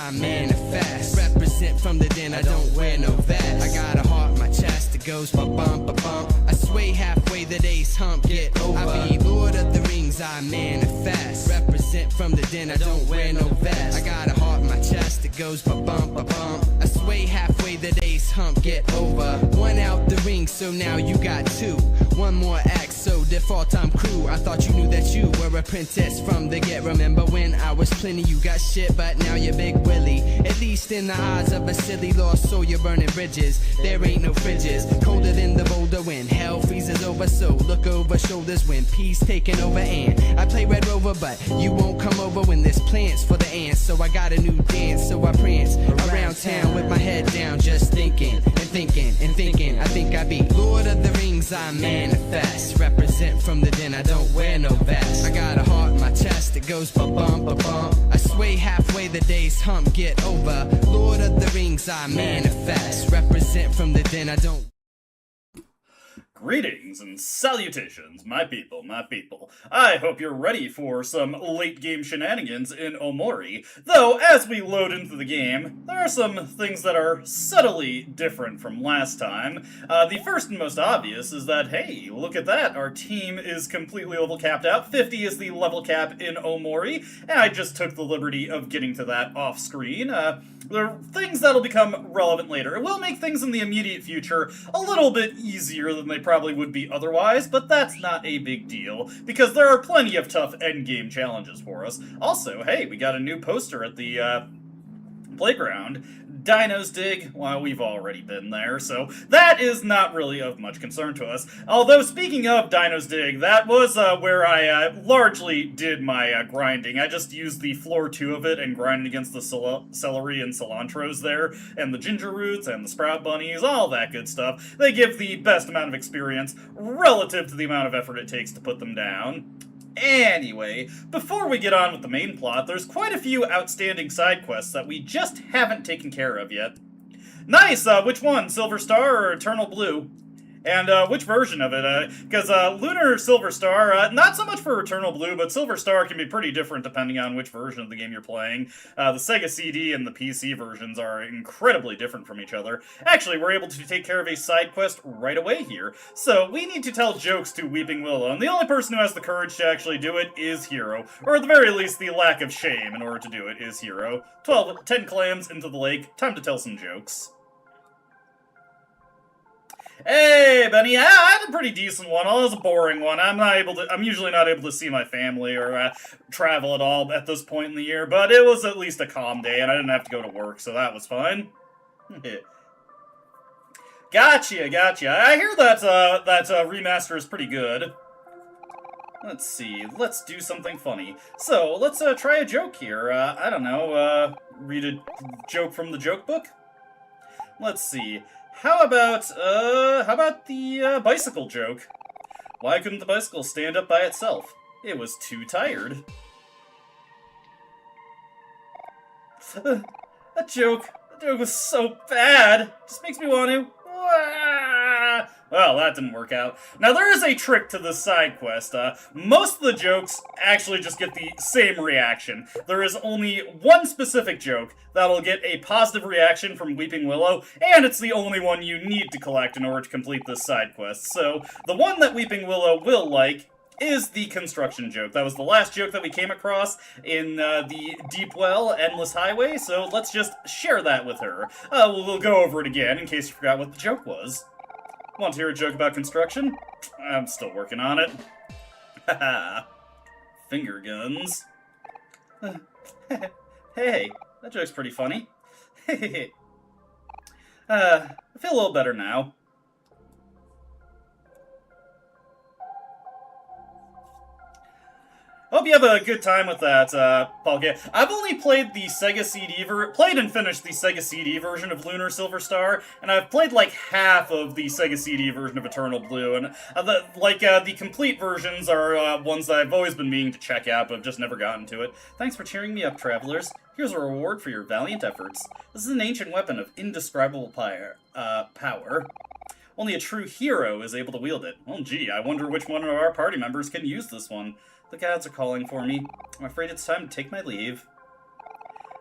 I manifest. Represent from the den, I don't wear no vest. I got a heart, my chest, it goes ba-bump, ba-bump. I sway halfway, the day's hump, get over. I be Lord of the Rings, I manifest. Represent from the den, I don't wear no vest. I got a heart, my chest, it goes ba-bump, ba-bump. I sway halfway, the day's hump, get over. One out the ring, so now you got two. One more act, so default time crew. I thought you knew that you were a princess from the get. Remember when I was plenty, you got shit, but now you're Big Willie. At least in the eyes of a silly lost soul, you're burning bridges. There ain't no fridges, colder than the boulder when hell freezes over. So look over shoulders when peace taking over. And I play Red Rover, but you won't come over when there's plans for the ants. So I got a new dance, so I prance around town with my head down, just thinking and thinking and thinking. I think I be Lord of the Rings, I manifest. Represent from the den, I don't wear no vest. I got a heart in my chest, it goes ba-bump, ba-bump. I sway halfway, the day's hump, get over. Lord of the Rings, I manifest. Represent from the den, I don't. Greetings and salutations, my people, my people. I hope you're ready for some late-game shenanigans in Omori. Though, as we load into the game, there are some things that are subtly different from last time. The first and most obvious is that, hey, look at that, our team is completely level capped out. 50 is the level cap in Omori, and I just took the liberty of getting to that off-screen. There are things that'll become relevant later. It will make things in the immediate future a little bit easier than they probably would be otherwise, but that's not a big deal, because there are plenty of tough endgame challenges for us. Also, hey, we got a new poster at the playground. Dino's Dig, well, we've already been there, so that is not really of much concern to us. Although, speaking of Dino's Dig, that was where I largely did my grinding. I just used the floor 2 of it and grinded against the celery and cilantros there, and the ginger roots and the sprout bunnies, all that good stuff. They give the best amount of experience relative to the amount of effort it takes to put them down. Anyway, before we get on with the main plot, there's quite a few outstanding side quests that we just haven't taken care of yet. Nice! Which one? Silver Star or Eternal Blue? And which version of it? Because Lunar Silver Star, not so much for Eternal Blue, but Silver Star can be pretty different depending on which version of the game you're playing. The Sega CD and the PC versions are incredibly different from each other. Actually, we're able to take care of a side quest right away here. So we need to tell jokes to Weeping Willow, and the only person who has the courage to actually do it is Hero. Or at the very least, the lack of shame in order to do it is Hero. 10 clams into the lake, time to tell some jokes. Hey, Benny, I had a pretty decent one. Well, it was a boring one. I'm usually not able to see my family or travel at all at this point in the year, but it was at least a calm day, and I didn't have to go to work, so that was fine. Gotcha. I hear that remaster is pretty good. Let's see. Let's do something funny. So, let's try a joke here. I don't know, read a joke from the joke book? Let's see. How about the bicycle joke? Why couldn't the bicycle stand up by itself? It was too tired. That joke was so bad. Just makes me want to. Well, that didn't work out. Now, there is a trick to this side quest. Most of the jokes actually just get the same reaction. There is only one specific joke that'll get a positive reaction from Weeping Willow, and it's the only one you need to collect in order to complete this side quest. So, the one that Weeping Willow will like is the construction joke. That was the last joke that we came across in the Deep Well Endless Highway, so let's just share that with her. We'll go over it again in case you forgot what the joke was. Want to hear a joke about construction? I'm still working on it. Haha. Finger guns. Hey, that joke's pretty funny. I feel a little better now. Hope you have a good time with that, Paul K. I've only played the Sega CD played and finished the Sega CD version of Lunar Silver Star, and I've played like half of the Sega CD version of Eternal Blue, and the complete versions are ones that I've always been meaning to check out, but I've just never gotten to it. Thanks for cheering me up, travelers. Here's a reward for your valiant efforts. This is an ancient weapon of indescribable power. Only a true hero is able to wield it. Well, gee, I wonder which one of our party members can use this one. The gods are calling for me. I'm afraid it's time to take my leave.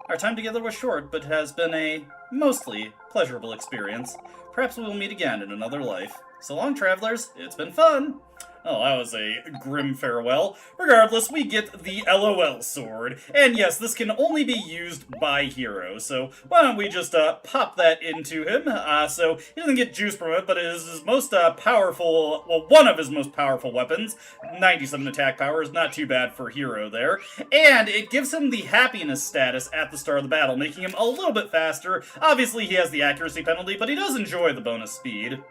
Our time together was short, but has been a mostly pleasurable experience. Perhaps we will meet again in another life. So long, travelers. It's been fun. Oh, that was a grim farewell. Regardless, we get the LOL sword. And yes, this can only be used by heroes, so why don't we just pop that into him. So he doesn't get juice from it, but it is his most powerful, well, one of his most powerful weapons. 97 attack power is not too bad for hero there. And it gives him the happiness status at the start of the battle, making him a little bit faster. Obviously, he has the accuracy penalty, but he does enjoy the bonus speed.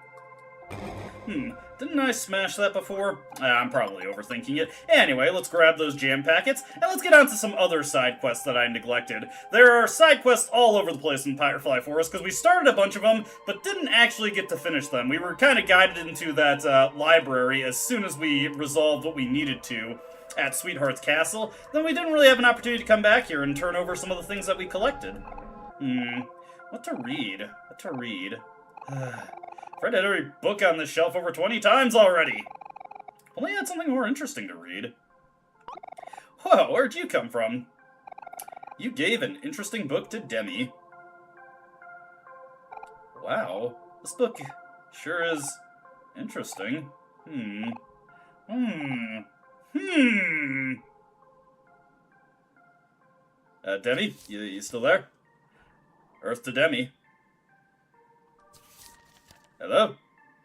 Didn't I smash that before? I'm probably overthinking it. Anyway, let's grab those jam packets, and let's get on to some other side quests that I neglected. There are side quests all over the place in Firefly Forest, because we started a bunch of them, but didn't actually get to finish them. We were kind of guided into that library as soon as we resolved what we needed to at Sweetheart's Castle. Then we didn't really have an opportunity to come back here and turn over some of the things that we collected. What to read? What to read? I've read every book on this shelf over 20 times already. Only had something more interesting to read. Whoa, where'd you come from? You gave an interesting book to Demi. Wow, this book sure is interesting. Demi, you still there? Earth to Demi. Hello?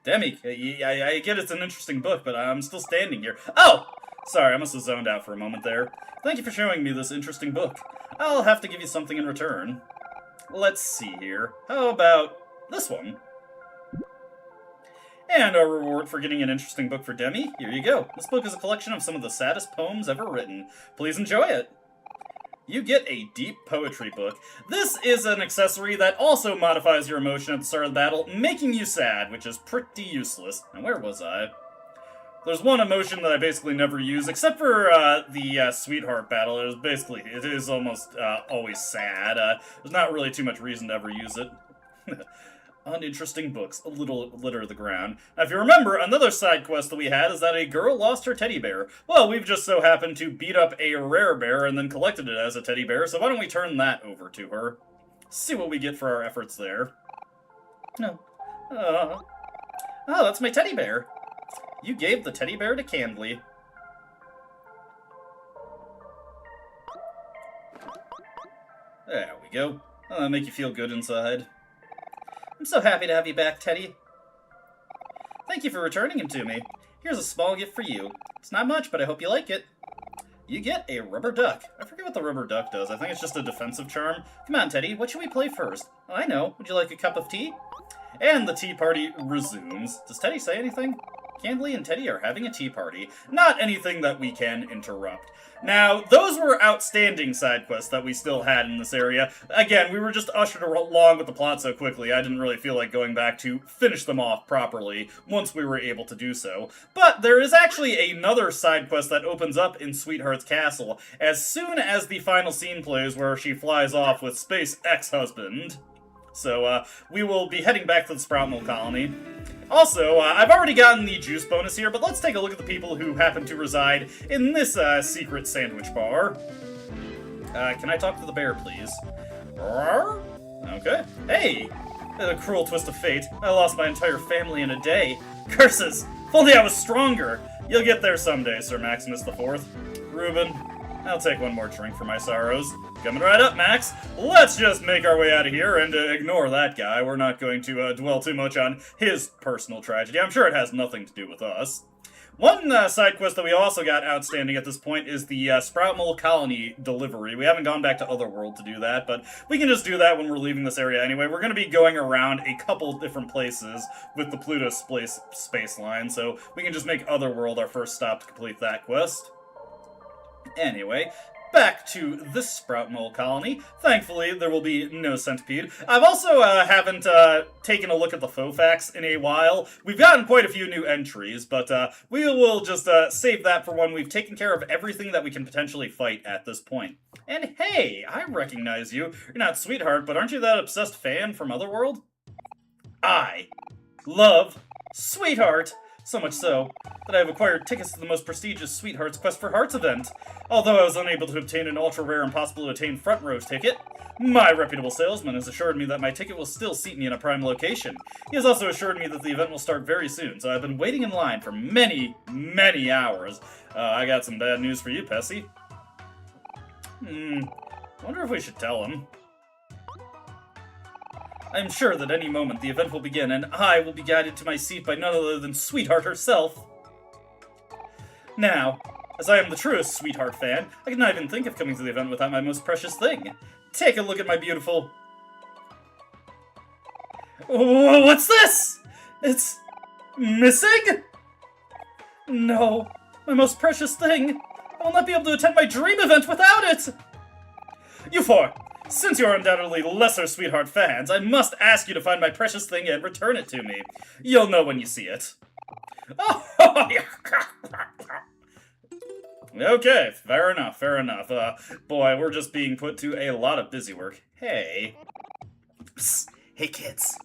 Demi, I get it's an interesting book, but I'm still standing here. Oh! Sorry, I must have zoned out for a moment there. Thank you for showing me this interesting book. I'll have to give you something in return. Let's see here. How about this one? And our reward for getting an interesting book for Demi, here you go. This book is a collection of some of the saddest poems ever written. Please enjoy it. You get a deep poetry book. This is an accessory that also modifies your emotion at the start of the battle, making you sad, which is pretty useless. Now, where was I? There's one emotion that I basically never use, except for the Sweetheart battle. It is almost always sad. There's not really too much reason to ever use it. Uninteresting books, a little litter the ground. Now, if you remember, another side quest that we had is that a girl lost her teddy bear. Well, we've just so happened to beat up a rare bear and then collected it as a teddy bear, so why don't we turn that over to her? See what we get for our efforts there. Oh, that's my teddy bear. You gave the teddy bear to Candly. There we go. That'll make you feel good inside. I'm so happy to have you back, Teddy. Thank you for returning him to me. Here's a small gift for you. It's not much, but I hope you like it. You get a rubber duck. I forget what the rubber duck does. I think it's just a defensive charm. Come on, Teddy. What should we play first? Oh, I know. Would you like a cup of tea? And the tea party resumes. Does Teddy say anything? Candly and Teddy are having a tea party. Not anything that we can interrupt. Now, those were outstanding side quests that we still had in this area. Again, we were just ushered along with the plot so quickly, I didn't really feel like going back to finish them off properly once we were able to do so. But there is actually another side quest that opens up in Sweetheart's Castle as soon as the final scene plays where she flies off with Space ex-husband. So, we will be heading back to the Sprout Mill Colony. Also, I've already gotten the juice bonus here, but let's take a look at the people who happen to reside in this secret sandwich bar. Can I talk to the bear, please? Okay. Hey! A cruel twist of fate. I lost my entire family in a day. Curses! If only I was stronger! You'll get there someday, Sir Maximus IV. Reuben, I'll take one more drink for my sorrows. Coming right up, Max. Let's just make our way out of here and ignore that guy. We're not going to dwell too much on his personal tragedy. I'm sure it has nothing to do with us. One side quest that we also got outstanding at this point is the Sprout Mill Colony delivery. We haven't gone back to Otherworld to do that, but we can just do that when we're leaving this area anyway. We're going to be going around a couple different places with the Pluto space line, so we can just make Otherworld our first stop to complete that quest. Anyway, back to this Sprout Mill Colony. Thankfully, there will be no centipede. I've also haven't taken a look at the Fofax in a while. We've gotten quite a few new entries, but we will just save that for when we've taken care of everything that we can potentially fight at this point. And hey, I recognize you. You're not Sweetheart, but aren't you that obsessed fan from Otherworld? I love Sweetheart. So much so that I have acquired tickets to the most prestigious Sweethearts Quest for Hearts event. Although I was unable to obtain an ultra-rare impossible-to-attain front row ticket, my reputable salesman has assured me that my ticket will still seat me in a prime location. He has also assured me that the event will start very soon, so I've been waiting in line for many, many hours. I got some bad news for you, Pessy. Wonder if we should tell him. I am sure that any moment the event will begin, and I will be guided to my seat by none other than Sweetheart herself. Now, as I am the truest Sweetheart fan, I cannot even think of coming to the event without my most precious thing. Take a look at my beautiful... What's this? It's... missing? No, my most precious thing. I will not be able to attend my dream event without it! You four, since you are undoubtedly lesser Sweetheart fans, I must ask you to find my precious thing and return it to me. You'll know when you see it. Oh, okay, fair enough, fair enough. Boy, we're just being put to a lot of busy work. Hey. Psst. Hey kids,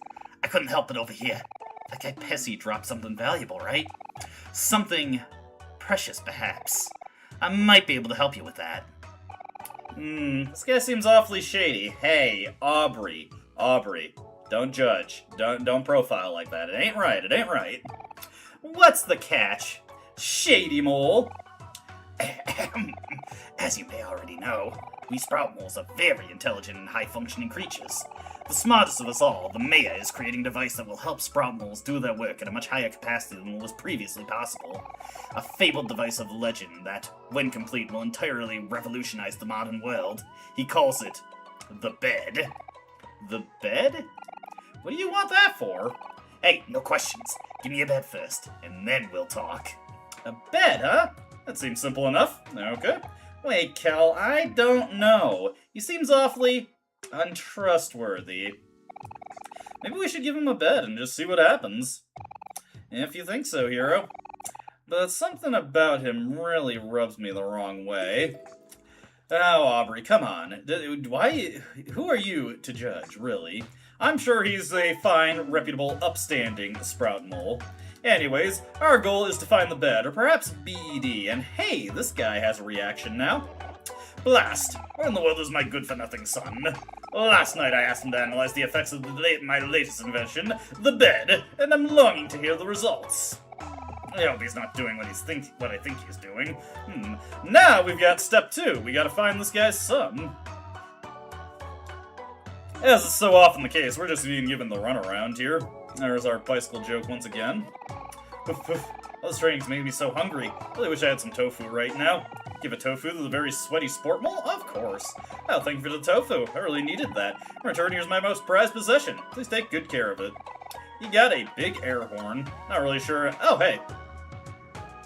I couldn't help it over here. That guy Pessy dropped something valuable, right? Something precious, perhaps. I might be able to help you with that. This guy seems awfully shady. Hey, Aubrey, don't judge. Don't profile like that. It ain't right, it ain't right. What's the catch, Shady Mole? As you may already know, we Sprout Moles are very intelligent and high-functioning creatures. The smartest of us all, the Mayor, is creating a device that will help Sprout Moles do their work at a much higher capacity than was previously possible. A fabled device of legend that, when complete, will entirely revolutionize the modern world. He calls it the bed. The bed? What do you want that for? Hey, no questions. Give me a bed first, and then we'll talk. A bed, huh? That seems simple enough. Okay. Wait, Kel, I don't know. He seems awfully untrustworthy. Maybe we should give him a bed and just see what happens. If you think so, hero. But something about him really rubs me the wrong way. Oh, Aubrey, come on. Why? Who are you to judge, really? I'm sure he's a fine, reputable, upstanding Sprout Mole. Anyways, our goal is to find the bed, or perhaps BED, and hey, this guy has a reaction now. Blast! Where in the world is my good-for-nothing son? Last night I asked him to analyze the effects of my latest invention, the bed, and I'm longing to hear the results. I hope he's not doing what I think he's doing. Now we've got step 2. We gotta find this guy's son. As is so often the case, we're just being given the runaround here. There's our bicycle joke once again. All this training's made me so hungry. Really wish I had some tofu right now. Give a tofu to the very sweaty sport mole? Of course. Oh, thank you for the tofu. I really needed that. In return, here's my most prized possession. Please take good care of it. You got a big air horn. Not really sure. Oh, hey.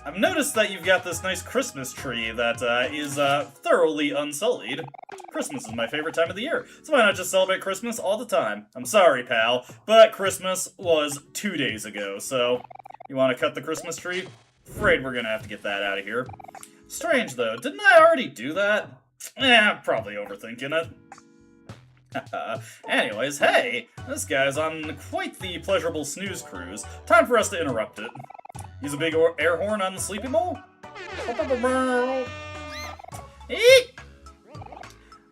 I've noticed that you've got this nice Christmas tree that is thoroughly unsullied. Christmas is my favorite time of the year, so why not just celebrate Christmas all the time? I'm sorry, pal, but Christmas was 2 days ago, so you want to cut the Christmas tree? Afraid we're gonna have to get that out of here. Strange, though. Didn't I already do that? Probably overthinking it. Anyways, hey, this guy's on quite the pleasurable snooze cruise. Time for us to interrupt it. Use a big air horn on the sleepy mole? Eek!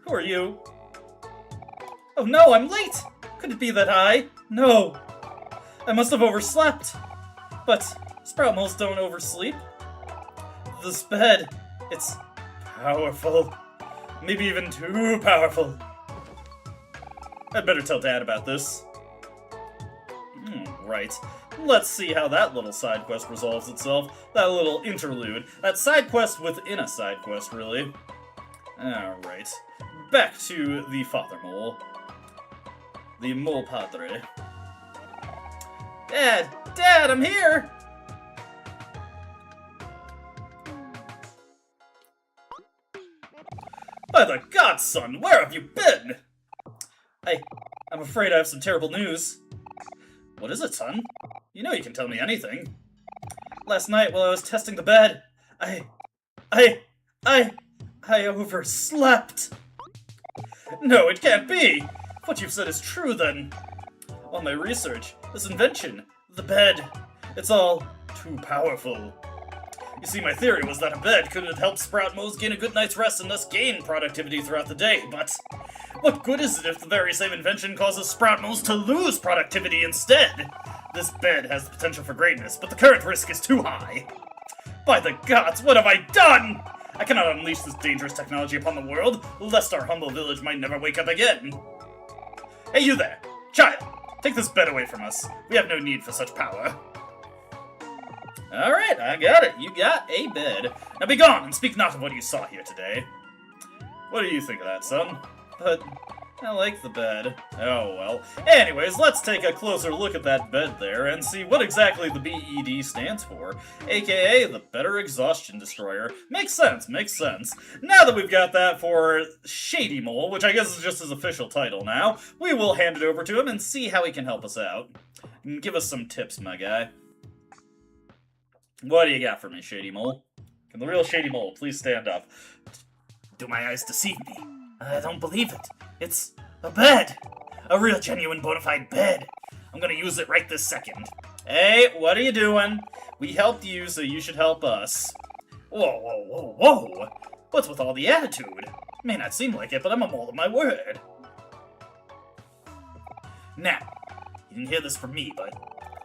Who are you? Oh no, I'm late! Could it be that No! I must have overslept. But Sprout Moles don't oversleep. This bed, it's powerful. Maybe even too powerful. I'd better tell Dad about this. Right. Let's see how that little side quest resolves itself. That little interlude. That side quest within a side quest, really. Alright. Back to the Father Mole. The Mole Padre. Dad! Dad, I'm here! By the gods, son, where have you been? I'm afraid I have some terrible news. What is it, son? You know you can tell me anything. Last night, while I was testing the bed, I overslept. No, it can't be! What you've said is true, then. All my research, this invention, the bed, it's all too powerful. You see, my theory was that a bed could help Sproutmos gain a good night's rest and thus gain productivity throughout the day, but what good is it if the very same invention causes Sproutmos to lose productivity instead? This bed has the potential for greatness, but the current risk is too high. By the gods, what have I done? I cannot unleash this dangerous technology upon the world, lest our humble village might never wake up again. Hey, you there! Child! Take this bed away from us. We have no need for such power. Alright, I got it. You got a bed. Now be gone, and speak not of what you saw here today. What do you think of that, son? But I like the bed. Oh, well. Anyways, let's take a closer look at that bed there and see what exactly the BED stands for, aka the Better Exhaustion Destroyer. Makes sense, makes sense. Now that we've got that for Shady Mole, which I guess is just his official title now, we will hand it over to him and see how he can help us out. Give us some tips, my guy. What do you got for me, Shady Mole? Can the real Shady Mole please stand up? Do my eyes deceive me? I don't believe it. It's a bed. A real, genuine, bona fide bed. I'm gonna use it right this second. Hey, what are you doing? We helped you, so you should help us. Whoa, whoa, whoa, whoa! What's with all the attitude? May not seem like it, but I'm a mole of my word. Now, you didn't hear this from me, but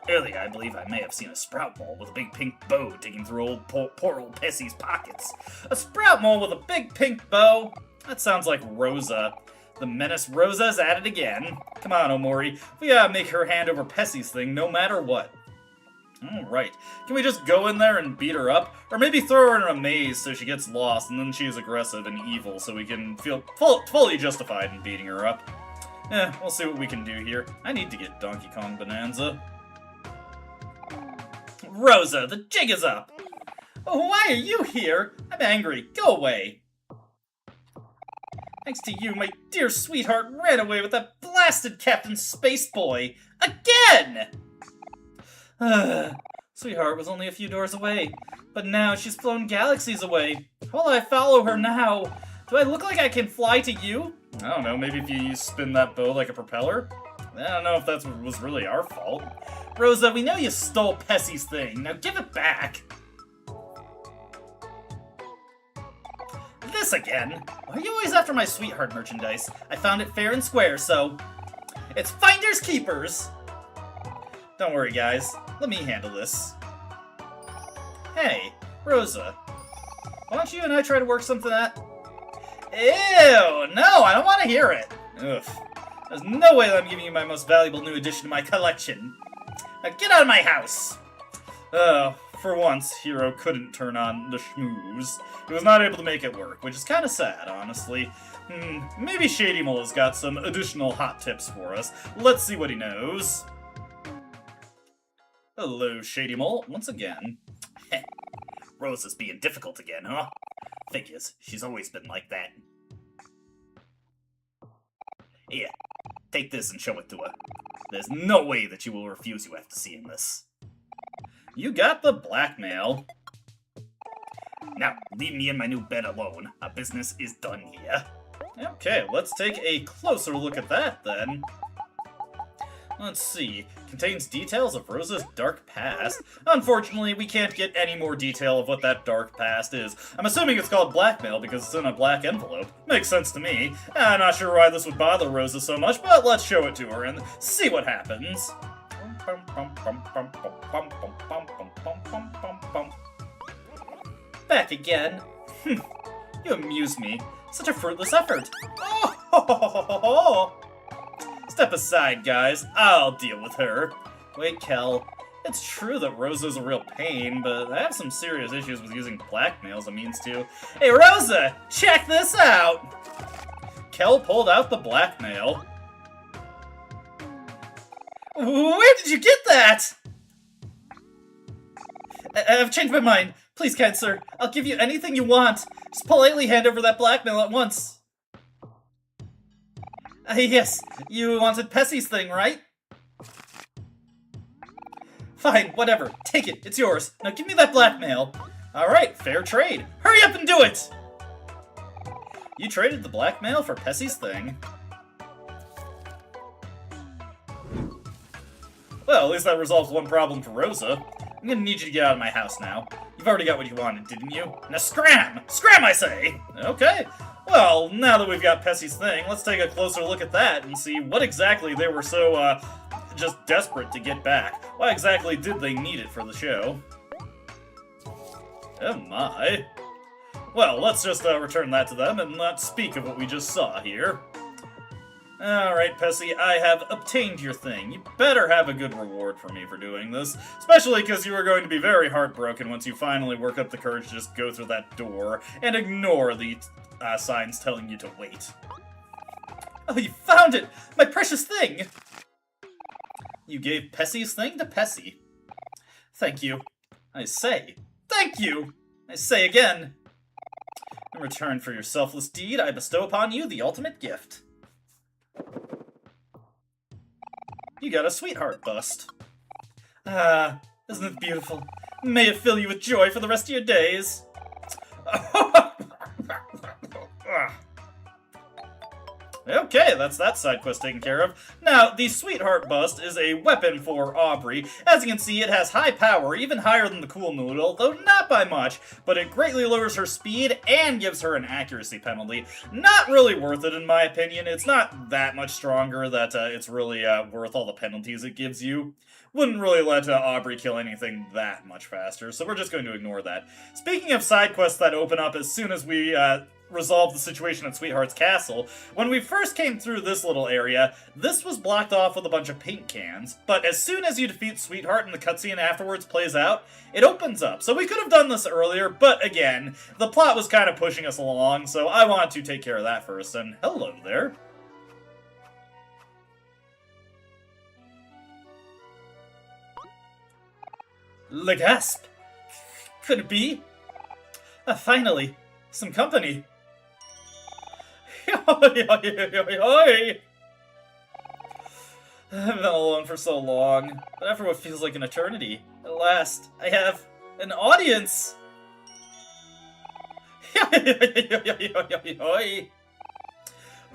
earlier I believe I may have seen a sprout mole with a big pink bow digging through poor old Pessy's pockets. A sprout mole with a big pink bow? That sounds like Rosa. The menace Rosa's at it again. Come on, Omori. We gotta make her hand over Pessy's thing no matter what. Alright. Can we just go in there and beat her up? Or maybe throw her in a maze so she gets lost and then she's aggressive and evil so we can feel fully justified in beating her up. We'll see what we can do here. I need to get Donkey Kong Bonanza. Rosa, the jig is up! Oh, why are you here? I'm angry. Go away. Thanks to you, my dear sweetheart ran away with that blasted Captain Spaceboy. Again! Sweetheart was only a few doors away, but now she's flown galaxies away. How will I follow her now? Do I look like I can fly to you? I don't know, maybe if you spin that bow like a propeller? I don't know if that was really our fault. Rosa, we know you stole Pessy's thing. Now give it back. This again? Why are you always after my sweetheart merchandise? I found it fair and square, so it's finders keepers. Don't worry, guys. Let me handle this. Hey, Rosa. Why don't you and I try to work something out? Ew! No, I don't want to hear it. Ugh. There's no way that I'm giving you my most valuable new addition to my collection. Now get out of my house! For once, Hero couldn't turn on the schmooze. He was not able to make it work, which is kind of sad, honestly. Maybe Shady Mole has got some additional hot tips for us. Let's see what he knows. Hello, Shady Mole, once again. Rose is being difficult again, huh? Figures, she's always been like that. Here, take this and show it to her. There's no way that you will refuse you after seeing this. You got the blackmail. Now, leave me and my new bed alone. Our business is done here. Okay, let's take a closer look at that, then. Let's see. Contains details of Rosa's dark past. Unfortunately, we can't get any more detail of what that dark past is. I'm assuming it's called blackmail because it's in a black envelope. Makes sense to me. I'm not sure why this would bother Rosa so much, but let's show it to her and see what happens. Back again. You amuse me. Such a fruitless effort. Oh! Step aside, guys. I'll deal with her. Wait, Kel. It's true that Rosa's a real pain, but I have some serious issues with using blackmail as a means to... Hey, Rosa! Check this out! Kel pulled out the blackmail. Where did you get that? I've changed my mind. Please, kind sir, I'll give you anything you want. Just politely hand over that blackmail at once. Yes, you wanted Pessy's thing, right? Fine, whatever. Take it. It's yours. Now give me that blackmail. Alright, fair trade. Hurry up and do it! You traded the blackmail for Pessy's thing. Well, at least that resolves one problem for Rosa. I'm gonna need you to get out of my house now. You've already got what you wanted, didn't you? Now scram! Scram, I say! Okay. Well, now that we've got Pessy's thing, let's take a closer look at that and see what exactly they were so, just desperate to get back. Why exactly did they need it for the show? Oh my. Well, let's just return that to them and not speak of what we just saw here. Alright, Pessy, I have obtained your thing. You better have a good reward for me for doing this. Especially because you are going to be very heartbroken once you finally work up the courage to just go through that door and ignore the signs telling you to wait. Oh, you found it! My precious thing! You gave Pessy's thing to Pessy. Thank you. I say, thank you! I say again. In return for your selfless deed, I bestow upon you the ultimate gift. You got a sweetheart bust. Ah, isn't it beautiful? May it fill you with joy for the rest of your days. Okay, that's that side quest taken care of. Now, the Sweetheart Bust is a weapon for Aubrey. As you can see, it has high power, even higher than the Cool Noodle, though not by much, but it greatly lowers her speed and gives her an accuracy penalty. Not really worth it, in my opinion. It's not that much stronger that it's really worth all the penalties it gives you. Wouldn't really let Aubrey kill anything that much faster, so we're just going to ignore that. Speaking of side quests that open up as soon as we resolve the situation at Sweetheart's Castle, when we first came through this little area, this was blocked off with a bunch of paint cans, but as soon as you defeat Sweetheart and the cutscene afterwards plays out, it opens up. So we could have done this earlier, but again, the plot was kind of pushing us along, so I wanted to take care of that first, and hello there. Le gasp! Could it be? Finally, some company. I've been alone for so long, but after what feels like an eternity, at last, I have an audience! Who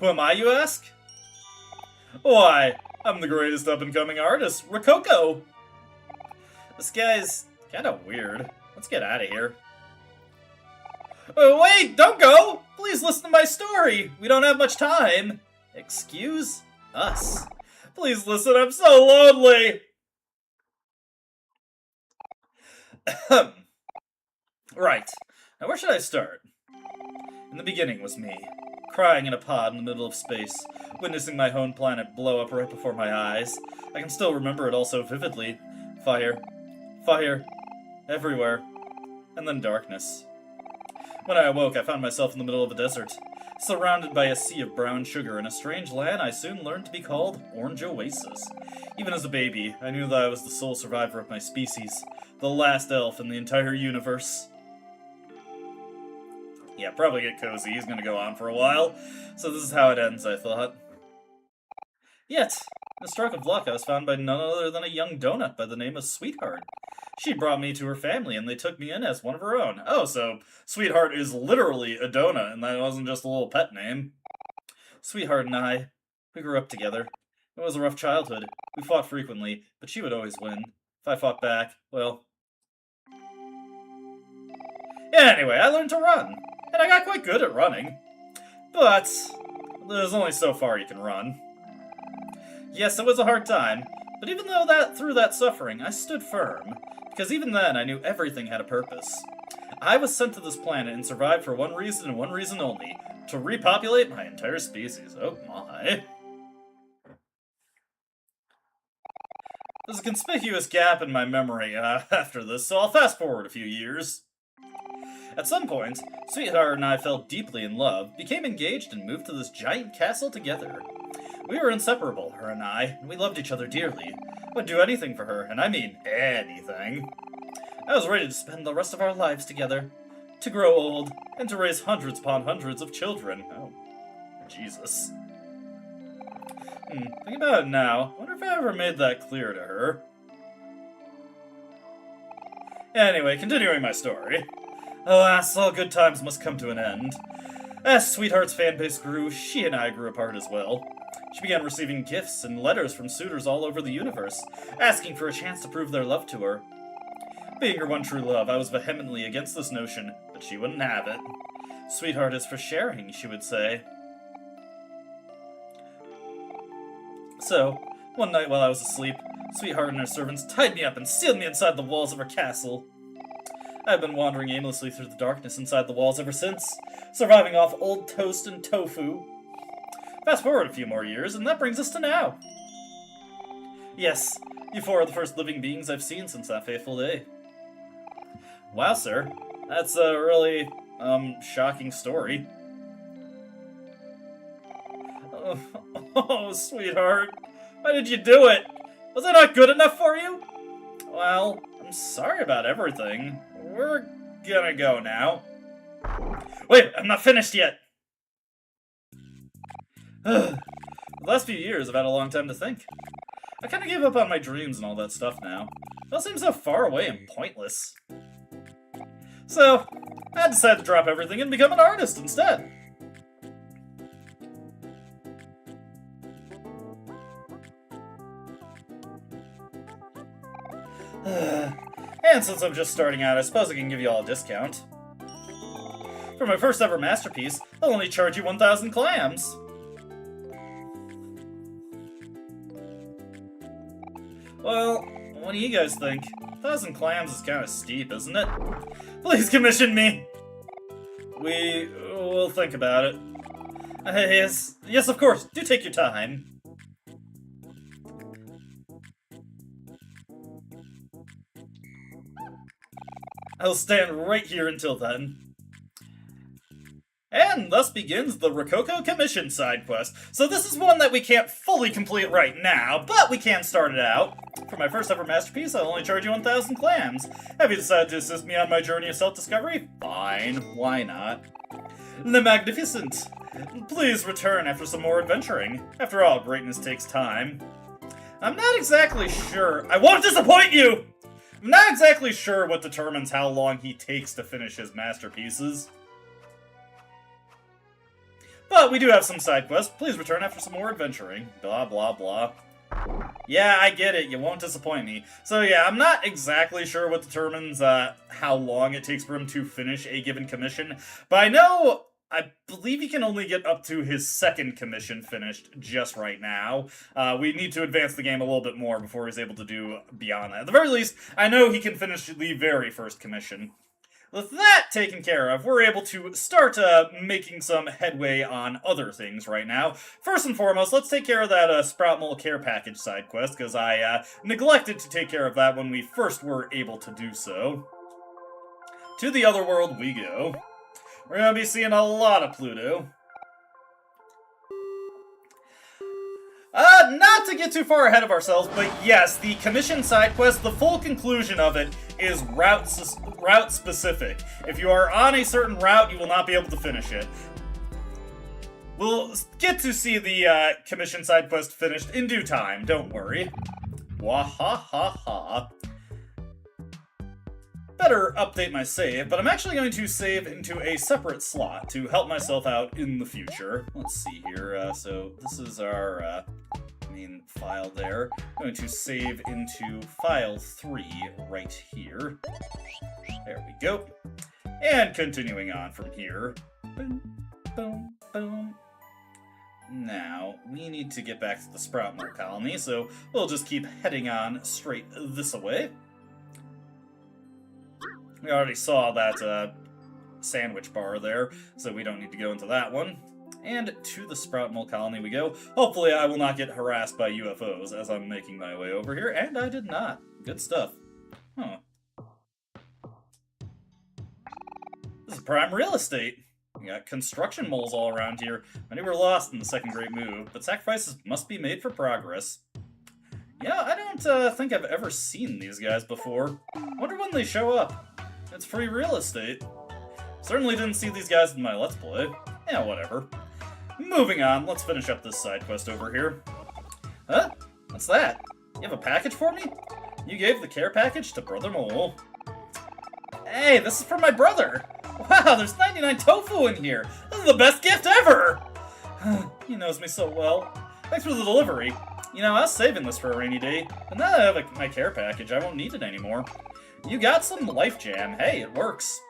am I, you ask? Why, I'm the greatest up-and-coming artist, Rococo! This guy's kinda weird. Let's get out of here. Oh, wait, don't go! Please listen to my story! We don't have much time! Excuse us. Please listen, I'm so lonely! Right. Now where should I start? In the beginning was me, crying in a pod in the middle of space, witnessing my own planet blow up right before my eyes. I can still remember it all so vividly. Fire. Fire. Everywhere. And then darkness. When I awoke, I found myself in the middle of a desert, surrounded by a sea of brown sugar in a strange land I soon learned to be called Orange Oasis. Even as a baby, I knew that I was the sole survivor of my species, the last elf in the entire universe. Yeah, probably get cozy, he's gonna go on for a while, so this is how it ends, I thought. Yet, in a stroke of luck, I was found by none other than a young donut by the name of Sweetheart. She brought me to her family, and they took me in as one of her own. Oh, so Sweetheart is literally a donut, and that wasn't just a little pet name. Sweetheart and I, we grew up together. It was a rough childhood. We fought frequently, but she would always win. If I fought back, well... Yeah, anyway, I learned to run, and I got quite good at running. But there's only so far you can run. Yes, it was a hard time, but even though through that suffering, I stood firm. Because even then, I knew everything had a purpose. I was sent to this planet and survived for one reason and one reason only. To repopulate my entire species. Oh my. There's a conspicuous gap in my memory after this, so I'll fast forward a few years. At some point, Sweetheart and I fell deeply in love, became engaged, and moved to this giant castle together. We were inseparable, her and I, and we loved each other dearly. Would do anything for her, and I mean anything. I was ready to spend the rest of our lives together, to grow old, and to raise hundreds upon hundreds of children. Oh, Jesus. Think about it now. I wonder if I ever made that clear to her. Anyway, continuing my story. Alas, all good times must come to an end. As Sweetheart's fanbase grew, she and I grew apart as well. She began receiving gifts and letters from suitors all over the universe, asking for a chance to prove their love to her. Being her one true love, I was vehemently against this notion, but she wouldn't have it. Sweetheart is for sharing, she would say. So, one night while I was asleep, Sweetheart and her servants tied me up and sealed me inside the walls of her castle. I've been wandering aimlessly through the darkness inside the walls ever since, surviving off old toast and tofu. Fast forward a few more years, and that brings us to now. Yes, you four are the first living beings I've seen since that fateful day. Wow, sir. That's a really, shocking story. Oh, sweetheart. Why did you do it? Was I not good enough for you? Well, I'm sorry about everything. We're gonna go now. Wait, I'm not finished yet! The last few years, I've had a long time to think. I kinda gave up on my dreams and all that stuff now. It all seems so far away and pointless. So, I decided to drop everything and become an artist instead. And since I'm just starting out, I suppose I can give you all a discount. For my first ever masterpiece, I'll only charge you 1,000 clams. Well, what do you guys think? 1,000 clams is kind of steep, isn't it? Please commission me! We will think about it. Yes, of course. Do take your time. I'll stand right here until then. And thus begins the Rococo Commission side quest. So this is one that we can't fully complete right now, but we can start it out. For my first ever masterpiece, I'll only charge you 1,000 clams. Have you decided to assist me on my journey of self-discovery? Fine, why not? Le Magnificent! Please return after some more adventuring. After all, greatness takes time. I'm not exactly sure. I won't disappoint you! I'm not exactly sure what determines how long he takes to finish his masterpieces. But we do have some side quests. Please return after some more adventuring. Blah, blah, blah. Yeah, I get it. You won't disappoint me. So yeah, I'm not exactly sure what determines how long it takes for him to finish a given commission. But I believe he can only get up to his second commission finished just right now. We need to advance the game a little bit more before he's able to do beyond that. At the very least, I know he can finish the very first commission. With that taken care of, we're able to start making some headway on other things right now. First and foremost, let's take care of that Sprout Mole Care Package side quest, because I neglected to take care of that when we first were able to do so. To the other world we go. We're going to be seeing a lot of Pluto. Not to get too far ahead of ourselves, but yes, the commission side quest, the full conclusion of it is route specific. If you are on a certain route, you will not be able to finish it. We'll get to see the commission side quest finished in due time, don't worry. Wahahaha. Better update my save, but I'm actually going to save into a separate slot to help myself out in the future. Let's see here. So this is our main file there. I'm going to save into file 3 right here. There we go. And continuing on from here. Boom, boom, boom. Now, we need to get back to the Sprout Mole Colony, so we'll just keep heading on straight this way. We already saw that sandwich bar there, so we don't need to go into that one. And to the Sprout Mole Colony we go. Hopefully I will not get harassed by UFOs as I'm making my way over here, and I did not. Good stuff. Huh. This is prime real estate. We got construction moles all around here. Many were lost in the Second Great Move, but sacrifices must be made for progress. Yeah, I don't think I've ever seen these guys before. Wonder when they show up. It's free real estate. Certainly didn't see these guys in my Let's Play. Yeah, whatever. Moving on, let's finish up this side quest over here. Huh? What's that? You have a package for me? You gave the care package to Brother Mole. Hey, this is for my brother! Wow, there's 99 tofu in here! This is the best gift ever! He knows me so well. Thanks for the delivery. You know, I was saving this for a rainy day, but now that I have my care package, I won't need it anymore. You got some life jam. Hey, it works.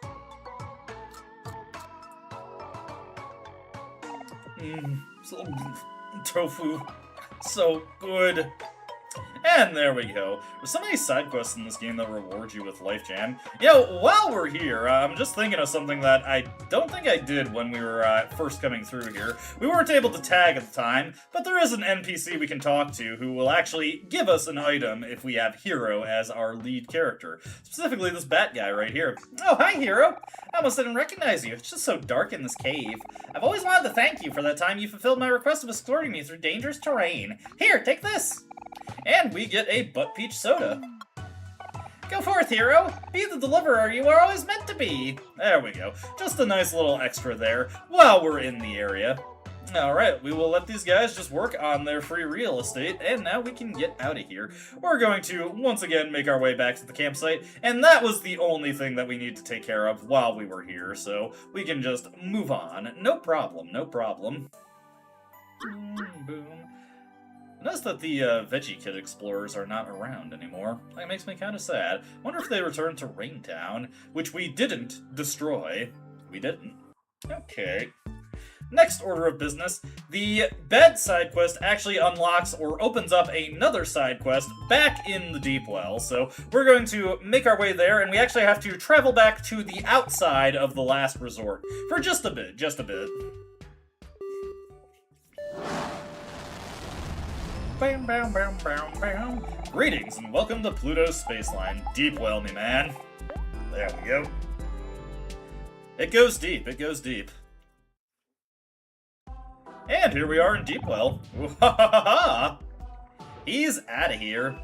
So, tofu. So good. And there we go. There's so many side quests in this game that reward you with life jam. You know, while we're here, I'm just thinking of something that I don't think I did when we were first coming through here. We weren't able to tag at the time, but there is an NPC we can talk to who will actually give us an item if we have Hero as our lead character. Specifically this bat guy right here. Oh, hi Hero! I almost didn't recognize you. It's just so dark in this cave. I've always wanted to thank you for that time you fulfilled my request of escorting me through dangerous terrain. Here, take this! And we get a butt peach soda. Go forth, Hero! Be the deliverer you are always meant to be! There we go. Just a nice little extra there while we're in the area. Alright, we will let these guys just work on their free real estate, and now we can get out of here. We're going to, once again, make our way back to the campsite, and that was the only thing that we need to take care of while we were here, so we can just move on. No problem, no problem. Boom. Notice that the Veggie Kid Explorers are not around anymore. That makes me kind of sad. Wonder if they returned to Rain Town, which we didn't destroy. We didn't. Okay. Next order of business, the bed side quest actually unlocks or opens up another side quest back in the Deep Well. So we're going to make our way there, and we actually have to travel back to the outside of the last resort for just a bit, Bam, bam, bam, bam, bam. Greetings and welcome to Pluto's Spaceline. Deep well, me man. There we go. It goes deep, it goes deep. And here we are in Deep Well. Ooh, ha ha ha ha! He's out of here.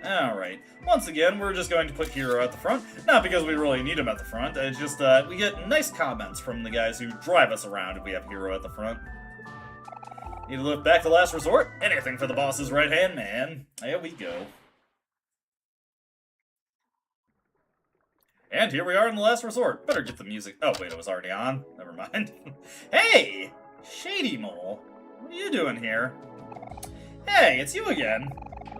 Alright, once again, we're just going to put Hero at the front. Not because we really need him at the front, it's just we get nice comments from the guys who drive us around if we have Hero at the front. Need to lift back to last resort? Anything for the boss's right-hand man. There we go. And here we are in the last resort. Better get the music. Oh, wait, it was already on. Never mind. Hey! Shady Mole. What are you doing here? Hey, it's you again.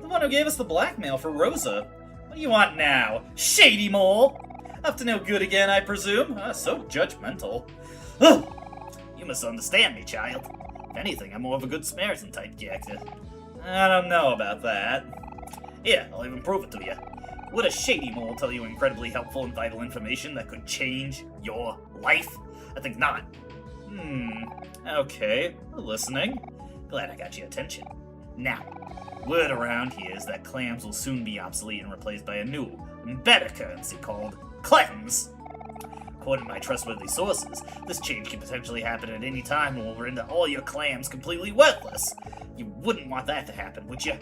The one who gave us the blackmail for Rosa. What do you want now? Shady Mole! Up to no good again, I presume? So judgmental. You misunderstand me, child. If anything, I'm more of a good Samaritan type character. I don't know about that. Here, I'll even prove it to you. Would a Shady Mole tell you incredibly helpful and vital information that could change your life? I think not. Okay, we're listening. Glad I got your attention. Now, word around here is that clams will soon be obsolete and replaced by a new, better currency called Clems. According to my trustworthy sources, this change can potentially happen at any time and will render all your clams completely worthless. You wouldn't want that to happen, would you?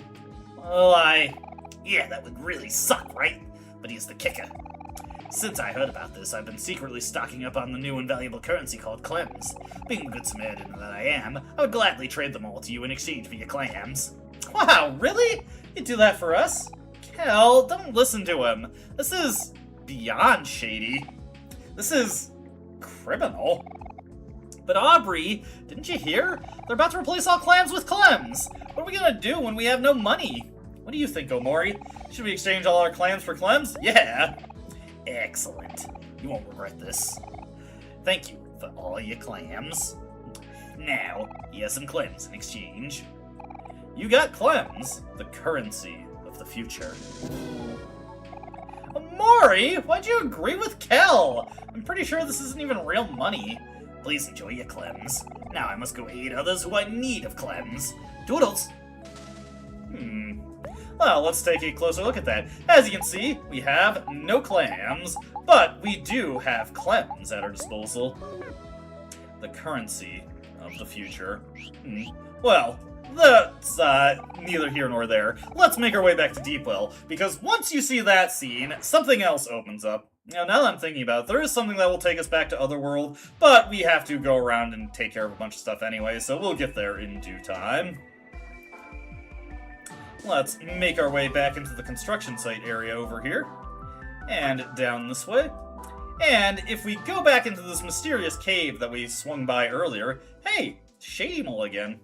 Well, Yeah, that would really suck, right? But here's the kicker. Since I heard about this, I've been secretly stocking up on the new and valuable currency called Clems. Being the good Samaritan that I am, I would gladly trade them all to you in exchange for your clams. Wow, really? You'd do that for us? Kel, don't listen to him. This is beyond shady. This is criminal. But Aubrey, didn't you hear? They're about to replace all clams with Clems. What are we gonna do when we have no money? What do you think, Omori? Should we exchange all our clams for Clems? Yeah. Excellent. You won't regret this. Thank you for all your clams. Now, here's some Clems in exchange. You got Clems, the currency of the future. Omori, why'd you agree with Kel? I'm pretty sure this isn't even real money. Please enjoy your Clems. Now I must go aid others who are in need of Clems. Doodles! Well, let's take a closer look at that. As you can see, we have no clams, but we do have Clems at our disposal. The currency of the future. Well, that's neither here nor there. Let's make our way back to Deepwell, because once you see that scene, something else opens up. Now that I'm thinking about it, there is something that will take us back to Otherworld, but we have to go around and take care of a bunch of stuff anyway, so we'll get there in due time. Let's make our way back into the construction site area over here, and down this way. And if we go back into this mysterious cave that we swung by earlier, hey, Shady Mole again.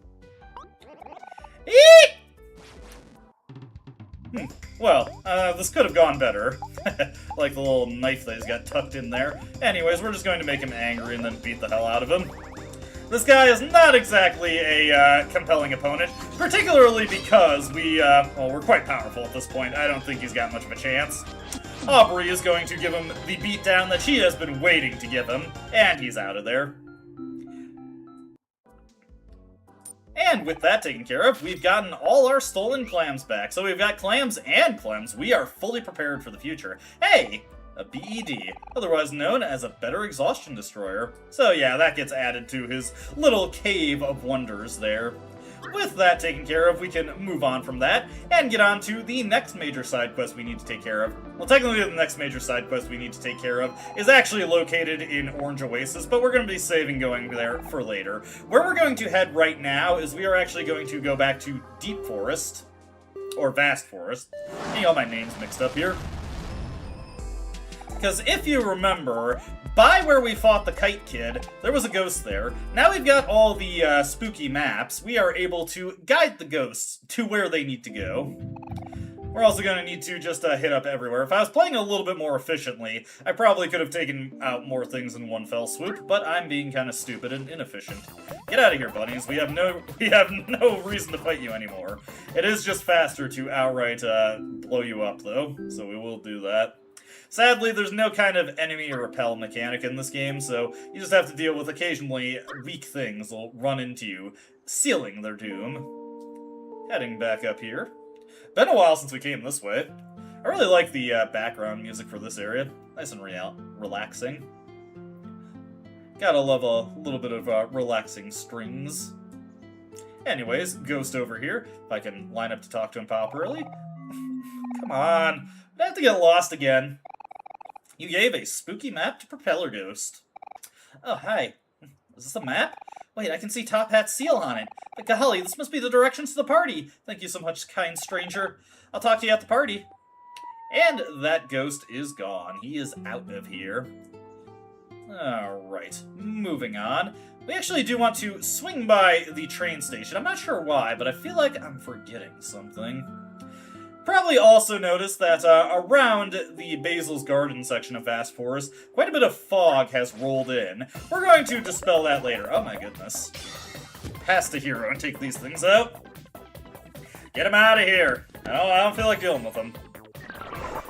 Well, this could have gone better. Like the little knife that he's got tucked in there. Anyways, we're just going to make him angry and then beat the hell out of him. This guy is not exactly a compelling opponent, particularly because we're quite powerful at this point. I don't think he's got much of a chance. Omori is going to give him the beatdown that she has been waiting to give him, and he's out of there. And with that taken care of, we've gotten all our stolen clams back. So we've got clams and clems. We are fully prepared for the future. Hey! A BED, otherwise known as a better exhaustion destroyer. So yeah, that gets added to his little cave of wonders there. With that taken care of, we can move on from that and get on to the next major side quest we need to take care of. Well, technically the next major side quest we need to take care of is actually located in Orange Oasis, but we're going to be saving going there for later. Where we're going to head right now is we are actually going to go back to Deep Forest, or Vast Forest. Getting all my names mixed up here. Because if you remember, by where we fought the Kite Kid, there was a ghost there. Now we've got all the spooky maps, we are able to guide the ghosts to where they need to go. We're also going to need to just hit up everywhere. If I was playing a little bit more efficiently, I probably could have taken out more things in one fell swoop, but I'm being kind of stupid and inefficient. Get out of here, bunnies. We have no reason to fight you anymore. It is just faster to outright blow you up, though, so we will do that. Sadly, there's no kind of enemy or repel mechanic in this game, so you just have to deal with occasionally weak things that will run into you, sealing their doom. Heading back up here. Been a while since we came this way. I really like the background music for this area. Nice and relaxing. Gotta love a little bit of relaxing strings. Anyways, ghost over here. If I can line up to talk to him properly. Come on. I have to get lost again. You gave a spooky map to Propeller Ghost. Oh, hi. Is this a map? Wait, I can see Top Hat's seal on it. But golly, this must be the directions to the party. Thank you so much, kind stranger. I'll talk to you at the party. And that ghost is gone. He is out of here. Alright, moving on. We actually do want to swing by the train station. I'm not sure why, but I feel like I'm forgetting something. Probably also noticed that around the Basil's Garden section of Vast Forest, quite a bit of fog has rolled in. We're going to dispel that later. Oh my goodness. Pass the hero and take these things out. Get him out of here. I don't feel like dealing with him.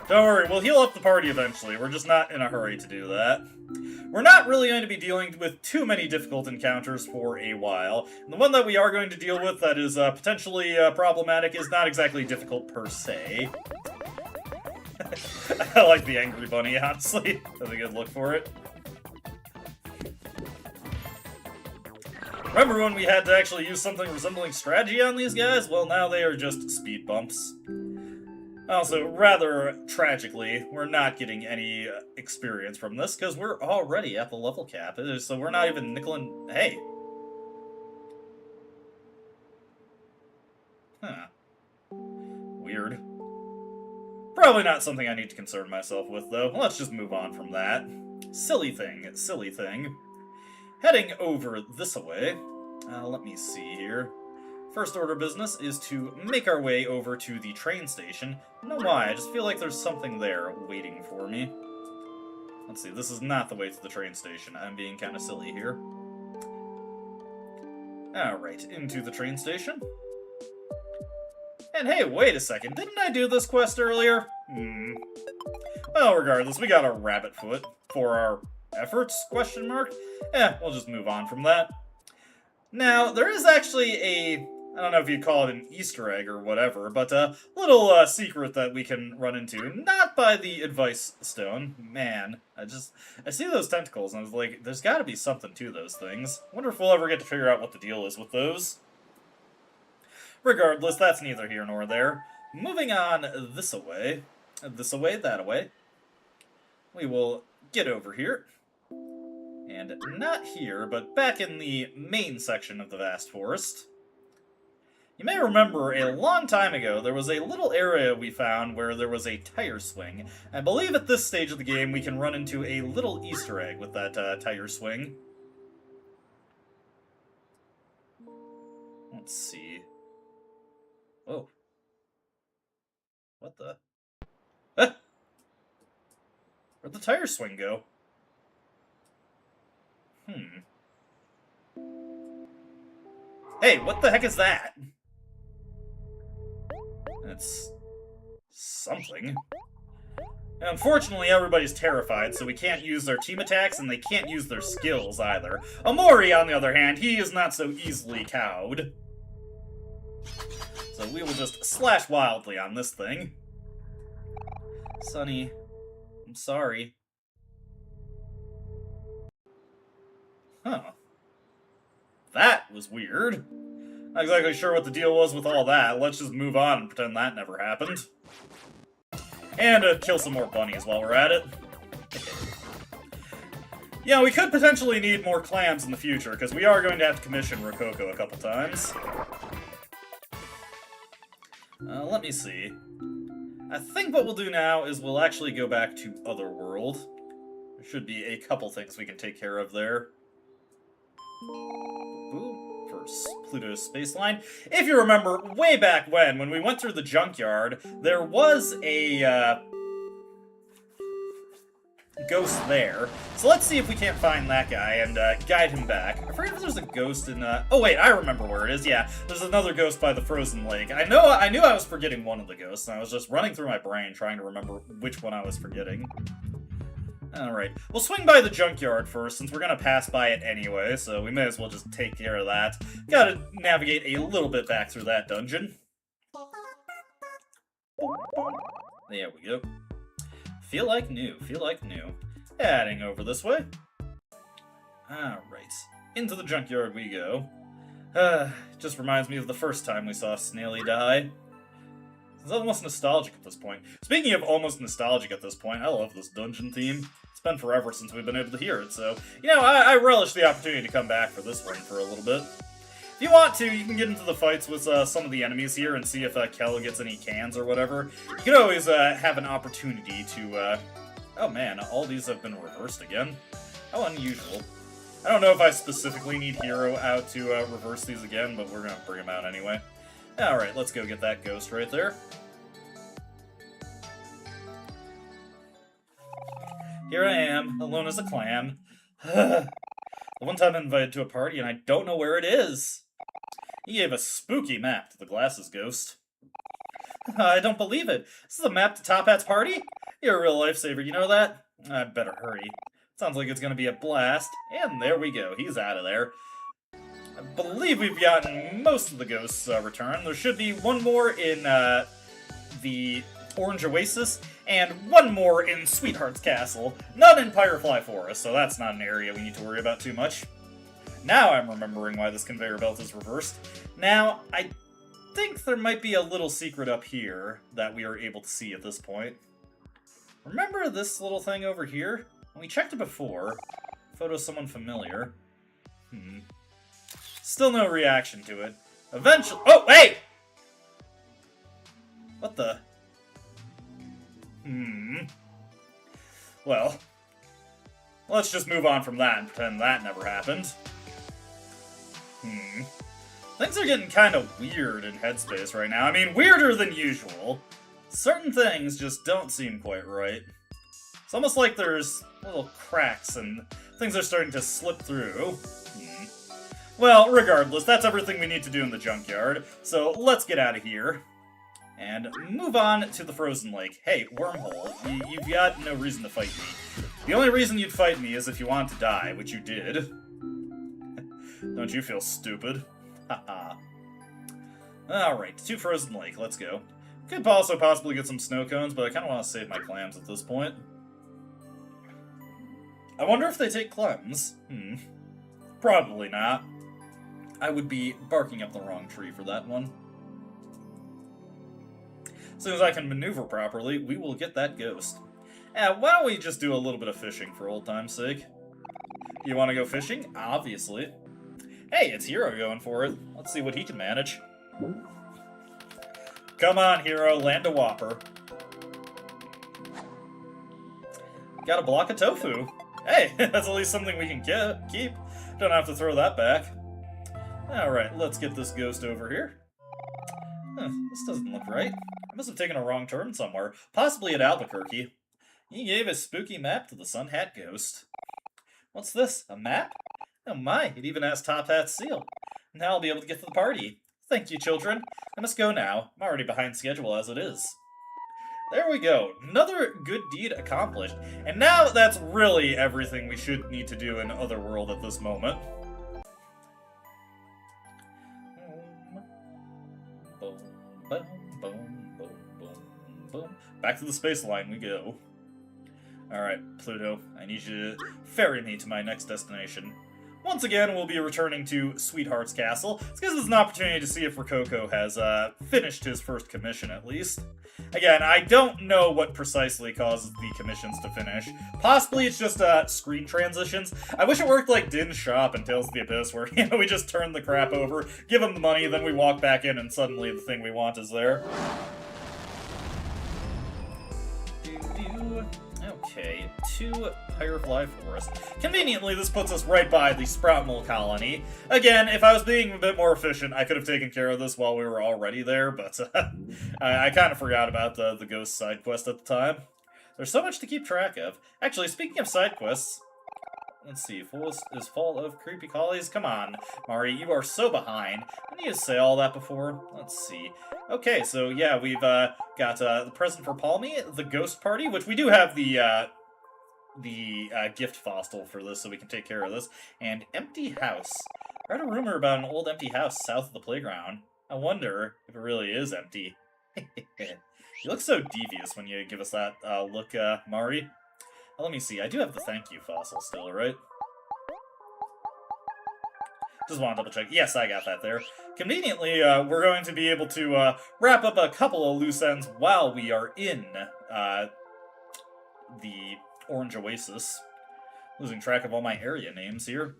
Don't worry, we'll heal up the party eventually. We're just not in a hurry to do that. We're not really going to be dealing with too many difficult encounters for a while. And the one that we are going to deal with that is potentially problematic is not exactly difficult per se. I like the angry bunny, honestly. That's a good look for it. Remember when we had to actually use something resembling strategy on these guys? Well, now they are just speed bumps. Also, rather tragically, we're not getting any experience from this, because we're already at the level cap, so we're not even nickel. Hey! Huh. Weird. Probably not something I need to concern myself with, though. Let's just move on from that. Silly thing, silly thing. Heading over this-a-way. Let me see here. First order business is to make our way over to the train station. I don't know why, I just feel like there's something there waiting for me. Let's see, this is not the way to the train station. I'm being kind of silly here. Alright, into the train station. And hey, wait a second, didn't I do this quest earlier? Well, regardless, we got a rabbit foot for our efforts, question mark? We'll just move on from that. Now, there is actually a, I don't know if you'd call it an Easter egg or whatever, but a little secret that we can run into. Not by the advice stone. Man, I see those tentacles and I was like, there's gotta be something to those things. Wonder if we'll ever get to figure out what the deal is with those. Regardless, that's neither here nor there. Moving on this-a-way, that-a-way, we will get over here. And not here, but back in the main section of the Vast Forest. You may remember a long time ago, there was a little area we found where there was a tire swing. I believe at this stage of the game we can run into a little Easter egg with that tire swing. Let's see. Oh. What the? Ah! Where'd the tire swing go? Hey, what the heck is that? It's something. Unfortunately, everybody's terrified, so we can't use their team attacks, and they can't use their skills either. Omori, on the other hand, he is not so easily cowed. So we will just slash wildly on this thing. Sonny, I'm sorry. Huh. That was weird. Not exactly sure what the deal was with all that. Let's just move on and pretend that never happened. And kill some more bunnies while we're at it. Yeah, we could potentially need more clams in the future, because we are going to have to commission Rococo a couple times. Let me see. I think what we'll do now is we'll actually go back to Otherworld. There should be a couple things we can take care of there. Ooh, first, Pluto's Spaceline. If you remember, way back when we went through the junkyard, there was a, ghost there. So let's see if we can't find that guy and guide him back. I forget if there's a ghost in oh wait, I remember where it is. Yeah, there's another ghost by the frozen lake. I knew I was forgetting one of the ghosts, and I was just running through my brain trying to remember which one I was forgetting. Alright, we'll swing by the junkyard first, since we're gonna pass by it anyway, so we may as well just take care of that. Gotta navigate a little bit back through that dungeon. There we go. Feel like new, feel like new. Heading over this way. Alright, into the junkyard we go. Just reminds me of the first time we saw Snaily die. It's almost nostalgic at this point. Speaking of almost nostalgic at this point, I love this dungeon theme. It's been forever since we've been able to hear it, so, you know, I relish the opportunity to come back for this one for a little bit. If you want to, you can get into the fights with some of the enemies here and see if Kel gets any cans or whatever. You could always have an opportunity to, oh man, all these have been reversed again. How unusual. I don't know if I specifically need Hero out to reverse these again, but we're gonna bring him out anyway. Alright, let's go get that ghost right there. Here I am, alone as a clam. The one time I'm invited to a party and I don't know where it is. He gave a spooky map to the glasses ghost. I don't believe it. This is a map to Top Hat's party? You're a real lifesaver, you know that? I better hurry. Sounds like it's gonna be a blast. And there we go, he's out of there. I believe we've gotten most of the ghosts returned. There should be one more in the Orange Oasis, and one more in Sweetheart's Castle. None in Pyrefly Forest, so that's not an area we need to worry about too much. Now I'm remembering why this conveyor belt is reversed. Now, I think there might be a little secret up here that we are able to see at this point. Remember this little thing over here? We checked it before. Photo of someone familiar. Still no reaction to it. Eventually— oh, hey! What the? Well, let's just move on from that and pretend that never happened. Things are getting kind of weird in Headspace right now. I mean, weirder than usual. Certain things just don't seem quite right. It's almost like there's little cracks and things are starting to slip through. Well, regardless, that's everything we need to do in the junkyard, so let's get out of here. And move on to the frozen lake. Hey, Wormhole, you've got no reason to fight me. The only reason you'd fight me is if you want to die, which you did. Don't you feel stupid? Haha. Alright, to Frozen Lake, let's go. Could also possibly get some snow cones, but I kind of want to save my clams at this point. I wonder if they take clems. Probably not. I would be barking up the wrong tree for that one. As soon as I can maneuver properly, we will get that ghost. Why don't we just do a little bit of fishing for old time's sake? You want to go fishing? Obviously. Hey, it's Hero going for it. Let's see what he can manage. Come on, Hero, land a whopper. Got a block of tofu. Hey, that's at least something we can keep. Don't have to throw that back. Alright, let's get this ghost over here. This doesn't look right. I must have taken a wrong turn somewhere, possibly at Albuquerque. He gave a spooky map to the Sun Hat Ghost. What's this, a map? Oh my, it even has Top Hat's seal. Now I'll be able to get to the party. Thank you, children. I must go now. I'm already behind schedule as it is. There we go. Another good deed accomplished. And now that's really everything we should need to do in Otherworld at this moment. Boom, boom, boom, boom, boom, boom. Back to the space line we go. Alright, Pluto, I need you to ferry me to my next destination. Once again, we'll be returning to Sweetheart's Castle. This gives us an opportunity to see if Rococo has finished his first commission, at least. Again, I don't know what precisely causes the commissions to finish. Possibly it's just screen transitions. I wish it worked like Din's shop in Tales of the Abyss, where we just turn the crap over, give him the money, then we walk back in, and suddenly the thing we want is there. Okay, to Firefly Forest. Conveniently, this puts us right by the Sproutmole colony. Again, if I was being a bit more efficient, I could have taken care of this while we were already there, but I kind of forgot about the ghost side quest at the time. There's so much to keep track of. Actually, speaking of side quests, let's see, is full of creepy collies? Come on, Mari, you are so behind. I need to say all that before. Let's see. Okay, so yeah, we've got the present for Palmy, the ghost party, which we do have the gift fossil for this, so we can take care of this, and empty house. I heard a rumor about an old empty house south of the playground. I wonder if it really is empty. You look so devious when you give us that look, Mari. Let me see, I do have the thank you fossil still, right? Just want to double check. Yes, I got that there. Conveniently, we're going to be able to wrap up a couple of loose ends while we are in the Orange Oasis. Losing track of all my area names here.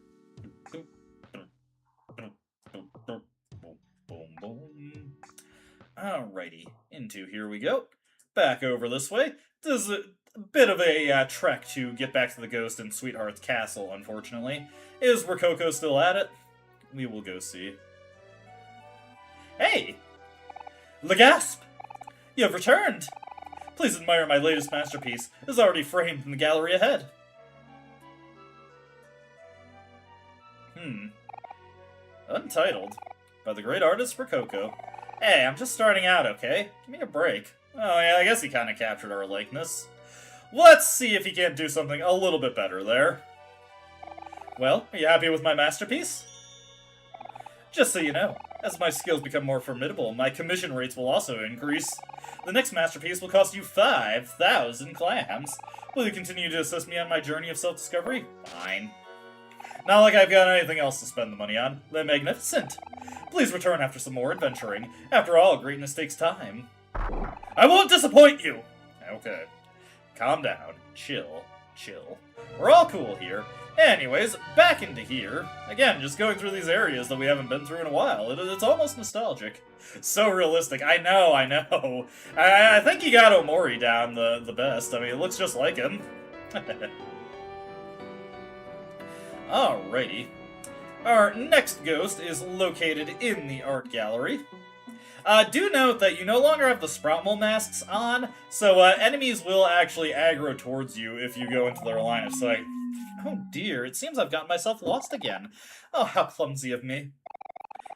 Alrighty, into here we go. Back over this way. This is a bit of a trek to get back to the ghost in Sweetheart's Castle, unfortunately. Is Rococo still at it? We will go see. Hey! Legasp! You have returned! Please admire my latest masterpiece. It is already framed in the gallery ahead. Untitled. By the great artist Rococo. Hey, I'm just starting out, okay? Give me a break. Oh yeah, I guess he kind of captured our likeness. Let's see if he can't do something a little bit better there. Well, are you happy with my masterpiece? Just so you know, as my skills become more formidable, my commission rates will also increase. The next masterpiece will cost you 5,000 clams. Will you continue to assist me on my journey of self-discovery? Fine. Not like I've got anything else to spend the money on. They're magnificent. Please return after some more adventuring. After all, greatness takes time. I won't disappoint you! Okay. Calm down. Chill. Chill. We're all cool here. Anyways, back into here. Again, just going through these areas that we haven't been through in a while. It's almost nostalgic. So realistic. I know. I think you got Omori down the best. I mean, it looks just like him. Alrighty. Our next ghost is located in the art gallery. Do note that you no longer have the Sproutmole masks on, so enemies will actually aggro towards you if you go into their line of sight. Oh dear, it seems I've gotten myself lost again. Oh, how clumsy of me.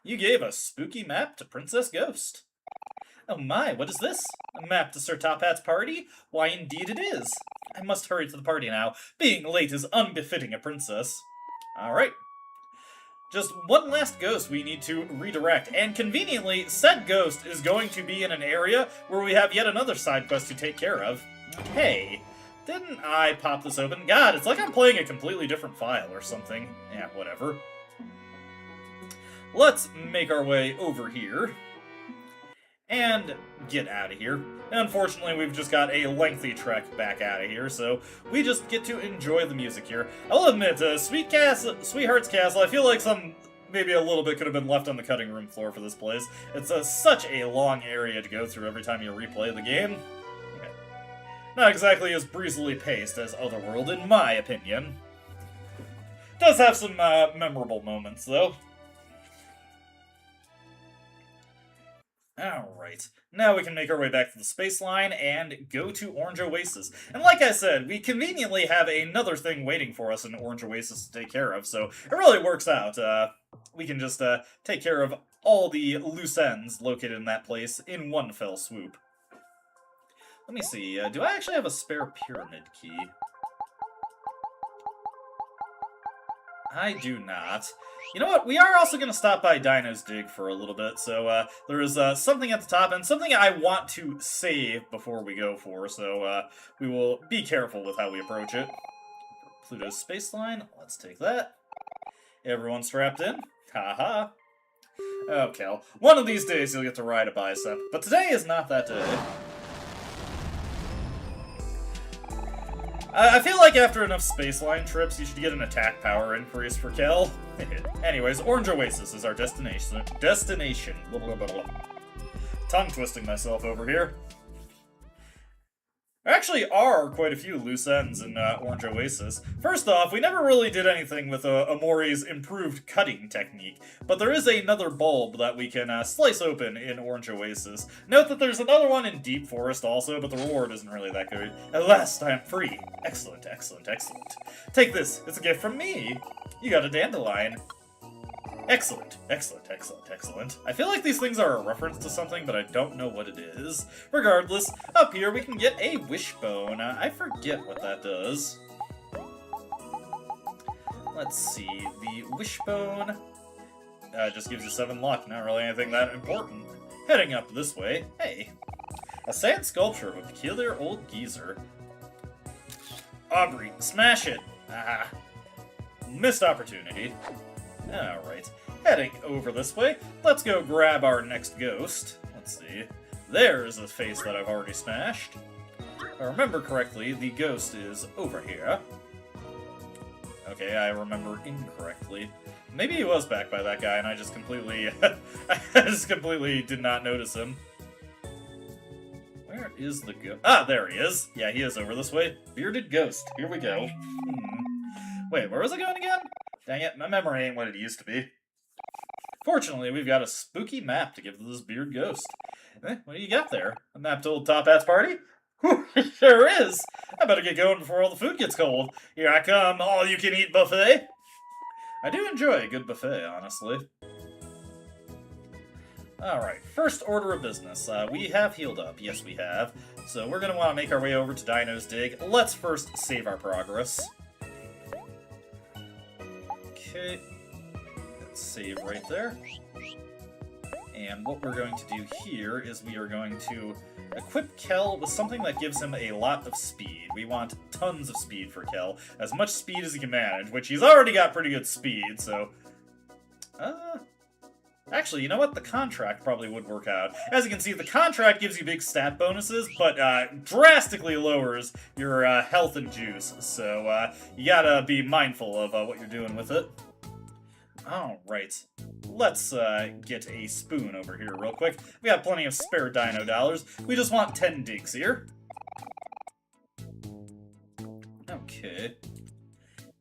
You gave a spooky map to Princess Ghost. Oh my, what is this? A map to Sir Top Hat's party? Why, indeed it is. I must hurry to the party now. Being late is unbefitting a princess. Alright. Just one last ghost we need to redirect, and conveniently, said ghost is going to be in an area where we have yet another side quest to take care of. Hey, didn't I pop this open? God, it's like I'm playing a completely different file or something. Yeah, whatever. Let's make our way over here and get out of here. Unfortunately, we've just got a lengthy trek back out of here, so we just get to enjoy the music here. I'll admit, Sweetheart's Castle, I feel like maybe a little bit could have been left on the cutting room floor for this place. It's such a long area to go through every time you replay the game. Okay. Not exactly as breezily paced as Otherworld, in my opinion. Does have some memorable moments, though. Alright, now we can make our way back to the space line and go to Orange Oasis. And like I said, we conveniently have another thing waiting for us in Orange Oasis to take care of, so it really works out. We can just take care of all the loose ends located in that place in one fell swoop. Let me see, do I actually have a spare pyramid key? I do not. You know what? We are also going to stop by Dino's Dig for a little bit, so there is something at the top, and something I want to save before we go for, so we will be careful with how we approach it. Pluto's space line, let's take that. Everyone strapped in? Haha. Okay, well, one of these days you'll get to ride a bicep, but today is not that day. I feel like after enough spaceline trips, you should get an attack power increase for Kel. Anyways, Orange Oasis is our destination. Blah, blah, blah, blah. Tongue twisting myself over here. There actually are quite a few loose ends in Orange Oasis. First off, we never really did anything with Omori's improved cutting technique, but there is another bulb that we can slice open in Orange Oasis. Note that there's another one in Deep Forest also, but the reward isn't really that good. At last, I am free. Excellent, excellent, excellent. Take this. It's a gift from me. You got a dandelion. Excellent, excellent, excellent, excellent. I feel like these things are a reference to something, but I don't know what it is. Regardless, up here we can get a wishbone. I forget what that does. Let's see, the wishbone just gives you 7 luck, not really anything that important. Heading up this way, hey, a sand sculpture of a peculiar old geezer. Aubrey, smash it! Ah, missed opportunity. Alright, heading over this way, let's go grab our next ghost. Let's see. There's a face that I've already smashed. If I remember correctly, the ghost is over here. Okay, I remember incorrectly. Maybe he was back by that guy and I just completely... did not notice him. Where is the ghost? Ah, there he is! Yeah, he is over this way. Bearded ghost. Here we go. Wait, where was I going again? Dang it, my memory ain't what it used to be. Fortunately, we've got a spooky map to give to this beard ghost. What do you got there? A map to Old Top Hat's party? It sure is! I better get going before all the food gets cold. Here I come, all-you-can-eat buffet! I do enjoy a good buffet, honestly. Alright, first order of business. We have healed up. Yes, we have. So we're going to want to make our way over to Dino's Dig. Let's first save our progress. Okay, let's save right there. And what we're going to do here is we are going to equip Kel with something that gives him a lot of speed. We want tons of speed for Kel, as much speed as he can manage, which he's already got pretty good speed, so... Actually, you know what? The contract probably would work out. As you can see, the contract gives you big stat bonuses, but drastically lowers your health and juice. So you gotta be mindful of what you're doing with it. Alright, let's get a spoon over here real quick. We have plenty of spare dino dollars. We just want 10 digs here. Okay.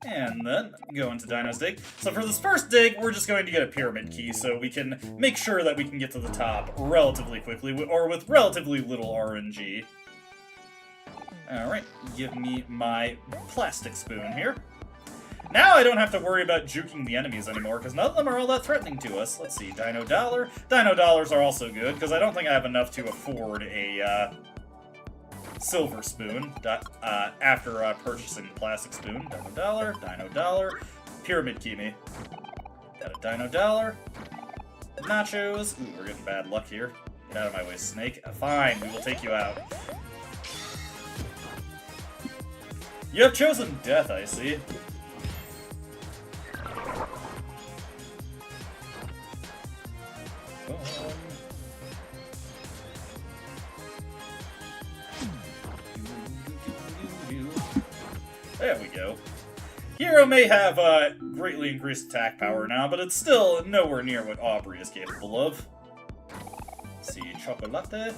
And then go into Dino's Dig. So for this first dig, we're just going to get a pyramid key so we can make sure that we can get to the top relatively quickly, or with relatively little RNG. Alright, give me my plastic spoon here. Now I don't have to worry about juking the enemies anymore, because none of them are all that threatening to us. Let's see, Dino Dollar. Dino Dollars are also good, because I don't think I have enough to afford a silver spoon after purchasing the plastic spoon. Dino Dollar, Pyramid Key me. Got a Dino Dollar. Nachos. Ooh, we're getting bad luck here. Get out of my way, Snake. Fine, we will take you out. You have chosen death, I see. There we go. Hero may have greatly increased attack power now, but it's still nowhere near what Aubrey is capable of. Let's see, chocolate. Put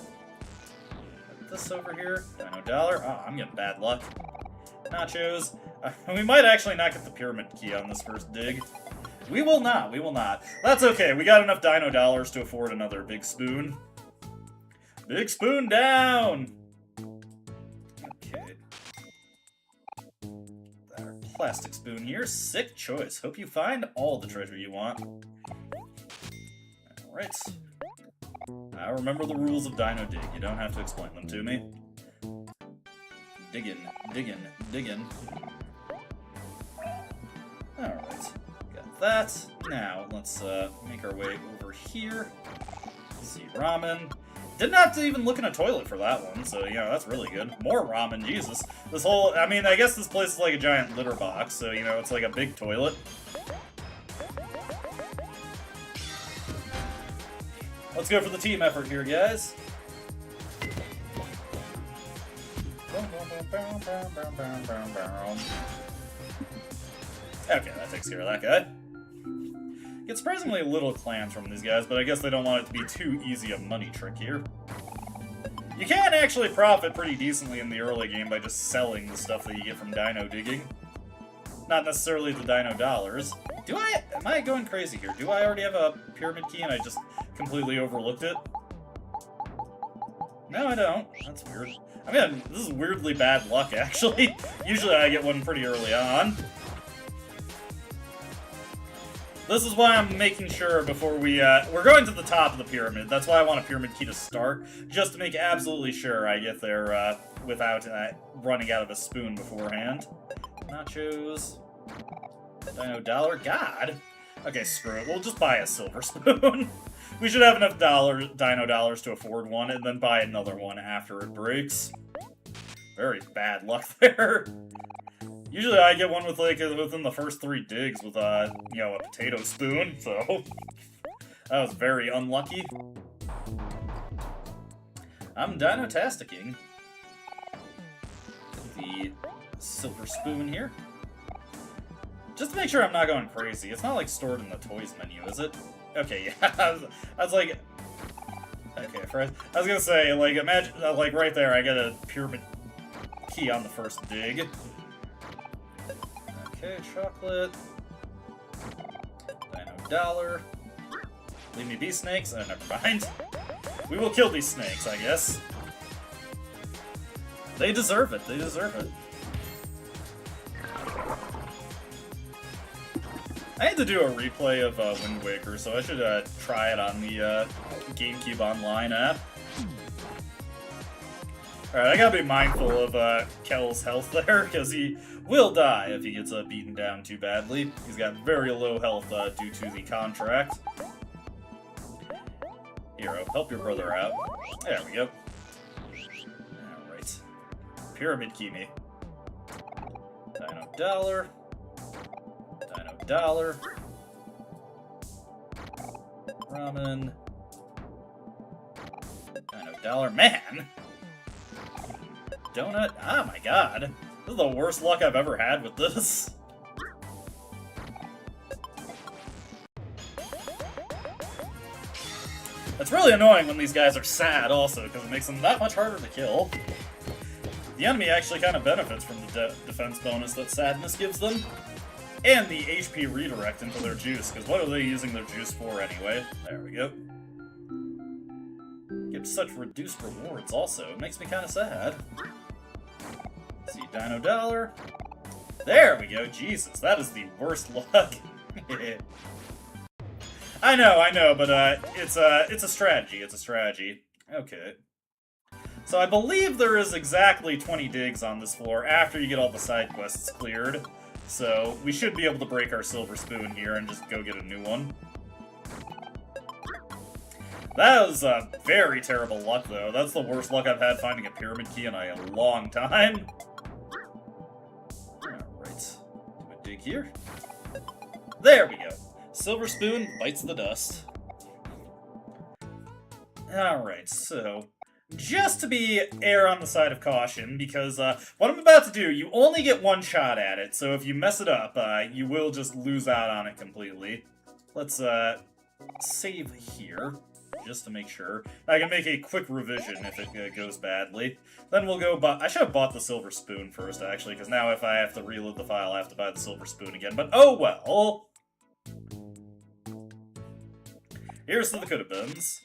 this over here. Dino Dollar. Oh, I'm getting bad luck. Nachos. We might actually not get the pyramid key on this first dig. We will not. We will not. That's okay. We got enough Dino Dollars to afford another big spoon. Big spoon down! Okay. Our plastic spoon here. Sick choice. Hope you find all the treasure you want. Alright. I remember the rules of Dino Dig. You don't have to explain them to me. Diggin', diggin', diggin'. Alright. Got that. Now, let's make our way over here. See ramen. Didn't have to even look in a toilet for that one, so yeah, that's really good. More ramen, Jesus. This whole, I mean, I guess this place is like a giant litter box, so, you know, it's like a big toilet. Let's go for the team effort here, guys. Okay, that takes care of that guy. Get surprisingly little clams from these guys, but I guess they don't want it to be too easy a money trick here. You can actually profit pretty decently in the early game by just selling the stuff that you get from dino digging. Not necessarily the dino dollars. Am I going crazy here? Do I already have a pyramid key and I just completely overlooked it? No, I don't. That's weird. I mean, this is weirdly bad luck, actually. Usually I get one pretty early on. This is why I'm making sure before we're going to the top of the pyramid. That's why I want a pyramid key to start, just to make absolutely sure I get there without running out of a spoon beforehand. Nachos. Dino dollar? God! Okay, screw it. We'll just buy a silver spoon. We should have enough dino dollars to afford one, and then buy another one after it breaks. Very bad luck there. Usually I get one with, like, within the first 3 digs with, you know, a potato spoon, so... that was very unlucky. I'm dino-tasticking. Get the silver spoon here. Just to make sure I'm not going crazy. It's not, like, stored in the toys menu, is it? Okay, yeah, I was like... Okay, first, I was gonna say, like, imagine, like, right there, I get a pyramid key on the first dig. Okay, chocolate. Dino dollar. Leave me be snakes. Oh, never mind. We will kill these snakes, I guess. They deserve it. They deserve it. I had to do a replay of Wind Waker, so I should try it on the GameCube Online app. Alright, I gotta be mindful of Kel's health there, because he will die if he gets beaten down too badly. He's got very low health due to the contract. Hero, help your brother out. There we go. Alright. Pyramid key me. Dino dollar. Dino dollar. Ramen. Dino dollar. Man! Donut? Oh my god. This is the worst luck I've ever had with this. It's really annoying when these guys are sad also, because it makes them that much harder to kill. The enemy actually kind of benefits from the defense bonus that sadness gives them. And the HP redirect into their juice, because what are they using their juice for anyway? There we go. Get such reduced rewards also. It makes me kind of sad. See, Dino Dollar. There we go. Jesus, that is the worst luck. I know, but it's a strategy. It's a strategy. Okay. So I believe there is exactly 20 digs on this floor after you get all the side quests cleared. So we should be able to break our silver spoon here and just go get a new one. That was very terrible luck, though. That's the worst luck I've had finding a pyramid key in a long time. Alright. Do a dig here. There we go. Silver spoon bites the dust. Alright, so... just to be err on the side of caution, because what I'm about to do, you only get one shot at it, so if you mess it up, you will just lose out on it completely. Let's save here, just to make sure. I can make a quick revision if it goes badly. Then we'll go I should have bought the silver spoon first, actually, because now if I have to reload the file, I have to buy the silver spoon again, but oh well! Here's to the could-have-beens.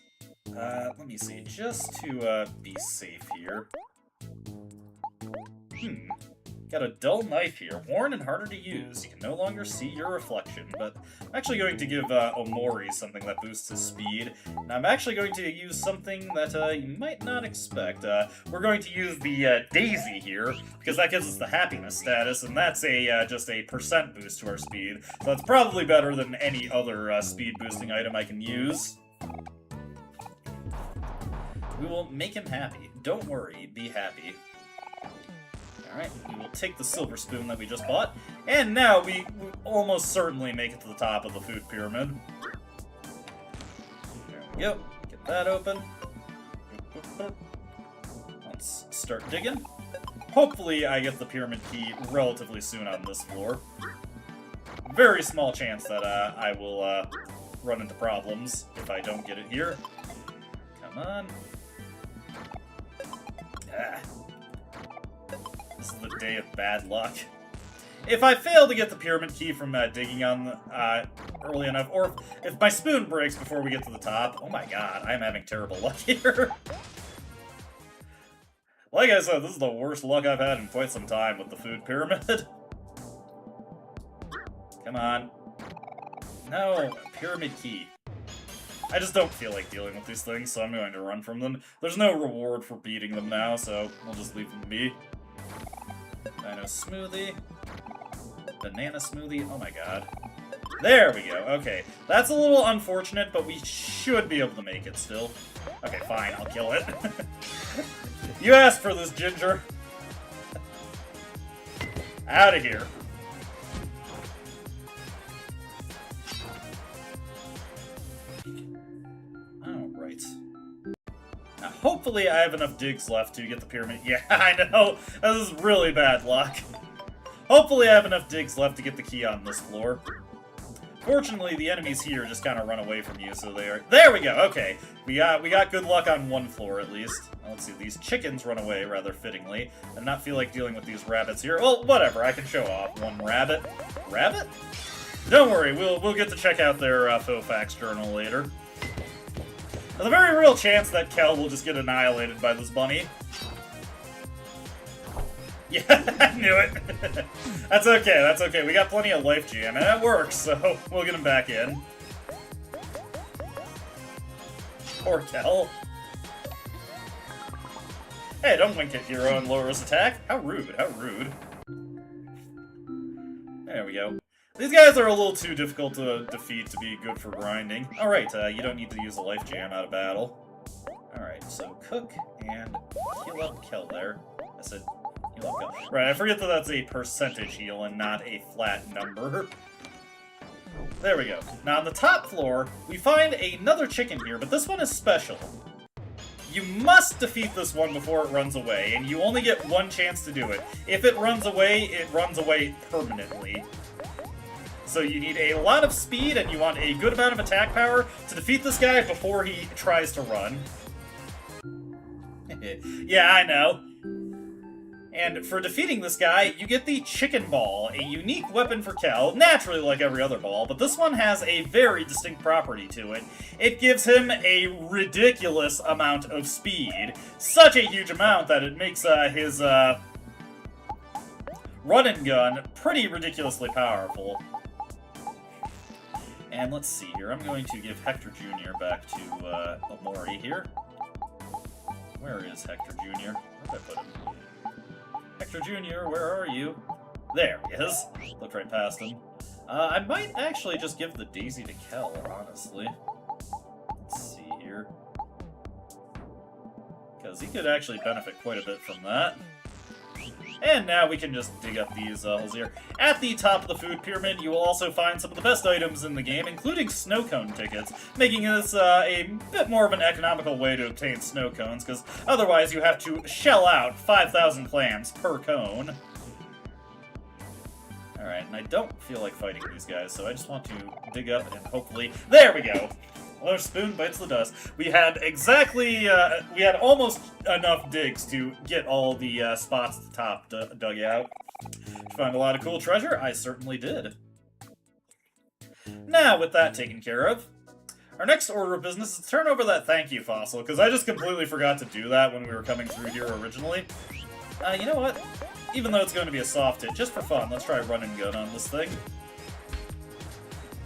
Let me see, just to, be safe here. Got a dull knife here, worn and harder to use. You can no longer see your reflection, but I'm actually going to give Omori something that boosts his speed. And I'm actually going to use something that you might not expect. We're going to use the Daisy here, because that gives us the happiness status, and that's a just a % boost to our speed. So that's probably better than any other speed boosting item I can use. We will make him happy. Don't worry, be happy. Alright, we will take the silver spoon that we just bought, and now we almost certainly make it to the top of the food pyramid. There we go. Get that open. Let's start digging. Hopefully I get the pyramid key relatively soon on this floor. Very small chance that I will run into problems if I don't get it here. Come on. This is the day of bad luck. If I fail to get the pyramid key from digging on early enough, or if my spoon breaks before we get to the top, oh my god, I'm having terrible luck here. Like I said, this is the worst luck I've had in quite some time with the food pyramid. Come on. No, pyramid key. I just don't feel like dealing with these things, so I'm going to run from them. There's no reward for beating them now, so we'll just leave them be. Dino smoothie. Banana smoothie. Oh my god. There we go. Okay. That's a little unfortunate, but we should be able to make it still. Okay, fine. I'll kill it. You asked for this, Ginger. Out of here. Alright. Now, hopefully I have enough digs left to get the pyramid. Yeah, I know. This is really bad luck. Hopefully I have enough digs left to get the key on this floor. Fortunately, the enemies here just kind of run away from you, so they are... There we go, okay. We got good luck on one floor, at least. Now, let's see, these chickens run away, rather fittingly, and not feel like dealing with these rabbits here. Well, whatever, I can show off one rabbit. Rabbit? Don't worry, we'll get to check out their faux facts journal later. There's a very real chance that Kel will just get annihilated by this bunny. Yeah, I knew it. That's okay, that's okay. We got plenty of life jam, and that works, so we'll get him back in. Poor Kel. Hey, don't wink at hero and lower his attack. How rude, how rude. There we go. These guys are a little too difficult to defeat to be good for grinding. Alright, you don't need to use a life jam out of battle. Alright, so cook and heal up Kel there. I said heal up Kel. Right, I forget that that's a percentage heal and not a flat number. There we go. Now on the top floor, we find another chicken here, but this one is special. You must defeat this one before it runs away, and you only get one chance to do it. If it runs away permanently. So you need a lot of speed, and you want a good amount of attack power to defeat this guy before he tries to run. Yeah, I know. And for defeating this guy, you get the Chicken Ball, a unique weapon for Kel, naturally like every other ball, but this one has a very distinct property to it. It gives him a ridiculous amount of speed. Such a huge amount that it makes his run and gun pretty ridiculously powerful. And let's see here, I'm going to give Hector Jr. back to Omori here. Where is Hector Jr.? Where'd I put him? Hector Jr., where are you? There he is. Looked right past him. I might actually just give the Daisy to Kel, honestly. Let's see here. Because he could actually benefit quite a bit from that. And now we can just dig up these holes here. At the top of the food pyramid, you will also find some of the best items in the game, including snow cone tickets, making this a bit more of an economical way to obtain snow cones, because otherwise you have to shell out 5,000 clams per cone. Alright, and I don't feel like fighting these guys, so I just want to dig up and hopefully... There we go! Another spoon bites the dust. We had we had almost enough digs to get all the spots at the top dug out. Did you find a lot of cool treasure? I certainly did. Now, with that taken care of, Our next order of business is to turn over that thank you fossil, because I just completely forgot to do that when we were coming through here originally. You know what? Even though it's going to be a soft hit, just for fun, let's try run and gun on this thing.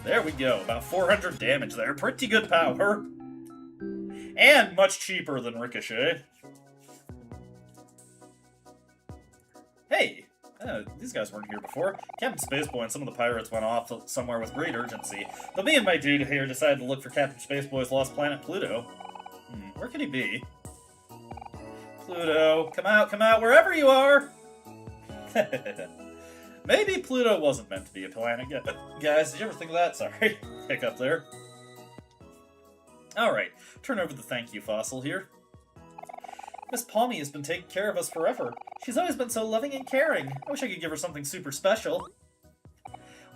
There we go, about 400 damage there. Pretty good power. And much cheaper than Ricochet. Hey! These guys weren't here before. Captain Spaceboy and some of the pirates went off somewhere with great urgency. But me and my dude here decided to look for Captain Spaceboy's lost planet, Pluto. Where could he be? Pluto, come out, wherever you are! Maybe Pluto wasn't meant to be a planet. Guys, did you ever think of that? Sorry. Hiccup there. Alright, turn over the thank you fossil here. Miss Palmy has been taking care of us forever. She's always been so loving and caring. I wish I could give her something super special.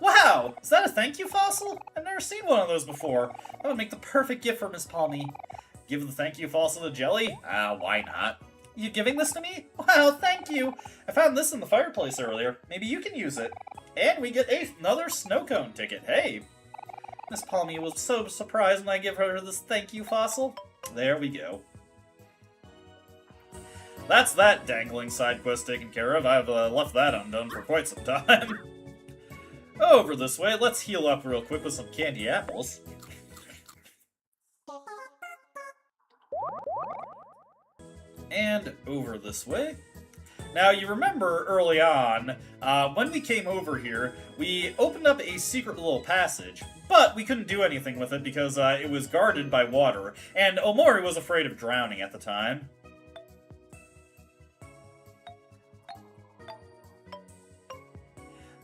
Wow! Is that a thank you fossil? I've never seen one of those before. That would make the perfect gift for Miss Palmy. Give the thank you fossil to Jelly? Why not? You giving this to me? Wow, thank you! I found this in the fireplace earlier. Maybe you can use it. And we get another snow cone ticket. Hey! Miss Palmy was so surprised when I give her this thank you fossil. There we go. That's that dangling side quest taken care of. I've left that undone for quite some time. Over this way, let's heal up real quick with some candy apples. And over this way. Now, you remember early on, when we came over here, we opened up a secret little passage, but we couldn't do anything with it because it was guarded by water, and Omori was afraid of drowning at the time.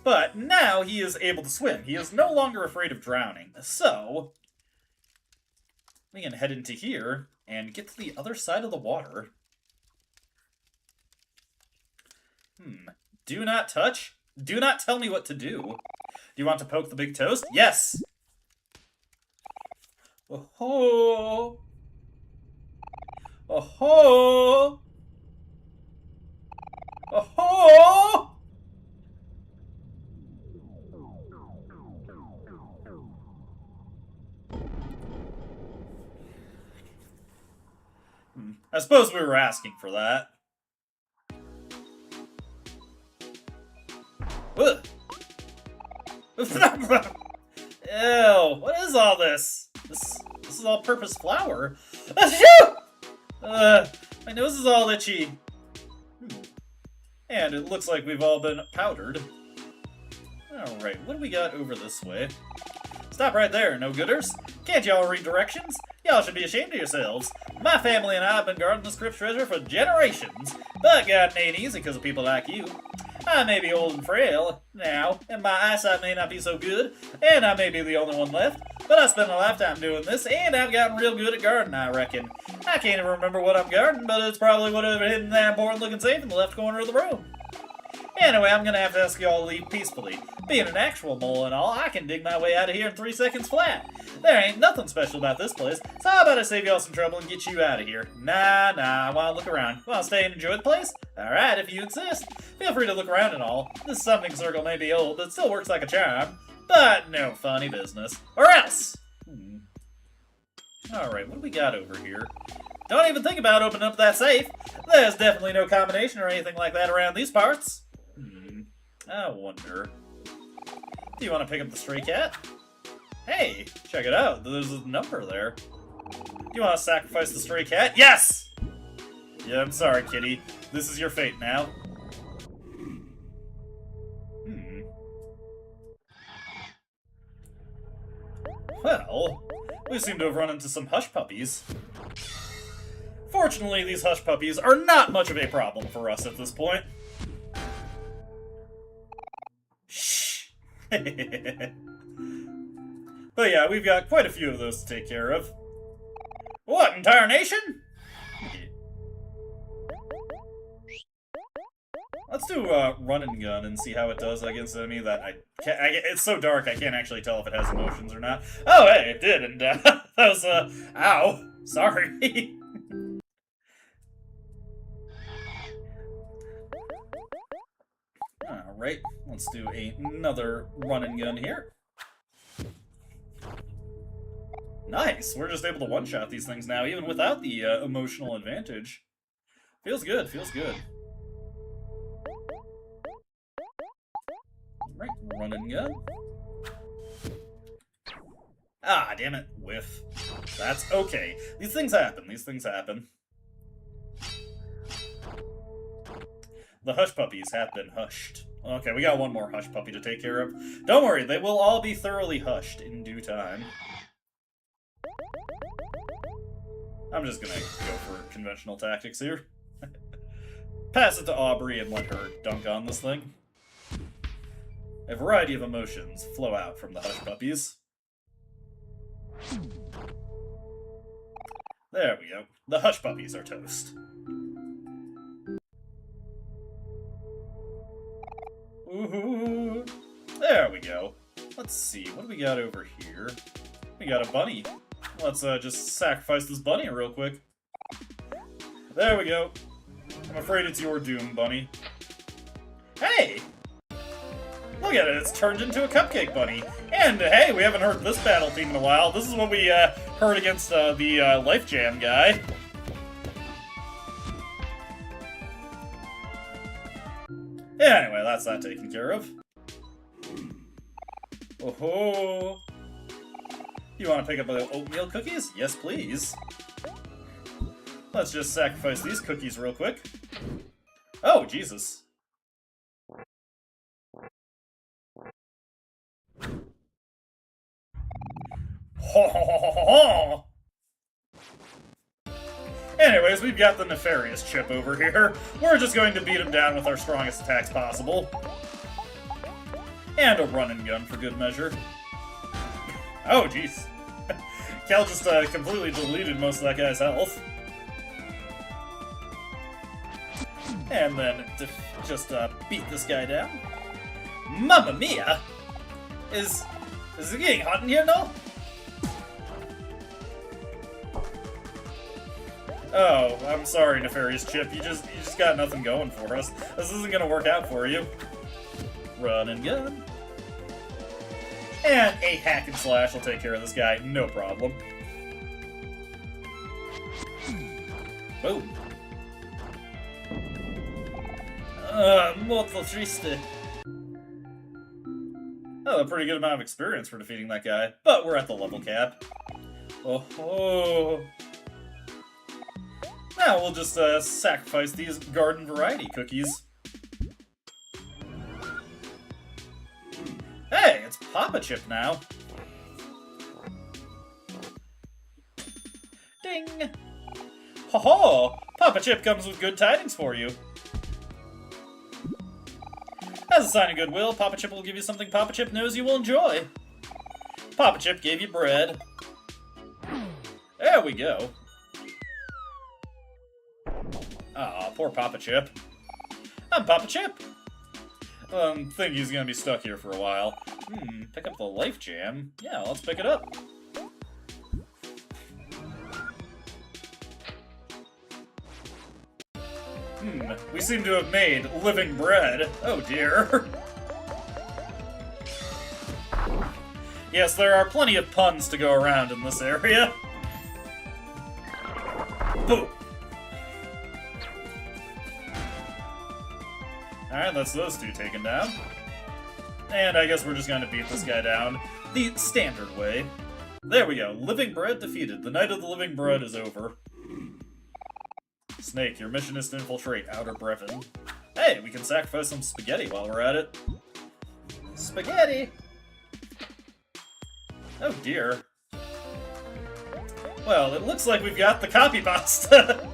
But now he is able to swim. He is no longer afraid of drowning. So, we can head into here and get to the other side of the water. Do not touch. Do not tell me what to do. Do you want to poke the big toast? Yes! Oh-ho! Oh-ho! Oh-ho! I suppose we were asking for that. Ugh. Ew, what is all this? This is all-purpose flour. My nose is all itchy. And it looks like we've all been powdered. Alright, what do we got over this way? Stop right there, no-gooders. Can't y'all read directions? Y'all should be ashamed of yourselves. My family and I have been guarding this crypt treasure for generations. But God ain't easy because of people like you. I may be old and frail now, and my eyesight may not be so good, and I may be the only one left, but I spent a lifetime doing this, and I've gotten real good at gardening, I reckon. I can't even remember what I'm gardening, but it's probably whatever hidden that important looking safe in the left corner of the room. Anyway, I'm gonna have to ask y'all to leave peacefully. Being an actual mole and all, I can dig my way out of here in 3 seconds flat. There ain't nothing special about this place, so how about I save y'all some trouble and get you out of here? Nah, I wanna look around. Wanna stay and enjoy the place? Alright, if you insist. Feel free to look around and all. This summoning circle may be old, but it still works like a charm. But no funny business. Or else! Alright, what do we got over here? Don't even think about opening up that safe. There's definitely no combination or anything like that around these parts. I wonder. Do you want to pick up the stray cat? Hey, check it out. There's a number there. Do you want to sacrifice the stray cat? Yes! Yeah, I'm sorry, kitty. This is your fate now. Well, we seem to have run into some hush puppies. Fortunately, these hush puppies are not much of a problem for us at this point. Shh! But yeah, we've got quite a few of those to take care of. What, entire nation? Let's do run and gun and see how it does against an enemy that it's so dark I can't actually tell if it has emotions or not. Oh, hey, it did, and that was, ow. Sorry. Alright, let's do another run and gun here. Nice! We're just able to one-shot these things now, even without the emotional advantage. Feels good, feels good. Right, run and gun. Ah, damn it, whiff. That's okay. These things happen, these things happen. The hush puppies have been hushed. Okay, we got one more hush puppy to take care of. Don't worry, they will all be thoroughly hushed in due time. I'm just gonna go for conventional tactics here. Pass it to Aubrey and let her dunk on this thing. A variety of emotions flow out from the hush puppies. There we go. The hush puppies are toast. Ooh, there we go. Let's see, what do we got over here? We got a bunny. Let's just sacrifice this bunny real quick. There we go. I'm afraid it's your doom, bunny. Hey! Look at it, it's turned into a cupcake bunny. And hey, we haven't heard this battle theme in a while. This is what we heard against the Life Jam guy. Anyway, that's that taken care of. Oh-ho! You want to pick up the oatmeal cookies? Yes, please. Let's just sacrifice these cookies real quick. Oh, Jesus. Ho ho ho ho ho! Anyways, we've got the nefarious chip over here. We're just going to beat him down with our strongest attacks possible. And a run and gun for good measure. Oh, jeez. Cal just completely deleted most of that guy's health. And then just beat this guy down. Mamma mia! Is it getting hot in here, no? Oh, I'm sorry, Nefarious Chip. You just got nothing going for us. This isn't gonna work out for you. Run and gun. And a hack and slash will take care of this guy, no problem. Boom. Molto triste. Oh, a pretty good amount of experience for defeating that guy, but we're at the level cap. Oh. Now we'll just sacrifice these garden variety cookies. Hey, it's Papa Chip now. Ding! Ho ho! Papa Chip comes with good tidings for you. As a sign of goodwill, Papa Chip will give you something Papa Chip knows you will enjoy. Papa Chip gave you bread. There we go. Aw, poor Papa Chip. I'm Papa Chip! Think he's gonna be stuck here for a while. Pick up the Life Jam. Yeah, let's pick it up. We seem to have made living bread. Oh dear. Yes, there are plenty of puns to go around in this area. Boom! Alright, that's those two taken down. And I guess we're just gonna beat this guy down the standard way. There we go. Living bread defeated. The night of the living bread is over. Snake, your mission is to infiltrate Outer Brevin. Hey, we can sacrifice some spaghetti while we're at it. Spaghetti! Oh dear. Well, it looks like we've got the copy pasta.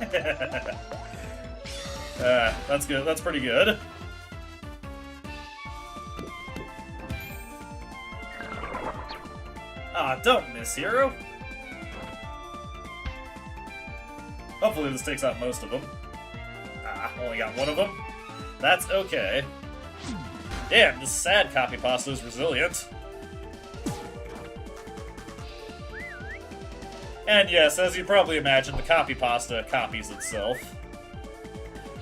That's good. That's pretty good. Ah, don't miss, hero. Hopefully this takes out most of them. Ah, only got one of them. That's okay. Damn, this sad copy pasta is resilient. And yes, as you probably imagine, the copy pasta copies itself.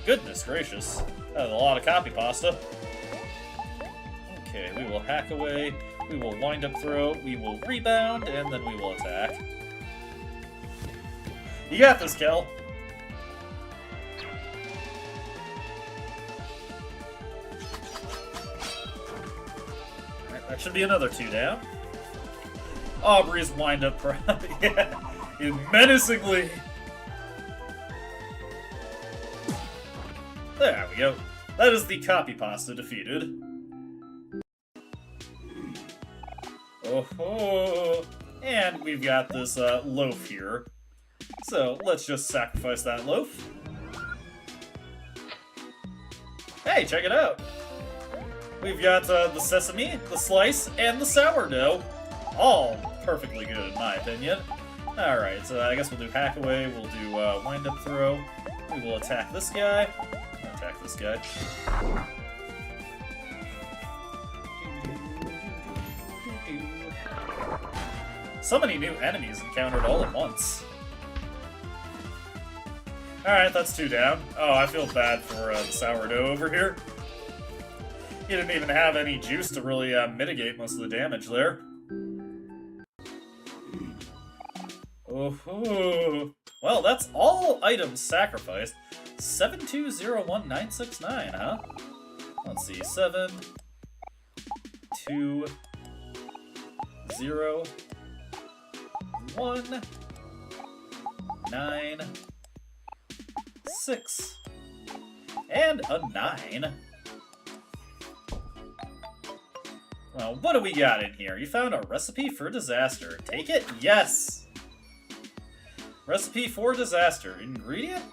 Goodness gracious. That is a lot of copy pasta. Okay, we will hack away, we will wind up throw, we will rebound, and then we will attack. You got this, Kel. Alright, that should be another 2 down. Aubrey's wind-up yeah, menacingly. There we go. That is the copy pasta defeated. Oh, and we've got this loaf here. So let's just sacrifice that loaf. Hey, check it out. We've got the sesame, the slice, and the sourdough. All perfectly good in my opinion. Alright, so I guess we'll do hack away, we'll do wind up throw. We will attack this guy. Attack this guy. So many new enemies encountered all at once. Alright, that's 2 down. Oh, I feel bad for the sourdough over here. He didn't even have any juice to really mitigate most of the damage there. Oh, well, that's all items sacrificed. 7201969, huh? Let's see, 7, 2, 0, 1, 9, 6, and a 9. Well, what do we got in here? You found a recipe for disaster. Take it? Yes! Recipe for disaster. Ingredient?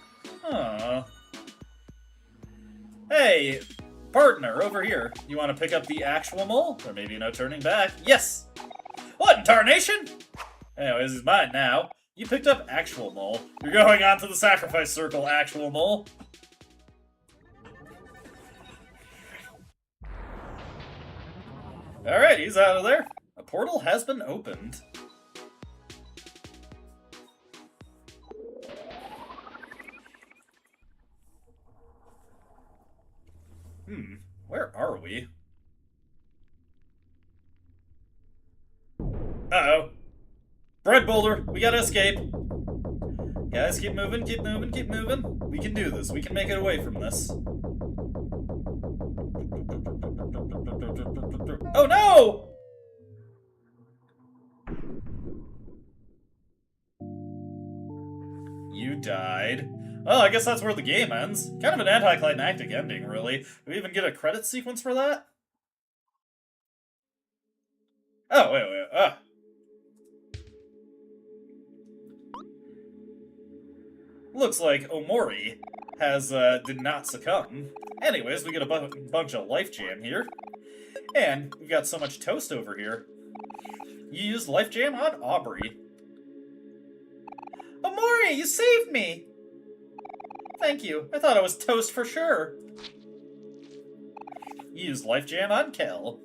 Huh. Hey, partner, over here. You want to pick up the actual mole? Or maybe no turning back? Yes! What in tarnation? Anyways, it's mine now. You picked up actual mole. You're going on to the sacrifice circle, actual mole. Alright, he's out of there. A portal has been opened. Where are we? Uh-oh. Bread boulder, we gotta escape. Guys, keep moving, keep moving, keep moving. We can do this. We can make it away from this. Oh no! You died. Well, I guess that's where the game ends. Kind of an anticlimactic ending, really. Do we even get a credit sequence for that? Oh, wait. Looks like Omori did not succumb. Anyways, we get a bunch of life jam here. And we've got so much toast over here. You used life jam on Aubrey. Omori, you saved me! Thank you. I thought I was toast for sure. You used life jam on Kel.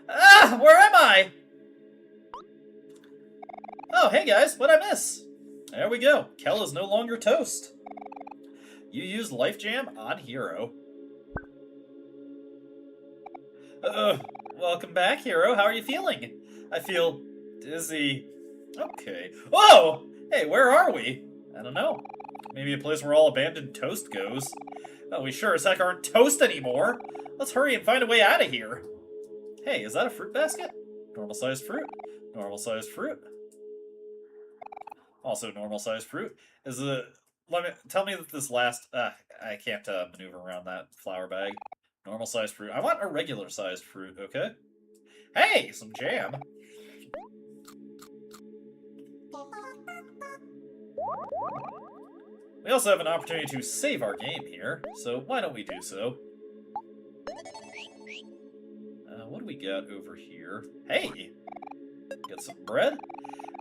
Ah! Where am I? Oh, hey guys, what'd I miss? There we go. Kel is no longer toast. You used life jam on Hero. Welcome back, Hero. How are you feeling? I feel dizzy. Okay. Whoa! Hey, where are we? I don't know. Maybe a place where all abandoned toast goes. Oh, we sure as heck aren't toast anymore. Let's hurry and find a way out of here. Hey, is that a fruit basket? Normal-sized fruit. Normal-sized fruit. Also normal-sized fruit. Is it... Tell me that this last... I can't maneuver around that flour bag. Normal-sized fruit. I want a regular-sized fruit, okay? Hey, some jam. We also have an opportunity to save our game here, so why don't we do so? What do we got over here? Hey! Got some bread?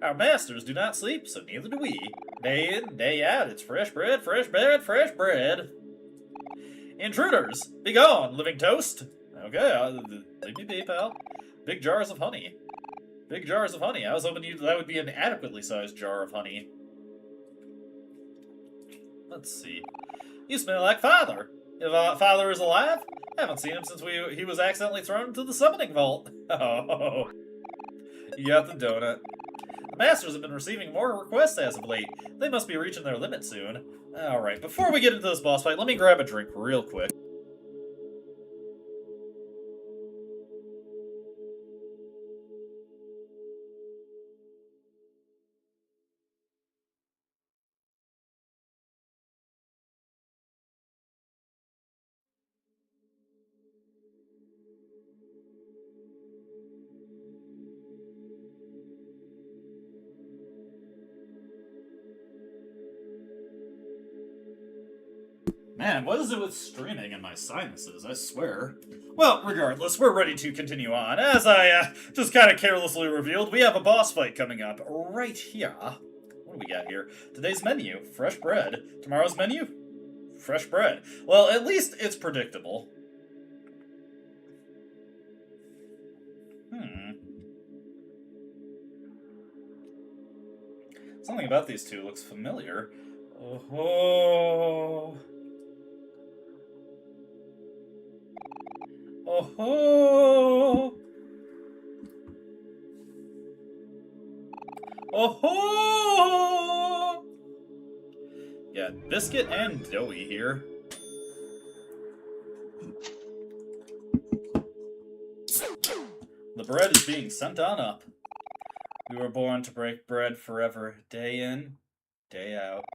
Our masters do not sleep, so neither do we. Day in, day out, it's fresh bread, fresh bread, fresh bread. Intruders! Be gone, living toast! Okay, leave me be, pal. Big jars of honey. Big jars of honey. I was hoping that would be an adequately sized jar of honey. Let's see. You smell like father. If father is alive, haven't seen him since he was accidentally thrown into the summoning vault. Oh, you got the donut. The Masters have been receiving more requests as of late. They must be reaching their limit soon. Alright, before we get into this boss fight, let me grab a drink real quick. Man, what is it with streaming and my sinuses, I swear. Well, regardless, we're ready to continue on. As I just kind of carelessly revealed, we have a boss fight coming up right here. What do we got here? Today's menu, fresh bread. Tomorrow's menu, fresh bread. Well, at least it's predictable. Something about these two looks familiar. Oh. Oh-ho! Oh-ho! Yeah, Biscuit and Doughy here. The bread is being sent on up. We were born to break bread forever, day in, day out.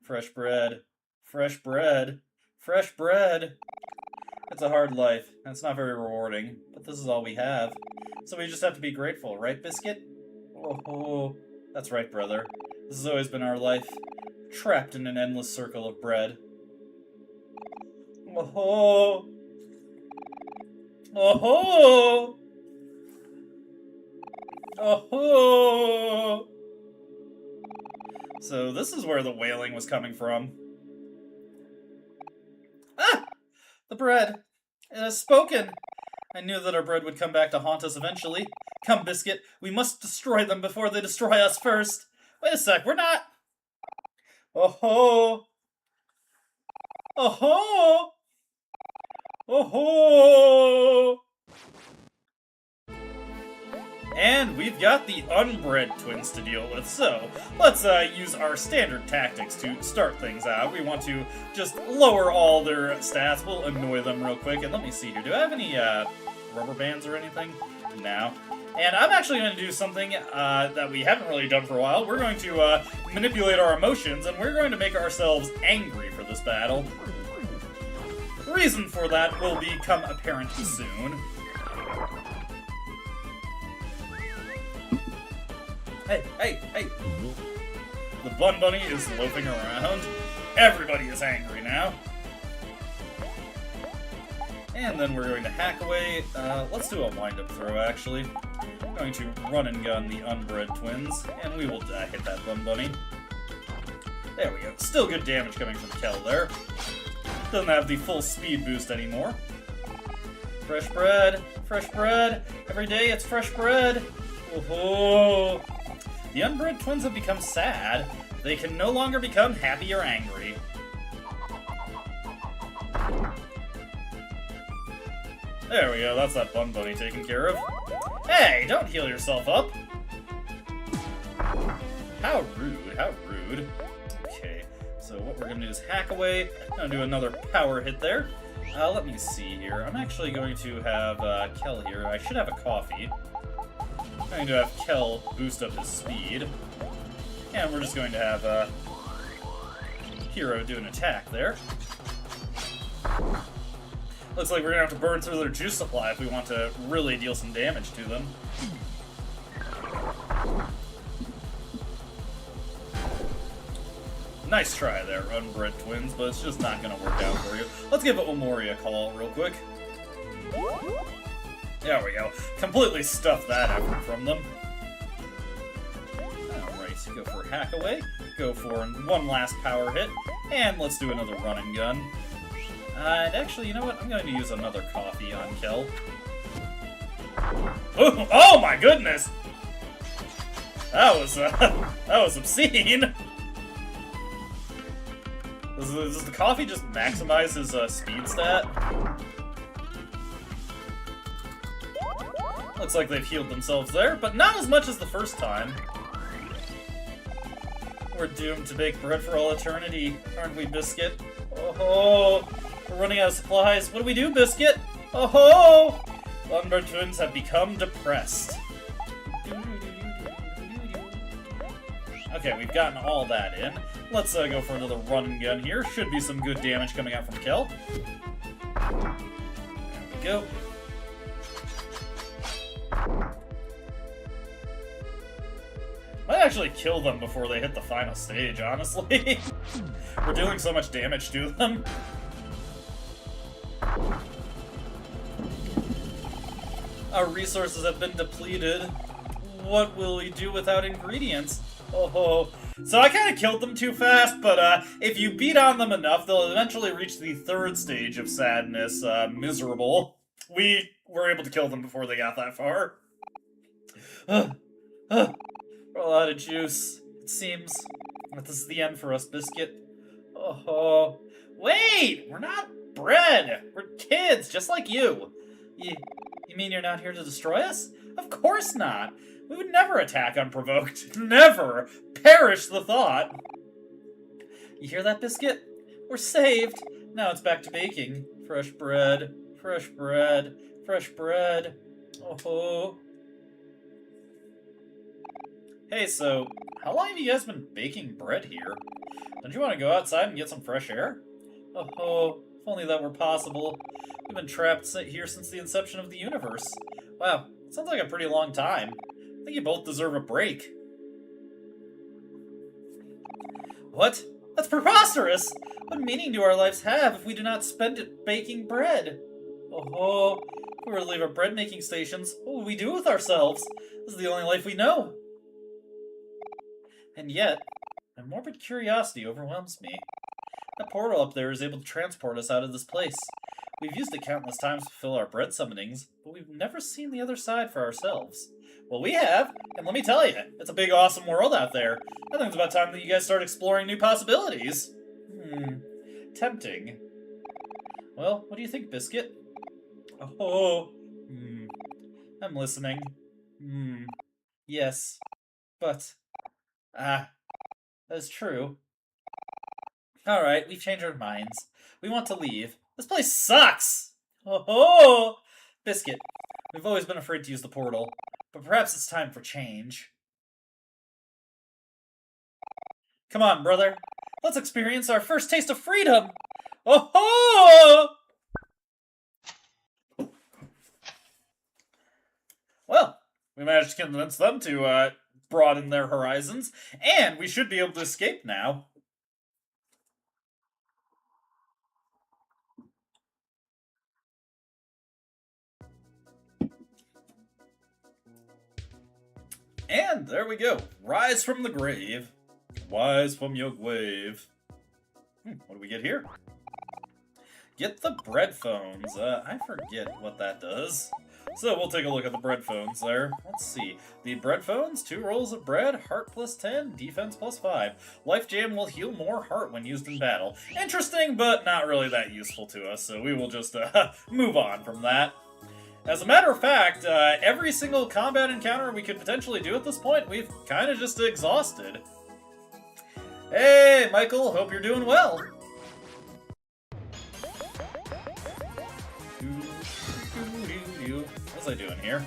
Fresh bread, fresh bread, fresh bread. It's a hard life, and it's not very rewarding, but this is all we have. So we just have to be grateful, right, Biscuit? Oh, that's right, brother. This has always been our life, trapped in an endless circle of bread. Oh, oh, oh. So this is where the wailing was coming from. Ah! The bread. It has spoken. I knew that our bread would come back to haunt us eventually. Come, Biscuit. We must destroy them before they destroy us first. Wait a sec. We're not... Oh-ho. Oh-ho. Oh-ho. And we've got the unbred twins to deal with, so let's use our standard tactics to start things out. We want to just lower all their stats. We'll annoy them real quick, and let me see here. Do I have any rubber bands or anything? No. And I'm actually going to do something that we haven't really done for a while. We're going to manipulate our emotions, and we're going to make ourselves angry for this battle. The reason for that will become apparent soon. Hey, hey, hey! The Bun Bunny is loafing around. Everybody is angry now. And then we're going to hack away. Let's do a wind-up throw, actually. I'm going to run and gun the unbred twins, and we will hit that Bun Bunny. There we go. Still good damage coming from Kel there. Doesn't have the full speed boost anymore. Fresh bread, fresh bread. Every day it's fresh bread. Oh-ho! The unbred twins have become sad. They can no longer become happy or angry. There we go, that's that Bun Bunny taken care of. Hey, don't heal yourself up! How rude, how rude. Okay, so what we're gonna do is hack away. I'm gonna do another power hit there. Let me see here. I'm actually going to have Kel here. I should have a coffee. I'm going to have Kel boost up his speed. And we're just going to have Hero do an attack there. Looks like we're going to have to burn through their juice supply if we want to really deal some damage to them. Nice try there, unbred twins, but it's just not going to work out for you. Let's give Omori a call real quick. There we go. Completely stuffed that effort from them. Alright, go for hack away. Go for one last power hit. And let's do another run and gun. And actually, you know what? I'm going to use another coffee on Kel. Oh my goodness! That was obscene! Does the coffee just maximize his speed stat? Looks like they've healed themselves there, but not as much as the first time. We're doomed to bake bread for all eternity, aren't we, Biscuit? Oh, we're running out of supplies. What do we do, Biscuit? Oh, Lumber Twins have become depressed. Okay, we've gotten all that in. Let's go for another run and gun here. Should be some good damage coming out from Kel. There we go. Might actually kill them before they hit the final stage, honestly. We're doing so much damage to them. Our resources have been depleted. What will we do without ingredients? Oh, so I kind of killed them too fast, but if you beat on them enough, they'll eventually reach the third stage of sadness, miserable. We were able to kill them before they got that far. We're all out of juice. It seems that this is the end for us, Biscuit. Oh, wait! We're not bread! We're kids, just like you. You mean you're not here to destroy us? Of course not! We would never attack unprovoked. Never! Perish the thought! You hear that, Biscuit? We're saved! Now it's back to baking. Fresh bread, fresh bread, fresh bread. Oh. Hey, so, how long have you guys been baking bread here? Don't you want to go outside and get some fresh air? Oh, if only that were possible. We've been trapped here since the inception of the universe. Wow, sounds like a pretty long time. I think you both deserve a break. What? That's preposterous! What meaning do our lives have if we do not spend it baking bread? Oh, if we were to leave our bread-making stations, what would we do with ourselves? This is the only life we know. And yet, my morbid curiosity overwhelms me. That portal up there is able to transport us out of this place. We've used it countless times to fulfill our bread summonings, but we've never seen the other side for ourselves. Well, we have, and let me tell you, it's a big, awesome world out there. I think it's about time that you guys start exploring new possibilities. Tempting. Well, what do you think, Biscuit? Oh, I'm listening. Yes, but, that's true. Alright, we've changed our minds. We want to leave. This place sucks! Oh, Biscuit, we've always been afraid to use the portal, but perhaps it's time for change. Come on, brother. Let's experience our first taste of freedom! Oh-ho! Well, we managed to convince them to broaden their horizons, and we should be able to escape now. And there we go. Rise from the grave. Rise from your grave. What do we get here? Get the bread phones. I forget what that does. So we'll take a look at the bread phones there. Let's see. The bread phones, 2 rolls of bread, heart plus 10, defense plus 5. Life Jam will heal more heart when used in battle. Interesting, but not really that useful to us, so we will just move on from that. As a matter of fact, every single combat encounter we could potentially do at this point, we've kind of just exhausted. Hey, Michael, hope you're doing well. What was I doing here?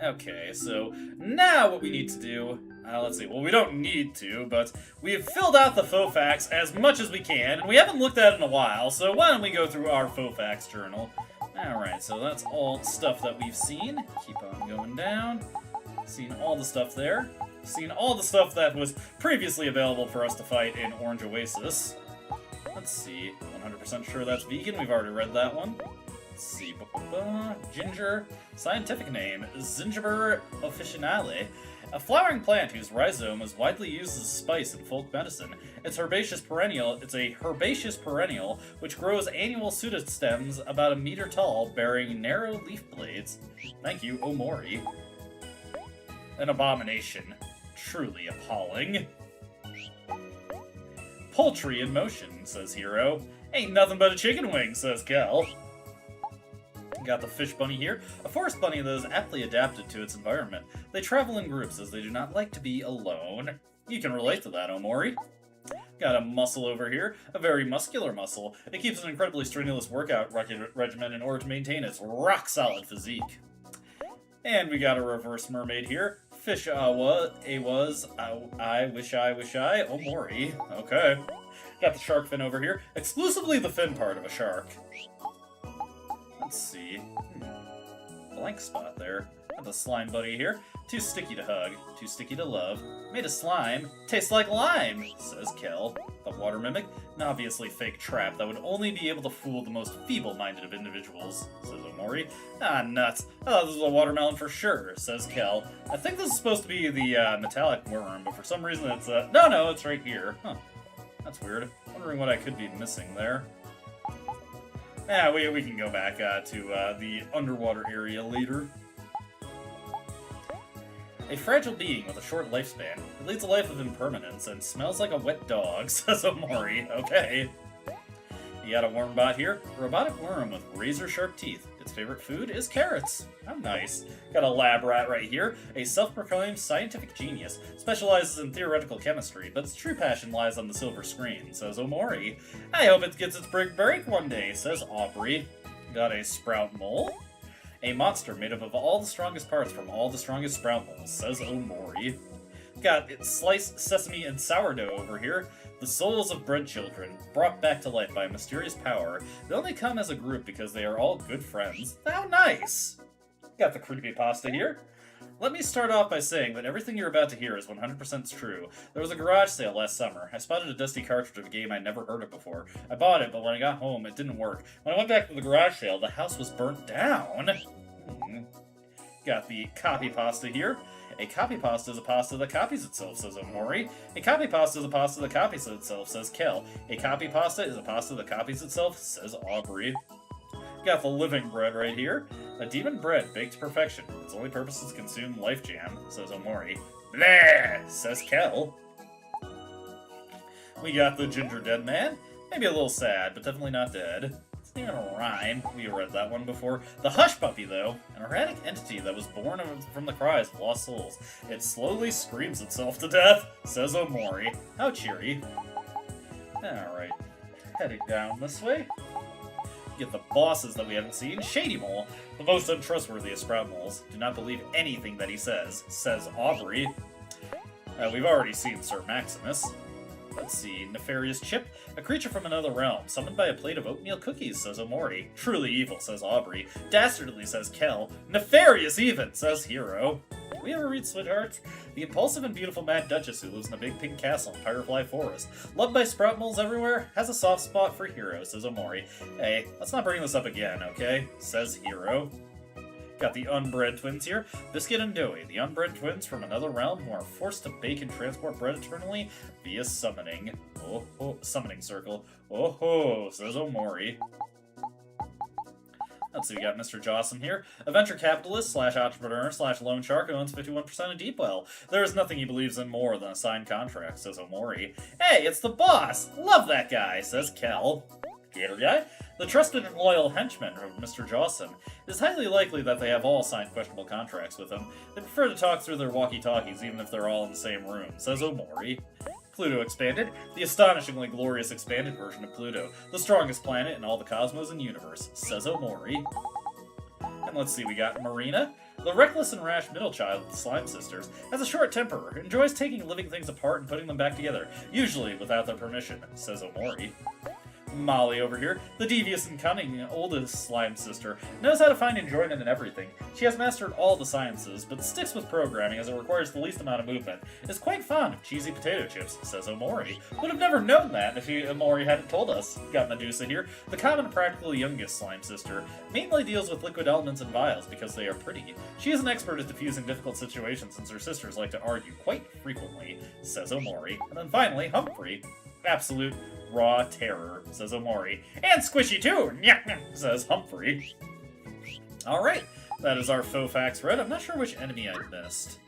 Okay, so now what we need to do, let's see, well we don't need to, but we've filled out the faux facts as much as we can, and we haven't looked at it in a while, so why don't we go through our faux facts journal. Alright, so that's all stuff that we've seen. Keep on going down. Seen all the stuff there. Seen all the stuff that was previously available for us to fight in Orange Oasis. Let's see, 100% sure that's vegan, we've already read that one. Let's see, ginger, scientific name, Zingiber officinale. A flowering plant whose rhizome is widely used as a spice in folk medicine. It's a herbaceous perennial which grows annual pseudostems about 1 meter tall, bearing narrow leaf blades. Thank you, Omori. An abomination. Truly appalling. Poultry in motion, says Hero. Ain't nothing but a chicken wing, says Kel. Got the fish bunny here, a forest bunny that is aptly adapted to its environment. They travel in groups as they do not like to be alone. You can relate to that, Omori. Got a mussel over here, a very muscular mussel. It keeps an incredibly strenuous workout regimen in order to maintain its rock-solid physique. And we got a reverse mermaid here. Fish Awa, I wish I, Omori. Okay. Got the shark fin over here. Exclusively the fin part of a shark. Let's see. Blank spot there. Got the slime buddy here. Too sticky to hug, too sticky to love. Made of slime. Tastes like lime, says Kel. The water mimic. An obviously fake trap that would only be able to fool the most feeble-minded of individuals, says Omori. Ah, nuts. I thought this was a watermelon for sure, says Kel. I think this is supposed to be the metallic worm, but for some reason it's no, it's right here. Huh. That's weird. Wondering what I could be missing there. Yeah, we can go back to the underwater area later. A fragile being with a short lifespan. It leads a life of impermanence and smells like a wet dog, says Omori. Okay. You got a worm bot here. A robotic worm with razor-sharp teeth. Its favorite food is carrots. How nice. Got a lab rat right here. A self-proclaimed scientific genius. Specializes in theoretical chemistry, but its true passion lies on the silver screen, says Omori. I hope it gets its big break one day, says Aubrey. Got a sprout mole. A monster made up of all the strongest parts from all the strongest sprout moles, says Omori. Got sliced sesame and sourdough over here. The souls of bread children, brought back to life by a mysterious power. They only come as a group because they are all good friends. How nice! Got the creepypasta here. Let me start off by saying that everything you're about to hear is 100% true. There was a garage sale last summer. I spotted a dusty cartridge of a game I'd never heard of before. I bought it, but when I got home, it didn't work. When I went back to the garage sale, the house was burnt down. Got the copy pasta here. A copy pasta is a pasta that copies itself, says Omori. A copy pasta is a pasta that copies itself, says Kel. A copy pasta is a pasta that copies itself, says Aubrey. Got the living bread right here. A demon bread baked to perfection. Its only purpose is to consume life jam, says Omori. Bleh, says Kel. We got the ginger dead man. Maybe a little sad, but definitely not dead. It's not even a rhyme. We read that one before. The hush puppy, though. An erratic entity that was born from the cries of lost souls. It slowly screams itself to death, says Omori. How cheery. Alright. Heading down this way. Get the bosses that we haven't seen. Shady Mole, the most untrustworthy of sprout moles. Do not believe anything that he says Aubrey. We've already seen Sir Maximus. Let's see, Nefarious Chip, a creature from another realm, summoned by a plate of oatmeal cookies, says Omori. Truly evil, says Aubrey. Dastardly, says Kel. Nefarious even, says Hero. We ever read Sweethearts? The impulsive and beautiful Mad Duchess who lives in a big pink castle in Firefly Forest, loved by sprout moles everywhere, has a soft spot for Hero, says Omori. Hey, let's not bring this up again, okay? Says Hero. Got the unbred twins here. Biscuit and Doughy, the unbred twins from another realm who are forced to bake and transport bread eternally via summoning. Oh ho, summoning circle. Oh ho, says Omori. Let's see, we got Mr. Jawsome here. A venture capitalist / entrepreneur / loan shark who owns 51% of Deepwell. There is nothing he believes in more than a signed contract, says Omori. Hey, it's the boss! Love that guy, says Kel. Gator guy? The trusted and loyal henchman of Mr. Jawsome. It is highly likely that they have all signed questionable contracts with him. They prefer to talk through their walkie-talkies even if they're all in the same room, says Omori. Pluto Expanded, the astonishingly glorious expanded version of Pluto, the strongest planet in all the cosmos and universe, says Omori. And let's see, we got Marina, the reckless and rash middle child of the Slime Sisters, has a short temper, enjoys taking living things apart and putting them back together, usually without their permission, says Omori. Molly over here, the devious and cunning oldest slime sister, knows how to find enjoyment in everything. She has mastered all the sciences, but sticks with programming as it requires the least amount of movement. Is quite fond of cheesy potato chips, says Omori. Would have never known that if Omori hadn't told us. Got Medusa here, the common and practical youngest slime sister. Mainly deals with liquid elements and vials because they are pretty. She is an expert at diffusing difficult situations since her sisters like to argue quite frequently, says Omori. And then finally, Humphrey. Absolute raw terror, says Omori. And squishy too, says Humphrey. Alright, that is our faux facts read. I'm not sure which enemy I missed.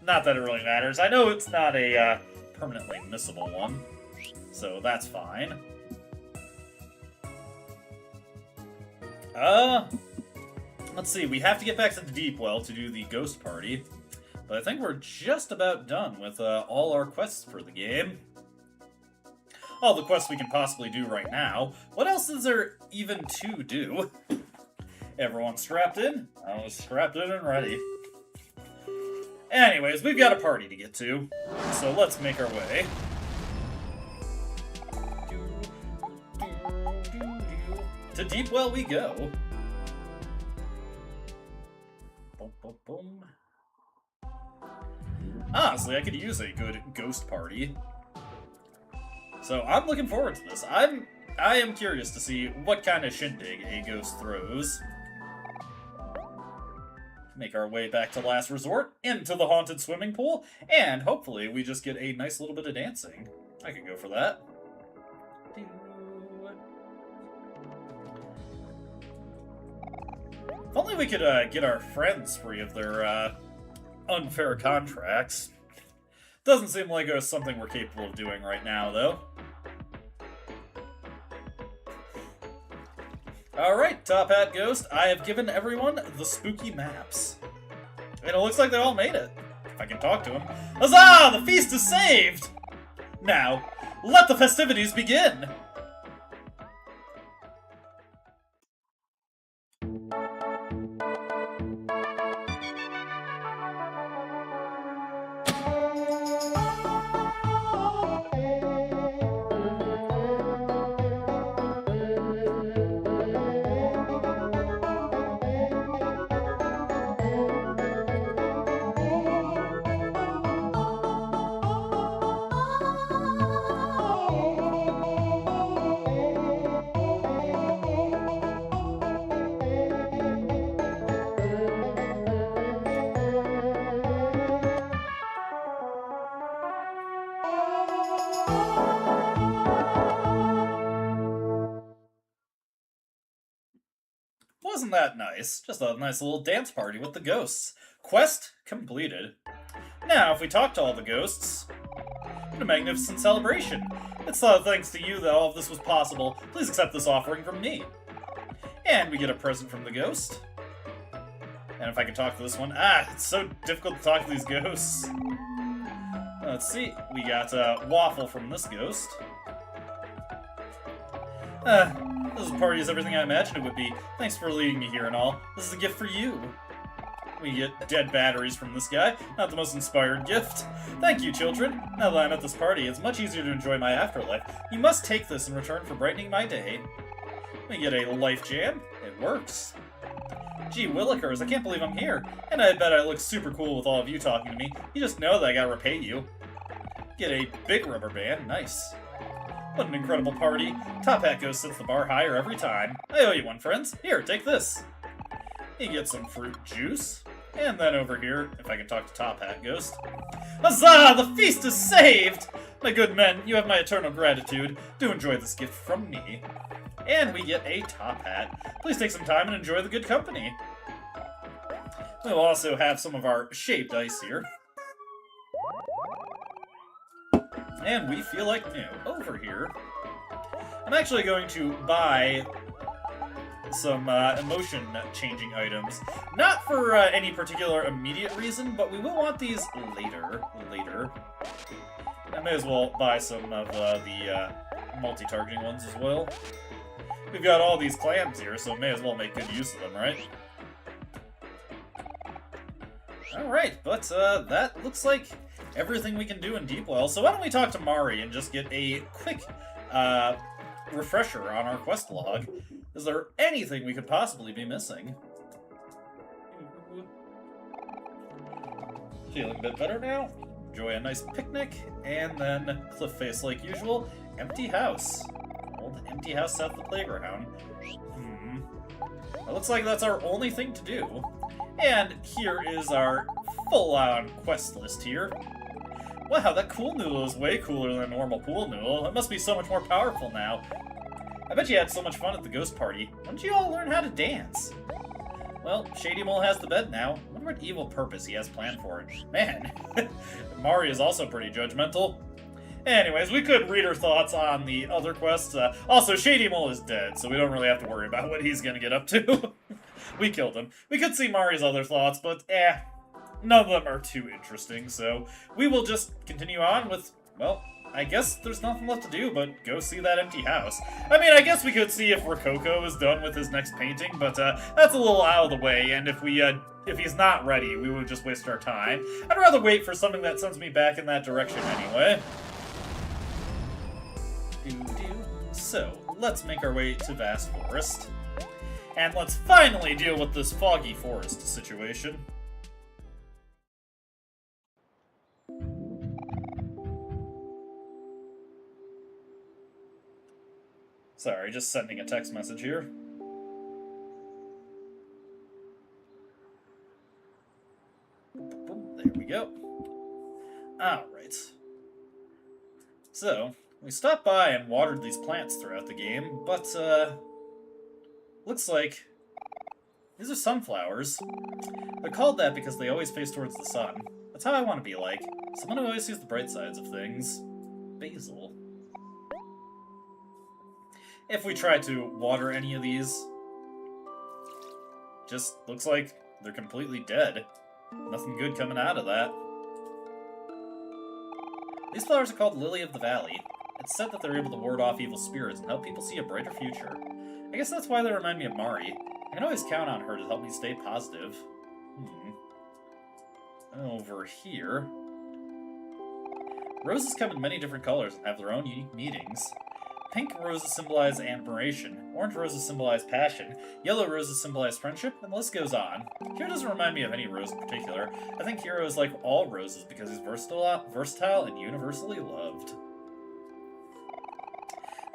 Not that it really matters. I know it's not a permanently missable one, so that's fine. let's see, we have to get back to the Deep Well to do the ghost party. But I think we're just about done with all our quests for the game. All the quests we can possibly do right now. What else is there even to do? Everyone strapped in? I was strapped in and ready. Anyways, we've got a party to get to, so let's make our way. To Deep Well we go. Boom, boom, boom. Honestly, I could use a good ghost party. So I'm looking forward to this. I am curious to see what kind of shindig a ghost throws. Make our way back to Last Resort, into the haunted swimming pool, and hopefully we just get a nice little bit of dancing. I could go for that. If only we could get our friends free of their unfair contracts. Doesn't seem like it's something we're capable of doing right now, though. Alright, Top Hat Ghost, I have given everyone the spooky maps. And it looks like they all made it. If I can talk to them. Huzzah! The feast is saved! Now, let the festivities begin! Wasn't that nice? Just a nice little dance party with the ghosts. Quest completed. Now, if we talk to all the ghosts, what a magnificent celebration. It's thanks to you that all of this was possible. Please accept this offering from me. And we get a present from the ghost. And if I can talk to this one, it's so difficult to talk to these ghosts. Let's see, we got a waffle from this ghost. This party is everything I imagined it would be. Thanks for leading me here and all. This is a gift for you. We get dead batteries from this guy. Not the most inspired gift. Thank you, children. Now that I'm at this party, it's much easier to enjoy my afterlife. You must take this in return for brightening my day. We get a life jam. It works. Gee willikers, I can't believe I'm here. And I bet I look super cool with all of you talking to me. You just know that I gotta repay you. Get a big rubber band. Nice. What an incredible party. Top Hat Ghost sets the bar higher every time. I owe you one, friends. Here, take this. You get some fruit juice. And then over here, if I can talk to Top Hat Ghost. Huzzah! The feast is saved! My good men, you have my eternal gratitude. Do enjoy this gift from me. And we get a top hat. Please take some time and enjoy the good company. We'll also have some of our shaped ice here. And we feel like new. Over here, I'm actually going to buy some emotion-changing items. Not for any particular immediate reason, but we will want these later. I may as well buy some of the multi-targeting ones as well. We've got all these clams here, so may as well make good use of them, right? Alright, but that looks like everything we can do in Deep Well. So why don't we talk to Mari and just get a quick refresher on our quest log. Is there anything we could possibly be missing? Feeling a bit better now. Enjoy a nice picnic, and then cliff face like usual. Empty house. Old empty house south of the playground. It looks like that's our only thing to do. And here is our full-on quest list here. Wow, that cool noodle is way cooler than a normal pool noodle. It must be so much more powerful now. I bet you had so much fun at the ghost party. When did you all learn how to dance? Well, Shady Mole has the bed now. I wonder what evil purpose he has planned for it. Man, Mari is also pretty judgmental. Anyways, we could read her thoughts on the other quests. Also, Shady Mole is dead, so we don't really have to worry about what he's gonna get up to. we killed him. We could see Mari's other thoughts, but none of them are too interesting, so we will just continue on with, well, I guess there's nothing left to do but go see that empty house. I mean, I guess we could see if Rococo is done with his next painting, but that's a little out of the way, and if he's not ready, we would just waste our time. I'd rather wait for something that sends me back in that direction anyway. So, let's make our way to Vast Forest. And let's finally deal with this foggy forest situation. Sorry, just sending a text message here. There we go. Alright. So, we stopped by and watered these plants throughout the game, but, looks like these are sunflowers. They're called that because they always face towards the sun. That's how I want to be like. Someone who always sees the bright sides of things. Basil. If we try to water any of these, just looks like they're completely dead. Nothing good coming out of that. These flowers are called Lily of the Valley. It's said that they're able to ward off evil spirits and help people see a brighter future. I guess that's why they remind me of Mari. I can always count on her to help me stay positive. Over here. Roses come in many different colors and have their own unique meanings. Pink roses symbolize admiration, orange roses symbolize passion, yellow roses symbolize friendship, and the list goes on. Hero doesn't remind me of any rose in particular. I think Hero is like all roses because he's versatile and universally loved.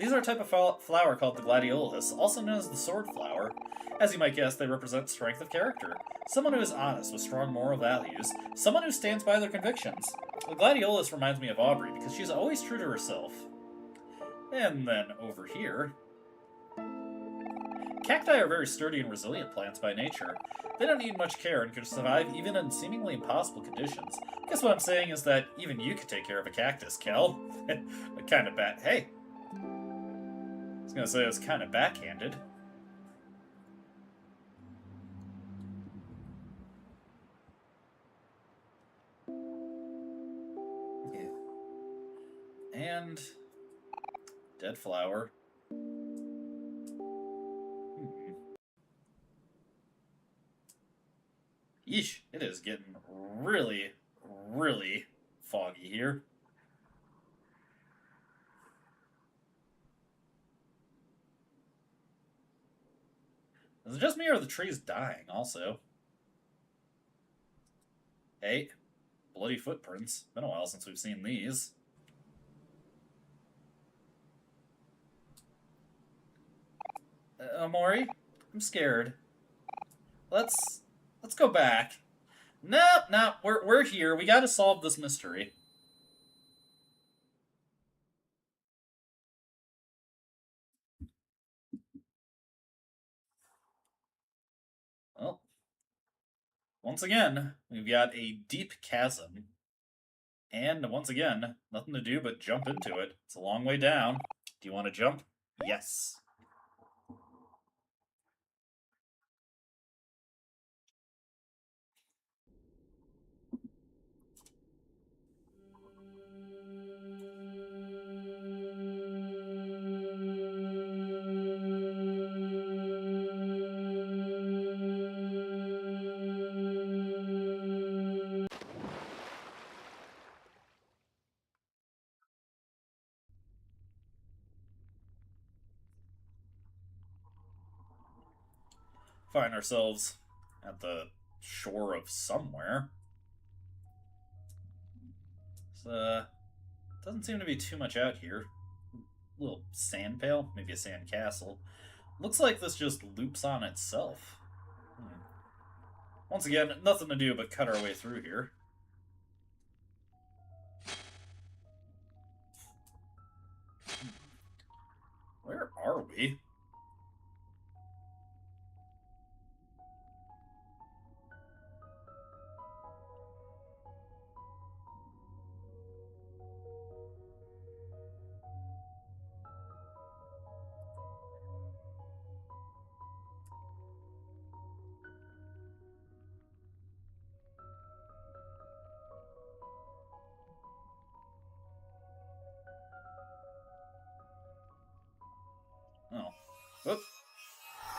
These are a type of flower called the gladiolus, also known as the sword flower. As you might guess, they represent strength of character. Someone who is honest with strong moral values. Someone who stands by their convictions. The gladiolus reminds me of Aubrey because she's always true to herself. And then over here... Cacti are very sturdy and resilient plants by nature. They don't need much care and can survive even in seemingly impossible conditions. I guess what I'm saying is that even you could take care of a cactus, Kel. Kind of Hey! I was gonna say it was kind of backhanded. Yeah. And... dead flower. Yeesh, it is getting really, really foggy here. Is it just me or are the trees dying also? Hey, bloody footprints. Been a while since we've seen these. Omori, I'm scared. Let's go back. Nope, we're here. We gotta solve this mystery. Well, once again, we've got a deep chasm. And once again, nothing to do but jump into it. It's a long way down. Do you want to jump? Yes. Find ourselves at the shore of somewhere. So, doesn't seem to be too much out here. Little sand pail, maybe a sand castle. Looks like this just loops on itself. Once again, nothing to do but cut our way through here. Where are we?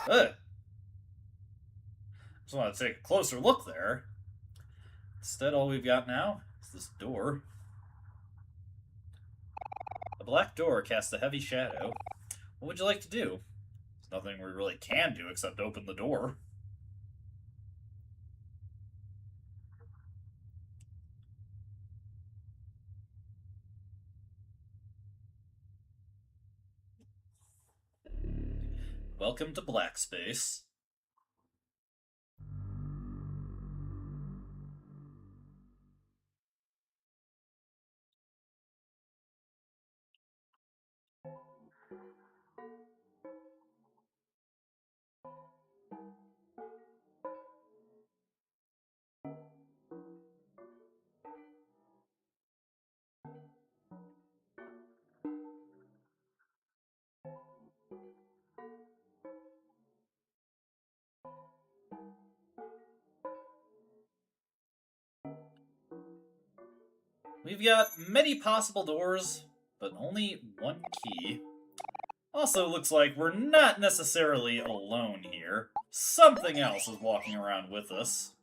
Ugh. Just want to take a closer look there. Instead, all we've got now is this door. A black door casts a heavy shadow. What would you like to do? There's nothing we really can do except open the door. Welcome to Black Space. We've got many possible doors, but only one key. Also looks like we're not necessarily alone here. Something else is walking around with us.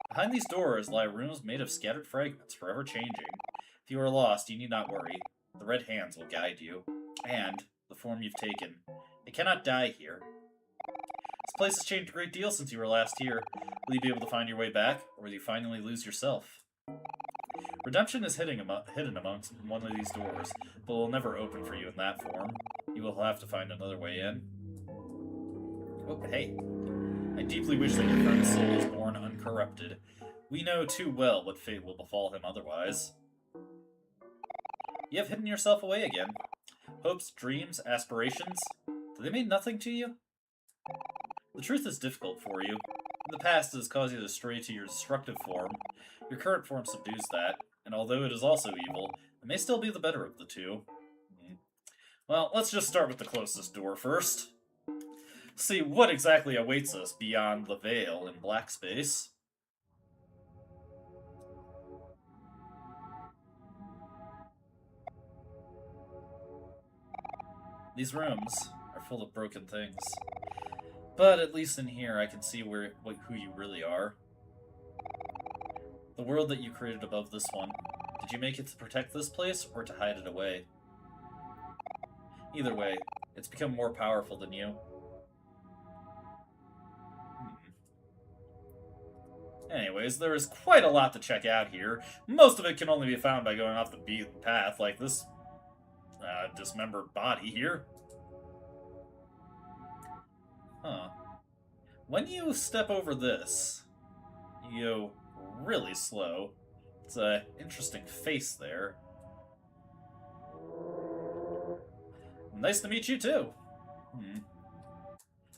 Behind these doors lie rooms made of scattered fragments, forever changing. If you are lost, you need not worry. The red hands will guide you. And the form you've taken. It cannot die here. This place has changed a great deal since you were last here. Will you be able to find your way back, or will you finally lose yourself? Redemption is hidden amongst one of these doors, but will never open for you in that form. You will have to find another way in. Oh, hey. I deeply wish that your friend's soul is born uncorrupted. We know too well what fate will befall him otherwise. You have hidden yourself away again. Hopes, dreams, aspirations, do they mean nothing to you? The truth is difficult for you. In the past, it has caused you to stray to your destructive form. Your current form subdues that, and although it is also evil, it may still be the better of the two. Well, let's just start with the closest door first. See what exactly awaits us beyond the veil in Black Space. These rooms are full of broken things. But at least in here I can see who you really are. The world that you created above this one. Did you make it to protect this place, or to hide it away? Either way, it's become more powerful than you. Anyways, there is quite a lot to check out here. Most of it can only be found by going off the beaten path, like this dismembered body here. Huh. When you step over this, you go really slow. It's an interesting face there. Nice to meet you, too.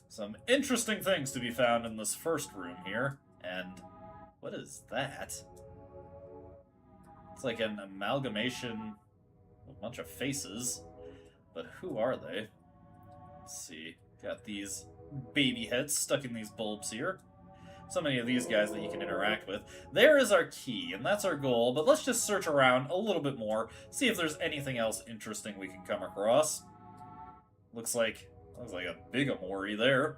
Some interesting things to be found in this first room here. And what is that? It's like an amalgamation of a bunch of faces. But who are they? Let's see. Got these baby heads stuck in these bulbs here. So many of these guys that you can interact with. There is our key, and that's our goal, but let's just search around a little bit more, see if there's anything else interesting we can come across. Looks like a big Omori there.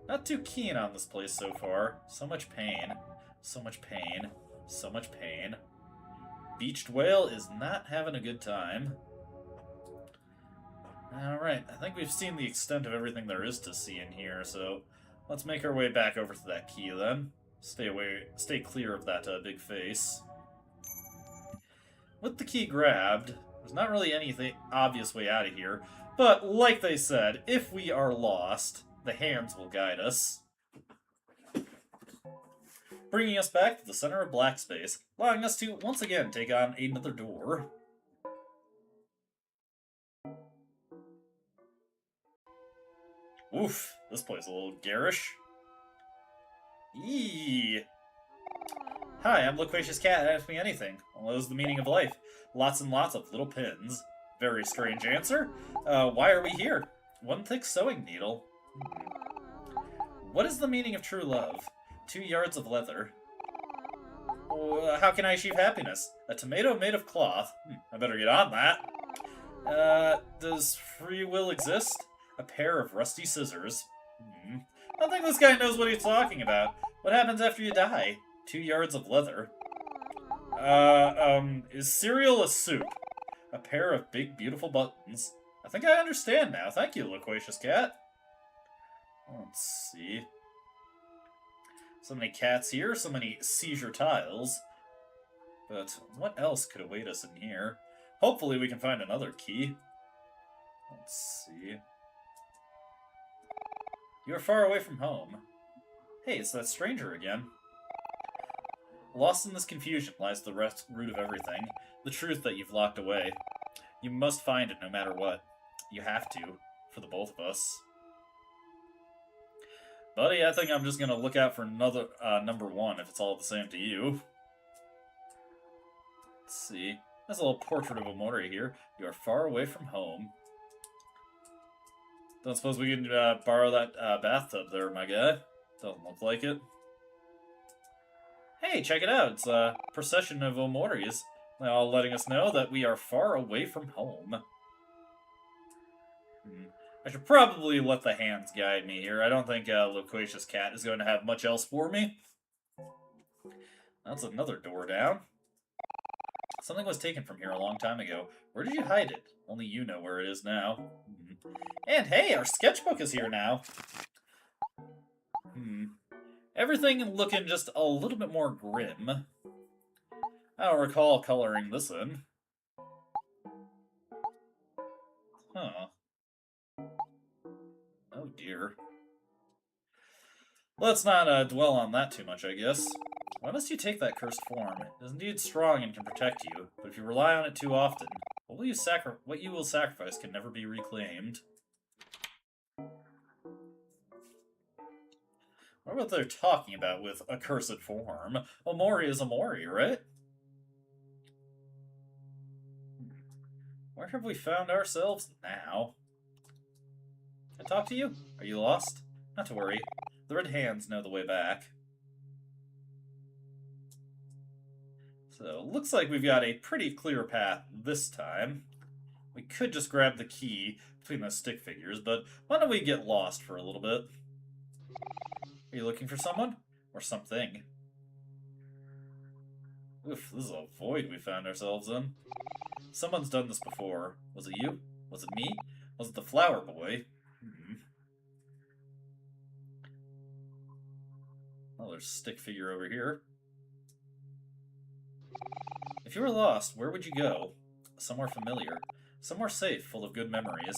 Not too keen on this place so far. So much pain. So much pain. So much pain. Beached whale is not having a good time. Alright, I think we've seen the extent of everything there is to see in here, so let's make our way back over to that key then. Stay clear of that big face. With the key grabbed, there's not really anything obvious way out of here, but like they said, if we are lost, the hands will guide us. Bringing us back to the center of Black Space, allowing us to once again take on another door. Oof, this place is a little garish. Eee. Hi, I'm Loquacious Cat. Ask me anything. What is the meaning of life? Lots and lots of little pins. Very strange answer. Why are we here? One thick sewing needle. What is the meaning of true love? 2 yards of leather. How can I achieve happiness? A tomato made of cloth. I better get on that. Does free will exist? A pair of rusty scissors. I don't think this guy knows what he's talking about. What happens after you die? 2 yards of leather. Is cereal a soup? A pair of big, beautiful buttons. I think I understand now. Thank you, loquacious cat. Let's see. So many cats here, so many seizure tiles. But what else could await us in here? Hopefully we can find another key. Let's see. You are far away from home. Hey, it's that stranger again. Lost in this confusion lies the root of everything. The truth that you've locked away. You must find it no matter what. You have to, for the both of us. Buddy, I think I'm just gonna look out for another number 1 if it's all the same to you. Let's see. There's a little portrait of Omori here. You are far away from home. Don't suppose we can borrow that bathtub there, my guy? Doesn't look like it. Hey, check it out. It's a procession of Omoris. They're all letting us know that we are far away from home. I should probably let the hands guide me here. I don't think Loquacious Cat is going to have much else for me. That's another door down. Something was taken from here a long time ago. Where did you hide it? Only you know where it is now. And hey, our sketchbook is here now. Everything looking just a little bit more grim. I don't recall coloring this in. Huh. Oh dear. Let's not dwell on that too much, I guess. Why must you take that cursed form? It is indeed strong and can protect you, but if you rely on it too often, what you will sacrifice can never be reclaimed. What about they're talking about with a cursed form? Omori is Omori, right? Where have we found ourselves now? Can I talk to you? Are you lost? Not to worry. The red hands know the way back. So, looks like we've got a pretty clear path this time. We could just grab the key between those stick figures, but why don't we get lost for a little bit? Are you looking for someone? Or something? Oof, this is a void we found ourselves in. Someone's done this before. Was it you? Was it me? Was it the flower boy? Oh, there's a stick figure over here. If you were lost, where would you go? Somewhere familiar. Somewhere safe, full of good memories.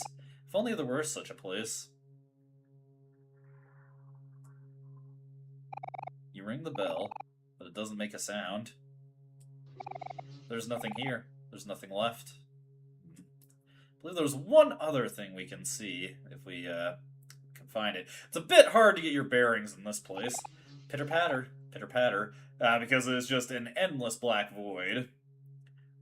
If only there were such a place. You ring the bell, but it doesn't make a sound. There's nothing here. There's nothing left. I believe there's one other thing we can see, if we can find it. It's a bit hard to get your bearings in this place. Pitter-patter, pitter-patter, because it's just an endless black void.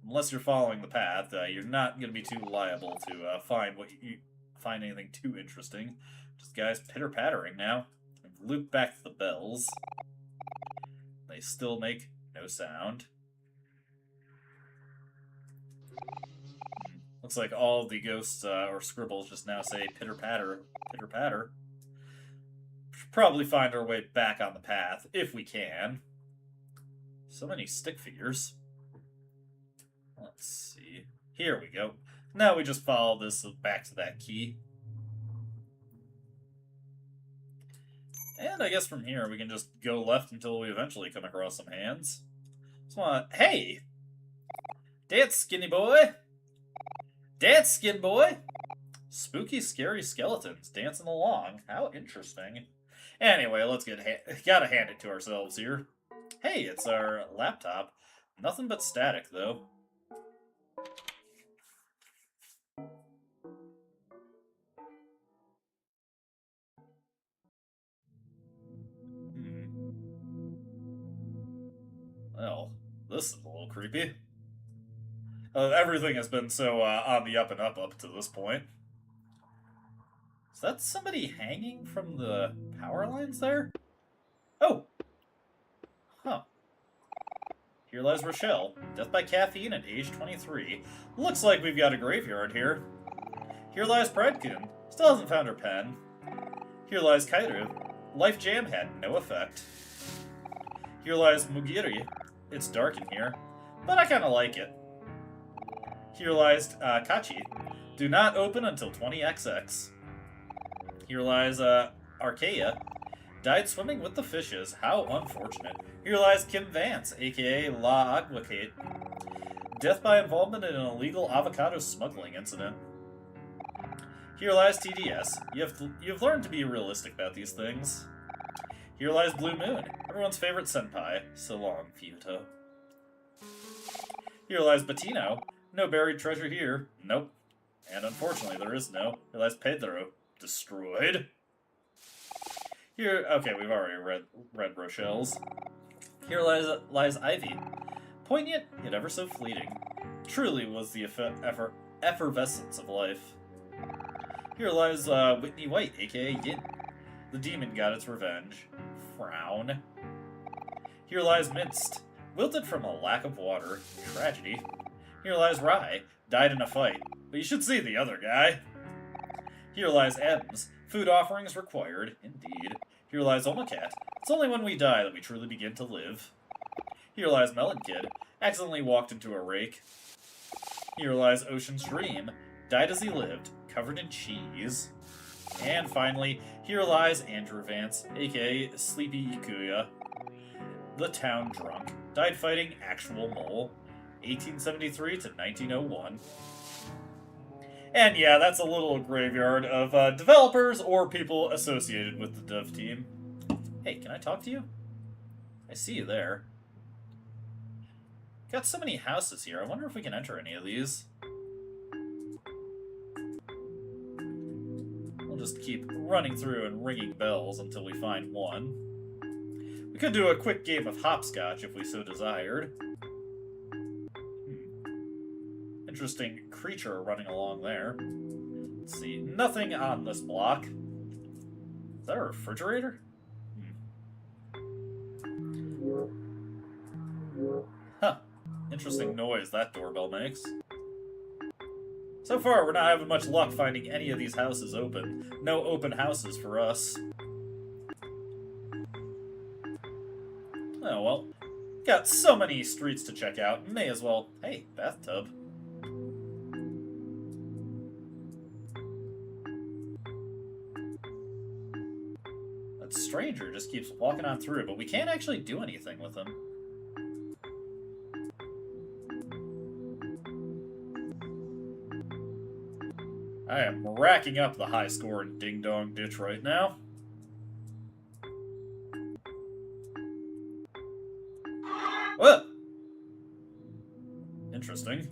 Unless you're following the path, you're not going to be too liable to find anything too interesting. Just guys pitter-pattering now. I've looped back to the bells. They still make no sound. Looks like all the ghosts or scribbles just now say pitter-patter, pitter-patter. Should probably find our way back on the path, if we can. So many stick figures. Let's see. Here we go. Now we just follow this back to that key. And I guess from here we can just go left until we eventually come across some hands. So, hey! Dance, skinny boy! Dance, skin boy! Spooky, scary skeletons dancing along. How interesting. Anyway, let's gotta hand it to ourselves here. Hey, it's our laptop. Nothing but static, though. Well, this is a little creepy. Everything has been so on the up and up to this point. Is that somebody hanging from the power lines there? Oh! Huh. Here lies Rochelle. Death by caffeine at age 23. Looks like we've got a graveyard here. Here lies Pridekun. Still hasn't found her pen. Here lies Kairu. Life Jam had no effect. Here lies Mugiri. It's dark in here, but I kinda like it. Here lies Kachi. Do not open until 20XX. Here lies Archaea. Died swimming with the fishes. How unfortunate. Here lies Kim Vance, aka La Aguacate. Death by involvement in an illegal avocado smuggling incident. Here lies TDS. You've learned to be realistic about these things. Here lies Blue Moon, everyone's favorite senpai. So long, Fuyuto. Here lies Bettino. No buried treasure here. Nope. And unfortunately, there is no. Here lies Pedro. Destroyed. Here, okay, we've already read Rochelle's. Here lies Ivy. Poignant, yet ever so fleeting. Truly was the effervescence of life. Here lies Whitney White, aka Yin. The demon got its revenge. Frown. Here lies Minced. Wilted from a lack of water. Tragedy. Here lies Rai. Died in a fight. But you should see the other guy. Here lies Ems. Food offerings required. Indeed. Here lies Omacat. It's only when we die that we truly begin to live. Here lies Melon Kid. Accidentally walked into a rake. Here lies Ocean's Dream. Died as he lived. Covered in cheese. And finally, here lies Andrew Vance, aka Sleepy Ikuya. The town drunk. Died fighting actual mole. 1873 to 1901. And yeah, that's a little graveyard of developers or people associated with the dev team. Hey, can I talk to you? I see you there. Got so many houses here, I wonder if we can enter any of these. We'll just keep running through and ringing bells until we find one. We could do a quick game of hopscotch if we so desired. Interesting creature running along there. Let's see, nothing on this block. Is that a refrigerator? Huh. Interesting noise that doorbell makes. So far, we're not having much luck finding any of these houses open. No open houses for us. Oh well. Got so many streets to check out, may as well... Hey, bathtub. That stranger just keeps walking on through, but we can't actually do anything with him. I am racking up the high score in Ding Dong Ditch right now. What? Interesting.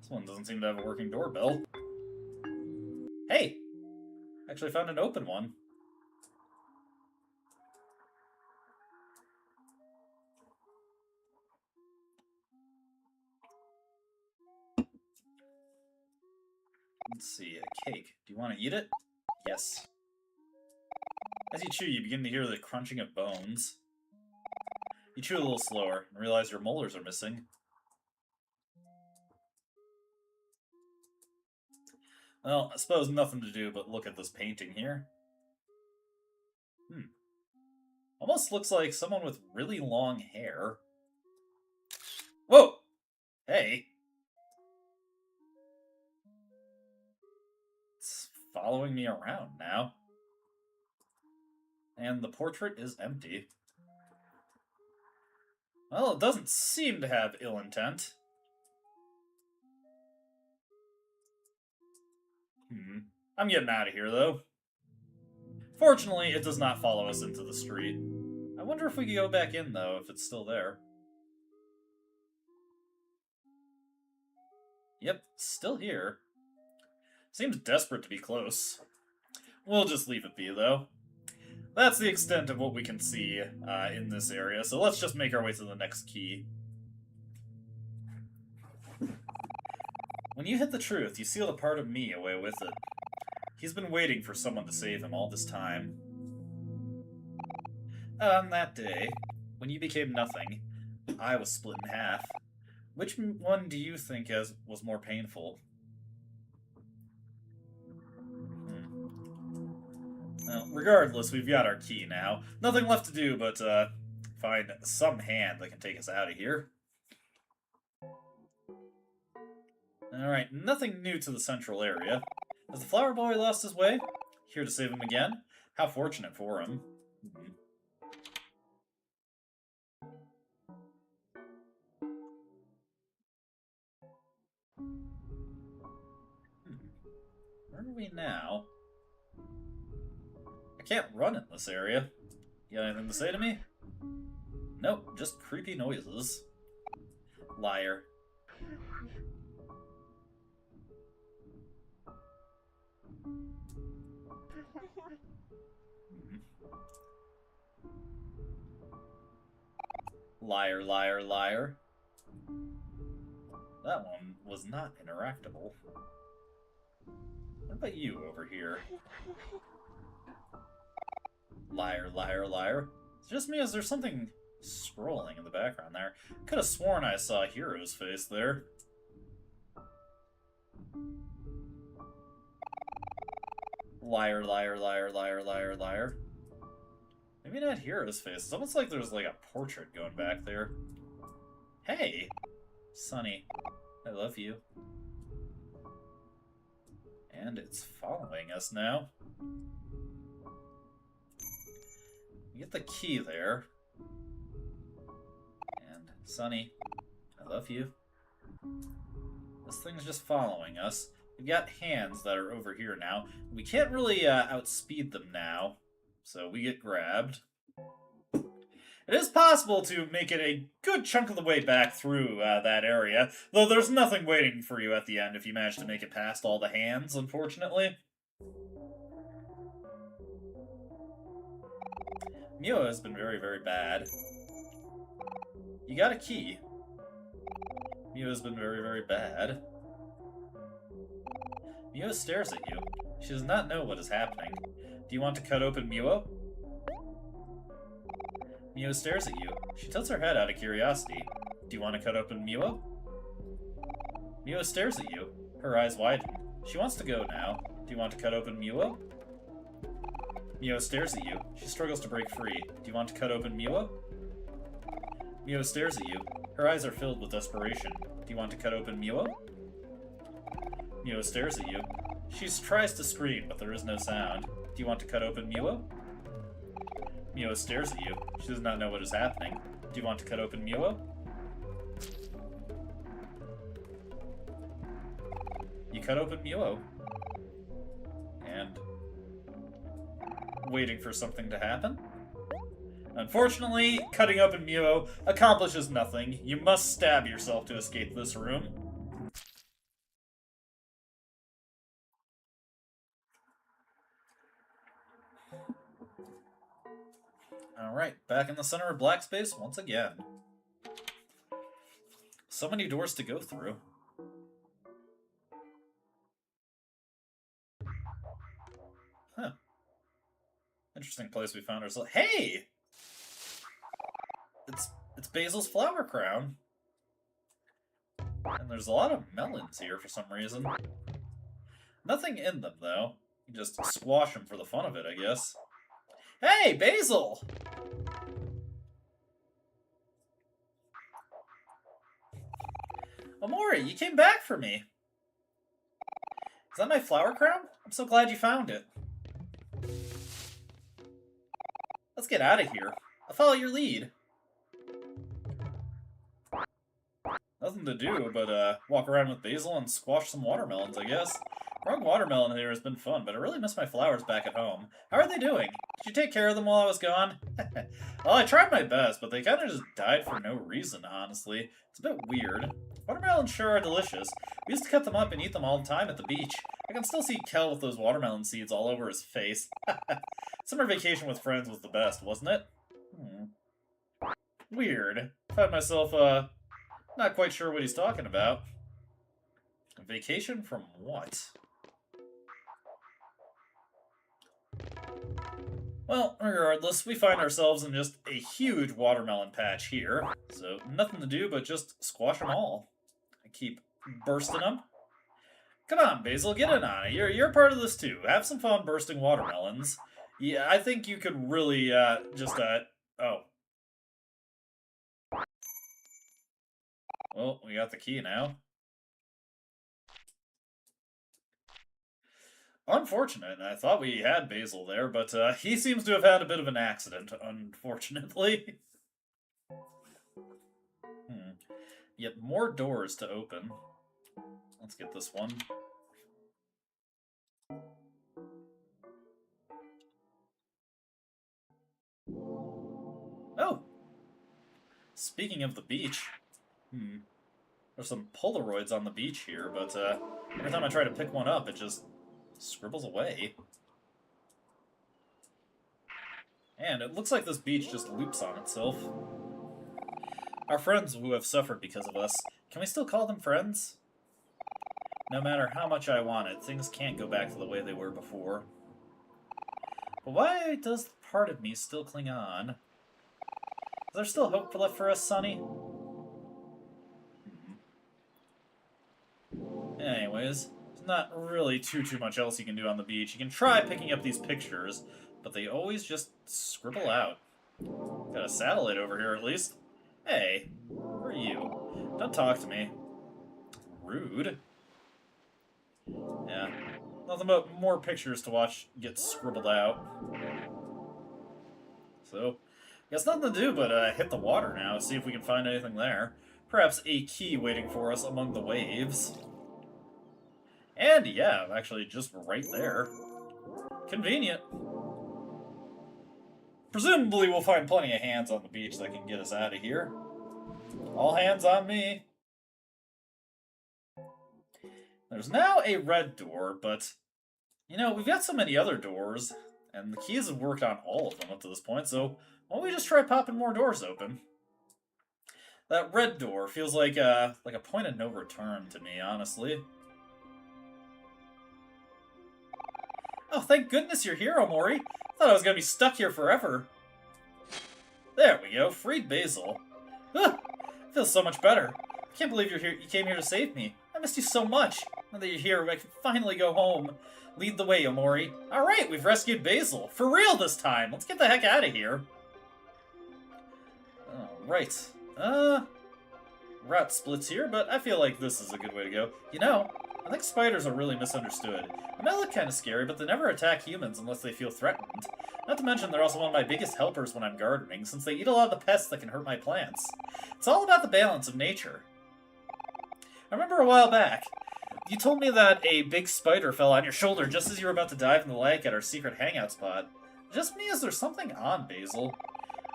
This one doesn't seem to have a working doorbell. Hey! Actually found an open one. Let's see, a cake. Do you want to eat it? Yes. As you chew, you begin to hear the crunching of bones. You chew a little slower and realize your molars are missing. Well, I suppose nothing to do but look at this painting here. Almost looks like someone with really long hair. Whoa! Hey! It's following me around now. And the portrait is empty. Well, it doesn't seem to have ill intent. I'm getting out of here, though. Fortunately, it does not follow us into the street. I wonder if we could go back in, though, if it's still there. Yep, still here. Seems desperate to be close. We'll just leave it be, though. That's the extent of what we can see in this area, so let's just make our way to the next key. When you hit the truth, you seal a part of me away with it. He's been waiting for someone to save him all this time. On that day, when you became nothing, I was split in half. Which one do you think was more painful? Well, regardless, we've got our key now. Nothing left to do but find some hand that can take us out of here. Alright, nothing new to the central area. Has the flower boy lost his way? Here to save him again? How fortunate for him. Where are we now? I can't run in this area. You got anything to say to me? Nope, just creepy noises. Liar. Liar, liar, liar. That one was not interactable. What about you over here? Liar, liar, liar. It's just me, is there something scrolling in the background there? Could have sworn I saw Hero's face there. Liar, liar, liar, liar, liar, liar. Maybe not Hero's face. It's almost like there's like a portrait going back there. Hey! Sunny, I love you. And it's following us now. We get the key there. And Sunny, I love you. This thing's just following us. We've got hands that are over here now. We can't really outspeed them now, so we get grabbed. It is possible to make it a good chunk of the way back through that area, though there's nothing waiting for you at the end if you manage to make it past all the hands, unfortunately. Mio has been very, very bad. You got a key. Mio has been very, very bad. Mio stares at you. She does not know what is happening. Do you want to cut open Mio? Mio stares at you. She tilts her head out of curiosity. Do you want to cut open Mio? Mio stares at you. Her eyes widen. She wants to go now. Do you want to cut open Mio? Mio stares at you. She struggles to break free. Do you want to cut open Mio? Mio stares at you. Her eyes are filled with desperation. Do you want to cut open Mio? Mio stares at you. She tries to scream, but there is no sound. Do you want to cut open Mio? Mio stares at you. She does not know what is happening. Do you want to cut open Mio? You cut open Mio. And waiting for something to happen? Unfortunately, cutting open Mio accomplishes nothing. You must stab yourself to escape this room. Alright, back in the center of black space once again. So many doors to go through. Huh. Interesting place we found ourselves. Hey! It's Basil's flower crown. And there's a lot of melons here for some reason. Nothing in them, though. You just squash them for the fun of it, I guess. Hey, Basil! Omori, you came back for me! Is that my flower crown? I'm so glad you found it. Let's get out of here. I'll follow your lead. Nothing to do but walk around with Basil and squash some watermelons, I guess. Growing watermelon here has been fun, but I really miss my flowers back at home. How are they doing? Did you take care of them while I was gone? Well, I tried my best, but they kind of just died for no reason, honestly. It's a bit weird. Watermelons sure are delicious. We used to cut them up and eat them all the time at the beach. I can still see Kel with those watermelon seeds all over his face. Summer vacation with friends was the best, wasn't it? Weird. Found myself, not quite sure what he's talking about. Vacation from what? Well, regardless, we find ourselves in just a huge watermelon patch here, so nothing to do but just squash them all. I keep bursting them. Come on, Basil, get in on it. You're part of this too. Have some fun bursting watermelons. Yeah, I think you could really, oh. Well, we got the key now. Unfortunate. I thought we had Basil there, but he seems to have had a bit of an accident, unfortunately. Yet more doors to open. Let's get this one. Oh! Speaking of the beach, there's some Polaroids on the beach here, but every time I try to pick one up, it just scribbles away. And it looks like this beach just loops on itself. Our friends who have suffered because of us, can we still call them friends? No matter how much I want it, things can't go back to the way they were before. But why does part of me still cling on? Is there still hope left for us, Sonny? Anyways, there's not really too much else you can do on the beach. You can try picking up these pictures, but they always just scribble out. Got a satellite over here, at least. Hey, who are you? Don't talk to me. Rude. Yeah, nothing but more pictures to watch get scribbled out. So, guess nothing to do but hit the water now, see if we can find anything there. Perhaps a key waiting for us among the waves. And yeah, actually just right there. Convenient. Presumably we'll find plenty of hands on the beach that can get us out of here. All hands on me. There's now a red door, but, you know, we've got so many other doors, and the keys have worked on all of them up to this point, so why don't we just try popping more doors open? That red door feels like a point of no return to me, honestly. Oh, thank goodness you're here, Omori. Thought I was gonna be stuck here forever. There we go, freed Basil. Ugh, feels so much better. I can't believe you're here. You came here to save me. I missed you so much. Now that you're here, I can finally go home. Lead the way, Omori. Alright, we've rescued Basil. For real this time. Let's get the heck out of here. Right. Rat splits here, but I feel like this is a good way to go. You know, I think spiders are really misunderstood. They might look kind of scary, but they never attack humans unless they feel threatened. Not to mention, they're also one of my biggest helpers when I'm gardening, since they eat a lot of the pests that can hurt my plants. It's all about the balance of nature. I remember a while back, you told me that a big spider fell on your shoulder just as you were about to dive in the lake at our secret hangout spot. Just me, is there something on, Basil?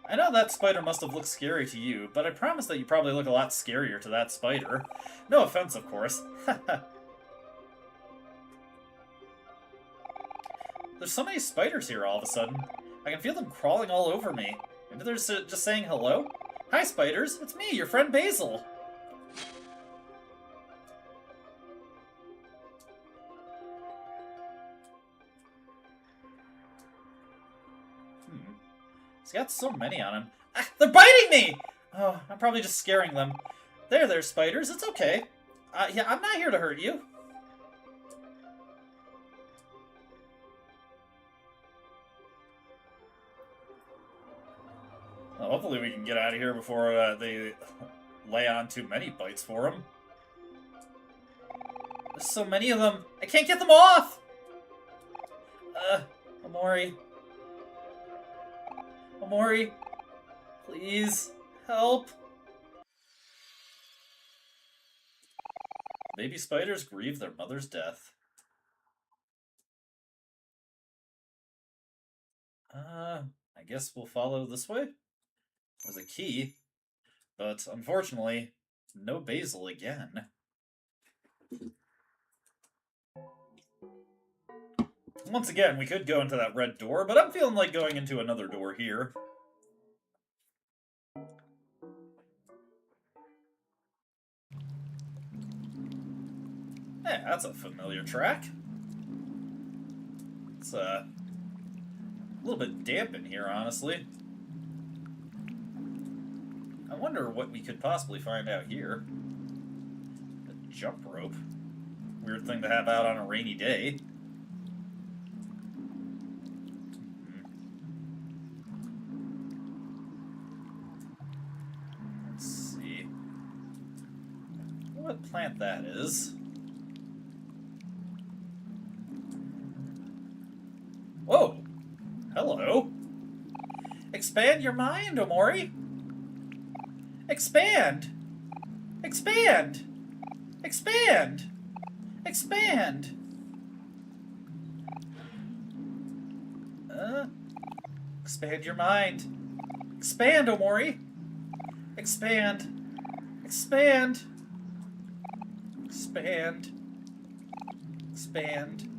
I know that spider must have looked scary to you, but I promise that you probably look a lot scarier to that spider. No offense, of course. There's so many spiders here all of a sudden. I can feel them crawling all over me. Maybe they're just saying hello? Hi, spiders. It's me, your friend Basil. He's got so many on him. Ah, they're biting me! Oh, I'm probably just scaring them. There, spiders. It's okay. Yeah, I'm not here to hurt you. Well, hopefully we can get out of here before they lay on too many bites for him. There's so many of them. I can't get them off! Omori. Omori, please, help. Baby spiders grieve their mother's death. I guess we'll follow this way. There's a key, but unfortunately, no Basil again. Once again, we could go into that red door, but I'm feeling like going into another door here. Yeah, that's a familiar track. Let's little bit damp in here, honestly. I wonder what we could possibly find out here. A jump rope. Weird thing to have out on a rainy day. Let's see. What plant that is. Whoa! Hello! Expand your mind, Omori! Expand! Expand! Expand! Expand! Expand your mind. Expand, Omori! Expand! Expand! Expand! Expand.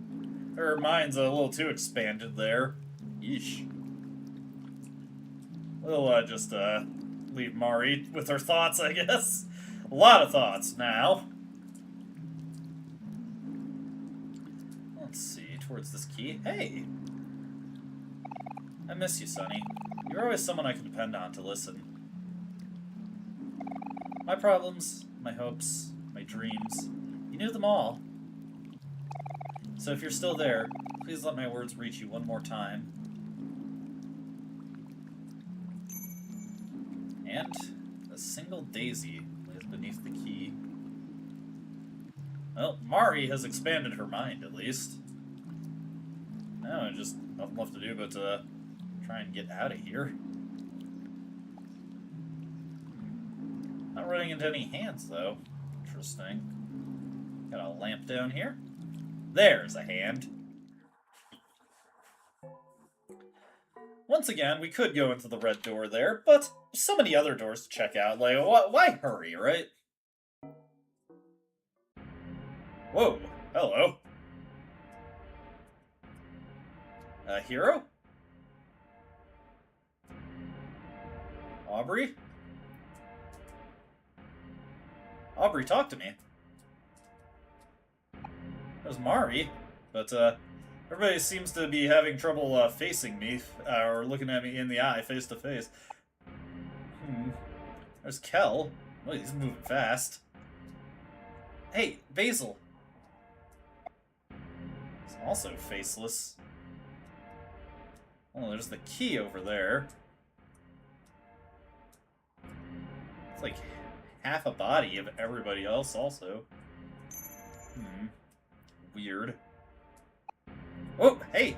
Her mind's a little too expanded there. Yeesh. We'll just leave Mari with her thoughts, I guess. A lot of thoughts now. Let's see, towards this key. Hey! I miss you, Sonny. You're always someone I can depend on to listen. My problems, my hopes, my dreams, you knew them all. So if you're still there, please let my words reach you one more time. And a single daisy lays beneath the key. Well, Mari has expanded her mind, at least. Now, just nothing left to do but try and get out of here. Not running into any hands, though. Interesting. Got a lamp down here. There's a hand. Once again, we could go into the red door there, but there's so many other doors to check out. Like, why hurry, right? Whoa, hello. Hero? Aubrey? Aubrey, talk to me. There's Mari, but everybody seems to be having trouble facing me, or looking at me in the eye, face to face. There's Kel. Oh, he's moving fast. Hey, Basil. He's also faceless. Oh, there's the key over there. It's like half a body of everybody else also. Weird. Oh, hey!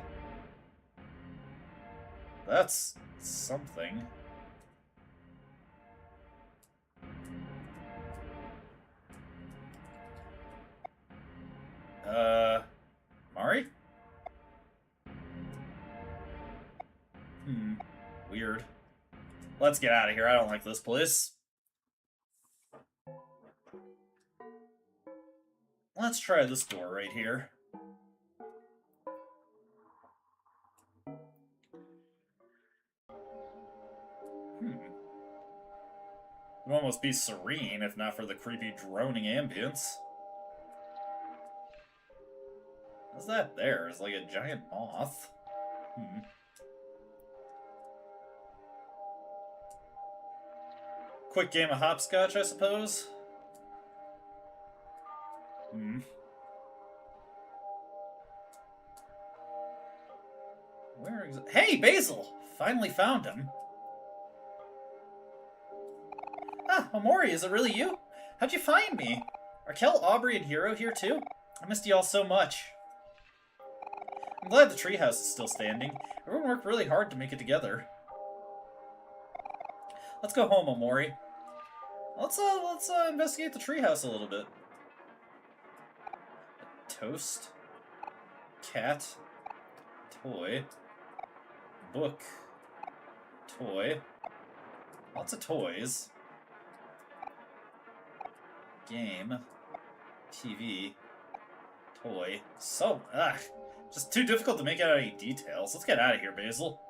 That's something. Mari? Weird. Let's get out of here. I don't like this place. Let's try this door right here. It would almost be serene if not for the creepy droning ambience. What's that there? It's like a giant moth. Quick game of hopscotch, I suppose? Where exactly? Hey, Basil! Finally found him. Ah, Omori, is it really you? How'd you find me? Are Kel, Aubrey, and Hero here too? I missed you all so much. I'm glad the treehouse is still standing. Everyone worked really hard to make it together. Let's go home, Omori. Let's investigate the treehouse a little bit. Toast. Cat. Toy. Book. Toy. Lots of toys. Game. TV. Toy. So, just too difficult to make out any details. Let's get out of here, Basil.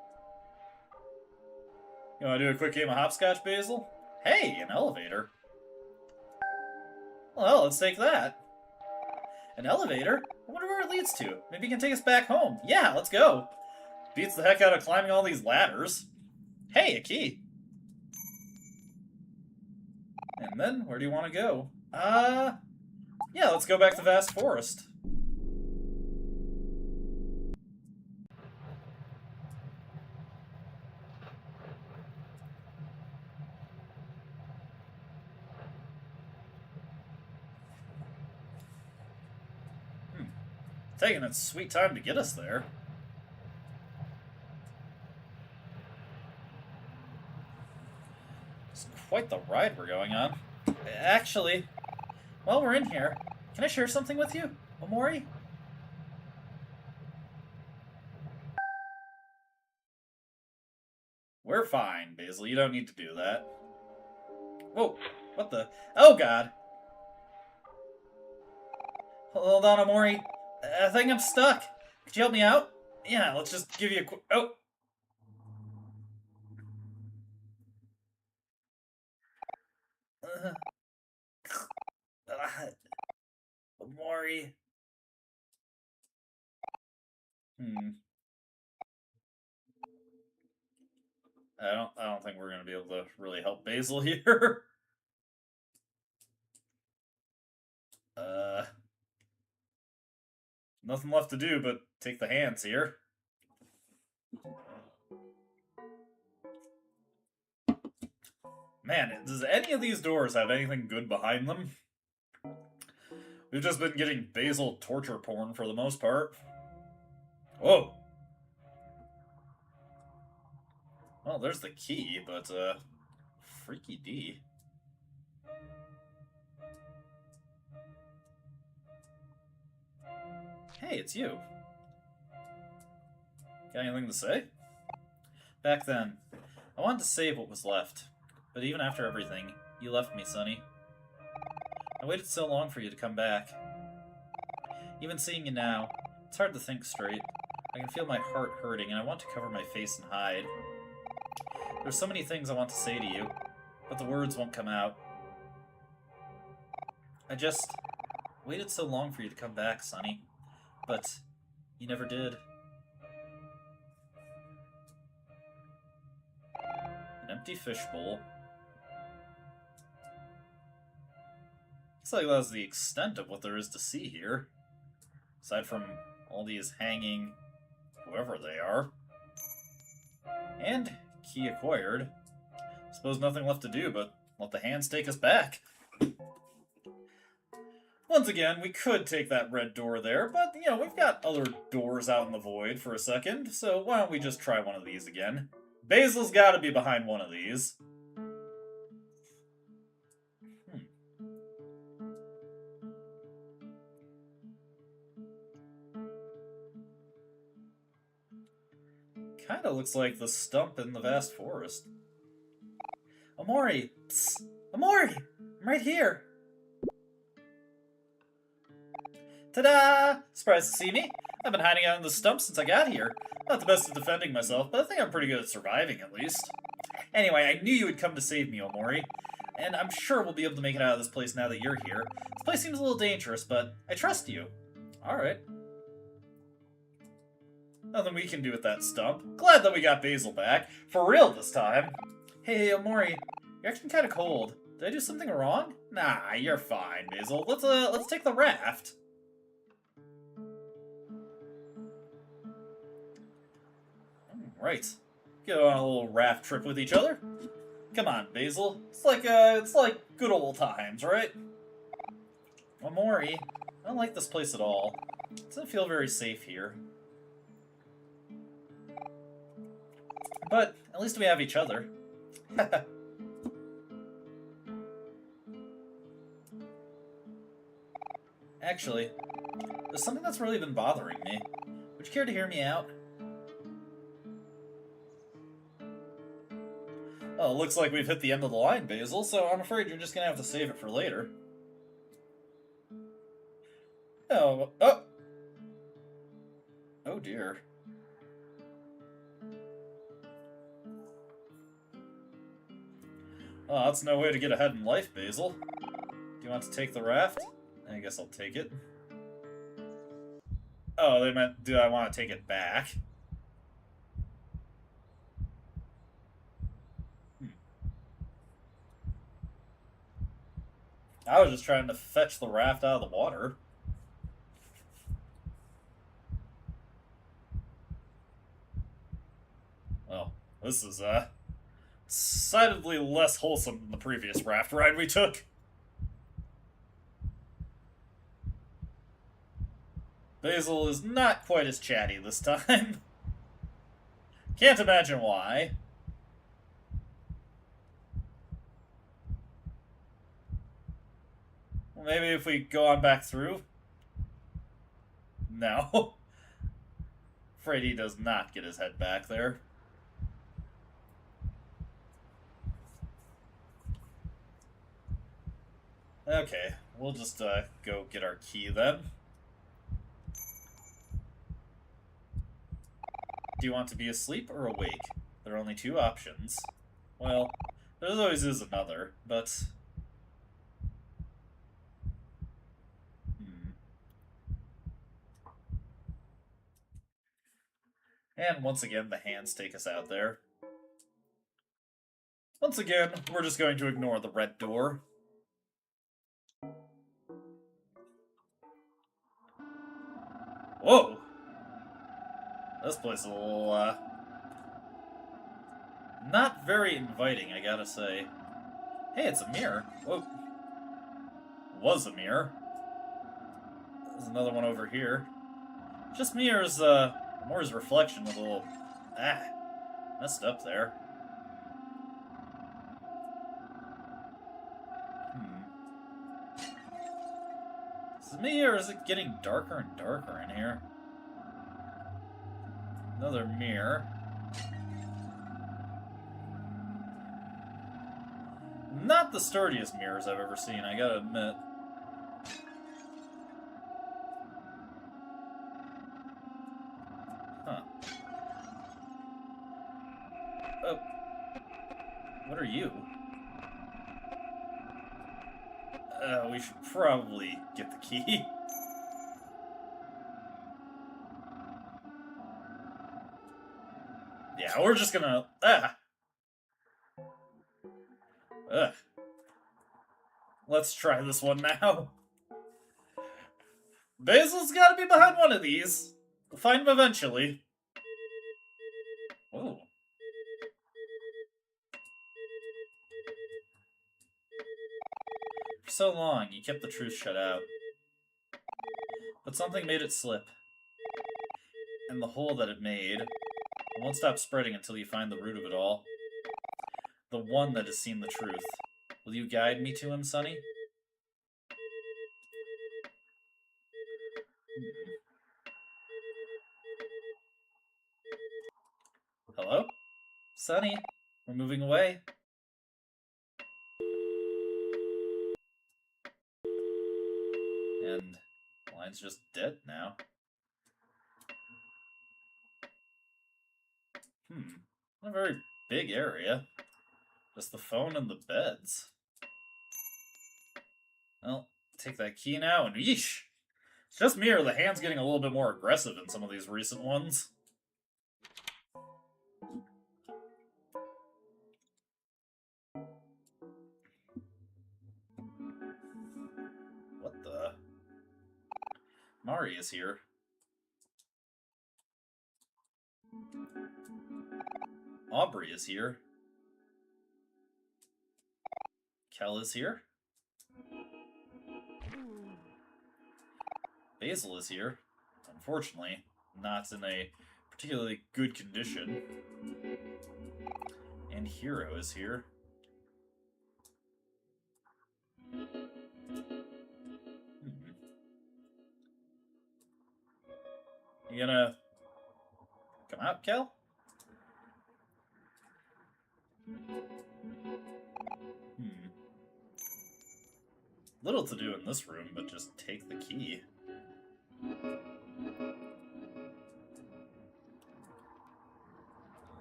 You wanna do a quick game of hopscotch, Basil? Hey, an elevator. Well, let's take that. An elevator? I wonder where it leads to. Maybe it can take us back home. Yeah, let's go. beats the heck out of climbing all these ladders. Hey, a key. And then, where do you want to go? Yeah, let's go back to Vast Forest. Taking its sweet time to get us there. It's quite the ride we're going on. Actually, while we're in here, can I share something with you, Omori? We're fine, Basil. You don't need to do that. Whoa, what the? Oh, God. Hold on, Omori. I think I'm stuck. Could you help me out? Yeah, let's just give you a quick... Oh! Omori. I don't think we're gonna be able to really help Basil here. Nothing left to do but take the hands here. Man, does any of these doors have anything good behind them? We've just been getting Basil torture porn for the most part. Whoa! Well, there's the key, but, freaky D. Hey, it's you. Got anything to say? Back then, I wanted to save what was left, but even after everything, you left me, Sonny. I waited so long for you to come back. Even seeing you now, it's hard to think straight. I can feel my heart hurting, and I want to cover my face and hide. There's so many things I want to say to you, but the words won't come out. I just waited so long for you to come back, Sonny, but you never did. An empty fishbowl. Looks like that's the extent of what there is to see here. Aside from all these hanging whoever they are. And key acquired. Suppose nothing left to do but let the hands take us back. Once again, we could take that red door there, but, you know, we've got other doors out in the void for a second, so why don't we just try one of these again? Basil's gotta be behind one of these. Kinda looks like the stump in the vast forest. Omori! Psst! Omori! I'm right here! Ta-da! Surprised to see me? I've been hiding out in the stump since I got here. Not the best at defending myself, but I think I'm pretty good at surviving, at least. Anyway, I knew you would come to save me, Omori. And I'm sure we'll be able to make it out of this place now that you're here. This place seems a little dangerous, but I trust you. Alright. Nothing we can do with that stump. Glad that we got Basil back. For real this time. Hey, Omori. You're acting kind of cold. Did I do something wrong? Nah, you're fine, Basil. Let's take the raft. Right. Go on a little raft trip with each other. Come on, Basil. It's like good old times, right? Omori, I don't like this place at all. It doesn't feel very safe here. But at least we have each other. Actually, there's something that's really been bothering me. Would you care to hear me out? Oh, looks like we've hit the end of the line, Basil, so I'm afraid you're just gonna have to save it for later. Oh, oh dear. Oh, that's no way to get ahead in life, Basil. Do you want to take the raft? I guess I'll take it. Oh, they meant, do I want to take it back? I was just trying to fetch the raft out of the water. Well, this is, decidedly less wholesome than the previous raft ride we took. Basil is not quite as chatty this time. Can't imagine why. Well, maybe if we go on back through? No. Afraid he does not get his head back there. Okay, we'll just go get our key then. Do you want to be asleep or awake? There are only two options. Well, there always is another, but... And once again, the hands take us out there. Once again, we're just going to ignore the red door. Whoa! This place is a little, not very inviting, I gotta say. Hey, it's a mirror. Whoa. Was a mirror. There's another one over here. Just mirrors, Omori's reflection with a little... messed up there. Is it me, or is it getting darker and darker in here? Another mirror. Not the sturdiest mirrors I've ever seen, I gotta admit. Huh. Oh. What are you? We should probably get the key. Yeah, we're just gonna... Ugh. Let's try this one now. Basil's gotta be behind one of these. We'll find him eventually. Ooh. For so long, you kept the truth shut out. But something made it slip. And the hole that it made, it won't stop spreading until you find the root of it all. The one that has seen the truth. Will you guide me to him, Sonny? Hello? Sonny, we're moving away. And the line's just dead now. Not a very big area. Just the phone and the beds. Well, take that key now and yeesh! It's just me, or the hand's getting a little bit more aggressive in some of these recent ones. What the? Mari is here. Aubrey is here. Kel is here. Basil is here. Unfortunately, not in a particularly good condition. And Hero is here. You gonna come out, Kel? Little to do in this room, but just take the key.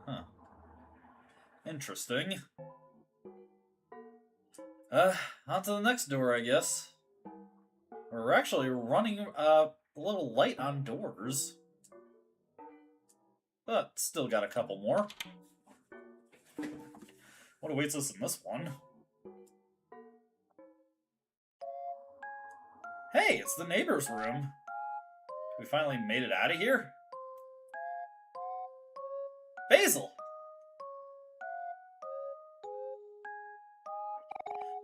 Huh. Interesting. On to the next door, I guess. We're actually running a little light on doors. But still got a couple more. What awaits us in this one? Hey, it's the neighbor's room. We finally made it out of here? Basil!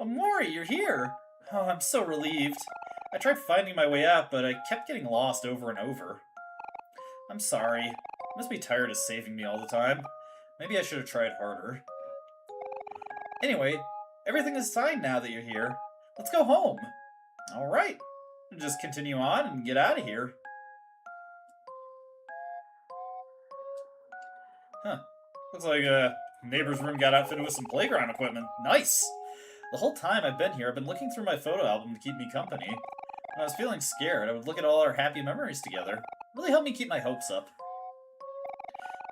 Omori, you're here! Oh, I'm so relieved. I tried finding my way out, but I kept getting lost over and over. I'm sorry. You must be tired of saving me all the time. Maybe I should have tried harder. Anyway, everything is fine now that you're here. Let's go home. Alright. Just continue on and get out of here. Huh. Looks like neighbor's room got outfitted with some playground equipment. Nice! The whole time I've been here, I've been looking through my photo album to keep me company. When I was feeling scared, I would look at all our happy memories together. It really helped me keep my hopes up.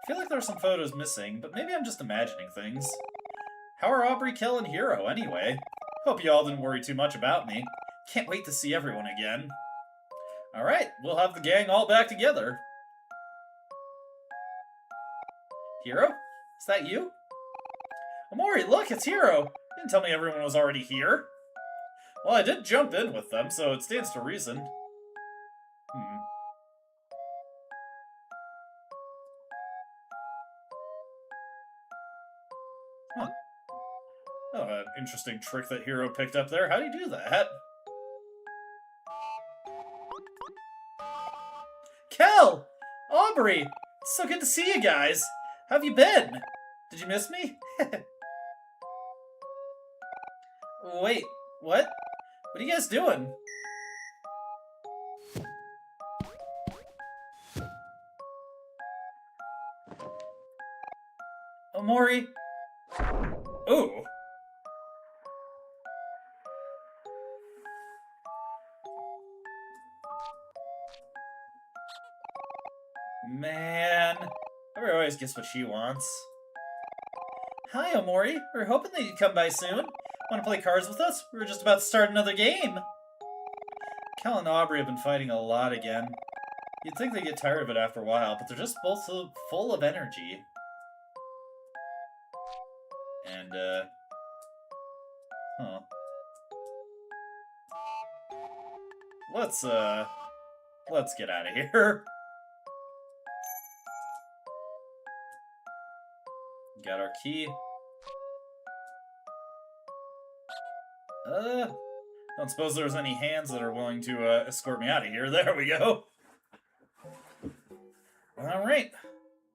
I feel like there are some photos missing, but maybe I'm just imagining things. How are Aubrey, Kel, and Hero, anyway? Hope you all didn't worry too much about me. Can't wait to see everyone again. Alright, we'll have the gang all back together. Hero? Is that you? Omori, look, it's Hero! Didn't tell me everyone was already here. Well, I did jump in with them, so it stands to reason. Huh. Oh, an interesting trick that Hero picked up there. How do you do that? Kel! Aubrey! It's so good to see you guys! How have you been? Did you miss me? Wait, what? What are you guys doing? Omori? Ooh. Man. Aubrey always gets what she wants. Hi, Omori. We were hoping that you'd come by soon. Want to play cards with us? We were just about to start another game. Cal and Aubrey have been fighting a lot again. You'd think they'd get tired of it after a while, but they're just both so full of energy. And, huh. Let's get out of here. Got our key. Don't suppose there's any hands that are willing to, escort me out of here. There we go. Alright.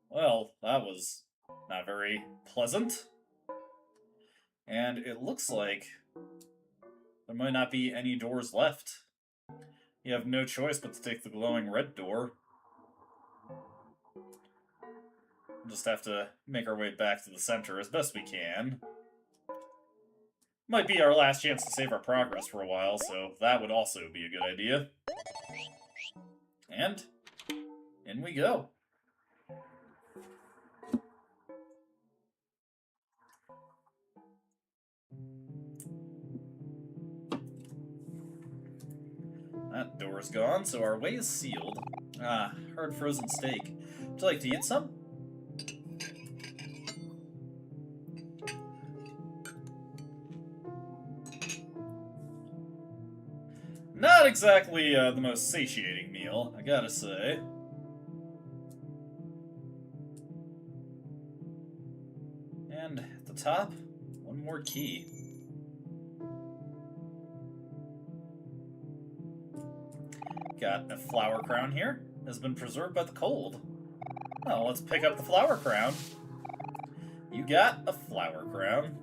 Well, that was not very pleasant. And it looks like there might not be any doors left. You have no choice but to take the glowing red door. We'll just have to make our way back to the center as best we can. Might be our last chance to save our progress for a while, so that would also be a good idea. And in we go. That door's gone, so our way is sealed. Ah, hard frozen steak. Would you like to eat some? Not exactly the most satiating meal, I gotta say. And at the top, one more key. Got a flower crown here. Has been preserved by the cold. Well, let's pick up the flower crown. You got a flower crown.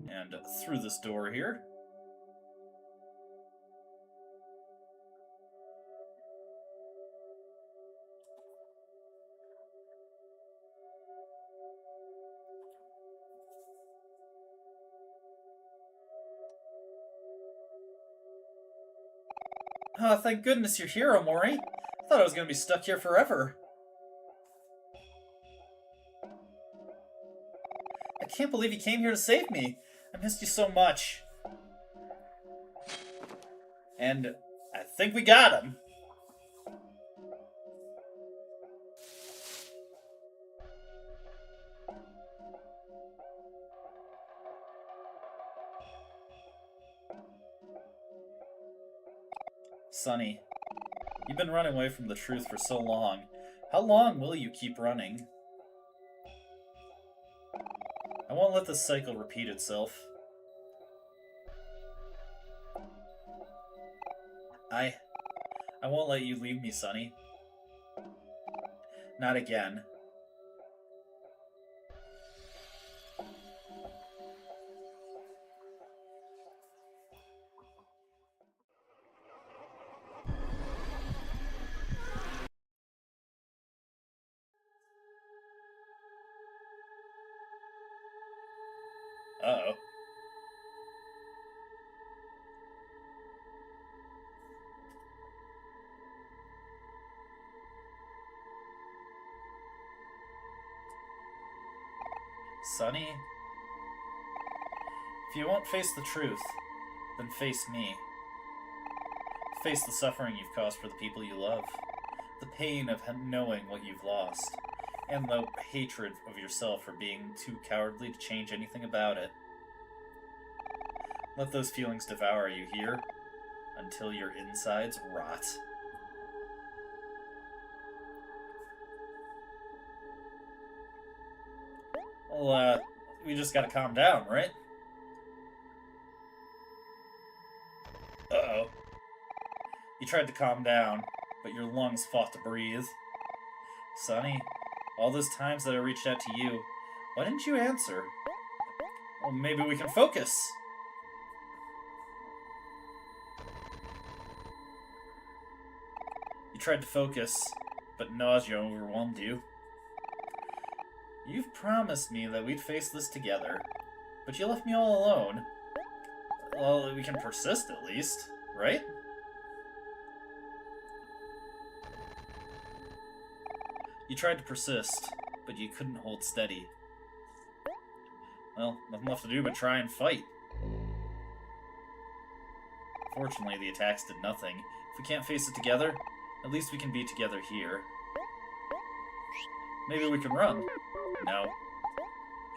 And through this door here. Oh, thank goodness you're here, Omori. I thought I was going to be stuck here forever. I can't believe you came here to save me. I missed you so much. And I think we got him. Sonny, you've been running away from the truth for so long. How long will you keep running? I won't let this cycle repeat itself. I won't let you leave me, Sonny. Not again. Uh-oh. Sonny? If you won't face the truth, then face me. Face the suffering you've caused for the people you love. The pain of knowing what you've lost. And the hatred of yourself for being too cowardly to change anything about it. Let those feelings devour you, hear? Until your insides rot. Well, we just gotta calm down, right? Uh-oh. You tried to calm down, but your lungs fought to breathe. Sonny, all those times that I reached out to you, why didn't you answer? Well, maybe we can focus. You tried to focus, but nausea overwhelmed you. You've promised me that we'd face this together, but you left me all alone. Well, we can persist at least, right? You tried to persist, but you couldn't hold steady. Well, nothing left to do but try and fight. Fortunately, the attacks did nothing. If we can't face it together, at least we can be together here. Maybe we can run. No.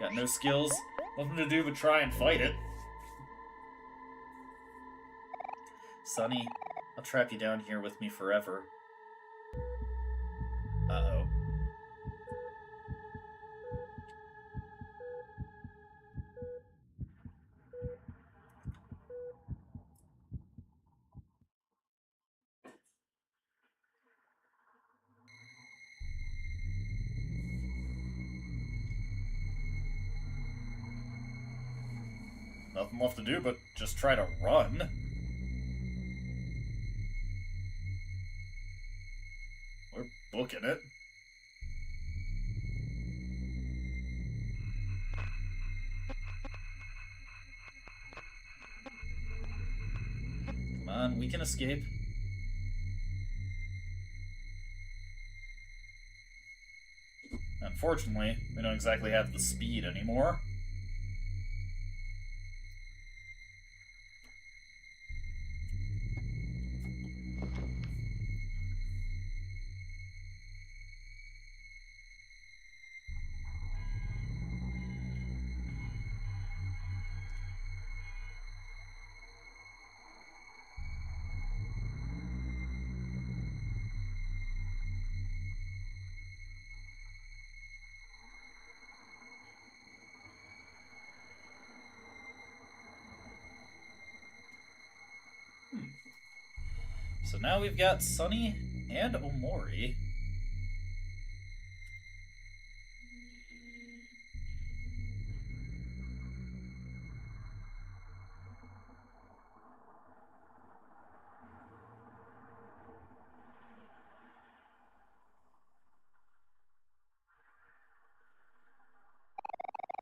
Got no skills, nothing to do but try and fight it. Sonny, I'll trap you down here with me forever. Uh-oh. Nothing left to do but just try to run. We're booking it. Come on, we can escape. Unfortunately, we don't exactly have the speed anymore. So now we've got Sonny and Omori.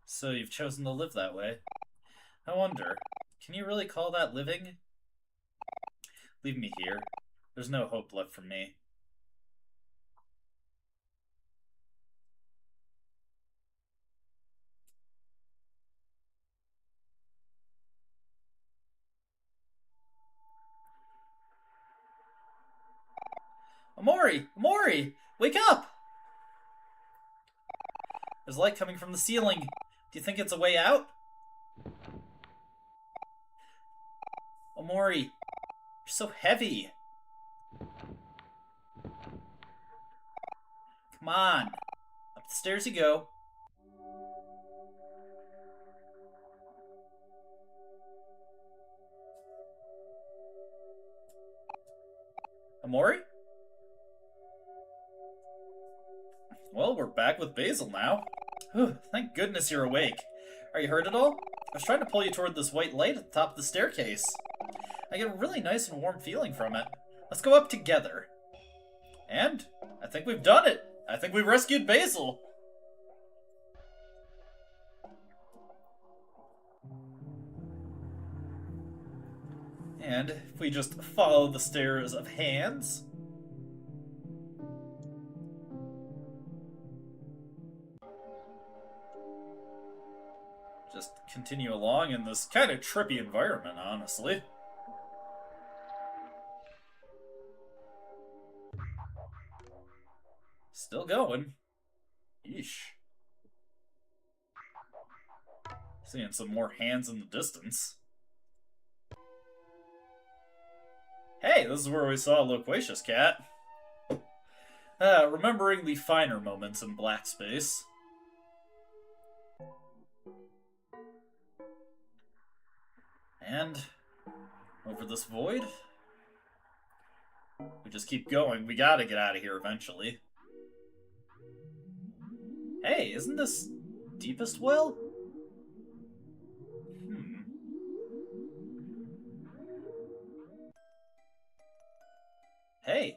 So you've chosen to live that way. I wonder, can you really call that living? Leave me here. There's no hope left for me. Omori! Omori! Wake up! There's light coming from the ceiling. Do you think it's a way out? Omori, you're so heavy. Come on. Up the stairs you go. Omori? Well, we're back with Basil now. Whew, thank goodness you're awake. Are you hurt at all? I was trying to pull you toward this white light at the top of the staircase. I get a really nice and warm feeling from it. Let's go up together. And I think we've done it. I think we've rescued Basil. And if we just follow the stairs of hands... just continue along in this kind of trippy environment, honestly. Still going. Yeesh. Seeing some more hands in the distance. Hey, this is where we saw a loquacious cat. Remembering the finer moments in black space. And over this void, we just keep going. We gotta get out of here eventually. Hey, isn't this deepest well? Hey,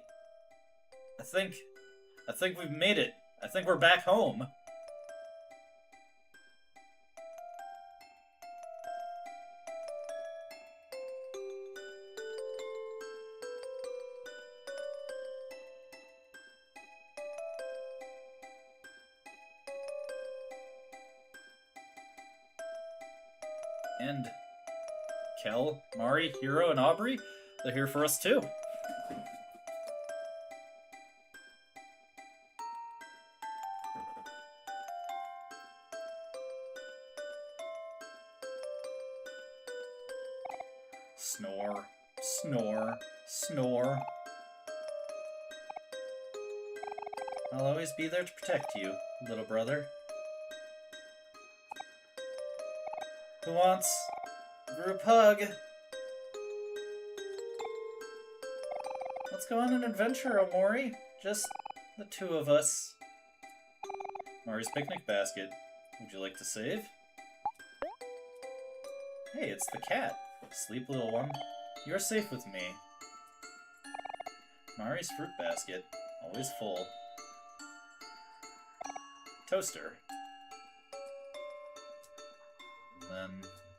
I think we've made it. I think we're back home. And Kel, Mari, Hiro, and Aubrey, they're here for us too. Snore, snore, snore. I'll always be there to protect you, little brother. Who wants a group hug? Let's go on an adventure, Omori. Just the two of us. Mari's picnic basket. Would you like to save? Hey, it's the cat. Sleep, little one. You're safe with me. Mari's fruit basket. Always full. Toaster. Then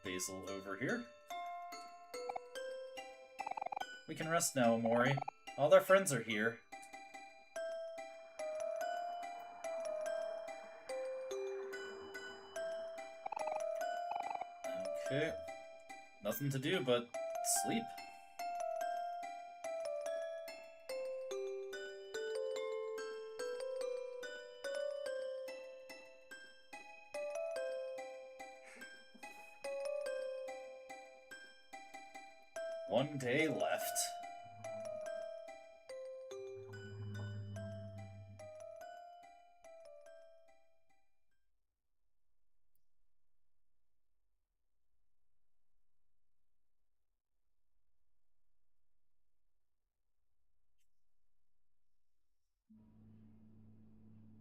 Basil over here. We can rest now, Omori. All our friends are here. Okay. Nothing to do but sleep. One day left.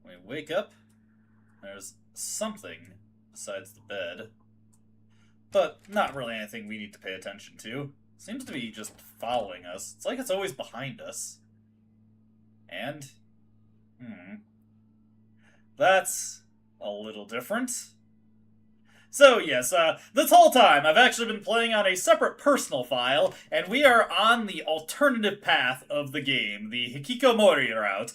We wake up, there's something besides the bed, but not really anything we need to pay attention to. Seems to be just following us. It's like it's always behind us. And, that's a little different. So yes, this whole time I've actually been playing on a separate personal file, and we are on the alternative path of the game, the Hikikomori route.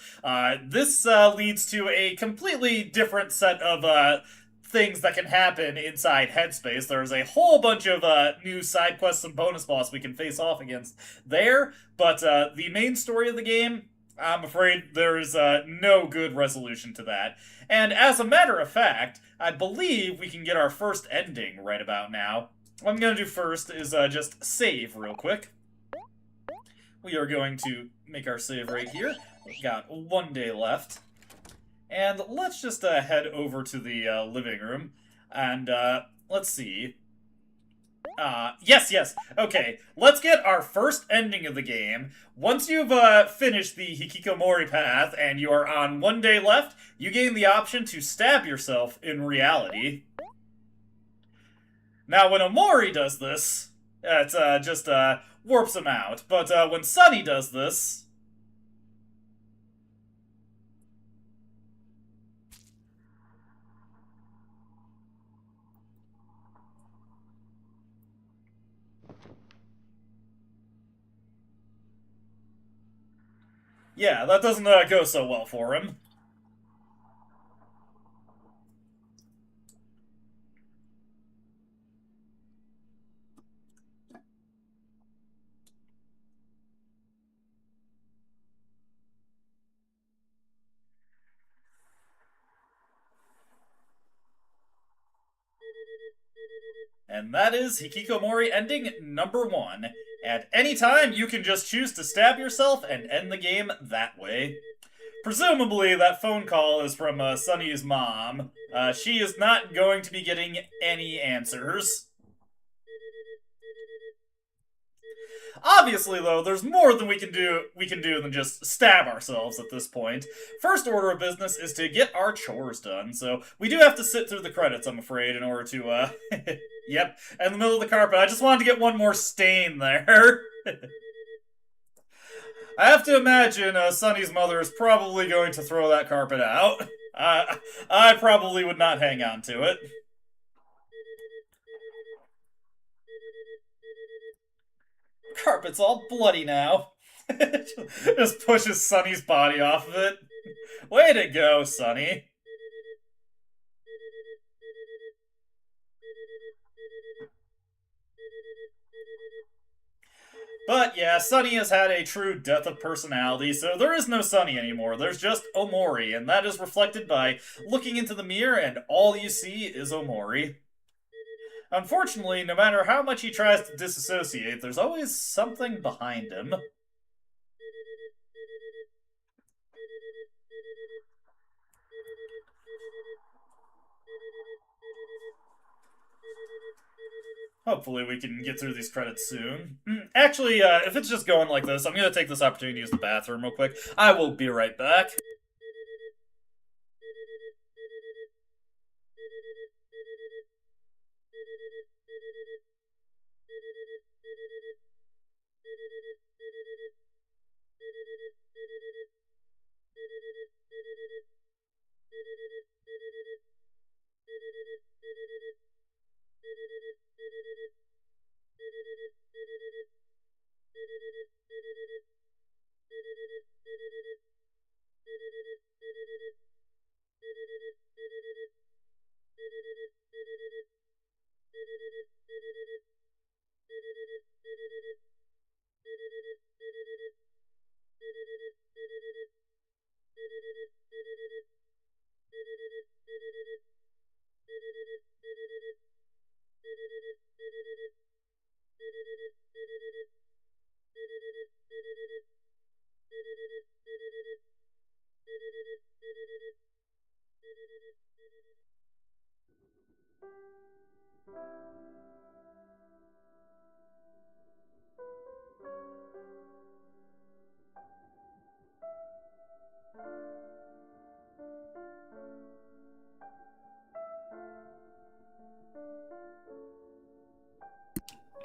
This leads to a completely different set of things that can happen inside Headspace. There's a whole bunch of new side quests and bonus boss we can face off against there, but the main story of the game, I'm afraid there's no good resolution to that. And as a matter of fact, I believe we can get our first ending right about now. What I'm going to do first is just save real quick. We are going to make our save right here. We've got 1 day left. And let's just head over to the living room. And let's see. Yes. Okay, let's get our first ending of the game. Once you've finished the Hikikomori path and you are on 1 day left, you gain the option to stab yourself in reality. Now, when Omori does this, it just warps him out. But when Sunny does this... yeah, that doesn't go so well for him. And that is Hikikomori ending number 1. At any time, you can just choose to stab yourself and end the game that way. Presumably, that phone call is from Sunny's mom. She is not going to be getting any answers. Obviously, though, there's more than we can do than just stab ourselves at this point. First order of business is to get our chores done, so we do have to sit through the credits, I'm afraid, in order to, yep, in the middle of the carpet. I just wanted to get one more stain there. I have to imagine Sunny's mother is probably going to throw that carpet out. I probably would not hang on to it. Carpet's all bloody now. Just pushes Sunny's body off of it. Way to go, Sunny. But yeah, Sunny has had a true death of personality, so there is no Sunny anymore. There's just Omori, and that is reflected by looking into the mirror and all you see is Omori. Unfortunately, no matter how much he tries to disassociate, there's always something behind him. Hopefully we can get through these credits soon. Actually, if it's just going like this, I'm going to take this opportunity to use the bathroom real quick. I will be right back.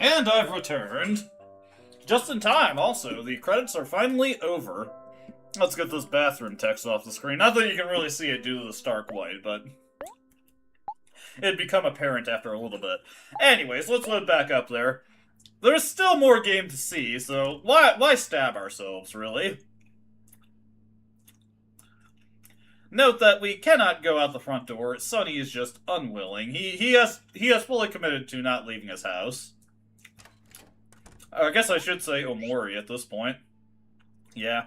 And I've returned. Just in time, also. The credits are finally over. Let's get this bathroom text off the screen. Not that you can really see it due to the stark white, but it'd become apparent after a little bit. Anyways, let's load back up there. There's still more game to see, so why stab ourselves, really? Note that we cannot go out the front door. Sunny is just unwilling. He has fully committed to not leaving his house. I guess I should say Omori at this point. Yeah.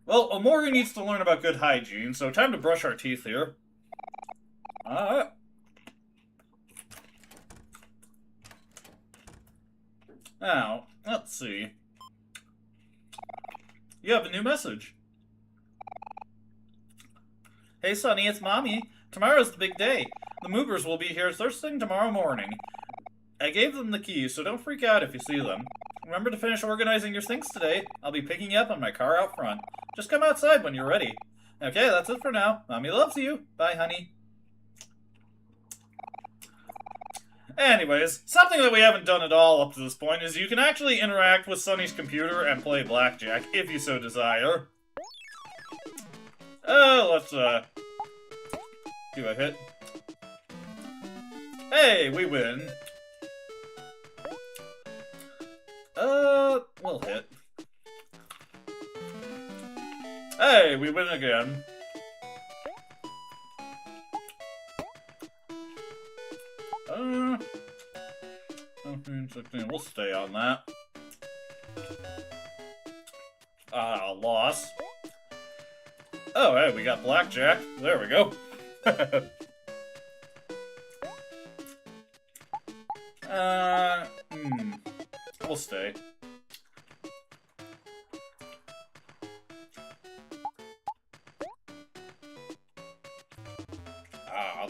Well, Omori needs to learn about good hygiene, so time to brush our teeth here. Now, let's see. You have a new message. Hey, Sonny, it's Mommy. Tomorrow's the big day. The movers will be here first thing tomorrow morning. I gave them the keys, so don't freak out if you see them. Remember to finish organizing your things today. I'll be picking you up in my car out front. Just come outside when you're ready. Okay, that's it for now. Mommy loves you. Bye, honey. Anyways, something that we haven't done at all up to this point is you can actually interact with Sonny's computer and play blackjack if you so desire. Let's, do a hit. Hey, we win. We'll hit. Hey, we win again. We'll stay on that. Loss. Oh, hey, we got blackjack. There we go. We'll stay.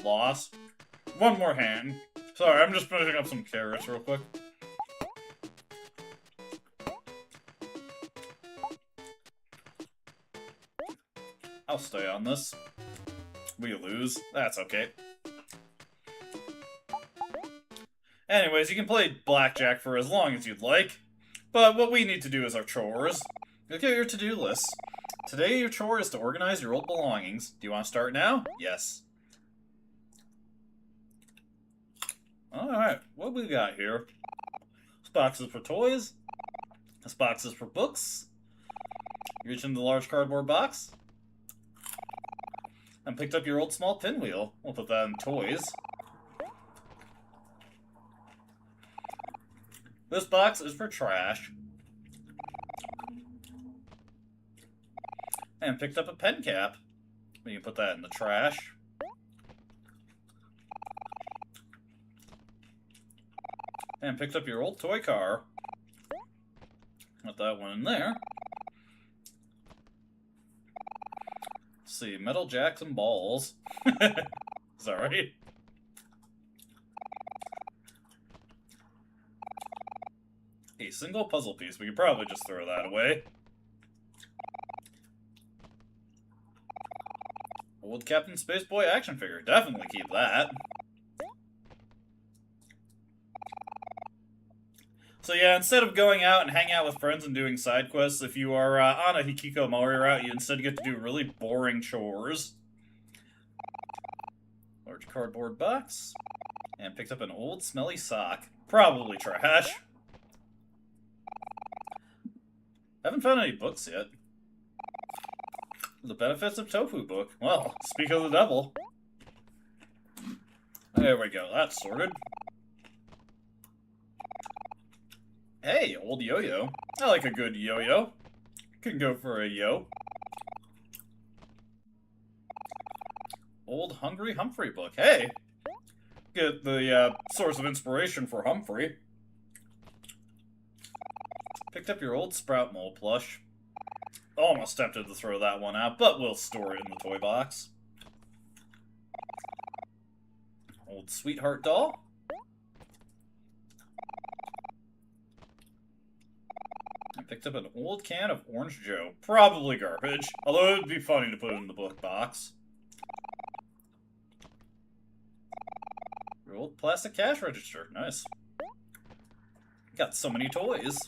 Loss. One more hand. Sorry, I'm just finishing up some carrots real quick. I'll stay on this. We lose. That's okay. Anyways, you can play blackjack for as long as you'd like, but what we need to do is our chores. Look at your to-do list. Today, your chore is to organize your old belongings. Do you want to start now? Yes. Alright, what we got here? This box is for toys. This box is for books. You reach into the large cardboard box. And picked up your old small pinwheel. We'll put that in toys. This box is for trash. And picked up a pen cap. We can put that in the trash. And picked up your old toy car. Put that one in there. Let's see, metal jacks and balls. Is that right? A single puzzle piece. We could probably just throw that away. Old Captain Spaceboy action figure. Definitely keep that. So yeah, instead of going out and hang out with friends and doing side quests, if you are on a Hikikomori route, you instead get to do really boring chores. Large cardboard box. And picked up an old smelly sock. Probably trash. Haven't found any books yet. The Benefits of Tofu book. Well, speak of the devil. There we go, that's sorted. Hey, old yo-yo. I like a good yo-yo. Can go for a yo. Old Hungry Humphrey book. Hey! Get the source of inspiration for Humphrey. Picked up your old Sprout Mole plush. Almost tempted to throw that one out, but we'll store it in the toy box. Old Sweetheart doll. I picked up an old can of Orange Joe. Probably garbage, although it would be funny to put it in the book box. Your old plastic cash register. Nice. Got so many toys.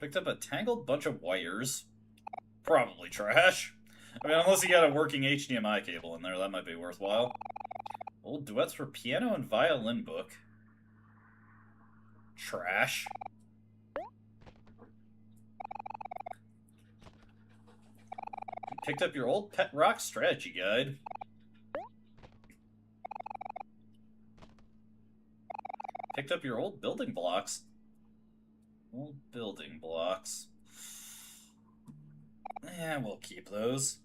Picked up a tangled bunch of wires. Probably trash. I mean, unless you got a working HDMI cable in there, that might be worthwhile. Old Duets for Piano and Violin book. Trash. Picked up your old Pet Rock strategy guide. Picked up your old building blocks. Old building blocks. Yeah, we'll keep those.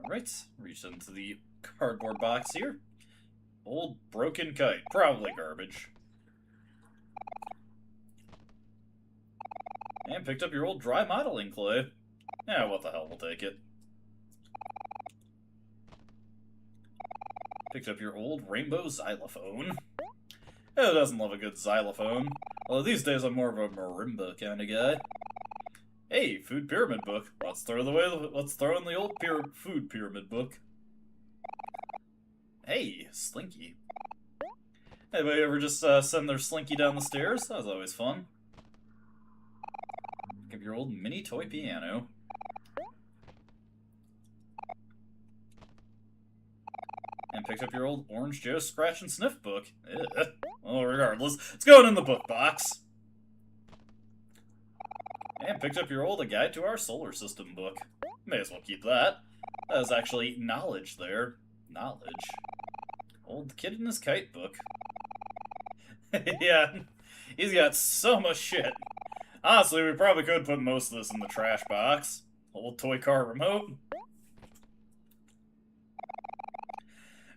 Alright, reach into the cardboard box here. Old broken kite. Probably garbage. And picked up your old dry modeling clay. Yeah, what the hell, we'll take it. Picked up your old rainbow xylophone. Who doesn't love a good xylophone? Although these days I'm more of a marimba kind of guy. Hey, food pyramid book. Let's throw in the old food pyramid book. Hey, Slinky. Anybody ever just send their Slinky down the stairs? That was always fun. Give your old mini toy piano. And picked up your old Orange Joe Scratch and Sniff book. Ugh. Well, regardless, it's going in the book box. And picked up your old A Guide to Our Solar System book. May as well keep that. That is actually knowledge there. Knowledge. Old Kid in His Kite book. Yeah, he's got so much shit. Honestly, we probably could put most of this in the trash box. Old toy car remote.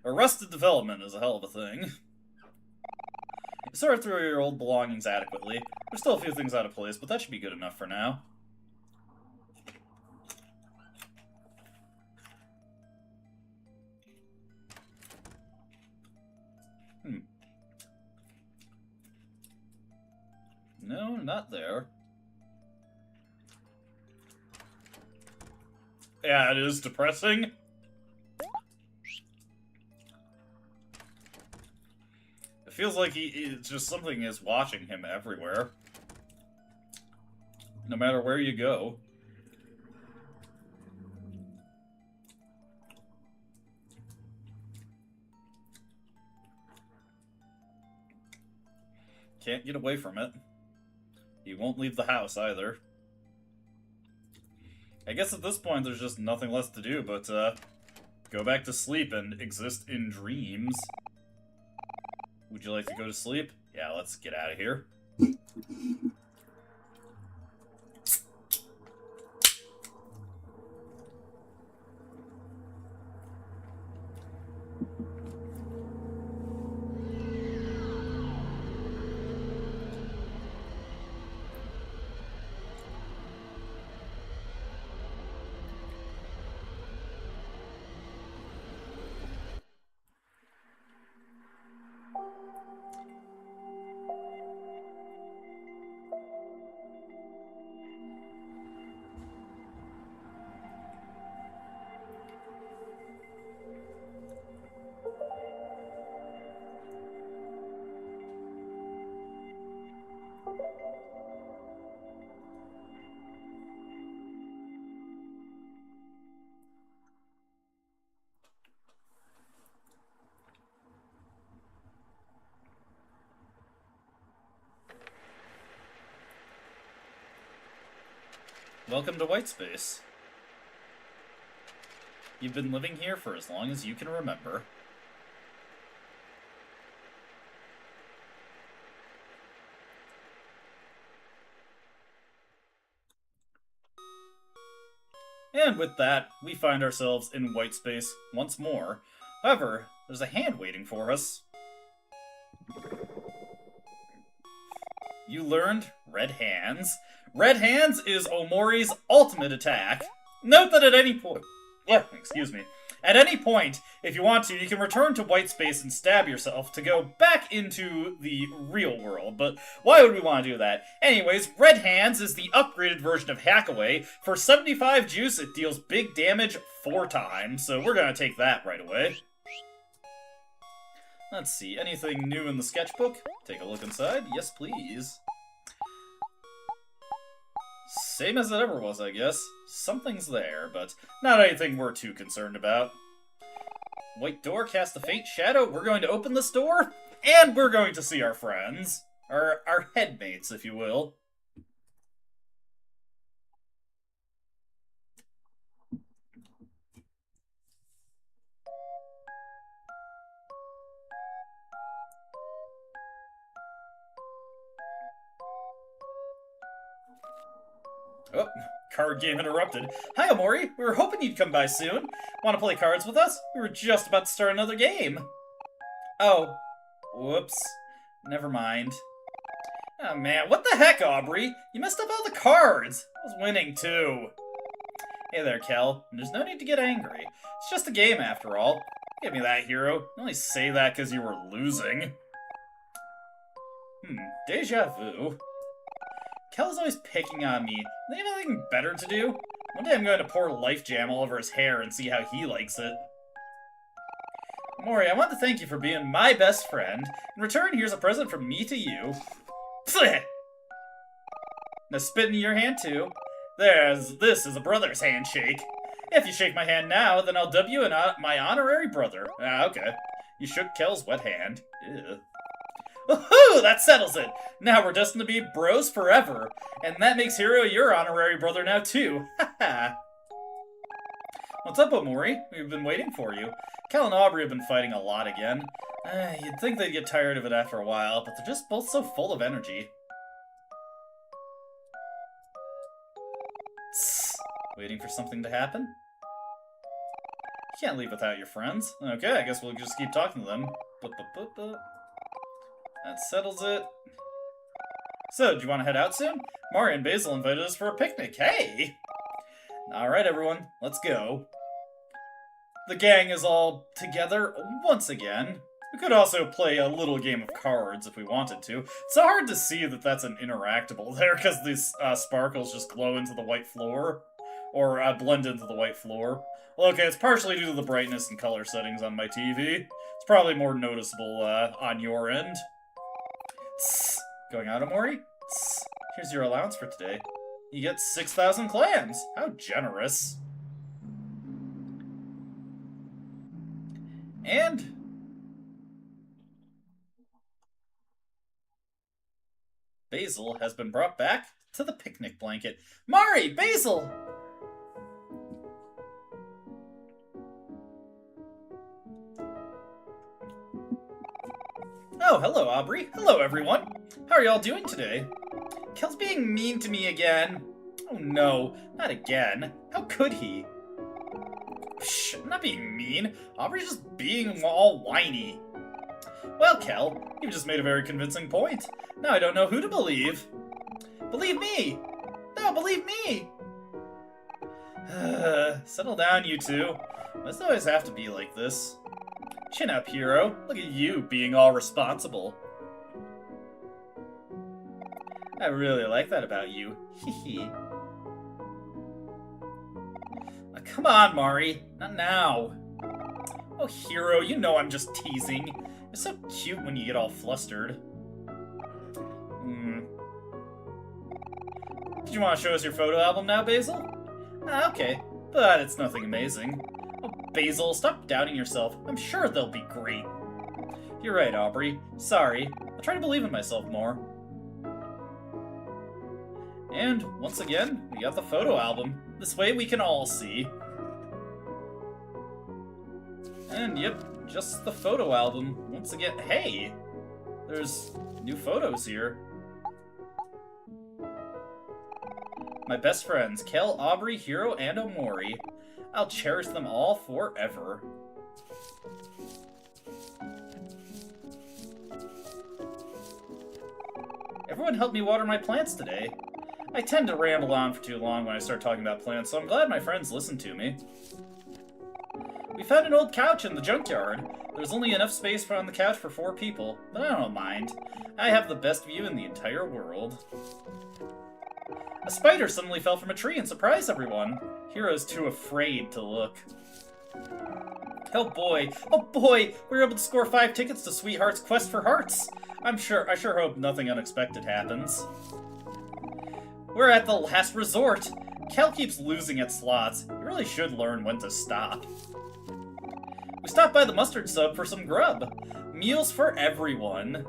Arrested Development is a hell of a thing. You sort through your old belongings adequately. There's still a few things out of place, but that should be good enough for now. No, not there. Yeah, it is depressing. It feels like it's just something is watching him everywhere. No matter where you go. Can't get away from it. He won't leave the house either. I guess at this point there's just nothing left to do but go back to sleep and exist in dreams. Would you like to go to sleep? Yeah, let's get out of here. Welcome to Whitespace. You've been living here for as long as you can remember. And with that, we find ourselves in Whitespace once more. However, there's a hand waiting for us. You learned Red Hands. Red Hands is Omori's ultimate attack. Note that at any point... excuse me. At any point, if you want to, you can return to Whitespace and stab yourself to go back into the real world. But why would we want to do that? Anyways, Red Hands is the upgraded version of Hackaway. For 75 juice, it deals big damage 4 times, so we're going to take that right away. Let's see, anything new in the sketchbook? Take a look inside. Yes, please. Same as it ever was, I guess. Something's there, but not anything we're too concerned about. White door cast a faint shadow. We're going to open this door, and we're going to see our friends. Our headmates, if you will. Oh, card game interrupted. Hi, Omori. We were hoping you'd come by soon. Want to play cards with us? We were just about to start another game. Oh. Whoops. Never mind. Oh man, what the heck, Aubrey? You messed up all the cards! I was winning too. Hey there, Kel. There's no need to get angry. It's just a game after all. Give me that, hero. You only say that because you were losing. Deja vu. Kel's always picking on me. Do you have anything better to do? One day I'm going to pour Life Jam all over his hair and see how he likes it. Omori, I want to thank you for being my best friend. In return, here's a present from me to you. Now spit in your hand too. This is a brother's handshake. If you shake my hand now, then I'll dub you my honorary brother. Ah, okay. You shook Kel's wet hand. Ew. Woohoo! That settles it! Now we're destined to be bros forever. And that makes Hiro your honorary brother now too. Haha. What's up, Omori? We've been waiting for you. Kel and Aubrey have been fighting a lot again. You'd think they'd get tired of it after a while, but they're just both so full of energy. Tss. Waiting for something to happen? You can't leave without your friends. Okay, I guess we'll just keep talking to them. That settles it. So, do you want to head out soon? Mari and Basil invited us for a picnic. Hey! Alright, everyone, let's go. The gang is all together once again. We could also play a little game of cards if we wanted to. It's so hard to see that that's an interactable there because these sparkles just glow into the white floor. Or blend into the white floor. Well, okay, it's partially due to the brightness and color settings on my TV. It's probably more noticeable on your end. Tss. Going out, Omori? Tss. Here's your allowance for today. You get 6,000 clams! How generous. And Basil has been brought back to the picnic blanket. Mari! Basil! Oh, hello, Aubrey. Hello, everyone. How are y'all doing today? Kel's being mean to me again. Oh no, not again. How could he? Shh, I'm not being mean. Aubrey's just being all whiny. Well, Kel, you've just made a very convincing point. Now I don't know who to believe. Believe me! No, believe me! Settle down, you two. Must always have to be like this. Chin up, hero. Look at you being all responsible. I really like that about you. Hee. Come on, Mari. Not now. Oh, hero, you know I'm just teasing. You're so cute when you get all flustered. Did you want to show us your photo album now, Basil? Okay, but it's nothing amazing. Oh, Basil, stop doubting yourself. I'm sure they'll be great. You're right, Aubrey. Sorry. I'll try to believe in myself more. And, once again, we got the photo album. This way we can all see. And, yep, just the photo album. Once again, hey! There's new photos here. My best friends, Kel, Aubrey, Hiro, and Omori. I'll cherish them all forever. Everyone helped me water my plants today. I tend to ramble on for too long when I start talking about plants, so I'm glad my friends listened to me. We found an old couch in the junkyard. There's only enough space on the couch for 4 people, but I don't mind. I have the best view in the entire world. A spider suddenly fell from a tree and surprised everyone. Hiro's too afraid to look. Oh boy, we were able to score 5 tickets to Sweetheart's Quest for Hearts. I sure hope nothing unexpected happens. We're at the last resort. Kel keeps losing at slots. He really should learn when to stop. We stopped by the mustard sub for some grub. Meals for everyone.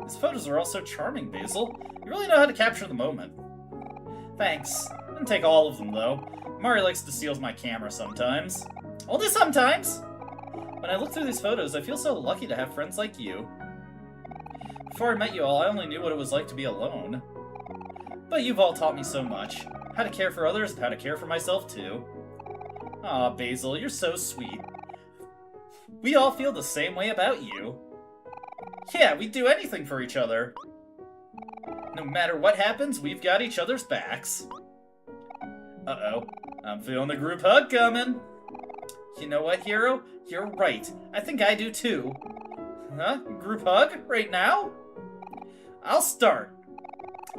These photos are all so charming, Basil. You really know how to capture the moment. Thanks. Didn't take all of them, though. Mari likes to steal my camera sometimes. Only sometimes! When I look through these photos, I feel so lucky to have friends like you. Before I met you all, I only knew what it was like to be alone. But you've all taught me so much. How to care for others and how to care for myself, too. Aw, Basil, you're so sweet. We all feel the same way about you. Yeah, we'd do anything for each other. No matter what happens, we've got each other's backs. Uh-oh. I'm feeling the group hug coming. You know what, Hero? You're right. I think I do too. Huh? Group hug? Right now? I'll start.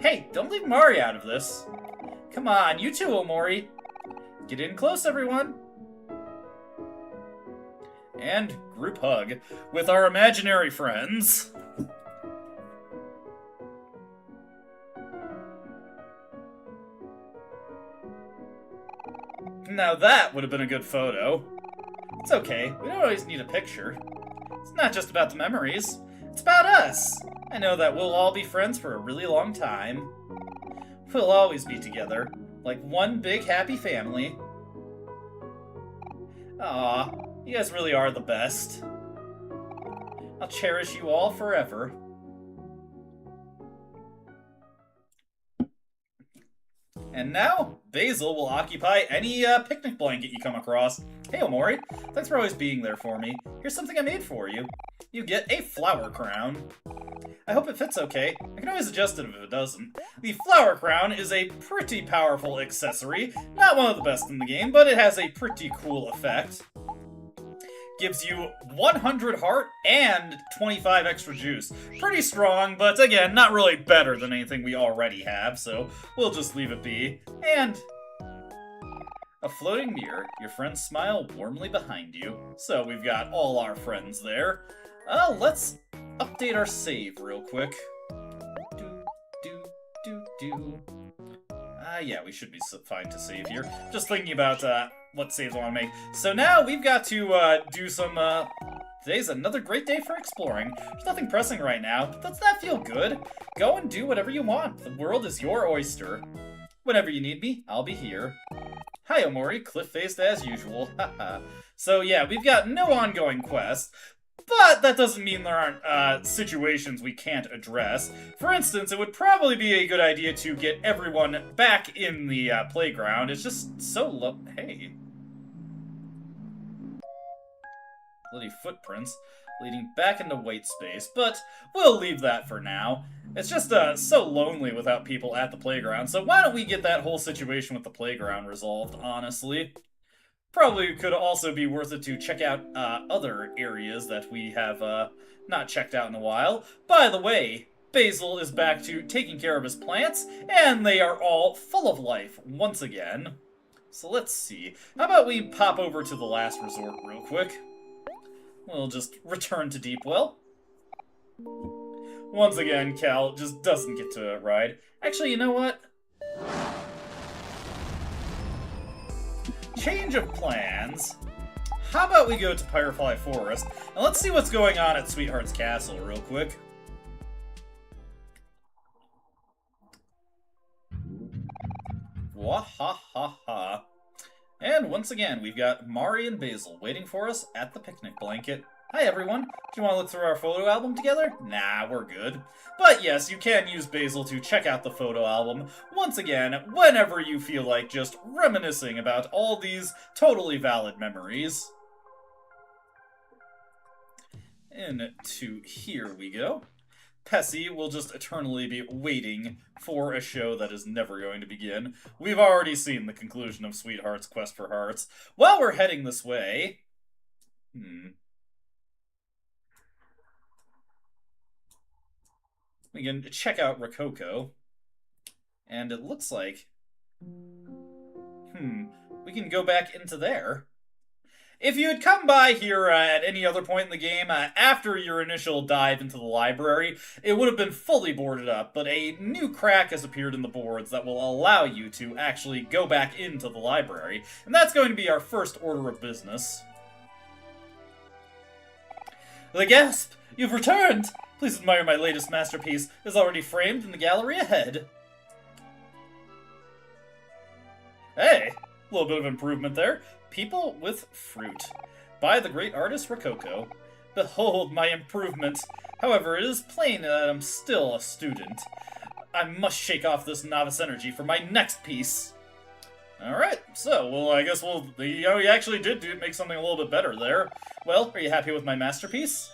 Hey, don't leave Mari out of this. Come on, you too, Omori. Get in close, everyone. And group hug with our imaginary friends. Now that would have been a good photo. It's okay, we don't always need a picture. It's not just about the memories, it's about us. I know that we'll all be friends for a really long time. We'll always be together, like one big happy family. Aw, you guys really are the best. I'll cherish you all forever. And now, Basil will occupy any picnic blanket you come across. Hey, Omori, thanks for always being there for me. Here's something I made for you. You get a flower crown. I hope it fits okay. I can always adjust it if it doesn't. The flower crown is a pretty powerful accessory. Not one of the best in the game, but it has a pretty cool effect. Gives you 100 heart and 25 extra juice. Pretty strong, but again, not really better than anything we already have, so we'll just leave it be. And a floating mirror. Your friends smile warmly behind you. So we've got all our friends there. Let's update our save real quick. Yeah, we should be fine to save here. Just thinking about what saves I want to make. So now we've got to do some... Today's another great day for exploring. There's nothing pressing right now, but doesn't that feel good? Go and do whatever you want. The world is your oyster. Whenever you need me, I'll be here. Hi, Omori. Cliff-faced as usual. Haha. So yeah, we've got no ongoing quest. But that doesn't mean there aren't situations we can't address. For instance, it would probably be a good idea to get everyone back in the playground. It's just so low. Hey. Bloody footprints leading back into white space, but we'll leave that for now. It's just so lonely without people at the playground, so why don't we get that whole situation with the playground resolved, honestly? Probably could also be worth it to check out other areas that we have not checked out in a while. By the way, Basil is back to taking care of his plants, and they are all full of life once again. So let's see. How about we pop over to the last resort real quick? We'll just return to Deepwell. Once again, Cal just doesn't get to ride. Actually, you know what? Change of plans. How about we go to Firefly Forest, and let's see what's going on at Sweetheart's Castle real quick. Wahahaha. And once again, we've got Mari and Basil waiting for us at the picnic blanket. Hi everyone, do you want to look through our photo album together? Nah, we're good. But yes, you can use Basil to check out the photo album, once again, whenever you feel like just reminiscing about all these totally valid memories. Into here we go. Pessy will just eternally be waiting for a show that is never going to begin. We've already seen the conclusion of Sweetheart's Quest for Hearts. While we're heading this way... We can check out Rococo. And it looks like... we can go back into there. If you had come by here at any other point in the game, after your initial dive into the library, it would have been fully boarded up, but a new crack has appeared in the boards that will allow you to actually go back into the library. And that's going to be our first order of business. The gasp! You've returned! Please admire my latest masterpiece. It is already framed in the gallery ahead. Hey! A little bit of improvement there. People with fruit. By the great artist Rococo. Behold my improvement. However, it is plain that I'm still a student. I must shake off this novice energy for my next piece. Alright, so, well, I guess you actually did make something a little bit better there. Well, are you happy with my masterpiece?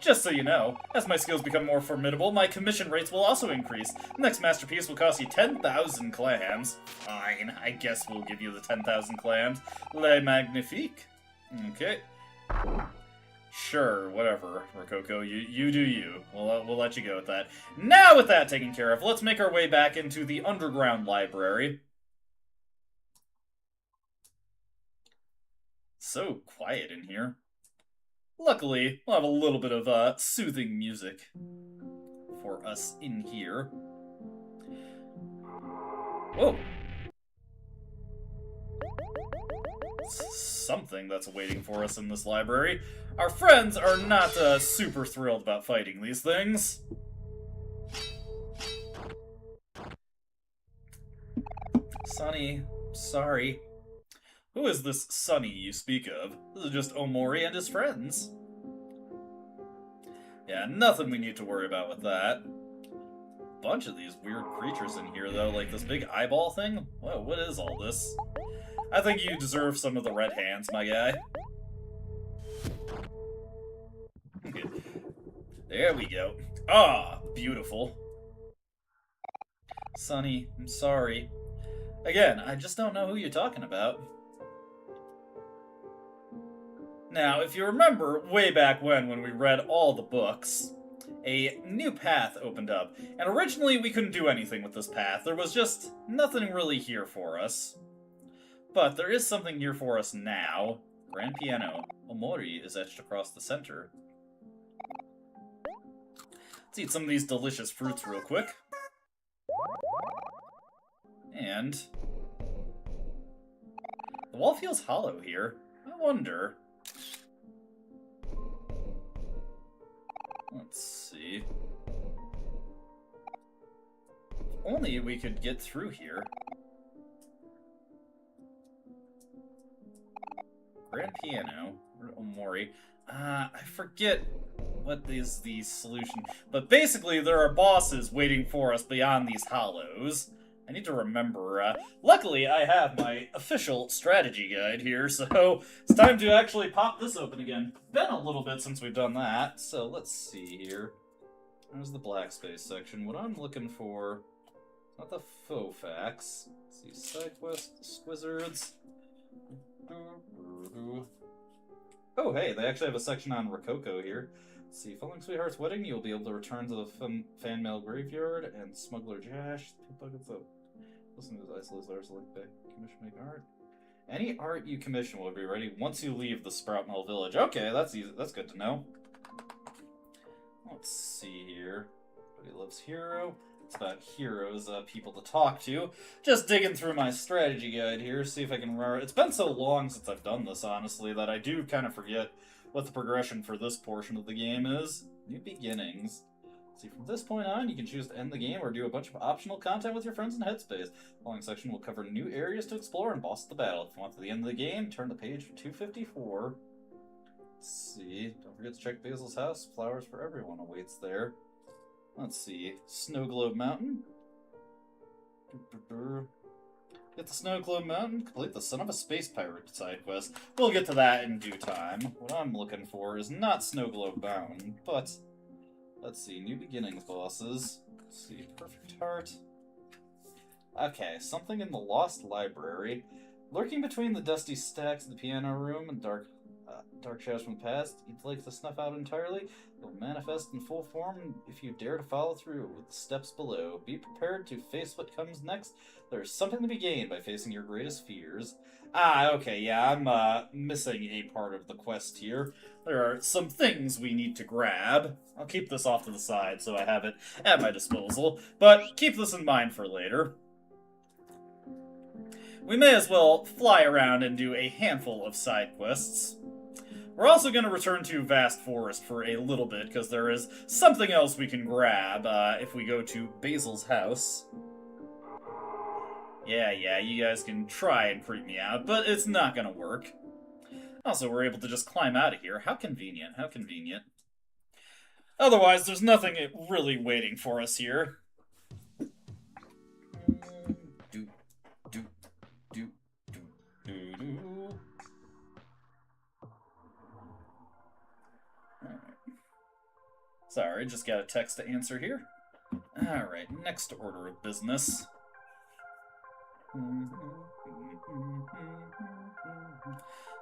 Just so you know, as my skills become more formidable, my commission rates will also increase. The next masterpiece will cost you 10,000 clams. Fine, I guess we'll give you the 10,000 clams. Le magnifique. Okay. Sure, whatever, Rococo, you do you. We'll let you go with that. Now with that taken care of, let's make our way back into the underground library. So quiet in here. Luckily, we'll have a little bit of soothing music for us in here. Whoa! Something that's waiting for us in this library. Our friends are not super thrilled about fighting these things. Sonny, sorry. Who is this Sonny you speak of? This is just Omori and his friends. Yeah, nothing we need to worry about with that. Bunch of these weird creatures in here, though, like this big eyeball thing. Whoa, what is all this? I think you deserve some of the red hands, my guy. Okay. There we go. Ah, beautiful. Sonny, I'm sorry. Again, I just don't know who you're talking about. Now, if you remember way back when we read all the books, a new path opened up, and originally we couldn't do anything with this path. There was just nothing really here for us. But there is something here for us now. Grand piano. Omori is etched across the center. Let's eat some of these delicious fruits real quick. And the wall feels hollow here. I wonder. Let's see. If only we could get through here. Grand piano. Omori. I forget what is the solution. But basically, there are bosses waiting for us beyond these hollows. I need to remember. Luckily, I have my official strategy guide here, so it's time to actually pop this open again. Been a little bit since we've done that, so let's see here. There's the black space section. What I'm looking for, not the faux facts. Let's see, side quest, Squizzards. Oh, hey, they actually have a section on Rococo here. Let's see, following Sweetheart's wedding, you'll be able to return to the fan mail graveyard and Smuggler Jash. Buckets of listen to his isolates letters like back. Commission make art. Any art you commission will be ready once you leave the Sprout Mill Village. Okay, that's easy. That's good to know. Let's see here. Everybody loves Hero. It's about heroes, people to talk to. Just digging through my strategy guide here, see if I can remember. It's been so long since I've done this, honestly, that I do kind of forget what the progression for this portion of the game is. New beginnings. See, from this point on, you can choose to end the game or do a bunch of optional content with your friends in Headspace. The following section will cover new areas to explore and boss the battle. If you want to the end of the game, turn to page 254. Let's see. Don't forget to check Basil's house. Flowers for everyone awaits there. Let's see. Snow Globe Mountain. Get the Snow Globe Mountain. Complete the Son of a Space Pirate side quest. We'll get to that in due time. What I'm looking for is not Snow Globe Mountain, but let's see. New beginnings bosses. Let's see. Perfect Heart. Okay, something in the Lost Library. Lurking between the dusty stacks of the piano room and dark shadows from the past, you'd like to snuff out entirely. Will manifest in full form if you dare to follow through with the steps below. Be prepared to face what comes next. There's something to be gained by facing your greatest fears. Ah, okay, yeah, I'm missing a part of the quest here. There are some things we need to grab. I'll keep this off to the side so I have it at my disposal, but keep this in mind for later. We may as well fly around and do a handful of side quests. We're also going to return to Vast Forest for a little bit, because there is something else we can grab if we go to Basil's house. Yeah, you guys can try and creep me out, but it's not going to work. Also, we're able to just climb out of here. How convenient, how convenient. Otherwise, there's nothing really waiting for us here. Sorry, just got a text to answer here. Alright, next order of business.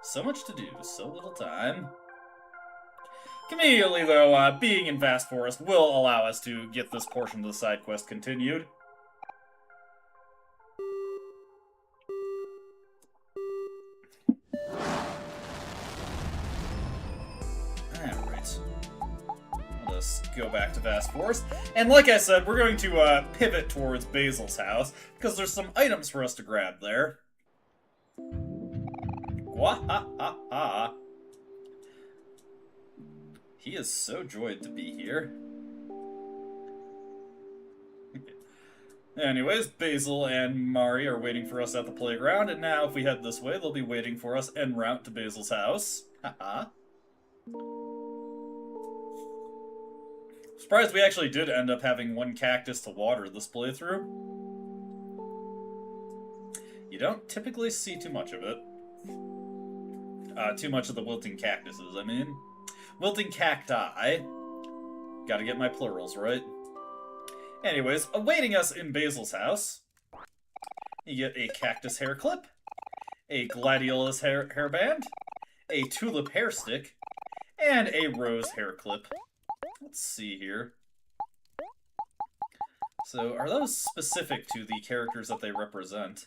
So much to do, so little time. Conveniently, though, being in Vast Forest will allow us to get this portion of the side quest continued. Alright. Let's go back to Vast Forest. And like I said, we're going to pivot towards Basil's house, because there's some items for us to grab there. Wahahaha. He is so joyed to be here. Anyways, Basil and Mari are waiting for us at the playground, and now if we head this way, they'll be waiting for us en route to Basil's house. Haha. Surprised we actually did end up having one cactus to water this playthrough. You don't typically see too much of it. Too much of the wilting cactuses, I mean. Wilting cacti. Gotta get my plurals right. Anyways, awaiting us in Basil's house, you get a cactus hair clip, a gladiolus hairband, a tulip hair stick, and a rose hair clip. Let's see here. So, are those specific to the characters that they represent?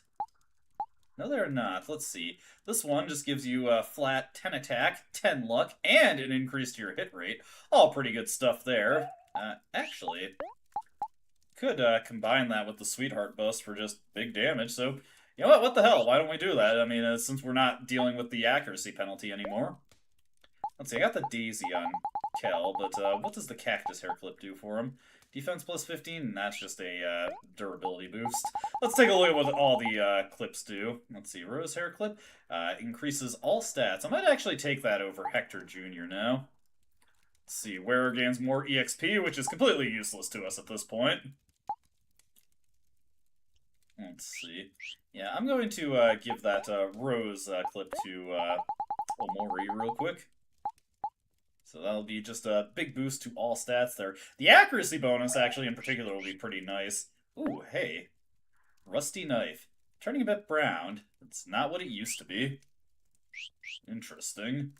No, they're not. Let's see. This one just gives you a flat 10 attack, 10 luck, and an increase to your hit rate. All pretty good stuff there. Actually, could combine that with the Sweetheart Bust for just big damage, so you know what the hell, why don't we do that? I mean, since we're not dealing with the accuracy penalty anymore. Let's see, I got the Daisy on Kel, but what does the Cactus Hair Clip do for him? Defense plus 15, and that's just a durability boost. Let's take a look at what all the clips do. Let's see, Rose Hair Clip increases all stats. I might actually take that over Hector Jr. now. Let's see, Wearer gains more EXP, which is completely useless to us at this point. Let's see. Yeah, I'm going to give that Rose clip to Omori real quick. So that'll be just a big boost to all stats there. The accuracy bonus, actually, in particular, will be pretty nice. Ooh, hey. Rusty knife. Turning a bit brown. It's not what it used to be. Interesting.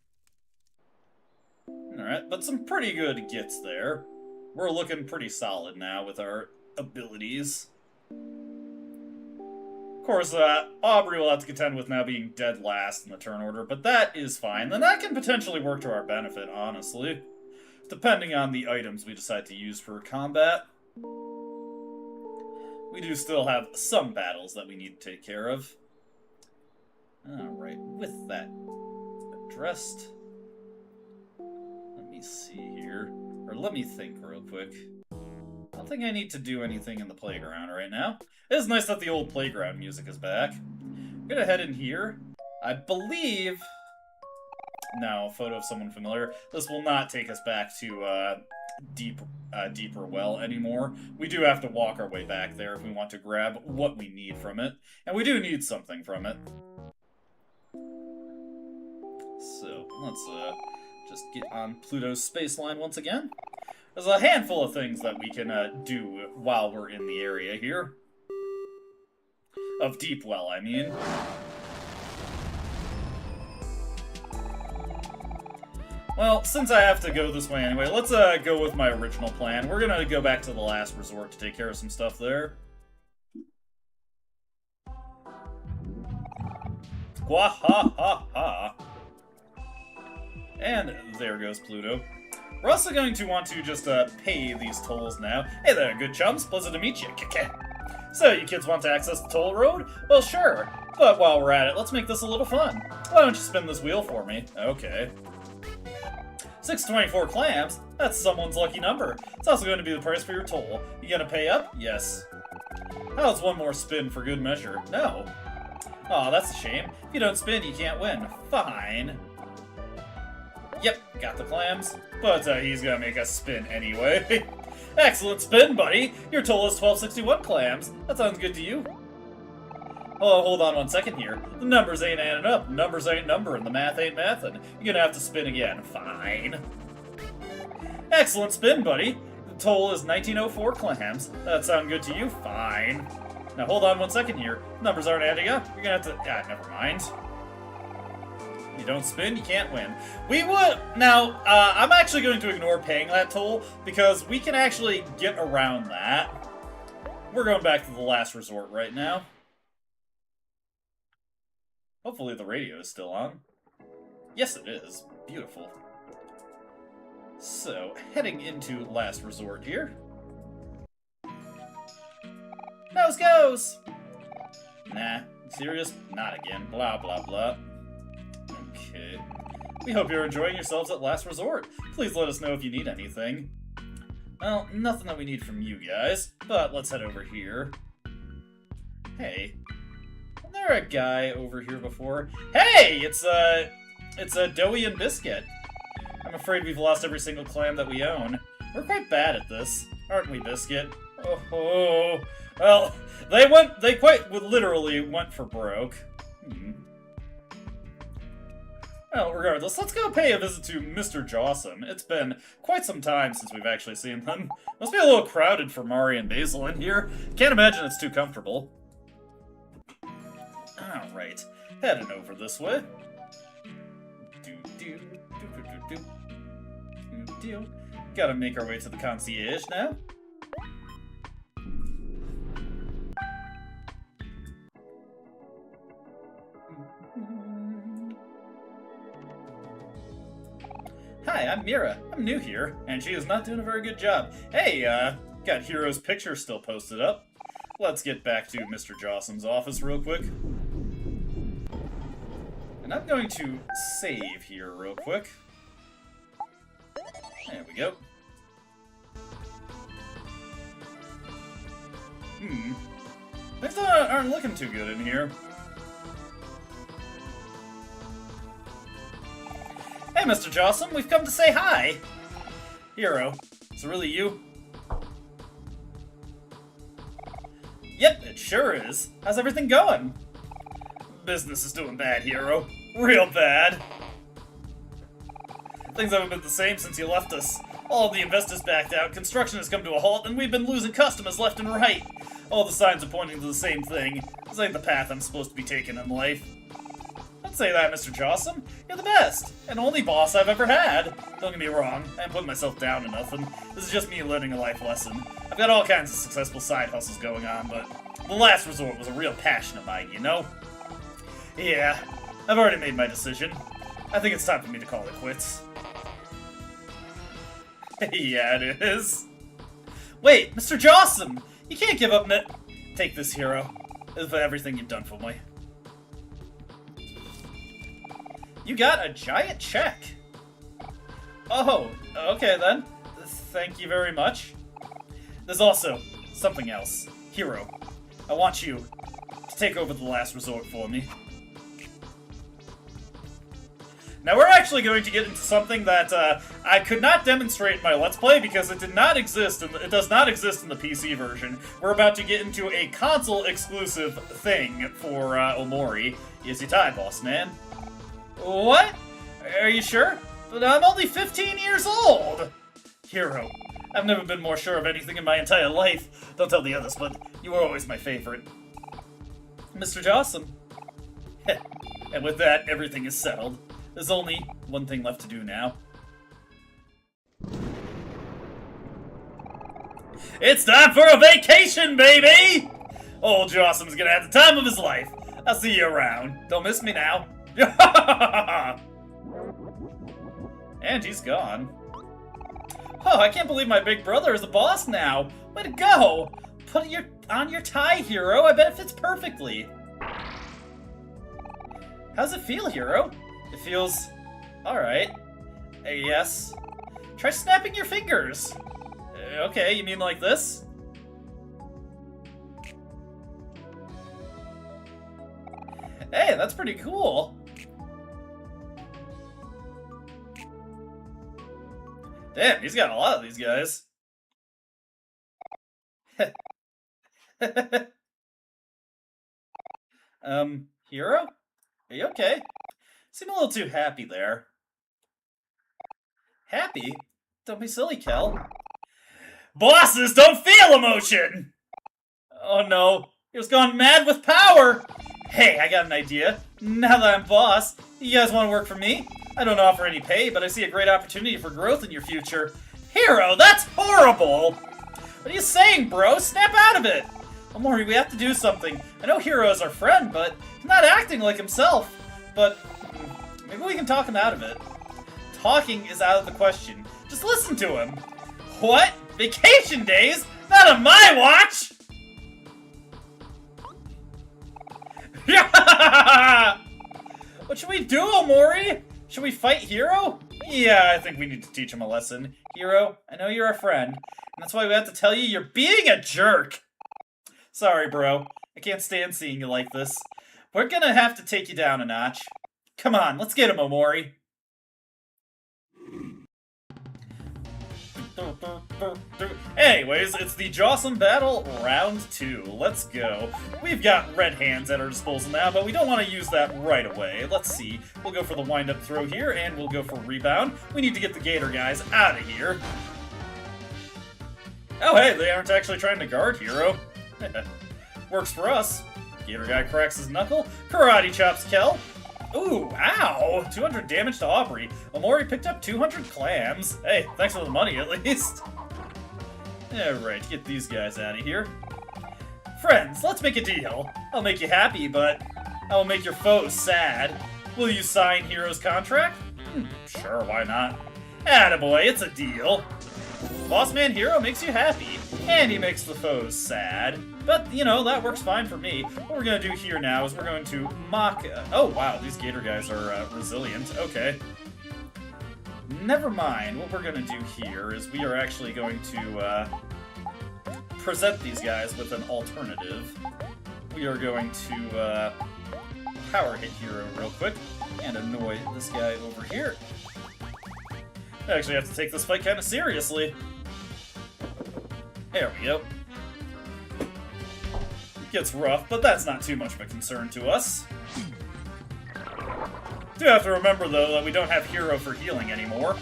Alright, but some pretty good gets there. We're looking pretty solid now with our abilities. Of course, Aubrey will have to contend with now being dead last in the turn order, but that is fine. Then that can potentially work to our benefit, honestly. Depending on the items we decide to use for combat. We do still have some battles that we need to take care of. Alright, with that addressed, let me see here. Or let me think real quick. I don't think I need to do anything in the playground right now. It is nice that the old playground music is back. I'm gonna head in here. I believe... No, photo of someone familiar. This will not take us back to Deeper Well anymore. We do have to walk our way back there if we want to grab what we need from it. And we do need something from it. So, let's just get on Pluto's space line once again. There's a handful of things that we can do while we're in the area here. Of Deep Well, I mean. Well, since I have to go this way anyway, let's go with my original plan. We're gonna go back to the last resort to take care of some stuff there. Gwahahaha. And there goes Pluto. We're also going to want to just pay these tolls now. Hey there, good chums. Pleasure to meet you. So, you kids want to access the toll road? Well, sure. But while we're at it, let's make this a little fun. Why don't you spin this wheel for me? Okay. 624 clams? That's someone's lucky number. It's also going to be the price for your toll. You gonna pay up? Yes. How's one more spin for good measure? No. Aw, that's a shame. If you don't spin, you can't win. Fine. Yep, got the clams. But he's gonna make us spin anyway. Excellent spin, buddy! Your toll is 1261 clams. That sounds good to you. Oh, hold on one second here. The numbers ain't adding up. Numbers ain't numbering. The math ain't mathin'. You're gonna have to spin again. Fine. Excellent spin, buddy. The toll is 1904 clams. That sound good to you? Fine. Now hold on 1 second here. Numbers aren't adding up. You're gonna have to... never mind. You don't spin, you can't win. We would... Now, I'm actually going to ignore paying that toll, because we can actually get around that. We're going back to the last resort right now. Hopefully the radio is still on. Yes, it is. Beautiful. So, heading into last resort here. Nose goes! Nah. Serious? Not again. Blah, blah, blah. Okay. We hope you're enjoying yourselves at last resort. Please let us know if you need anything. Well, nothing that we need from you guys, but let's head over here. Hey. Wasn't there a guy over here before? Hey! It's a Doughy and Biscuit. I'm afraid we've lost every single clam that we own. We're quite bad at this, aren't we, Biscuit? Oh, well, they quite literally went for broke. Well, regardless, let's go pay a visit to Mr. Jawsome. It's been quite some time since we've actually seen them. Must be a little crowded for Mari and Basil in here. Can't imagine it's too comfortable. Alright, heading over this way. Gotta make our way to the concierge now. Hi, I'm Mira. I'm new here, and she is not doing a very good job. Hey, got Hero's picture still posted up. Let's get back to Mr. Jawsome's office real quick. And I'm going to save here real quick. There we go. Things aren't looking too good in here. Hey, Mr. Jawsome, we've come to say hi! Hero, is it really you? Yep, it sure is. How's everything going? Business is doing bad, Hero. Real bad. Things haven't been the same since you left us. All the investors backed out, construction has come to a halt, and we've been losing customers left and right. All the signs are pointing to the same thing. This ain't the path I'm supposed to be taking in life. Don't say that, Mr. Jawsome. You're the best, and only boss I've ever had. Don't get me wrong, I ain't putting myself down or nothing. This is just me learning a life lesson. I've got all kinds of successful side hustles going on, but the last resort was a real passion of mine, you know? Yeah, I've already made my decision. I think it's time for me to call it quits. Yeah, it is. Wait, Mr. Jawsome! You can't give up, Take this, Hero. This is for everything you've done for me. You got a giant check. Oh, okay then. Thank you very much. There's also something else. Hero, I want you to take over the last resort for me. Now we're actually going to get into something that I could not demonstrate in my Let's Play because it did not exist, and it does not exist in the PC version. We're about to get into a console-exclusive thing for Omori. Is your time, boss man? What? Are you sure? But I'm only 15 years old! Hero, I've never been more sure of anything in my entire life. Don't tell the others, but you were always my favorite. Mr. Jawsome. And with that, everything is settled. There's only one thing left to do now. It's time for a vacation, baby! Old Jawsome's gonna have the time of his life. I'll see you around. Don't miss me now. And he's gone. Oh, I can't believe my big brother is the boss now. Way to go! Put on your tie, Hero. I bet it fits perfectly. How's it feel, Hero? It feels alright. Yes. Try snapping your fingers. Okay, you mean like this? Hey, that's pretty cool. Damn, he's got a lot of these guys. Hero? Are you okay? Seem a little too happy there. Happy? Don't be silly, Kel. Bosses don't feel emotion! Oh no, he's gone mad with power! Hey, I got an idea. Now that I'm boss, you guys want to work for me? I don't offer any pay, but I see a great opportunity for growth in your future. Hero, that's horrible! What are you saying, bro? Snap out of it! Omori, we have to do something. I know Hero is our friend, but he's not acting like himself. But maybe we can talk him out of it. Talking is out of the question. Just listen to him. What? Vacation days? Not on my watch! What should we do, Omori? Should we fight Hero? Yeah, I think we need to teach him a lesson. Hero, I know you're our friend, and that's why we have to tell you you're being a jerk. Sorry, bro. I can't stand seeing you like this. We're gonna have to take you down a notch. Come on, let's get him, Omori. Anyways, it's the Jocelyn Battle Round 2. Let's go. We've got red hands at our disposal now, but we don't want to use that right away. Let's see. We'll go for the wind-up throw here, and we'll go for rebound. We need to get the Gator guys out of here. Oh, hey, they aren't actually trying to guard Hero. Works for us. Gator guy cracks his knuckle. Karate chops Kel. Ooh, ow! 200 damage to Aubrey. Omori picked up 200 clams. Hey, thanks for the money, at least. Alright, get these guys out of here. Friends, let's make a deal. I'll make you happy, but I will make your foes sad. Will you sign Hero's contract? Sure, why not? Attaboy, it's a deal. Boss Man Hero makes you happy, and he makes the foes sad. But, you know, that works fine for me. What we're going to do here now is we're going to mock... oh, wow, these Gator guys are resilient. Okay. Never mind. What we're going to do here is we are actually going to present these guys with an alternative. We are going to power hit Hero real quick and annoy this guy over here. I actually have to take this fight kind of seriously. There we go. It gets rough, but that's not too much of a concern to us. Do have to remember, though, that we don't have Hero for healing anymore.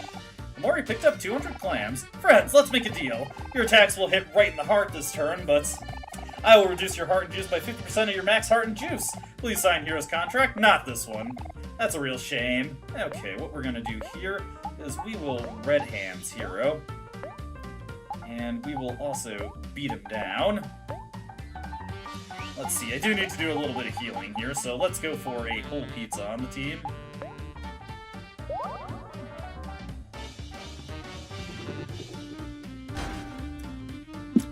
Omori picked up 200 clams. Friends, let's make a deal. Your attacks will hit right in the heart this turn, but I will reduce your heart and juice by 50% of your max heart and juice. Please sign Hero's contract, not this one. That's a real shame. Okay, what we're gonna do here is we will red hands Hero. And we will also beat him down. Let's see, I do need to do a little bit of healing here, so let's go for a whole pizza on the team.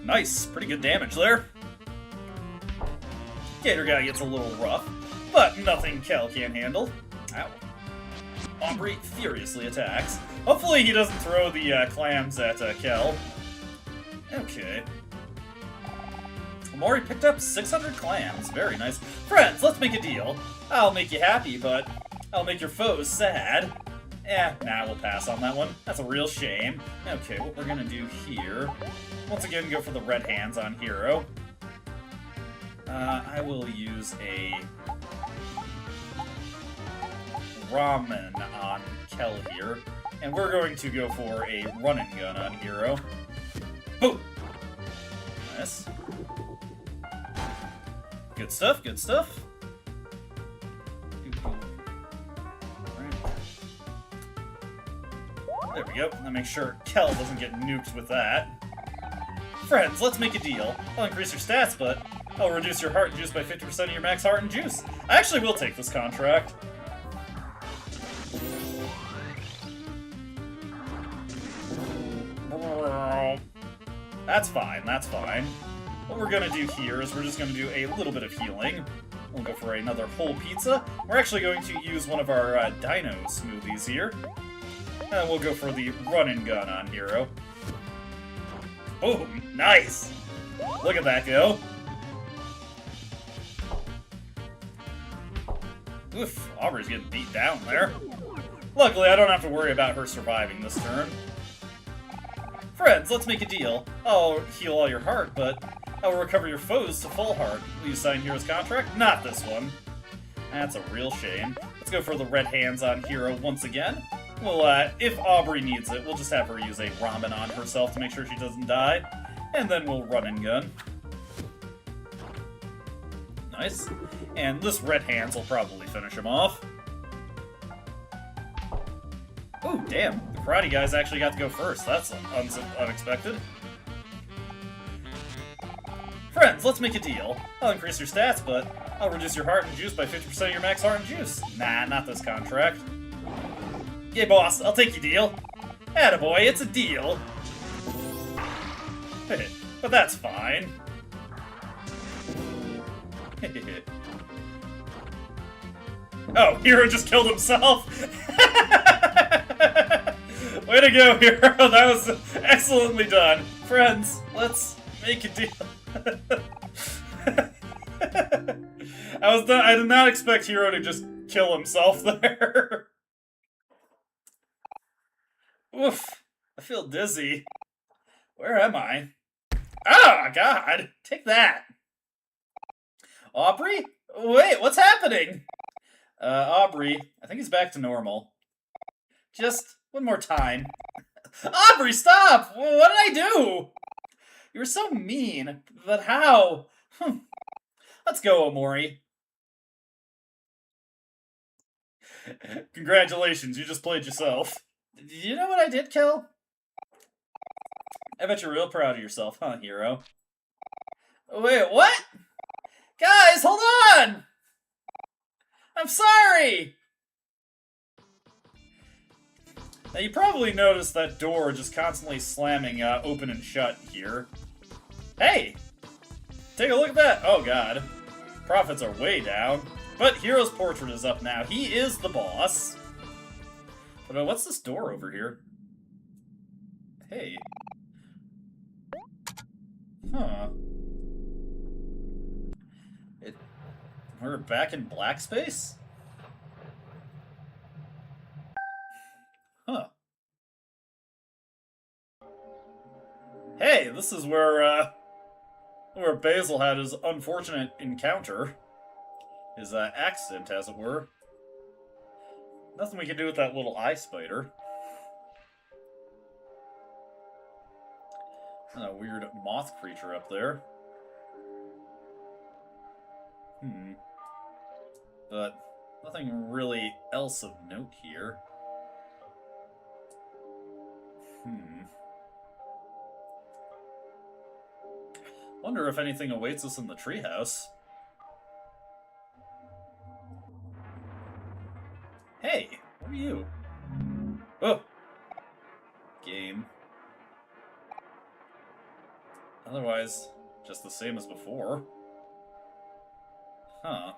Nice, pretty good damage there. Gator guy gets a little rough, but nothing Kel can't handle. Ow. Omori furiously attacks. Hopefully he doesn't throw the clams at Kel. Okay. Omori picked up 600 clams. Very nice. Friends, let's make a deal. I'll make you happy, but I'll make your foes sad. Nah, we'll pass on that one. That's a real shame. Okay, what we're gonna do here... once again, go for the red hands on Hero. I will use a... ramen on Kel here. And we're going to go for a run and gun on Hero. Boom! Nice. Good stuff, good stuff. There we go. I'll make sure Kel doesn't get nuked with that. Friends, let's make a deal. I'll increase your stats, but I'll reduce your heart and juice by 50% of your max heart and juice. I actually will take this contract. That's fine, that's fine. What we're gonna do here is we're just gonna do a little bit of healing. We'll go for another whole pizza. We're actually going to use one of our dino smoothies here. And we'll go for the run and gun on Hero. Boom! Nice! Look at that go. Oof, Aubrey's getting beat down there. Luckily, I don't have to worry about her surviving this turn. Friends, let's make a deal. I'll heal all your heart, but I will recover your foes to full heart. Will you sign Hero's contract? Not this one. That's a real shame. Let's go for the red hands on Hero once again. Well, if Aubrey needs it, we'll just have her use a ramen on herself to make sure she doesn't die. And then we'll run and gun. Nice. And this red hands will probably finish him off. Oh, damn. The karate guys actually got to go first. That's unexpected. Friends, let's make a deal. I'll increase your stats, but I'll reduce your heart and juice by 50% of your max heart and juice. Nah, not this contract. Yeah, boss, I'll take your deal. Attaboy, it's a deal. But that's fine. Oh, Hero just killed himself! Way to go, Hero! That was excellently done. Friends, let's make a deal. I did not expect Hero to just kill himself there. Oof, I feel dizzy. Where am I? Oh, God! Take that! Aubrey? Wait, what's happening? Aubrey, I think he's back to normal. Just one more time. Aubrey, stop! What did I do? You were so mean, but how? Let's go, Omori. Congratulations, you just played yourself. You know what I did, Kel? I bet you're real proud of yourself, huh, Hero? Wait, what? Guys, hold on! I'm sorry! Now, you probably noticed that door just constantly slamming open and shut here. Hey! Take a look at that! Oh, God. Profits are way down. But Hero's portrait is up now. He is the boss. But what's this door over here? Hey. Huh. We're back in black space? Huh. Hey, this is where Basil had his unfortunate encounter. His accident, as it were. Nothing we can do with that little eye spider. And a weird moth creature up there. But nothing really else of note here. Wonder if anything awaits us in the treehouse. Hey, who are you? Oh! Game. Otherwise, just the same as before. Huh.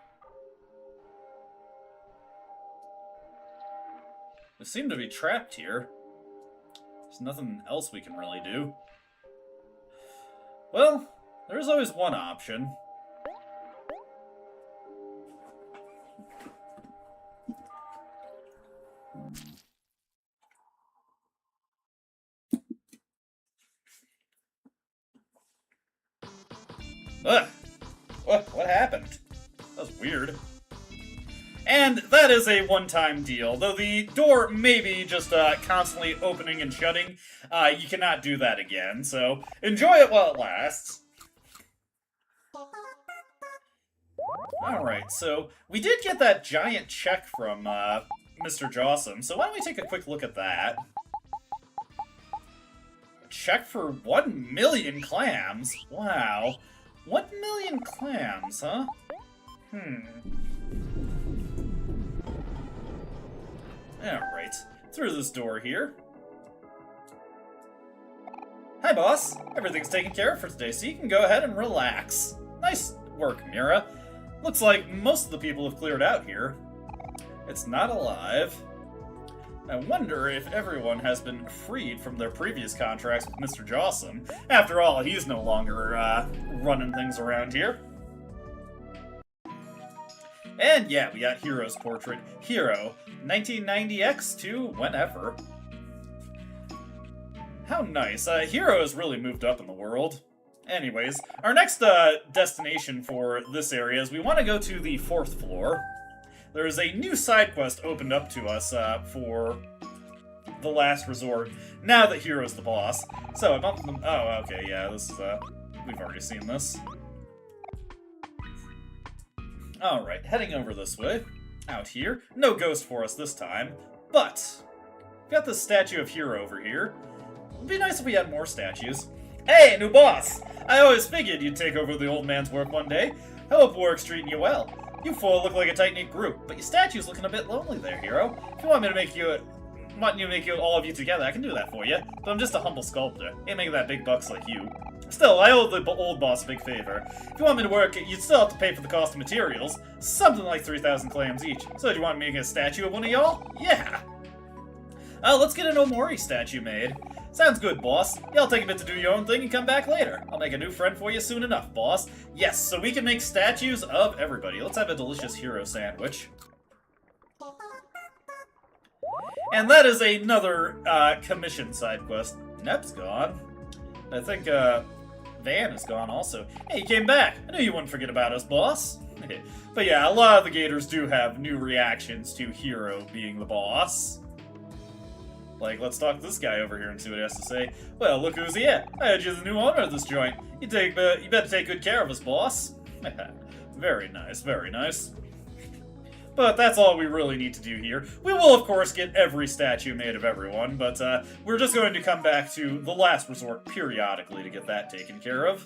We seem to be trapped here. There's nothing else we can really do. Well, there's always one option. Ugh! What happened? That was weird. And that is a one-time deal. Though the door may be just constantly opening and shutting, you cannot do that again, so enjoy it while it lasts. Alright, so we did get that giant check from Mr. Jawsome, so why don't we take a quick look at that? A check for 1 million clams? Wow. 1 million clams, huh? Alright, through this door here. Hi, boss. Everything's taken care of for today, so you can go ahead and relax. Nice work, Mira. Looks like most of the people have cleared out here. It's not alive. I wonder if everyone has been freed from their previous contracts with Mr. Jawsome. After all, he's no longer running things around here. And yeah, we got Hero's portrait. Hero, 1990X to whenever. How nice. Hero has really moved up in the world. Anyways, our next destination for this area is we want to go to the 4th floor. There is a new side quest opened up to us for the last resort now that Hero's the boss. So I bumped them. Oh, okay, yeah, this is, we've already seen this. Alright, heading over this way. Out here. No ghost for us this time. But, we've got this statue of Hero over here. It'd be nice if we had more statues. Hey, new boss! I always figured you'd take over the old man's work one day. I hope work's treating you well. You four look like a tight-knit group, but your statue's looking a bit lonely there, Hero. If you want me to make you all of you together, I can do that for you. But I'm just a humble sculptor. Ain't making that big bucks like you. Still, I owe the old boss a big favor. If you want me to work, you'd still have to pay for the cost of materials. Something like 3,000 clams each. So do you want me to make a statue of one of y'all? Yeah! Let's get an Omori statue made. Sounds good, boss. Y'all take a bit to do your own thing and come back later. I'll make a new friend for you soon enough, boss. Yes, so we can make statues of everybody. Let's have a delicious Hero sandwich. And that is another commission side quest. Nep's gone. I think Van is gone also. Hey, you came back. I knew you wouldn't forget about us, boss. But yeah, a lot of the Gators do have new reactions to Hero being the boss. Like, let's talk to this guy over here and see what he has to say. Well, look who's here. I heard you're the new owner of this joint. You better take good care of us, boss. Very nice, very nice. But that's all we really need to do here. We will, of course, get every statue made of everyone, but we're just going to come back to the last resort periodically to get that taken care of.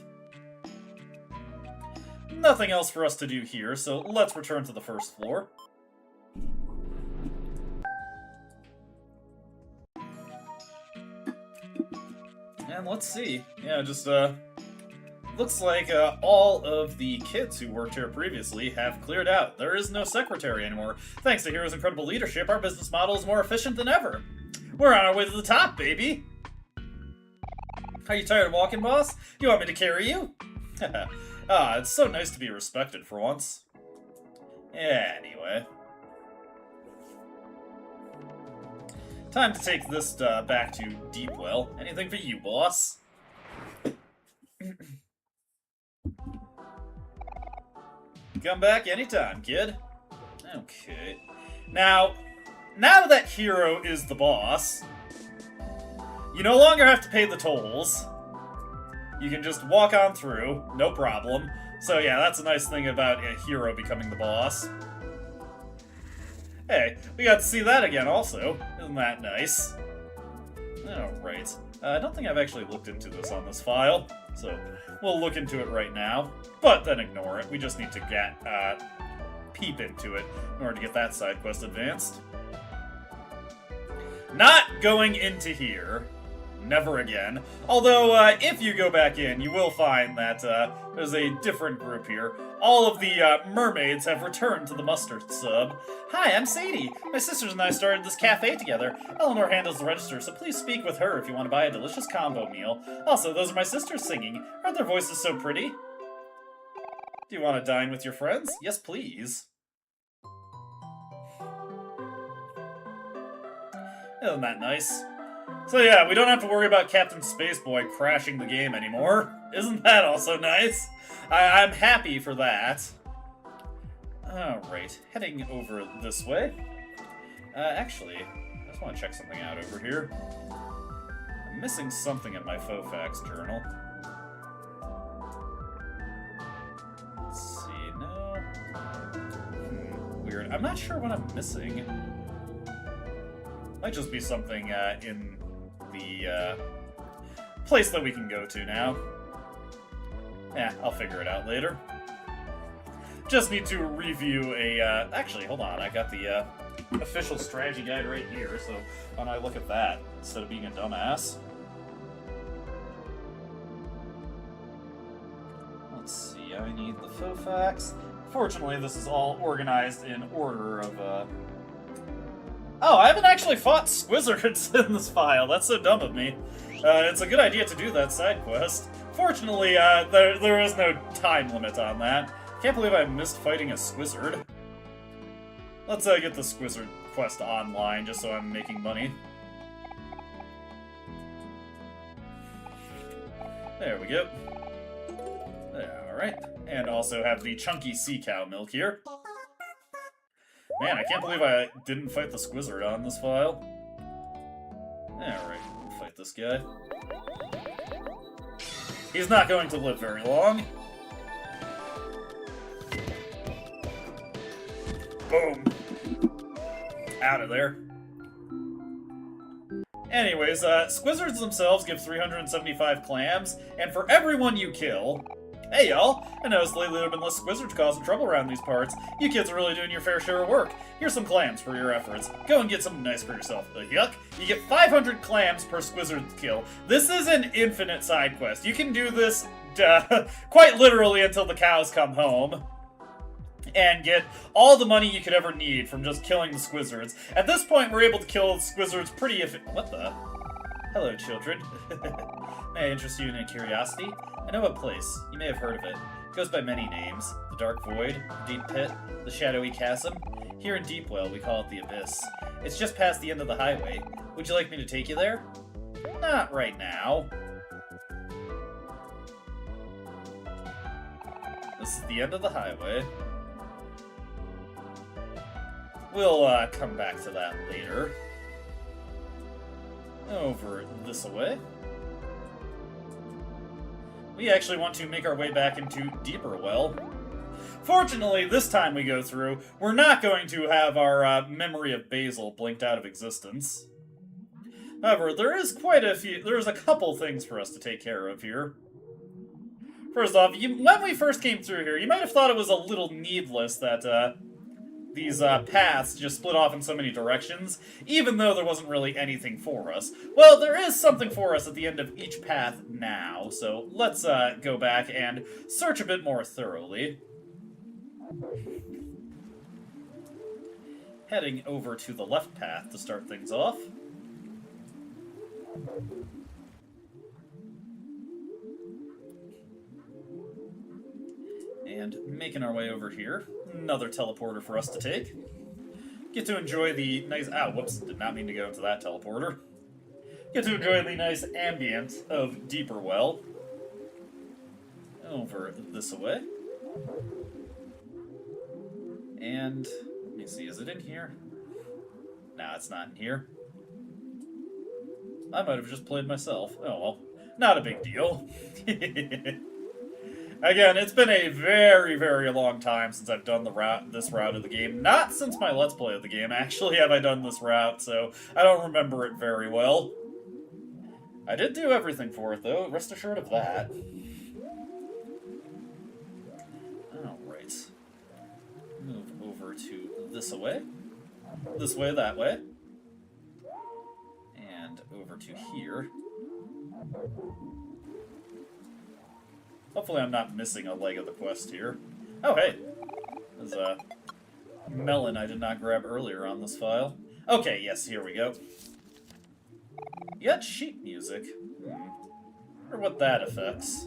Nothing else for us to do here, so let's return to the first floor. And let's see. Yeah, just, looks like all of the kids who worked here previously have cleared out. There is no secretary anymore. Thanks to Hero's incredible leadership, our business model is more efficient than ever. We're on our way to the top, baby! Are you tired of walking, boss? You want me to carry you? It's so nice to be respected for once. Anyway. Time to take this back to Deepwell. Anything for you, boss? Come back anytime, kid. Okay. Now that Hero is the boss, you no longer have to pay the tolls. You can just walk on through, no problem. So yeah, that's a nice thing about a Hero becoming the boss. Hey, we got to see that again also. Isn't that nice? Alright. I don't think I've actually looked into this on this file, so we'll look into it right now. But then ignore it. We just need to get, peep into it in order to get that side quest advanced. Not going into here. Never again. Although, if you go back in, you will find that, there's a different group here. All of the, mermaids have returned to the mustard sub. Hi, I'm Sadie. My sisters and I started this cafe together. Eleanor handles the register, so please speak with her if you want to buy a delicious combo meal. Also, those are my sisters singing. Aren't their voices so pretty? Do you want to dine with your friends? Yes, please. Isn't that nice? So yeah, we don't have to worry about Captain Spaceboy crashing the game anymore. Isn't that also nice? I'm happy for that. Alright, heading over this way. Actually, I just want to check something out over here. I'm missing something in my faux facts journal. Let's see, no. Weird. I'm not sure what I'm missing. Might just be something in the place that we can go to now. Yeah, I'll figure it out later. Just need to review a, actually, hold on, I got the official strategy guide right here, so why don't I look at that instead of being a dumbass. Let's see, I need the faux facts. Fortunately, this is all organized in order of, Oh, I haven't actually fought Squizzards in this file. That's so dumb of me. It's a good idea to do that side quest. Fortunately, there is no time limit on that. Can't believe I missed fighting a Squizzard. Let's get the Squizzard quest online, just so I'm making money. There we go. Alright. And also have the chunky sea cow milk here. Man, I can't believe I didn't fight the Squizzard on this file. Alright, fight this guy. He's not going to live very long. Boom. Out of there. Anyways, Squizzards themselves give 375 clams, and for everyone you kill... Hey y'all, I noticed lately there have been less Squizzards causing trouble around these parts. You kids are really doing your fair share of work. Here's some clams for your efforts. Go and get something nice for yourself. Yuck. You get 500 clams per Squizzard kill. This is an infinite side quest. You can do this quite literally until the cows come home. And get all the money you could ever need from just killing the Squizzards. At this point, we're able to kill the Squizzards pretty What the? Hello, children. May I interest you in a curiosity? I know a place. You may have heard of it. It goes by many names. The Dark Void, the Deep Pit, the Shadowy Chasm. Here in Deepwell, we call it the Abyss. It's just past the end of the highway. Would you like me to take you there? Not right now. This is the end of the highway. We'll come back to that later. Over this way. We actually want to make our way back into Deeper Well. Fortunately, this time we go through, we're not going to have our memory of Basil blinked out of existence. However, there's a couple things for us to take care of here. First off, when we first came through here, you might have thought it was a little needless that these paths just split off in so many directions, even though there wasn't really anything for us. Well, there is something for us at the end of each path now, so let's go back and search a bit more thoroughly. Heading over to the left path to start things off. And making our way over here. Another teleporter for us to take. Get to enjoy the nice... Ah, whoops. Did not mean to go into that teleporter. Get to enjoy the nice ambient of Deeper Well. Over this way. And... let me see, is it in here? Nah, it's not in here. I might have just played myself. Oh well. Not a big deal. Again, it's been a very, very long time since I've done this route of the game. Not since my Let's Play of the game, actually, have I done this route, so I don't remember it very well. I did do everything for it, though. Rest assured of that. Alright. Move over to this way. This way, that way. And over to here. Hopefully I'm not missing a leg of the quest here. Oh, hey! There's a melon I did not grab earlier on this file. Okay, yes, here we go. Yet sheet music. Wonder what that affects.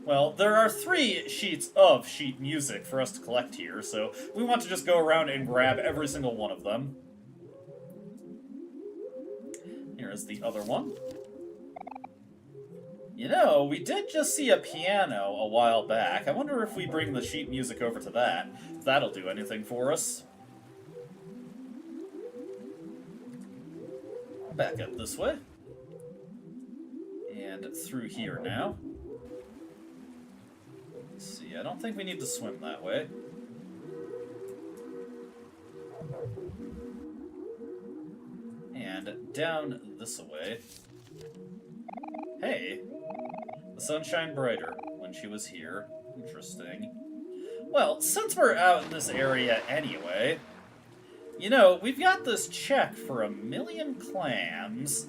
Well, there are 3 sheets of sheet music for us to collect here, so we want to just go around and grab every single one of them. Here's the other one. You know, we did just see a piano a while back. I wonder if we bring the sheet music over to that, if that'll do anything for us. Back up this way. And through here now. Let's see, I don't think we need to swim that way. And down this way. Hey! The sun shined brighter when she was here. Interesting. Well, since we're out in this area anyway, you know, we've got this check for 1,000,000 clams,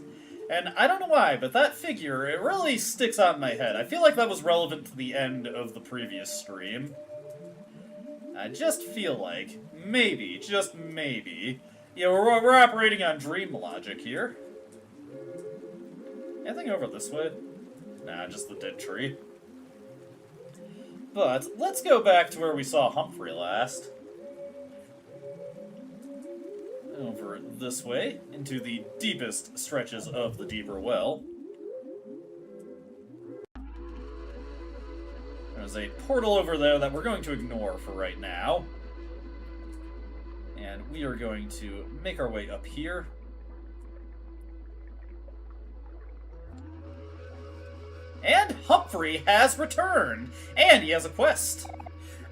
and I don't know why, but that figure, it really sticks out in my head. I feel like that was relevant to the end of the previous stream. I just feel like, maybe, just maybe, you know, we're operating on dream logic here. Anything over this way? Nah, just the dead tree. But let's go back to where we saw Humphrey last. Over this way, into the deepest stretches of the Deeper Well. There's a portal over there that we're going to ignore for right now. And we are going to make our way up here. And Humphrey has returned, and he has a quest.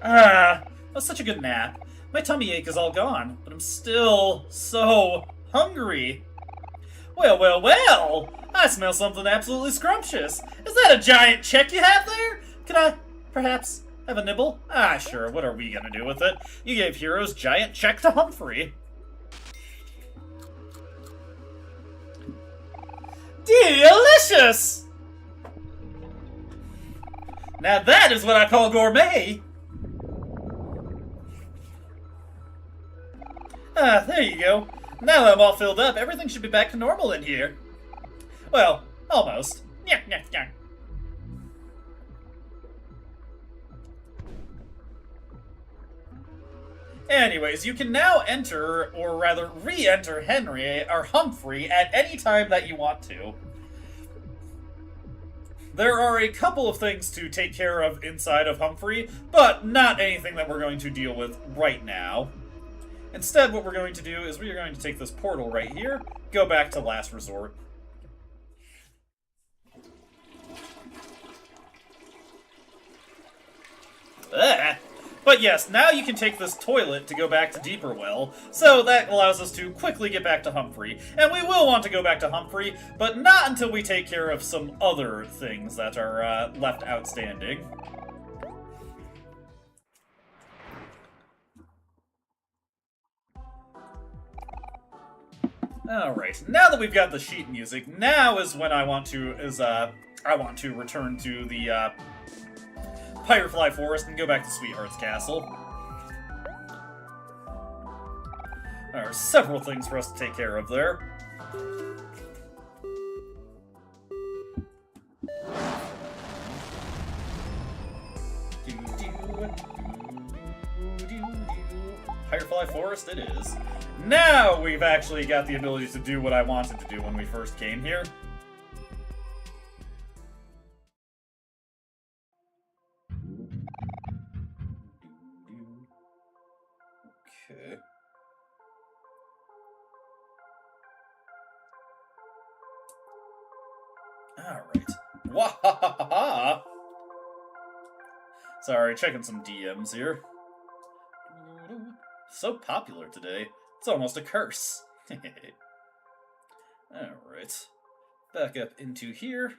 That was such a good nap. My tummy ache is all gone, but I'm still so hungry. Well, well, well! I smell something absolutely scrumptious. Is that a giant check you have there? Could I, perhaps, have a nibble? Sure, what are we gonna do with it? You gave Hero's giant check to Humphrey. Delicious! Now that is what I call gourmet! There you go. Now that I'm all filled up, everything should be back to normal in here. Well, almost. Nyah, nyah, nyah. Anyways, you can now enter, or rather re-enter Henry, or Humphrey, at any time that you want to. There are a couple of things to take care of inside of Humphrey, but not anything that we're going to deal with right now. Instead, what we're going to do is we are going to take this portal right here, go back to Last Resort. But yes, now you can take this toilet to go back to Deeper Well, so that allows us to quickly get back to Humphrey. And we will want to go back to Humphrey, but not until we take care of some other things that are left outstanding. Alright, now that we've got the sheet music, now is when I want to return to the Firefly Forest and go back to Sweetheart's Castle. There are several things for us to take care of there. Firefly Forest it is. Now we've actually got the ability to do what I wanted to do when we first came here. Okay. Alright. Wahahaha! Sorry, checking some DMs here. So popular today. It's almost a curse. Alright. Back up into here.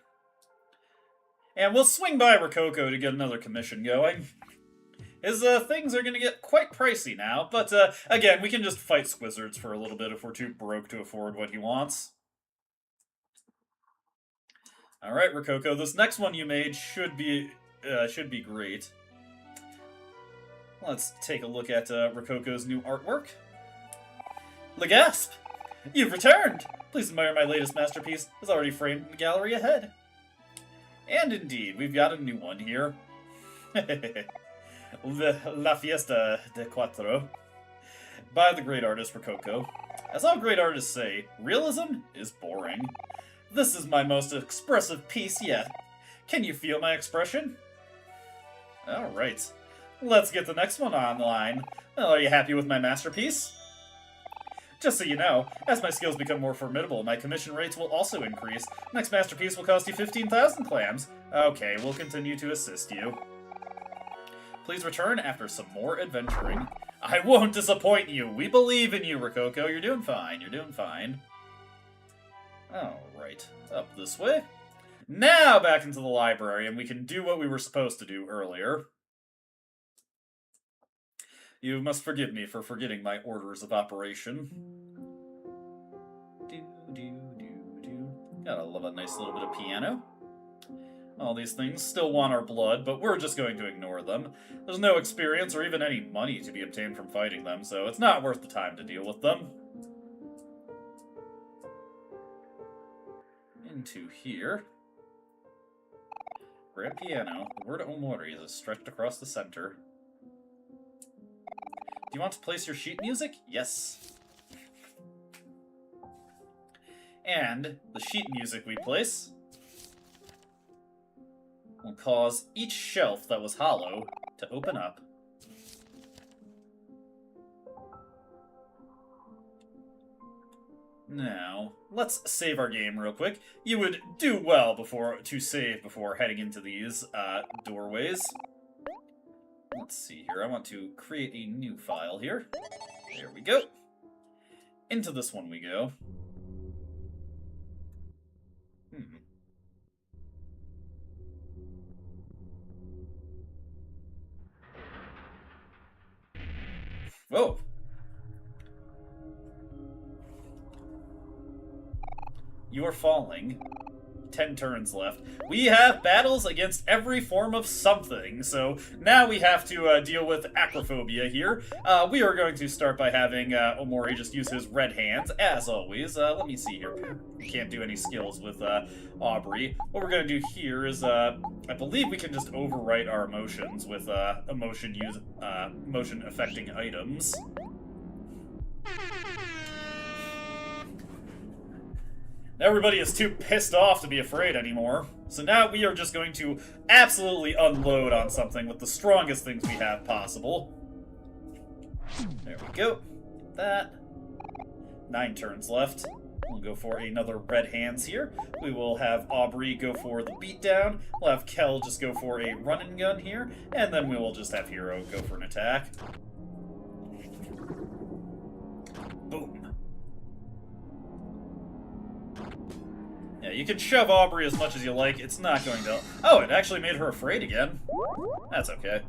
And we'll swing by Rococo to get another commission going. His things are going to get quite pricey now, but again, we can just fight Squizzards for a little bit if we're too broke to afford what he wants. Alright, Rococo, this next one you made should be great. Let's take a look at Rococo's new artwork. Legasp! You've returned! Please admire my latest masterpiece. It's already framed in the gallery ahead. And indeed, we've got a new one here. La Fiesta de Cuatro. By the great artist Rococo. As all great artists say, realism is boring. This is my most expressive piece yet. Can you feel my expression? Alright. Let's get the next one online. Well, are you happy with my masterpiece? Just so you know, as my skills become more formidable, my commission rates will also increase. Next masterpiece will cost you 15,000 clams. Okay, we'll continue to assist you. Please return after some more adventuring. I won't disappoint you. We believe in you, Rococo. You're doing fine. You're doing fine. Alright, up this way. Now back into the library, and we can do what we were supposed to do earlier. You must forgive me for forgetting my orders of operation. Gotta love a nice little bit of piano. All these things still want our blood, but we're just going to ignore them. There's no experience or even any money to be obtained from fighting them, so it's not worth the time to deal with them. Into here. Grand piano. The word Omori is stretched across the center. Do you want to place your sheet music? Yes. And the sheet music we place will cause each shelf that was hollow to open up. Now, let's save our game real quick. You would do well to save before heading into these doorways. Let's see here. I want to create a new file here. There we go. Into this one we go. Whoa. You are falling. 10 turns left. We have battles against every form of something, so now we have to deal with acrophobia here. We are going to start by having Omori just use his red hands, as always. Let me see here. We can't do any skills with Aubrey. What we're going to do here is, I believe we can just overwrite our emotions with emotion-affecting items. Everybody is too pissed off to be afraid anymore. So now we are just going to absolutely unload on something with the strongest things we have possible. There we go. That. 9 turns left. We'll go for another red hands here. We will have Aubrey go for the beatdown. We'll have Kel just go for a run and gun here. And then we will just have Hero go for an attack. Boom. Yeah, you can shove Aubrey as much as you like. It's not going to... Oh, it actually made her afraid again. That's okay.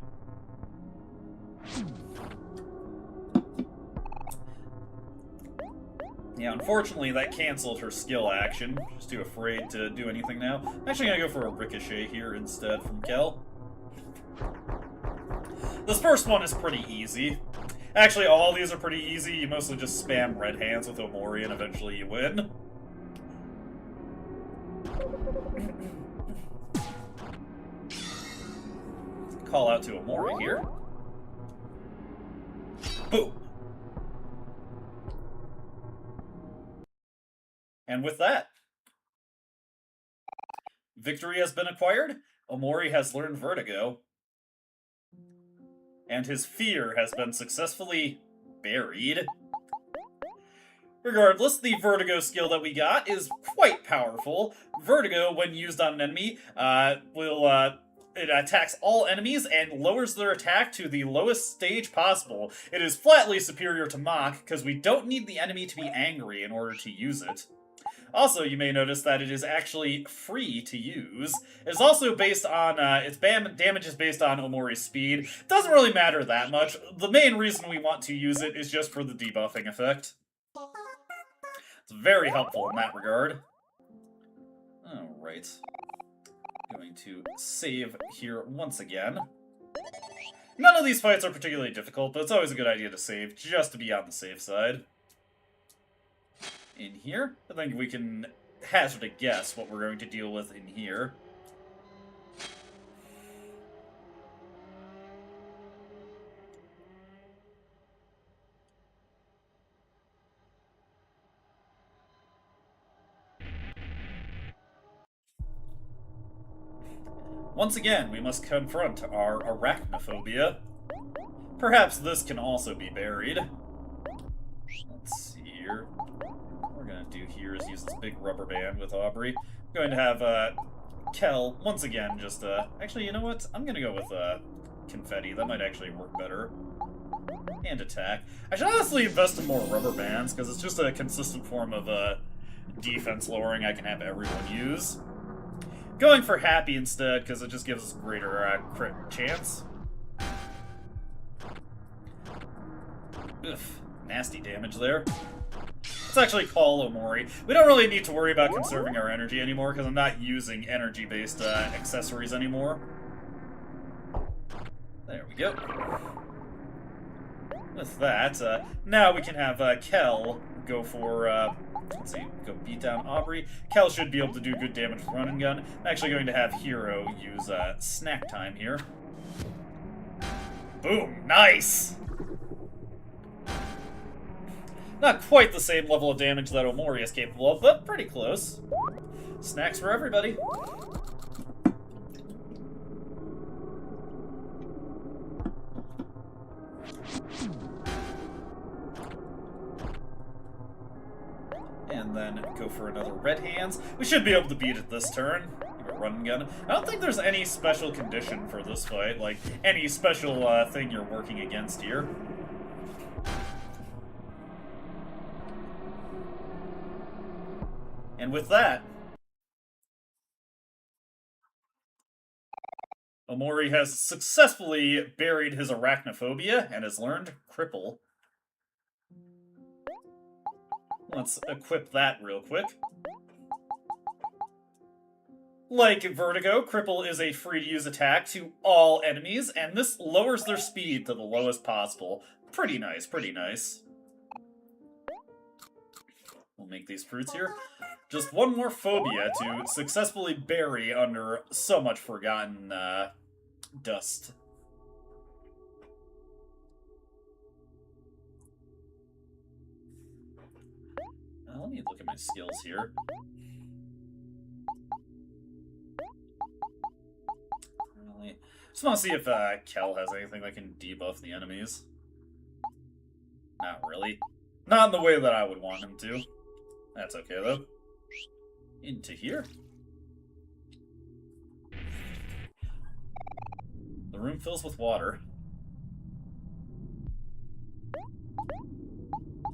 Yeah, unfortunately, that canceled her skill action. She's too afraid to do anything now. I'm actually going to go for a Ricochet here instead from Kel. This first one is pretty easy. Actually, all these are pretty easy. You mostly just spam red hands with Omori and eventually you win. Call out to Omori here. Boom! And with that, victory has been acquired. Omori has learned Vertigo. And his fear has been successfully buried. Regardless, the Vertigo skill that we got is quite powerful. Vertigo, when used on an enemy, it attacks all enemies and lowers their attack to the lowest stage possible. It is flatly superior to Mach, because we don't need the enemy to be angry in order to use it. Also, you may notice that it is actually free to use. It's also based on, its damage is based on Omori's speed. Doesn't really matter that much. The main reason we want to use it is just for the debuffing effect. It's very helpful in that regard. Alright. Going to save here once again. None of these fights are particularly difficult, but it's always a good idea to save, just to be on the safe side. In here, I think we can hazard a guess what we're going to deal with in here. Once again, we must confront our arachnophobia. Perhaps this can also be buried. Let's see here. What we're going to do here is use this big rubber band with Aubrey. I'm going to have Kel, once again, just... actually, you know what? I'm going to go with confetti. That might actually work better. And attack. I should honestly invest in more rubber bands, because it's just a consistent form of defense lowering I can have everyone use. Going for happy instead, because it just gives us greater crit chance. Oof, nasty damage there. Let's actually call Omori. We don't really need to worry about conserving our energy anymore, because I'm not using energy-based accessories anymore. There we go. With that, now we can have Kel go for, let's see, go beat down Aubrey. Kel should be able to do good damage with run and gun. I'm actually going to have Hero use snack time here. Boom! Nice! Not quite the same level of damage that Omori is capable of, but pretty close. Snacks for everybody. and then go for another red hands. We should be able to beat it this turn. Give a run and gun. I don't think there's any special condition for this fight, like any special thing you're working against here. And with that, Omori has successfully buried his arachnophobia and has learned Cripple. Let's equip that real quick. Like Vertigo, Cripple is a free-to-use attack to all enemies, and this lowers their speed to the lowest possible. Pretty nice, pretty nice. We'll make these fruits here. Just one more phobia to successfully bury under so much forgotten dust. Let me look at my skills here. Just want to see if Kel has anything that can debuff the enemies. Not really. Not in the way that I would want him to. That's okay, though. Into here. The room fills with water.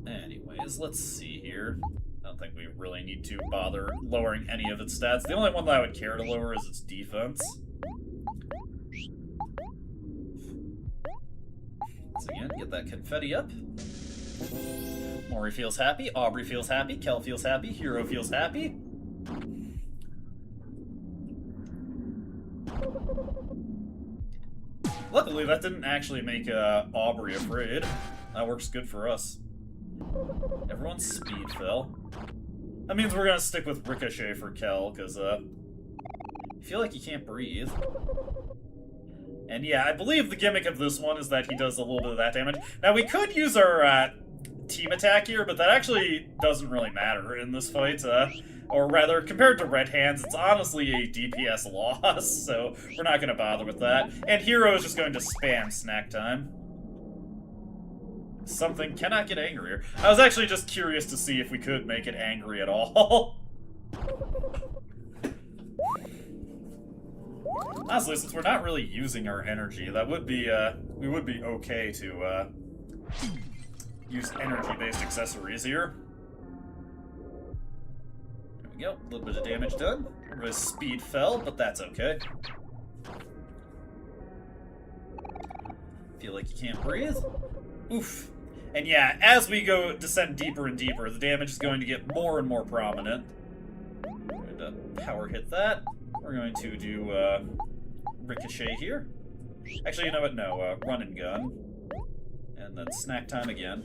Anyways, let's see here. I don't think we really need to bother lowering any of its stats. The only one that I would care to lower is its defense. Once again, get that confetti up. Mori feels happy, Aubrey feels happy, Kel feels happy, Hero feels happy. Luckily, that didn't actually make Aubrey afraid. That works good for us. Everyone's speed fell. That means we're gonna stick with Ricochet for Kel, because I feel like he can't breathe. And yeah, I believe the gimmick of this one is that he does a little bit of that damage. Now, we could use our team attack here, but that actually doesn't really matter in this fight. Or rather, compared to Red Hands, it's honestly a DPS loss, so we're not going to bother with that. And Hero is just going to spam snack time. Something cannot get angrier. I was actually just curious to see if we could make it angry at all. Honestly, since we're not really using our energy, that would be, we would be okay to, use energy-based accessories here. There we go, a little bit of damage done. His speed fell, but that's okay. Feel like you can't breathe. Oof. And yeah, as we go descend deeper and deeper, the damage is going to get more and more prominent. We're going to power hit that. We're going to do, Ricochet here. Actually, you know what? No, run and gun. And then snack time again.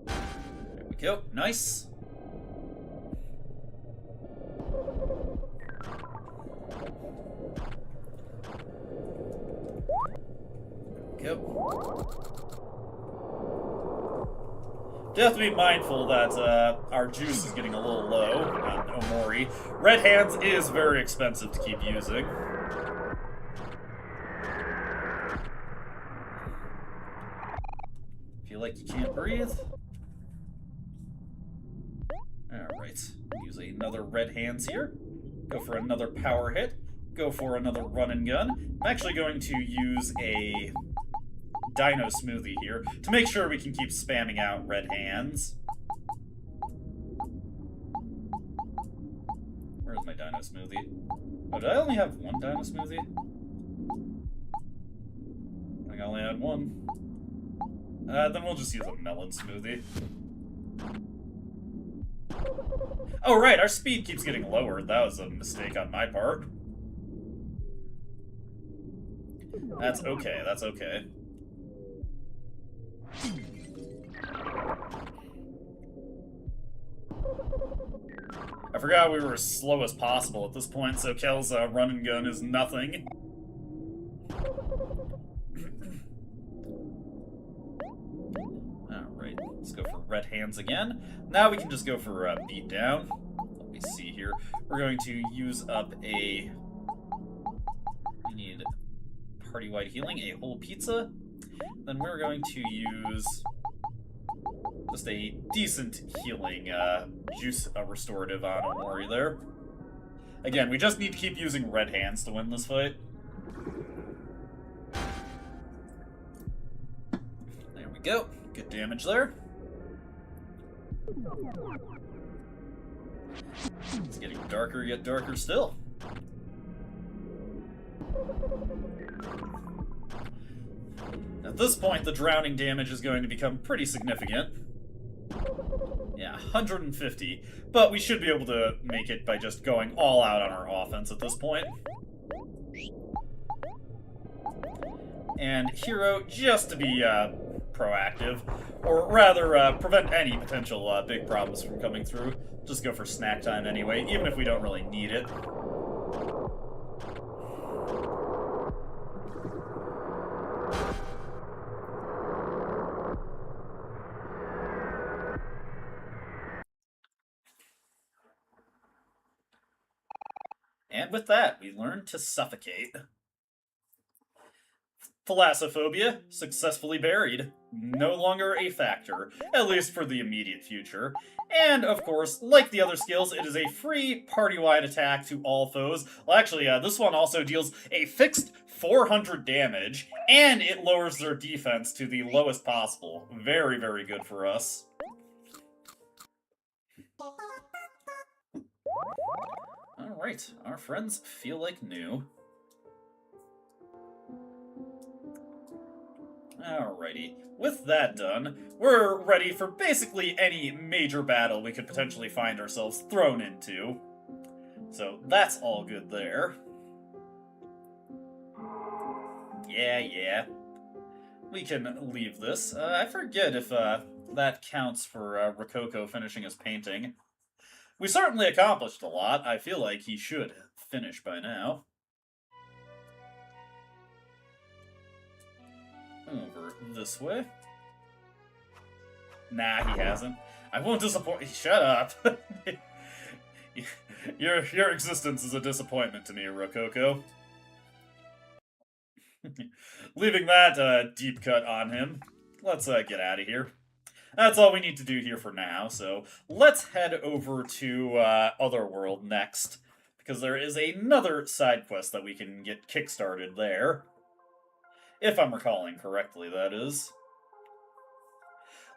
There we go. Nice. There we go. You have to be mindful that our juice is getting a little low on Omori. Red Hands is very expensive to keep using. Feel like you can't breathe? Alright, use another Red Hands here. Go for another power hit. Go for another run and gun. I'm actually going to use a Dino Smoothie here to make sure we can keep spamming out Red Hands. Where's my Dino Smoothie? Oh, did I only have one Dino Smoothie? I think I only had one. Then we'll just use a Melon Smoothie. Oh, right, our speed keeps getting lower. That was a mistake on my part. That's okay, that's okay. I forgot we were as slow as possible at this point, so Kel's run and gun is nothing. Alright, let's go for Red Hands again. Now we can just go for beat down. Let me see here. We're going to use up a... We need party-wide healing, a whole pizza. Then we're going to use Just a decent healing juice restorative on Omori there. Again, we just need to keep using red hands to win this fight. There we go. Good damage there. It's getting darker, yet darker still. At this point, the drowning damage is going to become pretty significant. Yeah, 150. But we should be able to make it by just going all out on our offense at this point. And Hero, just to be proactive, or rather prevent any potential big problems from coming through, just go for snack time anyway, even if we don't really need it. And with that, we learn to suffocate. Thalassophobia, successfully buried. No longer a factor, at least for the immediate future. And, of course, like the other skills, it is a free party-wide attack to all foes. Well, actually, this one also deals a fixed 400 damage, and it lowers their defense to the lowest possible. Very, very good for us. Alright, our friends feel like new. Alrighty, with that done, we're ready for basically any major battle we could potentially find ourselves thrown into. So that's all good there. Yeah. We can leave this. I forget if that counts for Rococo finishing his painting. We certainly accomplished a lot. I feel like he should finish by now. Over this way. Nah, he hasn't. I won't disappoint. Shut up. Your existence is a disappointment to me, Rococo. Leaving that deep cut on him, let's get out of here. That's all we need to do here for now, so let's head over to Otherworld next, because there is another side quest that we can get kickstarted there. If I'm recalling correctly, that is.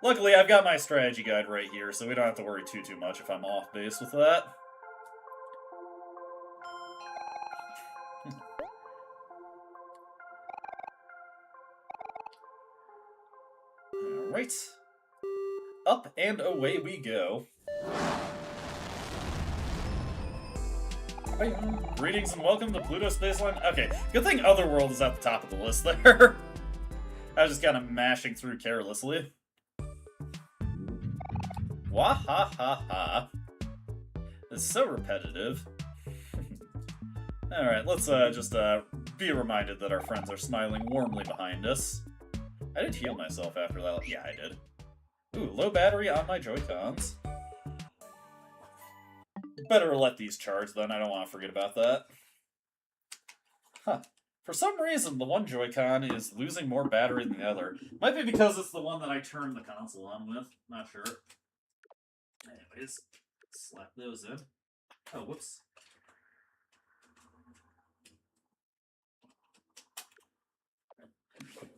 Luckily, I've got my strategy guide right here, so we don't have to worry too much if I'm off base with that. Alright. Up and away we go. Greetings and welcome to Pluto Spaceline. Okay, good thing Otherworld is at the top of the list there. I was just kind of mashing through carelessly. Wahahaha. It's so repetitive. Alright, let's just be reminded that our friends are smiling warmly behind us. I did heal myself after that. Yeah, I did. Ooh, low battery on my Joy-Cons. Better let these charge then, I don't want to forget about that. Huh. For some reason, the one Joy-Con is losing more battery than the other. Might be because it's the one that I turned the console on with. Not sure. Anyways, slap those in. Oh, whoops.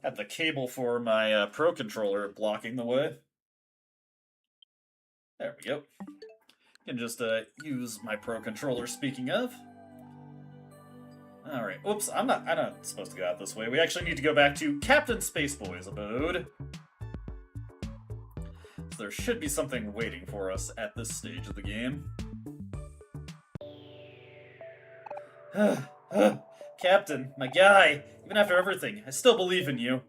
Had the cable for my Pro Controller blocking the way. There we go. Can just use my Pro Controller, speaking of. Alright, oops, I'm not supposed to go out this way. We actually need to go back to Captain Spaceboy's abode. So there should be something waiting for us at this stage of the game. Captain, my guy, even after everything, I still believe in you.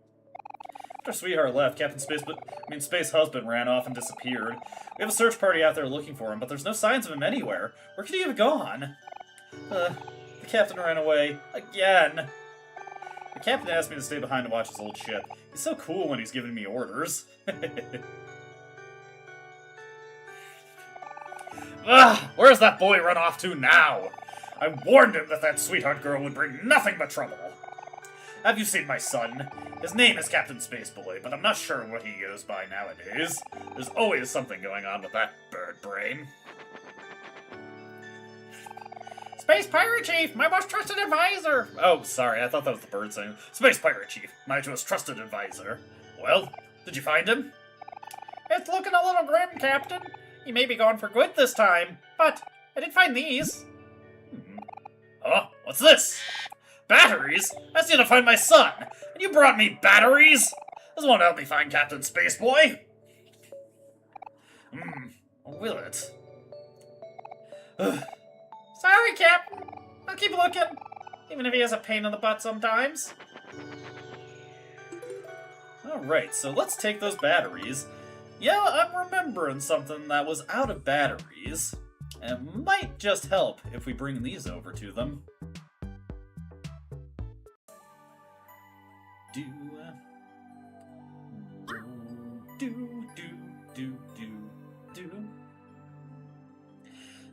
After Sweetheart left, Space Husband ran off and disappeared. We have a search party out there looking for him, but there's no signs of him anywhere. Where could he have gone? The captain ran away. Again. The captain asked me to stay behind to watch his old ship. He's so cool when he's giving me orders. Where's that boy run off to now? I warned him that Sweetheart girl would bring nothing but trouble. Have you seen my son? His name is Captain Spaceboy, but I'm not sure what he goes by nowadays. There's always something going on with that bird brain. Space Pirate Chief, my most trusted advisor! Oh, sorry, I thought that was the bird saying. Space Pirate Chief, my most trusted advisor. Well, did you find him? It's looking a little grim, Captain. He may be gone for good this time, but I did find these. Oh, what's this? Batteries? I just need to find my son, and you brought me batteries? This won't help me find Captain Spaceboy. Will it? Sorry, Captain. I'll keep looking, even if he has a pain in the butt sometimes. Alright, so let's take those batteries. Yeah, I'm remembering something that was out of batteries. It might just help if we bring these over to them.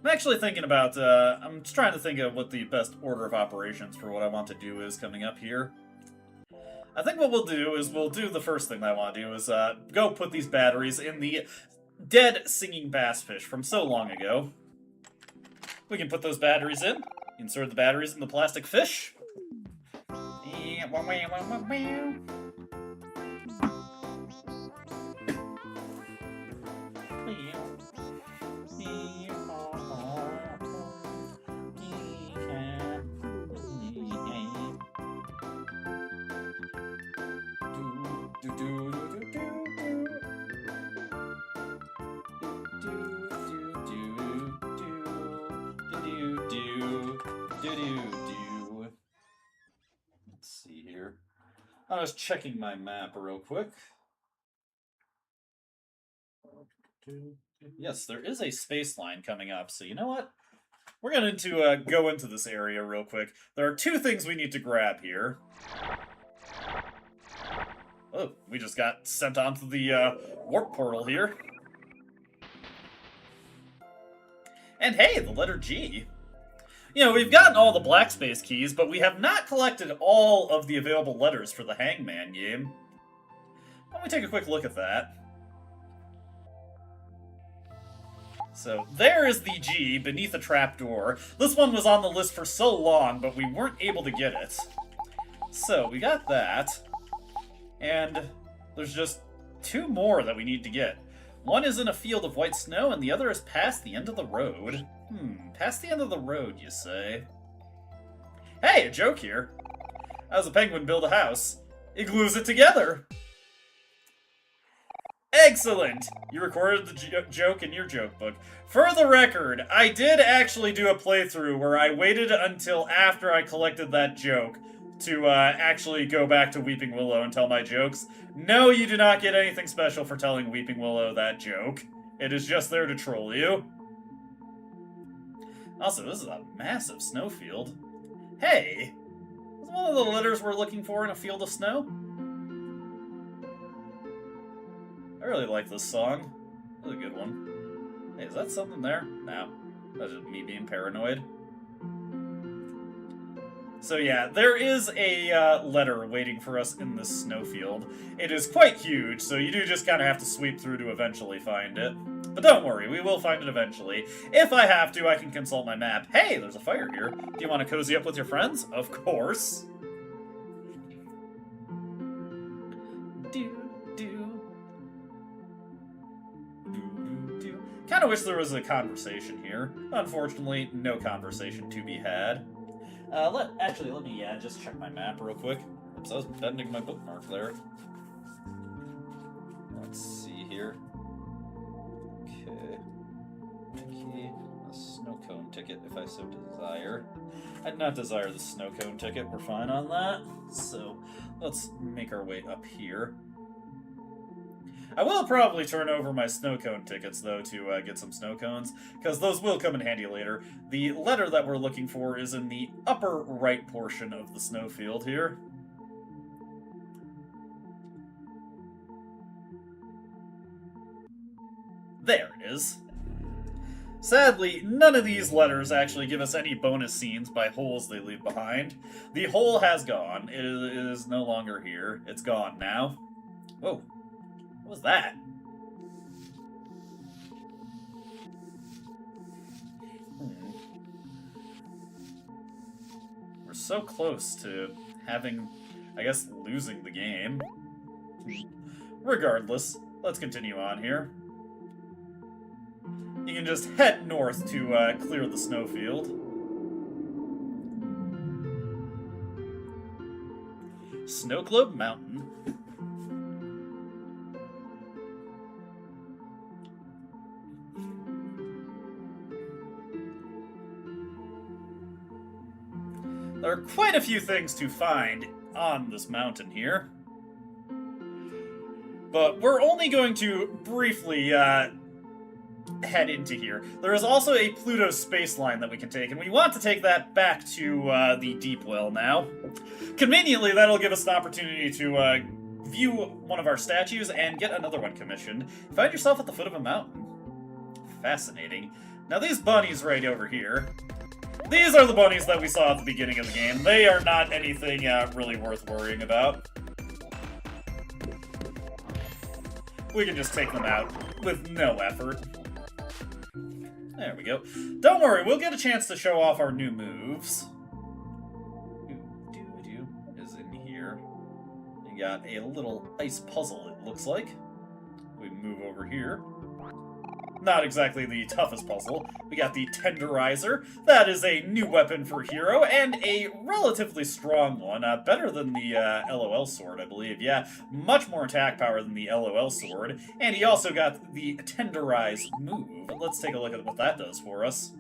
I'm actually thinking about, I'm just trying to think of what the best order of operations for what I want to do is coming up here. I think what we'll do is we'll do the first thing that I want to do is go put these batteries in the dead singing bass fish from so long ago. We can put those batteries in, insert the batteries in the plastic fish. Let's see here. I was checking my map real quick. Yes, there is a space line coming up, so you know what? We're going to go into this area real quick. There are two things we need to grab here. Oh, we just got sent onto the warp portal here. And hey, the letter G. You know, we've gotten all the black space keys, but we have not collected all of the available letters for the Hangman game. Let me take a quick look at that. So, there is the G beneath a trapdoor. This one was on the list for so long, but we weren't able to get it. So, we got that. And there's just two more that we need to get. One is in a field of white snow, and the other is past the end of the road. Past the end of the road, you say? Hey, a joke here. How does a penguin build a house? He glues it together. Excellent! You recorded the joke in your joke book. For the record, I did actually do a playthrough where I waited until after I collected that joke to actually go back to Weeping Willow and tell my jokes. No, you do not get anything special for telling Weeping Willow that joke. It is just there to troll you. Also, this is a massive snowfield. Hey! Is one of the letters we're looking for in a field of snow? I really like this song. That's a good one. Hey, is that something there? No. That's just me being paranoid. So yeah, there is a letter waiting for us in this snowfield. It is quite huge, so you do just kind of have to sweep through to eventually find it. But don't worry, we will find it eventually. If I have to, I can consult my map. Hey, there's a fire here. Do you want to cozy up with your friends? Of course. Kind of wish there was a conversation here. Unfortunately, no conversation to be had. Let me just check my map real quick. Oops, I was bending my bookmark there. Let's see here. Okay. A snow cone ticket, if I so desire. I do not desire the snow cone ticket. We're fine on that. So, let's make our way up here. I will probably turn over my snow cone tickets, though, to get some snow cones, because those will come in handy later. The letter that we're looking for is in the upper right portion of the snowfield here. There it is. Sadly, none of these letters actually give us any bonus scenes by holes they leave behind. The hole has gone. It is no longer here. It's gone now. Whoa. What was that? We're so close to having, I guess, losing the game. Regardless, let's continue on here. You can just head north to clear the snowfield. Snow Globe Mountain. There are quite a few things to find on this mountain here. But we're only going to briefly head into here. There is also a Pluto space line that we can take, and we want to take that back to the Deep Well now. Conveniently, that'll give us an opportunity to view one of our statues and get another one commissioned. Find yourself at the foot of a mountain. Fascinating. Now these bunnies right over here, these are the bunnies that we saw at the beginning of the game. They are not anything really worth worrying about. We can just take them out with no effort. There we go. Don't worry, we'll get a chance to show off our new moves. What is in here? We got a little ice puzzle, it looks like. We move over here. Not exactly the toughest puzzle. We got the Tenderizer. That is a new weapon for Hero, and a relatively strong one. Better than the LOL sword, I believe. Yeah, much more attack power than the LOL sword. And he also got the Tenderize move. Let's take a look at what that does for us.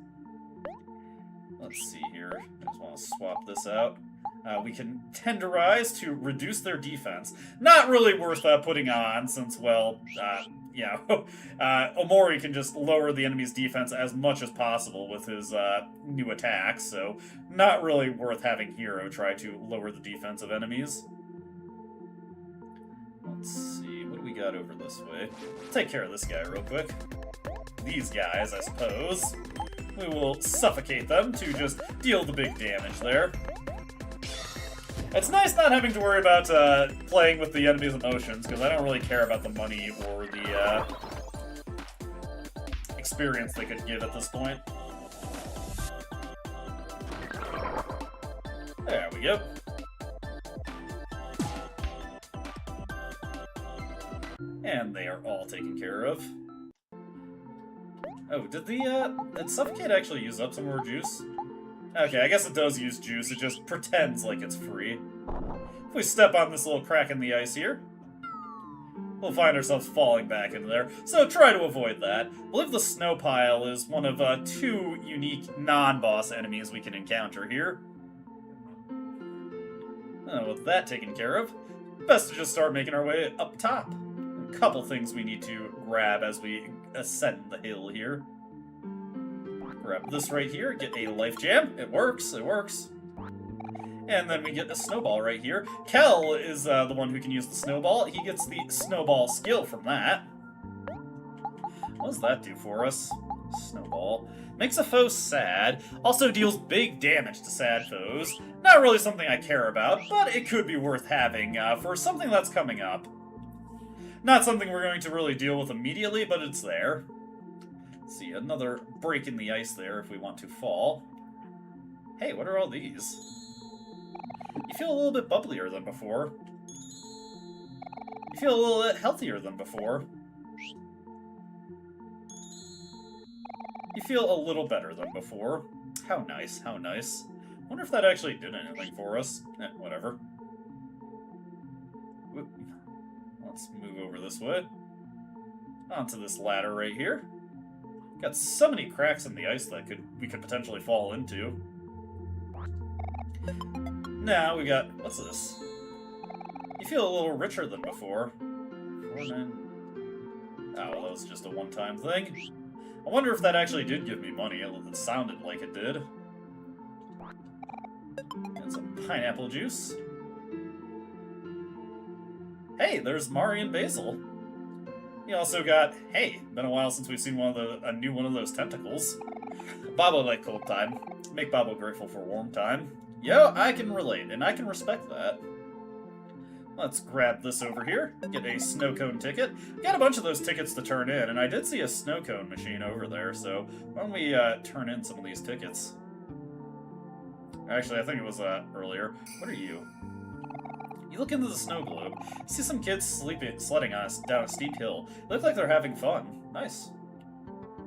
Let's see here. I just want to swap this out. We can Tenderize to reduce their defense. Not really worth putting on, since, well, Omori can just lower the enemy's defense as much as possible with his new attacks, so not really worth having Hero try to lower the defense of enemies. Let's see, what do we got over this way? Take care of this guy real quick. These guys, I suppose. We will suffocate them to just deal the big damage there. It's nice not having to worry about playing with the enemy's emotions, because I don't really care about the money or the experience they could give at this point. There we go. And they are all taken care of. Oh, did Suffocate actually use up some more juice? Okay, I guess it does use juice, it just pretends like it's free. If we step on this little crack in the ice here, we'll find ourselves falling back into there, so try to avoid that. I believe the snow pile is one of two unique non-boss enemies we can encounter here. With that taken care of, best to just start making our way up top. A couple things we need to grab as we ascend the hill here. Grab this right here, get a life jam. It works, it works. And then we get a snowball right here. Kel is the one who can use the snowball. He gets the snowball skill from that. What does that do for us? Snowball. Makes a foe sad. Also deals big damage to sad foes. Not really something I care about, but it could be worth having for something that's coming up. Not something we're going to really deal with immediately, but it's there. Let's see, another break in the ice there if we want to fall. Hey, what are all these? You feel a little bit bubblier than before. You feel a little bit healthier than before. You feel a little better than before. How nice, how nice. Wonder if that actually did anything for us. Whatever. Whoop. Let's move over this way. Onto this ladder right here. Got so many cracks in the ice that we could potentially fall into. Now we got, what's this? You feel a little richer than before. 4-9. Oh, well, that was just a one-time thing. I wonder if that actually did give me money. It sounded like it did. And some pineapple juice. Hey, there's Mari and Basil. You also got, hey, been a while since we've seen a new one of those tentacles. Babo like cold time. Make Babo grateful for warm time. Yo, I can relate, and I can respect that. Let's grab this over here, get a snow cone ticket. Got a bunch of those tickets to turn in, and I did see a snow cone machine over there, so why don't we turn in some of these tickets? Actually, I think it was earlier. What are you? You look into the snow globe, see some kids sledding on down a steep hill. They look like they're having fun. Nice.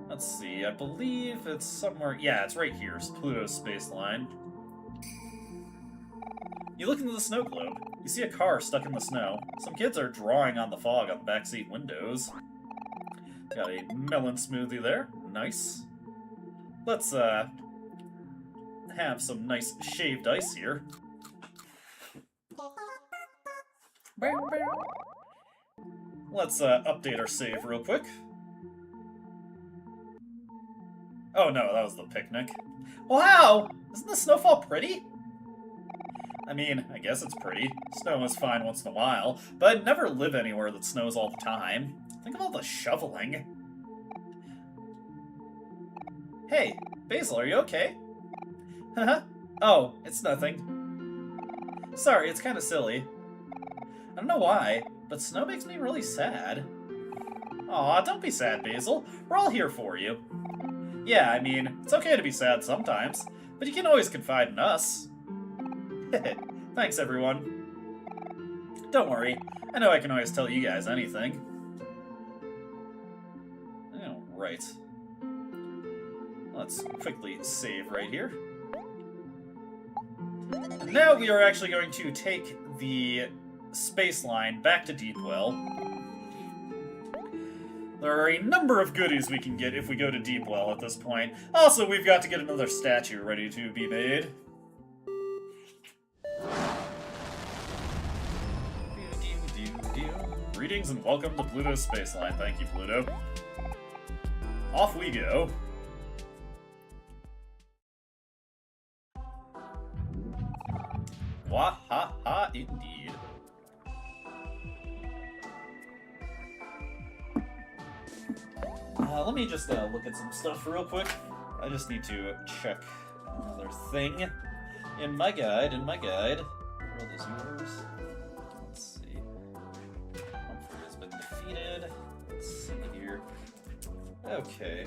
Let's see, I believe it's somewhere... Yeah, it's right here, Pluto's space line. You look into the snow globe. You see a car stuck in the snow. Some kids are drawing on the fog on the backseat windows. Got a melon smoothie there. Nice. Let's, have some nice shaved ice here. Let's, update our save real quick. Oh no, that was the picnic. Wow! Isn't the snowfall pretty? I mean, I guess it's pretty. Snow is fine once in a while, but I'd never live anywhere that snows all the time. Think of all the shoveling. Hey, Basil, are you okay? Haha. Oh, it's nothing. Sorry, it's kind of silly. I don't know why, but snow makes me really sad. Aw, don't be sad, Basil. We're all here for you. Yeah, I mean, it's okay to be sad sometimes, but you can always confide in us. Thanks, everyone. Don't worry, I know I can always tell you guys anything. Oh, right. Let's quickly save right here. And now we are actually going to take the space line back to Deepwell. There are a number of goodies we can get if we go to Deepwell at this point. Also, we've got to get another statue ready to be made. Greetings and welcome to Pluto's space line. Thank you, Pluto. Off we go. Wah-ha-ha, indeed. Let me just look at some stuff real quick. I just need to check another thing. In my guide. World is yours. Let's see. Humphrey has been defeated. Let's see here. Okay.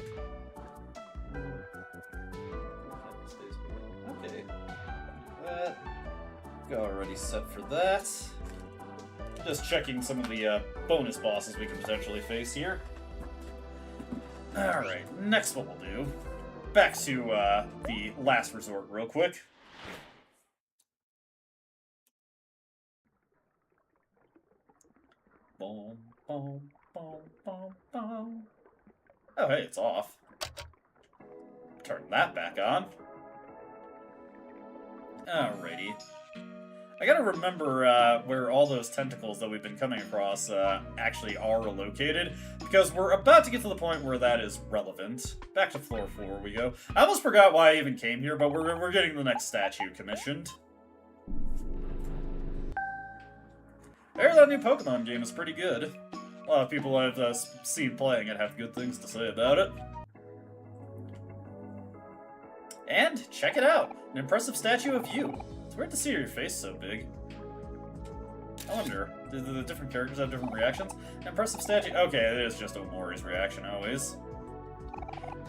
Okay. That. Already set for that. Just checking some of the bonus bosses we can potentially face here. Alright, next what we'll do. Back to the last resort real quick. Boom, boom, boom, boom, boom. Oh, hey, it's off. Turn that back on. Alrighty. I gotta remember where all those tentacles that we've been coming across actually are located, because we're about to get to the point where that is relevant. Back to floor 4 we go. I almost forgot why I even came here, but we're getting the next statue commissioned. I heard that new Pokemon game is pretty good. A lot of people I've seen playing it have good things to say about it. And, check it out! An impressive statue of you. It's weird to see your face so big. I wonder, do the different characters have different reactions? An impressive statue? Okay, it is just Omori's reaction always.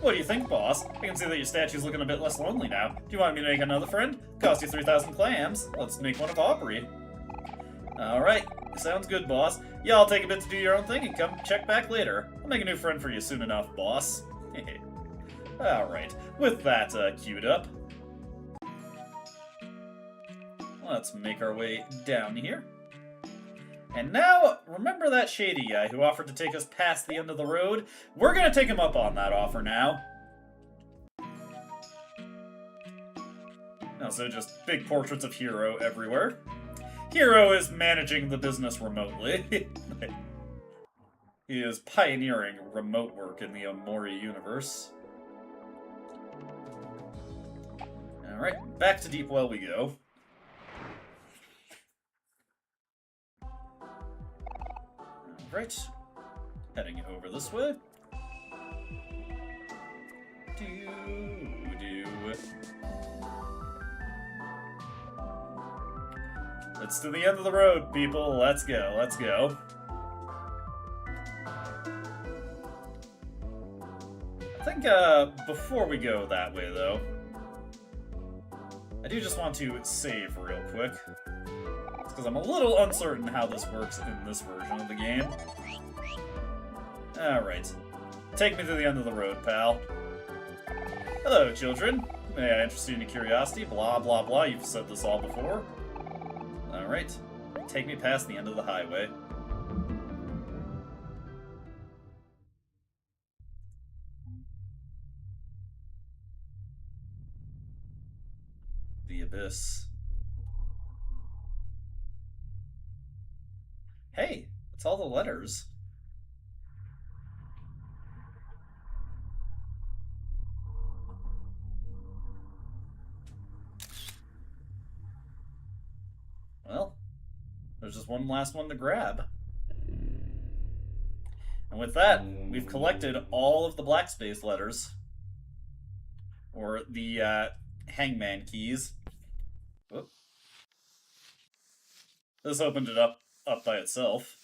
What do you think, boss? I can see that your statue's looking a bit less lonely now. Do you want me to make another friend? Cost you 3,000 clams. Let's make one of Omori. Alright, sounds good, boss. Y'all take a bit to do your own thing and come check back later. I'll make a new friend for you soon enough, boss. Alright, with that queued up, let's make our way down here. And now, remember that shady guy who offered to take us past the end of the road? We're gonna take him up on that offer now. Also, just big portraits of Hero everywhere. Hero is managing the business remotely. He is pioneering remote work in the Omori universe. Alright, back to Deepwell we go. Alright. Heading over this way. It's to the end of the road, people. Let's go, let's go. I think, before we go that way, though, I do just want to save real quick. Because I'm a little uncertain how this works in this version of the game. Alright. Take me to the end of the road, pal. Hello, children. May I interest you in your curiosity? Blah, blah, blah. You've said this all before. Alright. Take me past the end of the highway. The abyss. Hey, it's all the letters. Well, there's just one last one to grab. And with that, we've collected all of the black space letters. Or the, hangman keys. Whoop. This opened it up by itself.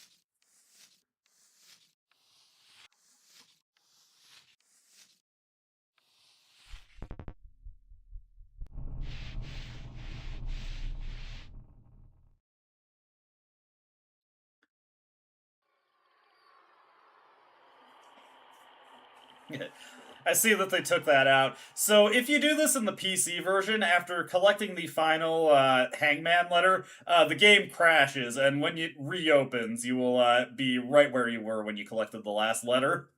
I see that they took that out. So if you do this in the PC version, after collecting the final hangman letter, the game crashes, and when it reopens, you will be right where you were when you collected the last letter.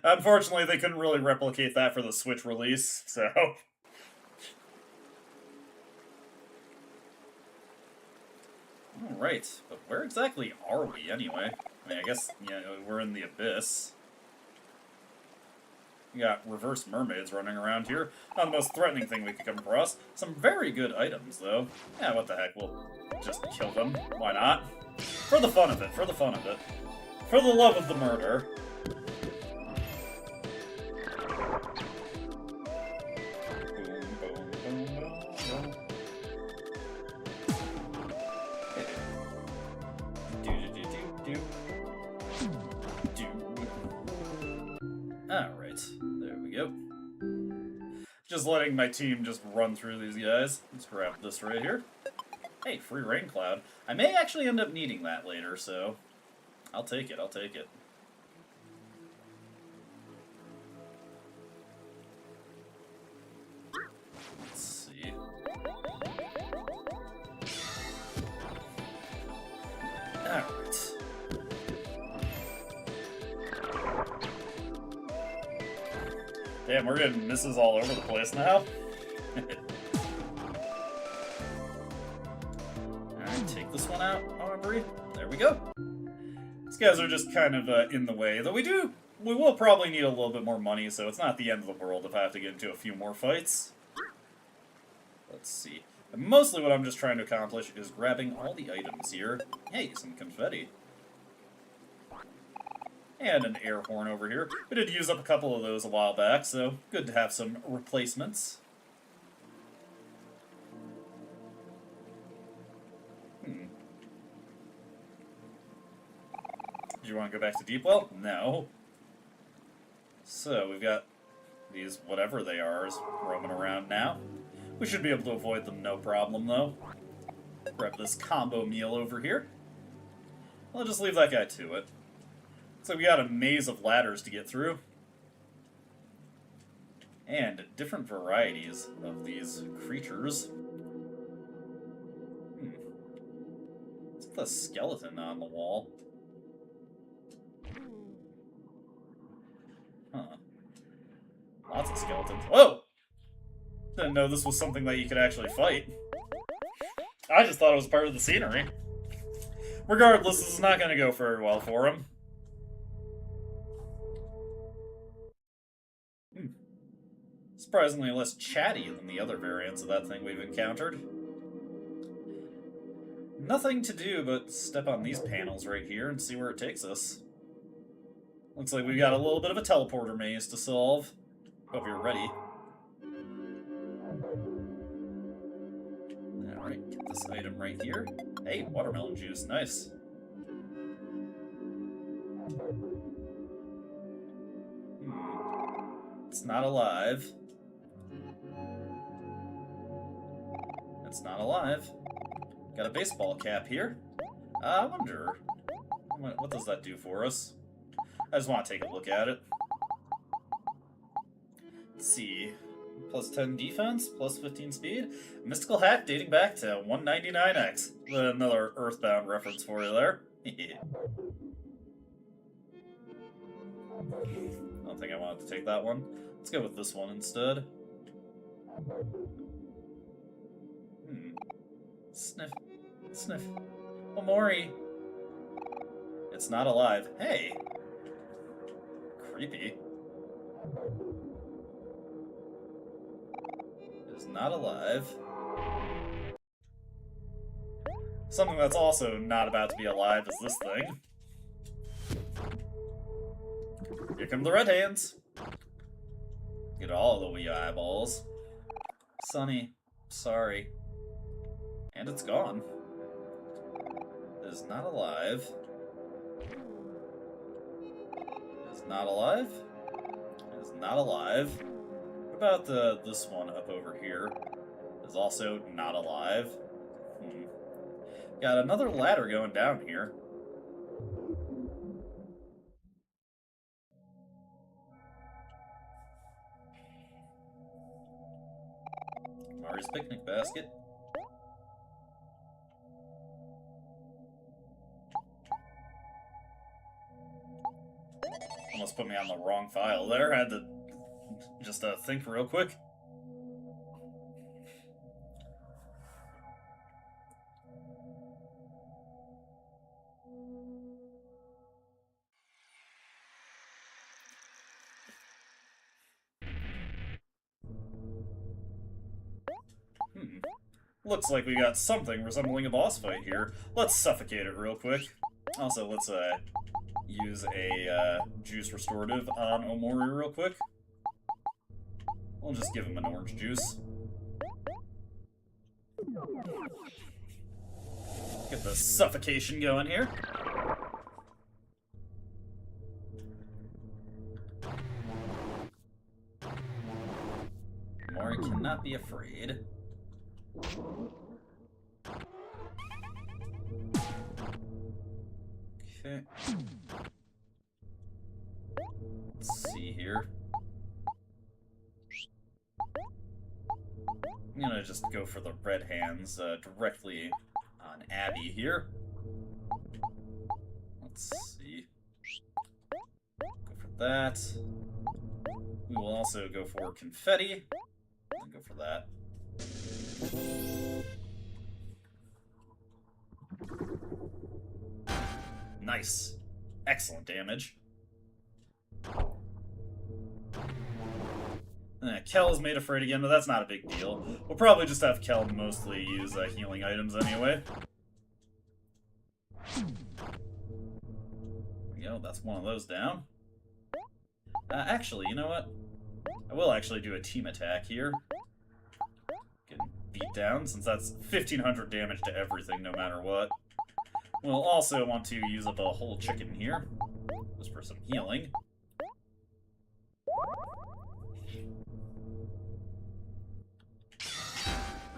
Unfortunately, they couldn't really replicate that for the Switch release, so... Alright, but where exactly are we, anyway? I mean, I guess, yeah, we're in the abyss. We got reverse mermaids running around here. Not the most threatening thing we could come across. Some very good items, though. Yeah, what the heck, we'll just kill them. Why not? For the fun of it, for the fun of it. For the love of the murder. Alright, there we go. Just letting my team just run through these guys. Let's grab this right here. Hey, free rain cloud. I may actually end up needing that later, so I'll take it, I'll take it. Let's see. Alright. Damn, we're getting misses all over the place now. Alright, take this one out, Omori. There we go. These guys are just kind of in the way, though we will probably need a little bit more money, so it's not the end of the world if I have to get into a few more fights. Let's see. And mostly what I'm just trying to accomplish is grabbing all the items here. Hey, some confetti. And an air horn over here. We did use up a couple of those a while back, so good to have some replacements. Do you want to go back to Deepwell? No. So, we've got these whatever they are roaming around now. We should be able to avoid them no problem, though. Grab this combo meal over here. I'll just leave that guy to it. So we got a maze of ladders to get through. And different varieties of these creatures. It's the skeleton on the wall. Huh. Lots of skeletons. Whoa! Didn't know this was something that you could actually fight. I just thought it was part of the scenery. Regardless, this is not going to go very well for him. Surprisingly less chatty than the other variants of that thing we've encountered. Nothing to do but step on these panels right here and see where it takes us. Looks like we got a little bit of a teleporter maze to solve. Hope you're ready. Alright, get this item right here. Hey, watermelon juice, nice. It's not alive. It's not alive. Got a baseball cap here. I wonder, what does that do for us? I just want to take a look at it. Let's see. Plus 10 defense, plus 15 speed. Mystical hat dating back to 199X. Another Earthbound reference for you there. I don't think I wanted to take that one. Let's go with this one instead. Sniff. Sniff. Omori! It's not alive. Hey! Creepy. It's not alive. Something that's also not about to be alive is this thing. Here come the red hands. Get all the wee eyeballs. Sunny, sorry. And it's gone. It is not alive. It is not alive. It is not alive. What about this one up over here? It is also not alive. Got another ladder going down here. Mari's picnic basket. Almost put me on the wrong file there. I had to just think real quick. Looks like we got something resembling a boss fight here. Let's suffocate it real quick. Also, let's use a juice restorative on Omori real quick. We'll just give him an orange juice. Get the suffocation going here. Omori cannot be afraid. Okay. Let's see here. I'm gonna just go for the red hands directly on Abby here. Let's see. Go for that. We will also go for confetti. And go for that. Nice. Excellent damage. Kel is made afraid again, but that's not a big deal. We'll probably just have Kel mostly use healing items anyway. There we go, that's one of those down. Actually, you know what? I will actually do a team attack here. Get beat down, since that's 1500 damage to everything, no matter what. We'll also want to use up a whole chicken here, just for some healing.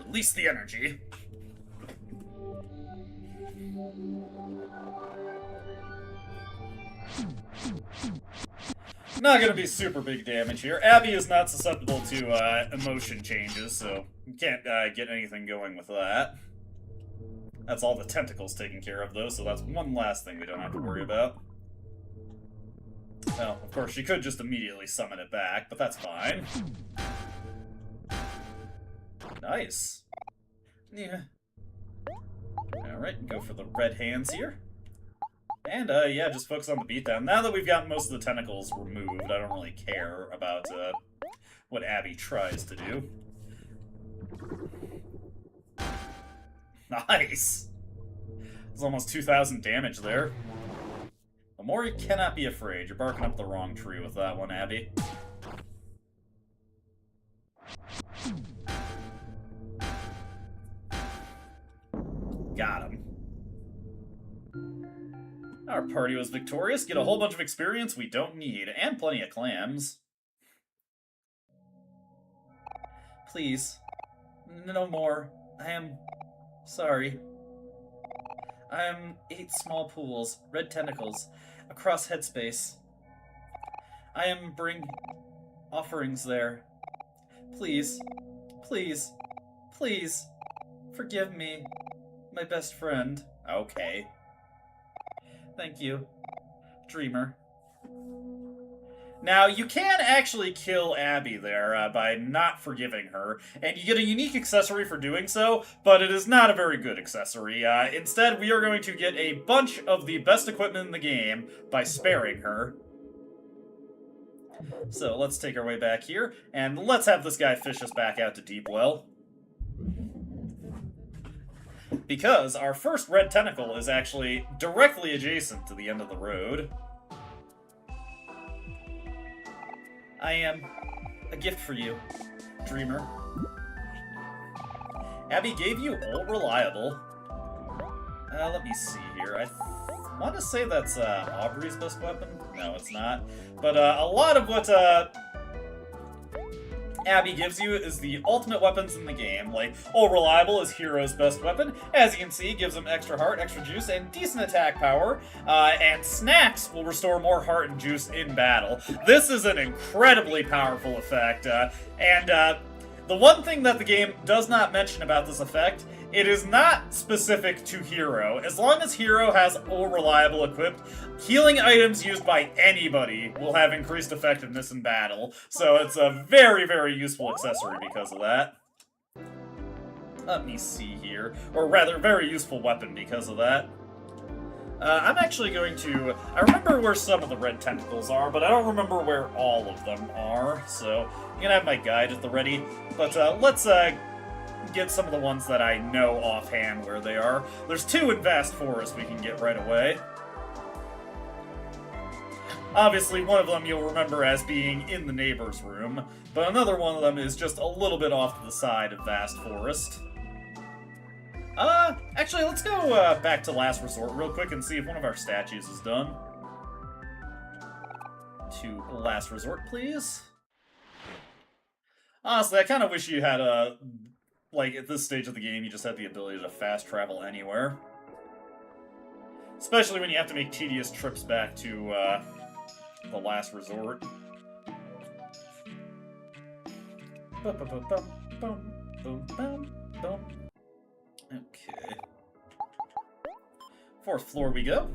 Release the energy. Not gonna be super big damage here. Abby is not susceptible to emotion changes, so you can't get anything going with that. That's all the tentacles taken care of, though, so that's one last thing we don't have to worry about. Well, of course, she could just immediately summon it back, but that's fine. Nice. Yeah. Alright, go for the red hands here. And, yeah, just focus on the beatdown. Now that we've got most of the tentacles removed, I don't really care about, what Abby tries to do. Nice! There's almost 2,000 damage there. Omori cannot be afraid. You're barking up the wrong tree with that one, Abby. Got him. Our party was victorious. Get a whole bunch of experience we don't need, and plenty of clams. Please. No more. I am sorry. I am 8 small pools, red tentacles, across headspace. I am bring offerings there. Please, please, please, forgive me, my best friend. Okay. Thank you, Dreamer. Now, you can actually kill Abby there by not forgiving her, and you get a unique accessory for doing so, but it is not a very good accessory. Instead, we are going to get a bunch of the best equipment in the game by sparing her. So, let's take our way back here, and let's have this guy fish us back out to Deepwell. Because our first red tentacle is actually directly adjacent to the end of the road. I am a gift for you, Dreamer. Abby gave you all reliable. Let me see here. I want to say that's Aubrey's best weapon. No, it's not. But a lot of what Abby gives you is the ultimate weapons in the game. Like, all reliable is Hero's best weapon. As you can see, gives him extra heart, extra juice, and decent attack power. And snacks will restore more heart and juice in battle. This is an incredibly powerful effect. The one thing that the game does not mention about this effect, it is not specific to Hero. As long as Hero has all reliable equipped, healing items used by anybody will have increased effectiveness in battle. So it's a very, very useful accessory because of that. Let me see here. Or rather, very useful weapon because of that. I'm actually going to... I remember where some of the red tentacles are, but I don't remember where all of them are. So I'm going to have my guide at the ready. But let's get some of the ones that I know offhand where they are. There's 2 in Vast Forest we can get right away. Obviously, one of them you'll remember as being in the neighbor's room, but another one of them is just a little bit off to the side of Vast Forest. Actually, let's go back to Last Resort real quick and see if one of our statues is done. To Last Resort, please. Honestly, I kind of wish you had like, at this stage of the game, you just had the ability to fast travel anywhere. Especially when you have to make tedious trips back to, the Last Resort. Okay. 4th floor we go.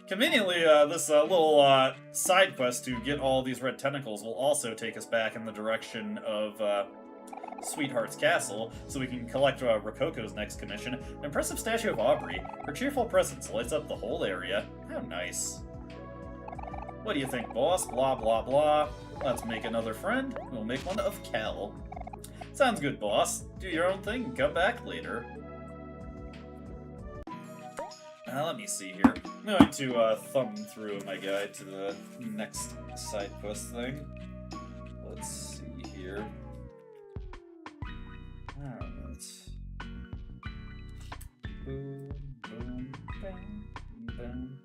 Conveniently, this little side quest to get all these red tentacles will also take us back in the direction of Sweetheart's Castle, so we can collect Rococo's next commission. An impressive statue of Aubrey. Her cheerful presence lights up the whole area. How nice. What do you think, boss? Blah, blah, blah. Let's make another friend. We'll make one of Kel. Sounds good, boss. Do your own thing and come back later. Let me see here. I'm going to thumb through my guide to the next side quest thing. Let's see here. Alright. Boom, boom, bang, bang.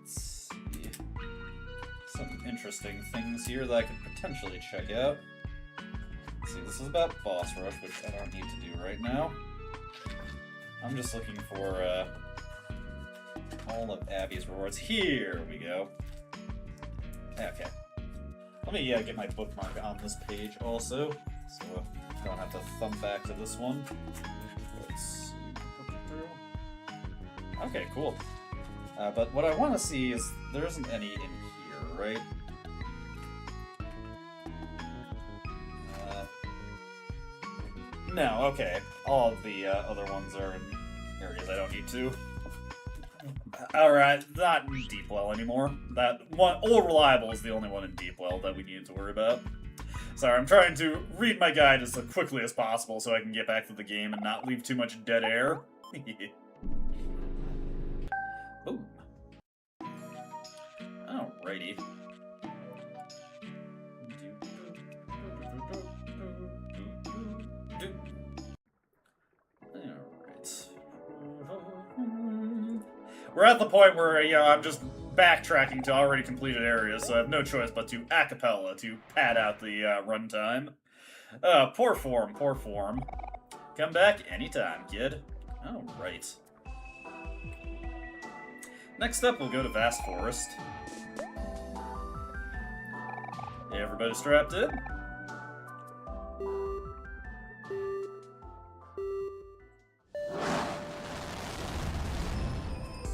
Let's see. Some interesting things here that I could potentially check out. Let's see, this is about boss rush, which I don't need to do right now. I'm just looking for all of Abby's rewards. Here we go. Okay. Let me get my bookmark on this page also, so I don't have to thumb back to this one. Let's see. Okay, cool. But what I want to see is there isn't any in here, right? No, okay. All of the other ones are in areas I don't need to. Alright, not in Deepwell anymore. That one, All Reliable is the only one in Deepwell that we needed to worry about. Sorry, I'm trying to read my guide as quickly as possible so I can get back to the game and not leave too much dead air. Boom. Alrighty. Alright. We're at the point where, I'm just backtracking to already completed areas, so I have no choice but to a cappella to pad out the runtime. Poor form, poor form. Come back anytime, kid. Alright. Next up, we'll go to Vast Forest. Everybody strapped in?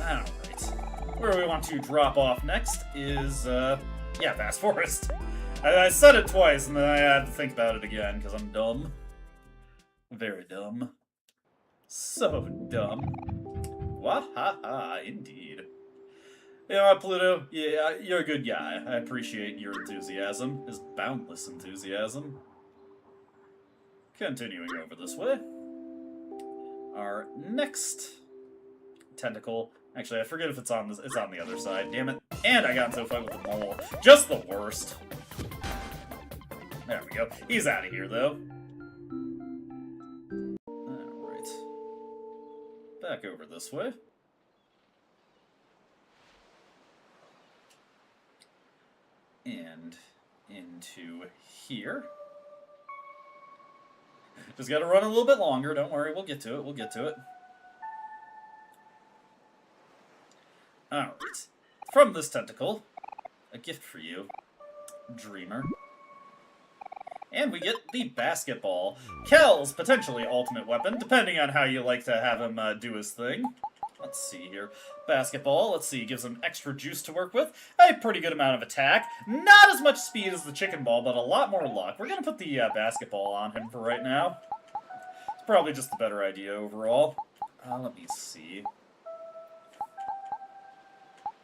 Alright. Where we want to drop off next is, Vast Forest. I said it twice, and then I had to think about it again, because I'm dumb. Very dumb. So dumb. Wahaha, indeed. You know what, Pluto? Yeah, you're a good guy. I appreciate your enthusiasm. His boundless enthusiasm. Continuing over this way. Our next tentacle. Actually, I forget if it's on this. It's on the other side. Damn it! And I got into a fight with the mole. Just the worst. There we go. He's out of here, though. All right. Back over this way. And into here. Just gotta run a little bit longer. Don't worry. We'll get to it. We'll get to it. Alright. From this tentacle, a gift for you, Dreamer. And we get the basketball. Kel's potentially ultimate weapon, depending on how you like to have him do his thing. Let's see here. Basketball, let's see, gives him extra juice to work with. A pretty good amount of attack. Not as much speed as the chicken ball, but a lot more luck. We're going to put the basketball on him for right now. It's probably just a better idea overall. Let me see.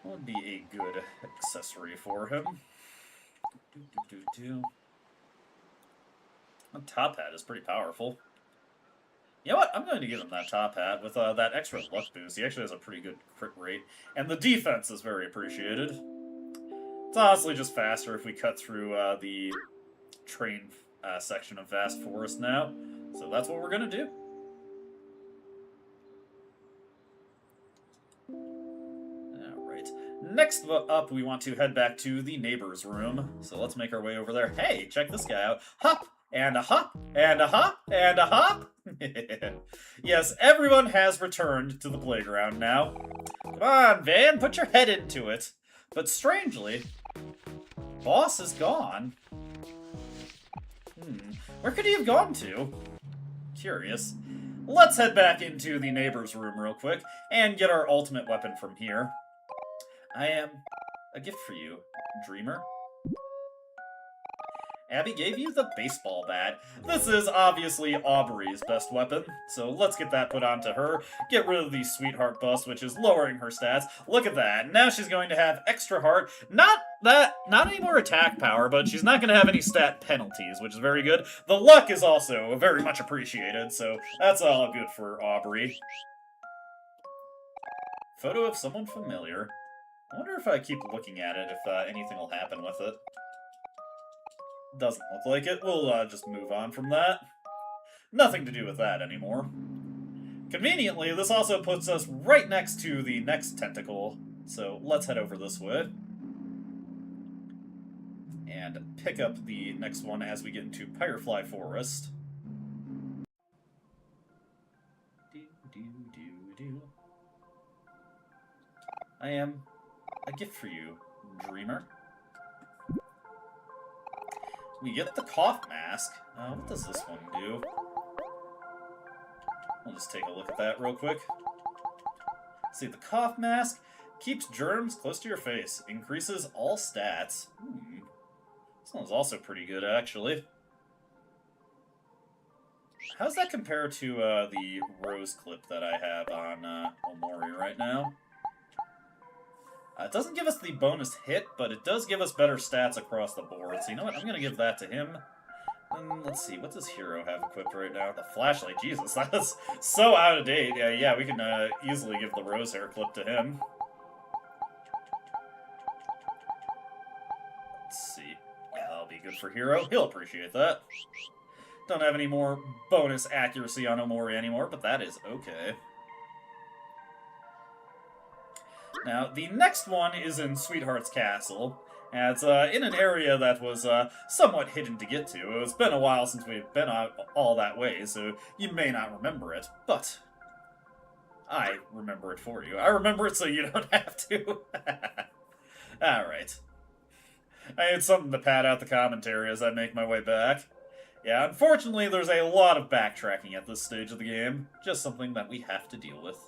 What would be a good accessory for him? The top hat is pretty powerful. You know what? I'm going to give him that top hat with that extra luck boost. He actually has a pretty good crit rate. And the defense is very appreciated. It's honestly just faster if we cut through the train section of Vast Forest now. So that's what we're going to do. Alright. Next up, we want to head back to the neighbor's room. So let's make our way over there. Hey, check this guy out. Hop! And a hop! And a hop! And a hop! Yes, everyone has returned to the playground now. Come on, Van, put your head into it. But strangely, Boss is gone. Where could he have gone to? Curious. Let's head back into the neighbor's room real quick and get our ultimate weapon from here. I am a gift for you, Dreamer. Abby gave you the baseball bat. This is obviously Aubrey's best weapon, so let's get that put onto her. Get rid of the sweetheart bust, which is lowering her stats. Look at that. Now she's going to have extra heart. Not any more attack power, but she's not going to have any stat penalties, which is very good. The luck is also very much appreciated, so that's all good for Aubrey. Photo of someone familiar. I wonder if I keep looking at it, if anything will happen with it. Doesn't look like it. We'll just move on from that. Nothing to do with that anymore. Conveniently, this also puts us right next to the next tentacle, so let's head over this way. And pick up the next one as we get into Firefly Forest. I am a gift for you, Dreamer. We get the cough mask. What does this one do? We'll just take a look at that real quick. See, the cough mask keeps germs close to your face. Increases all stats. This one's also pretty good, actually. How's that compare to the rose clip that I have on Omori right now? It doesn't give us the bonus hit, but it does give us better stats across the board. So you know what? I'm going to give that to him. Let's see, what does Hero have equipped right now? The flashlight, Jesus, that's so out of date. Yeah, we can easily give the rose hair clip to him. Let's see. Yeah, that'll be good for Hero. He'll appreciate that. Don't have any more bonus accuracy on Omori anymore, but that is okay. Now, the next one is in Sweetheart's Castle. And it's in an area that was somewhat hidden to get to. It's been a while since we've been all that way, so you may not remember it, but I remember it for you. I remember it so you don't have to. Alright. I need something to pad out the commentary as I make my way back. Yeah, unfortunately there's a lot of backtracking at this stage of the game. Just something that we have to deal with.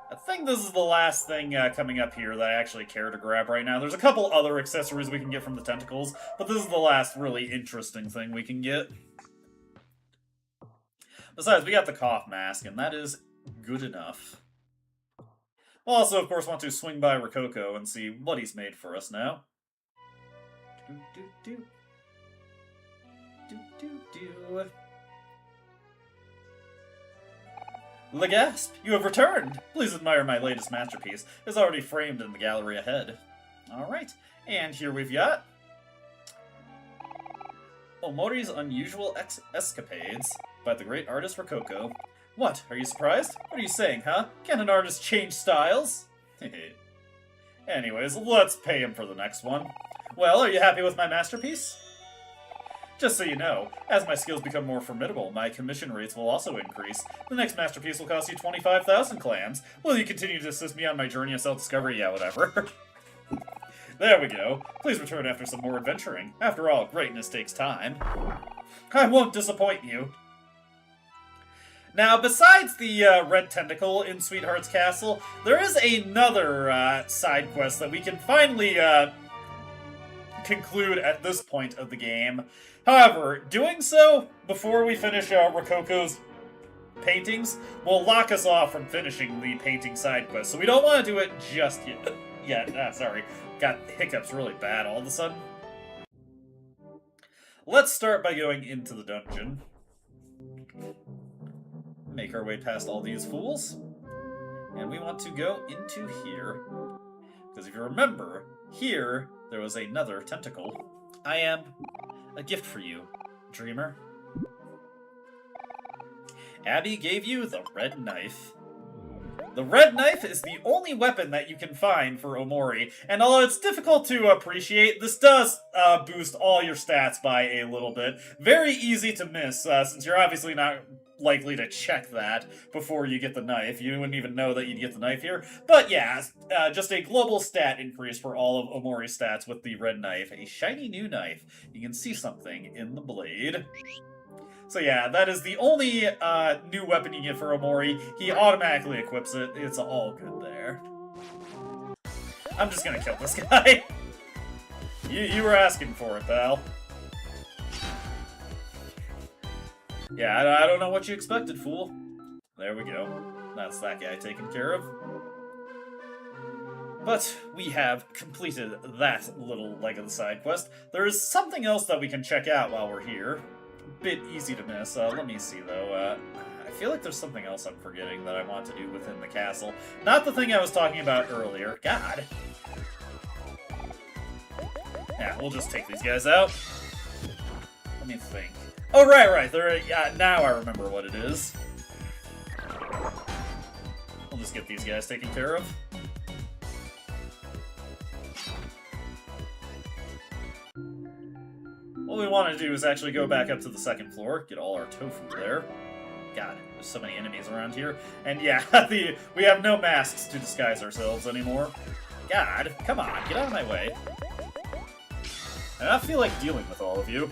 I think this is the last thing coming up here that I actually care to grab right now. There's a couple other accessories we can get from the tentacles, but this is the last really interesting thing we can get. Besides, we got the cough mask, and that is good enough. We'll also, of course, want to swing by Rococo and see what he's made for us now. Legasp, you have returned! Please admire my latest masterpiece. It's already framed in the gallery ahead. Alright, and here we've got Omori's Unusual Escapades by the great artist Rococo. What, are you surprised? What are you saying, huh? Can an artist change styles? Anyways, let's pay him for the next one. Well, are you happy with my masterpiece? Just so you know, as my skills become more formidable, my commission rates will also increase. The next masterpiece will cost you 25,000 clams. Will you continue to assist me on my journey of self-discovery? Yeah, whatever. There we go. Please return after some more adventuring. After all, greatness takes time. I won't disappoint you. Now, besides the red tentacle in Sweetheart's Castle, there is another side quest that we can finally conclude at this point of the game. However, doing so before we finish Rococo's paintings will lock us off from finishing the painting side quest, so we don't want to do it just yet. Sorry, got hiccups really bad all of a sudden. Let's start by going into the dungeon. Make our way past all these fools. And we want to go into here. Because if you remember, here there was another tentacle. I am a gift for you, dreamer. Abby gave you the red knife. The red knife is the only weapon that you can find for Omori, and although it's difficult to appreciate, this does boost all your stats by a little bit. Very easy to miss, since you're obviously not likely to check that before you get the knife. You wouldn't even know that you'd get the knife here. But yeah, just a global stat increase for all of Omori's stats with the red knife. A shiny new knife. You can see something in the blade. So yeah, that is the only new weapon you get for Omori. He automatically equips it. It's all good there. I'm just gonna kill this guy. You were asking for it, pal. Yeah, I don't know what you expected, fool. There we go. That's that guy taken care of. But we have completed that little leg of the side quest. There is something else that we can check out while we're here. Bit easy to miss. Let me see, though. I feel like there's something else I'm forgetting that I want to do within the castle. Not the thing I was talking about earlier. God. Yeah, we'll just take these guys out. Let me think. Oh, right. Now I remember what it is. We'll just get these guys taken care of. What we want to do is actually go back up to the second floor, get all our tofu there. God, there's so many enemies around here. And yeah, we have no masks to disguise ourselves anymore. God, come on, get out of my way. I don't feel like dealing with all of you.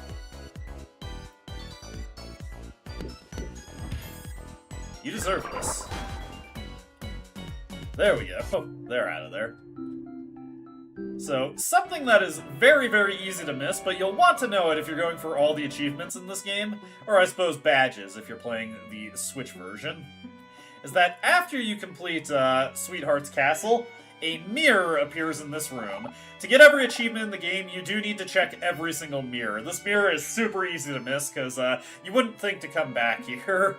You deserve this. There we go. Oh, they're out of there. So, something that is very, very easy to miss, but you'll want to know it if you're going for all the achievements in this game, or I suppose badges if you're playing the Switch version, is that after you complete Sweetheart's Castle, a mirror appears in this room. To get every achievement in the game, you do need to check every single mirror. This mirror is super easy to miss, because you wouldn't think to come back here.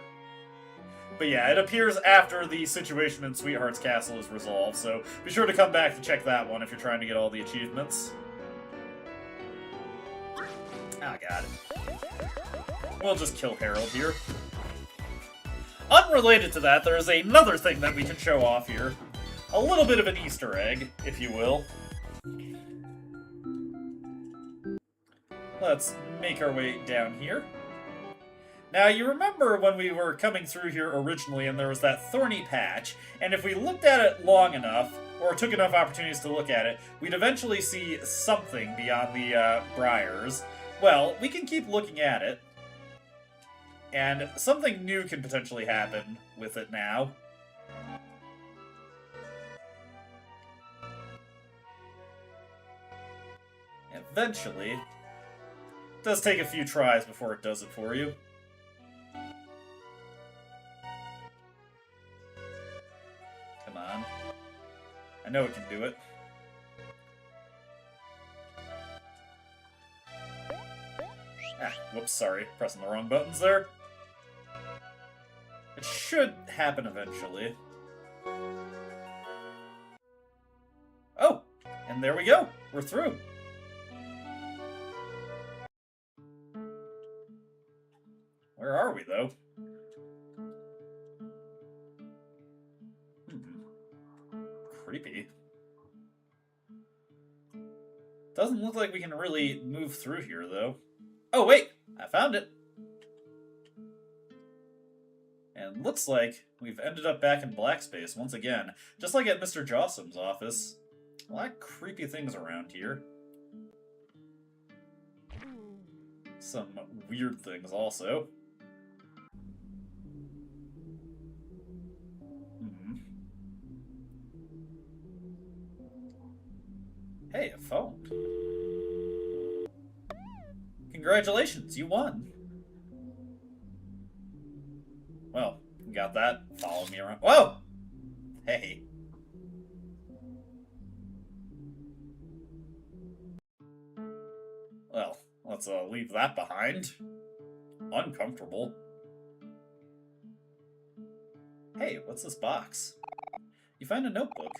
But yeah, it appears after the situation in Sweetheart's Castle is resolved, so be sure to come back to check that one if you're trying to get all the achievements. Oh god. We'll just kill Harold here. Unrelated to that, there is another thing that we can show off here. A little bit of an Easter egg, if you will. Let's make our way down here. Now, you remember when we were coming through here originally and there was that thorny patch, and if we looked at it long enough, or took enough opportunities to look at it, we'd eventually see something beyond the briars. Well, we can keep looking at it, and something new can potentially happen with it now. Eventually. It does take a few tries before it does it for you. Come on. I know it can do it. Ah, whoops, sorry. Pressing the wrong buttons there. It should happen eventually. Oh! And there we go! We're through! Where are we, though? Creepy. Doesn't look like we can really move through here, though. Oh, wait! I found it! And looks like we've ended up back in Black Space once again. Just like at Mr. Jossum's office. A lot of creepy things around here. Some weird things also. Hey, a phone. Congratulations, you won. Well, you got that. Follow me around. Whoa! Hey. Well, let's leave that behind. Uncomfortable. Hey, what's this box? You find a notebook.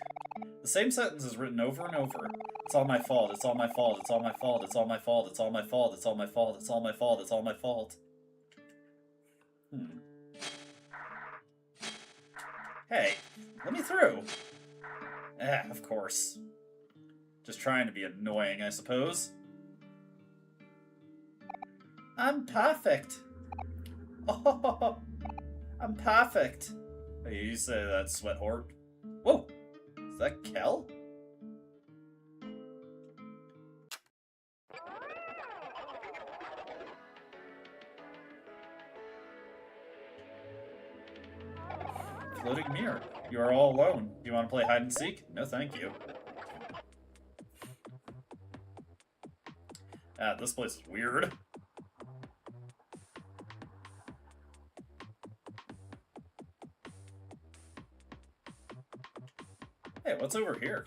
The same sentence is written over and over. It's all my fault, it's all my fault, it's all my fault, it's all my fault, it's all my fault, it's all my fault, it's all my fault, it's all my fault. Hey, let me through. Ah, of course. Just trying to be annoying, I suppose. I'm perfect. Oh, I'm perfect. Hey, you say that, Sweat Horde. Whoa! Is that Kel? Floating mirror. You are all alone. Do you want to play hide and seek? No, thank you. Ah, this place is weird. Hey, what's over here?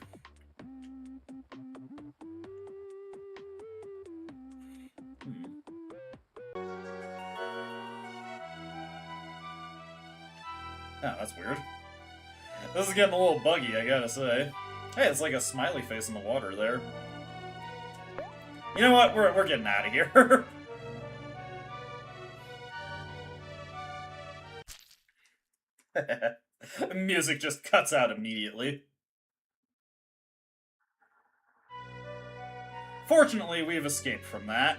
Oh, that's weird. This is getting a little buggy, I gotta say. Hey, it's like a smiley face in the water there. You know what? We're getting out of here. Music just cuts out immediately. Fortunately, we've escaped from that.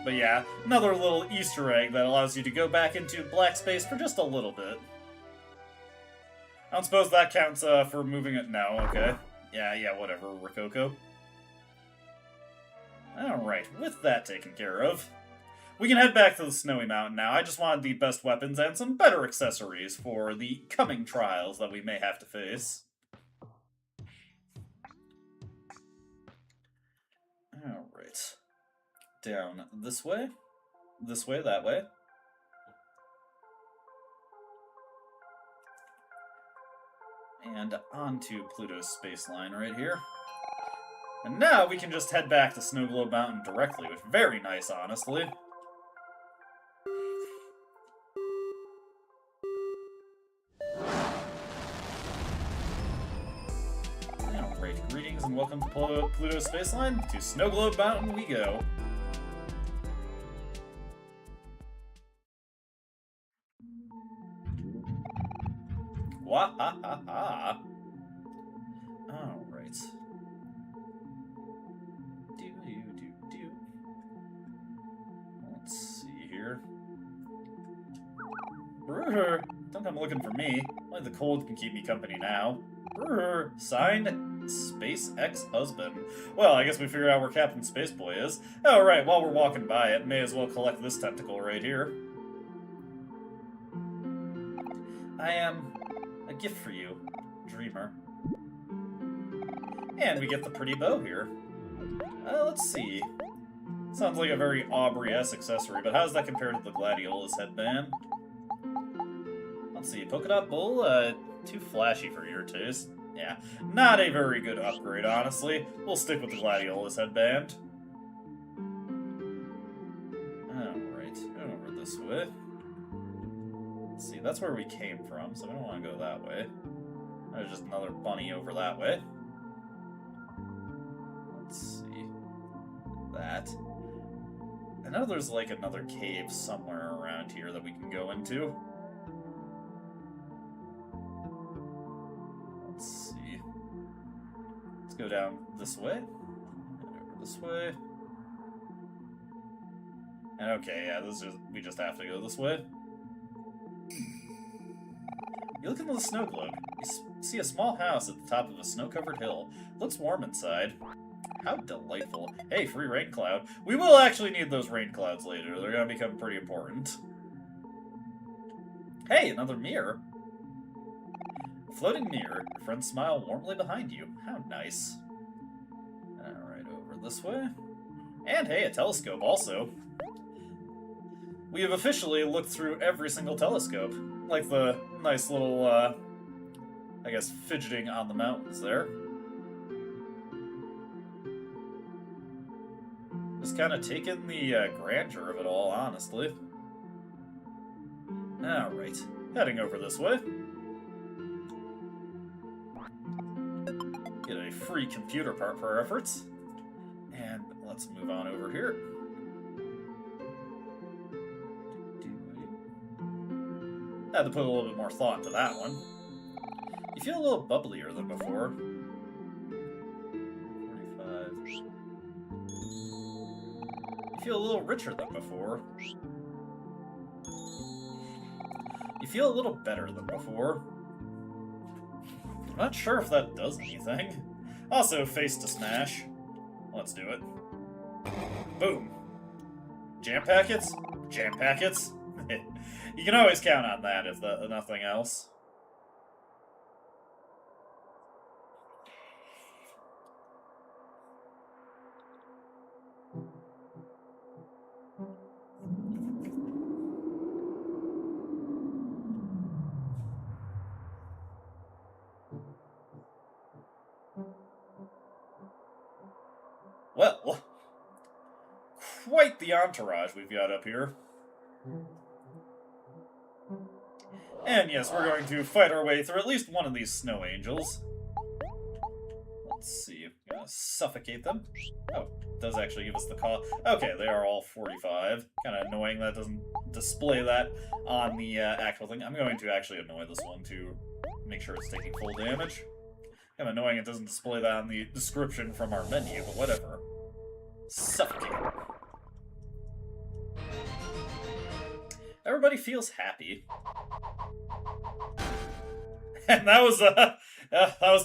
But yeah, another little Easter egg that allows you to go back into Black Space for just a little bit. I don't suppose that counts for moving it. No, okay. Yeah, whatever, Rococo. Alright, with that taken care of, we can head back to the Snowy Mountain now. I just wanted the best weapons and some better accessories for the coming trials that we may have to face. Alright. Down this way, that way. And onto Pluto's space line right here. And now we can just head back to Snow Globe Mountain directly, which is very nice, honestly. Alright, greetings and welcome to Pluto's space line. To Snow Globe Mountain we go. Wah-ha-ha-ha. Alright. Do-do-do-do. Let's see here. Brr, don't come looking for me. Only the cold can keep me company now. Brr, signed, Space Ex-Husband. Well, I guess we figured out where Captain Spaceboy is. Alright, while we're walking by it, may as well collect this tentacle right here. I am a gift for you, Dreamer. And we get the pretty bow here. Let's see. Sounds like a very Aubrey-esque accessory, but how does that compare to the Gladiolus headband? Let's see, polka dot bowl, too flashy for your taste. Yeah, not a very good upgrade, honestly. We'll stick with the Gladiolus headband. Alright, over this way. Let's see, that's where we came from, so we don't want to go that way. There's just another bunny over that way. Let's see. That. I know there's like another cave somewhere around here that we can go into. Let's see. Let's go down this way. And over this way. And okay, yeah, we just have to go this way. You look into the snow globe. You see a small house at the top of a snow-covered hill. Looks warm inside. How delightful. Hey, free rain cloud. We will actually need those rain clouds later. They're going to become pretty important. Hey, another mirror. Floating mirror. Your friends smile warmly behind you. How nice. Alright, over this way. And hey, a telescope also. We have officially looked through every single telescope. Like the nice little, I guess, fidgeting on the mountains there. Just kind of taking the grandeur of it all, honestly. Alright, heading over this way. Get a free computer part for our efforts. And let's move on over here. Had to put a little bit more thought into that one. You feel a little bubblier than before. 45. You feel a little richer than before. You feel a little better than before. I'm not sure if that does anything. Also, face to smash. Let's do it. Boom. Jam packets? Jam packets? You can always count on that if nothing else. Well, quite the entourage we've got up here. And yes, we're going to fight our way through at least one of these snow angels. Let's see. I'm gonna suffocate them. Oh, it does actually give us the call. Okay, they are all 45. Kind of annoying that doesn't display that on the actual thing. I'm going to actually annoy this one to make sure it's taking full damage. Kind of annoying it doesn't display that on the description from our menu, but whatever. Suffocate. Everybody feels happy. And that was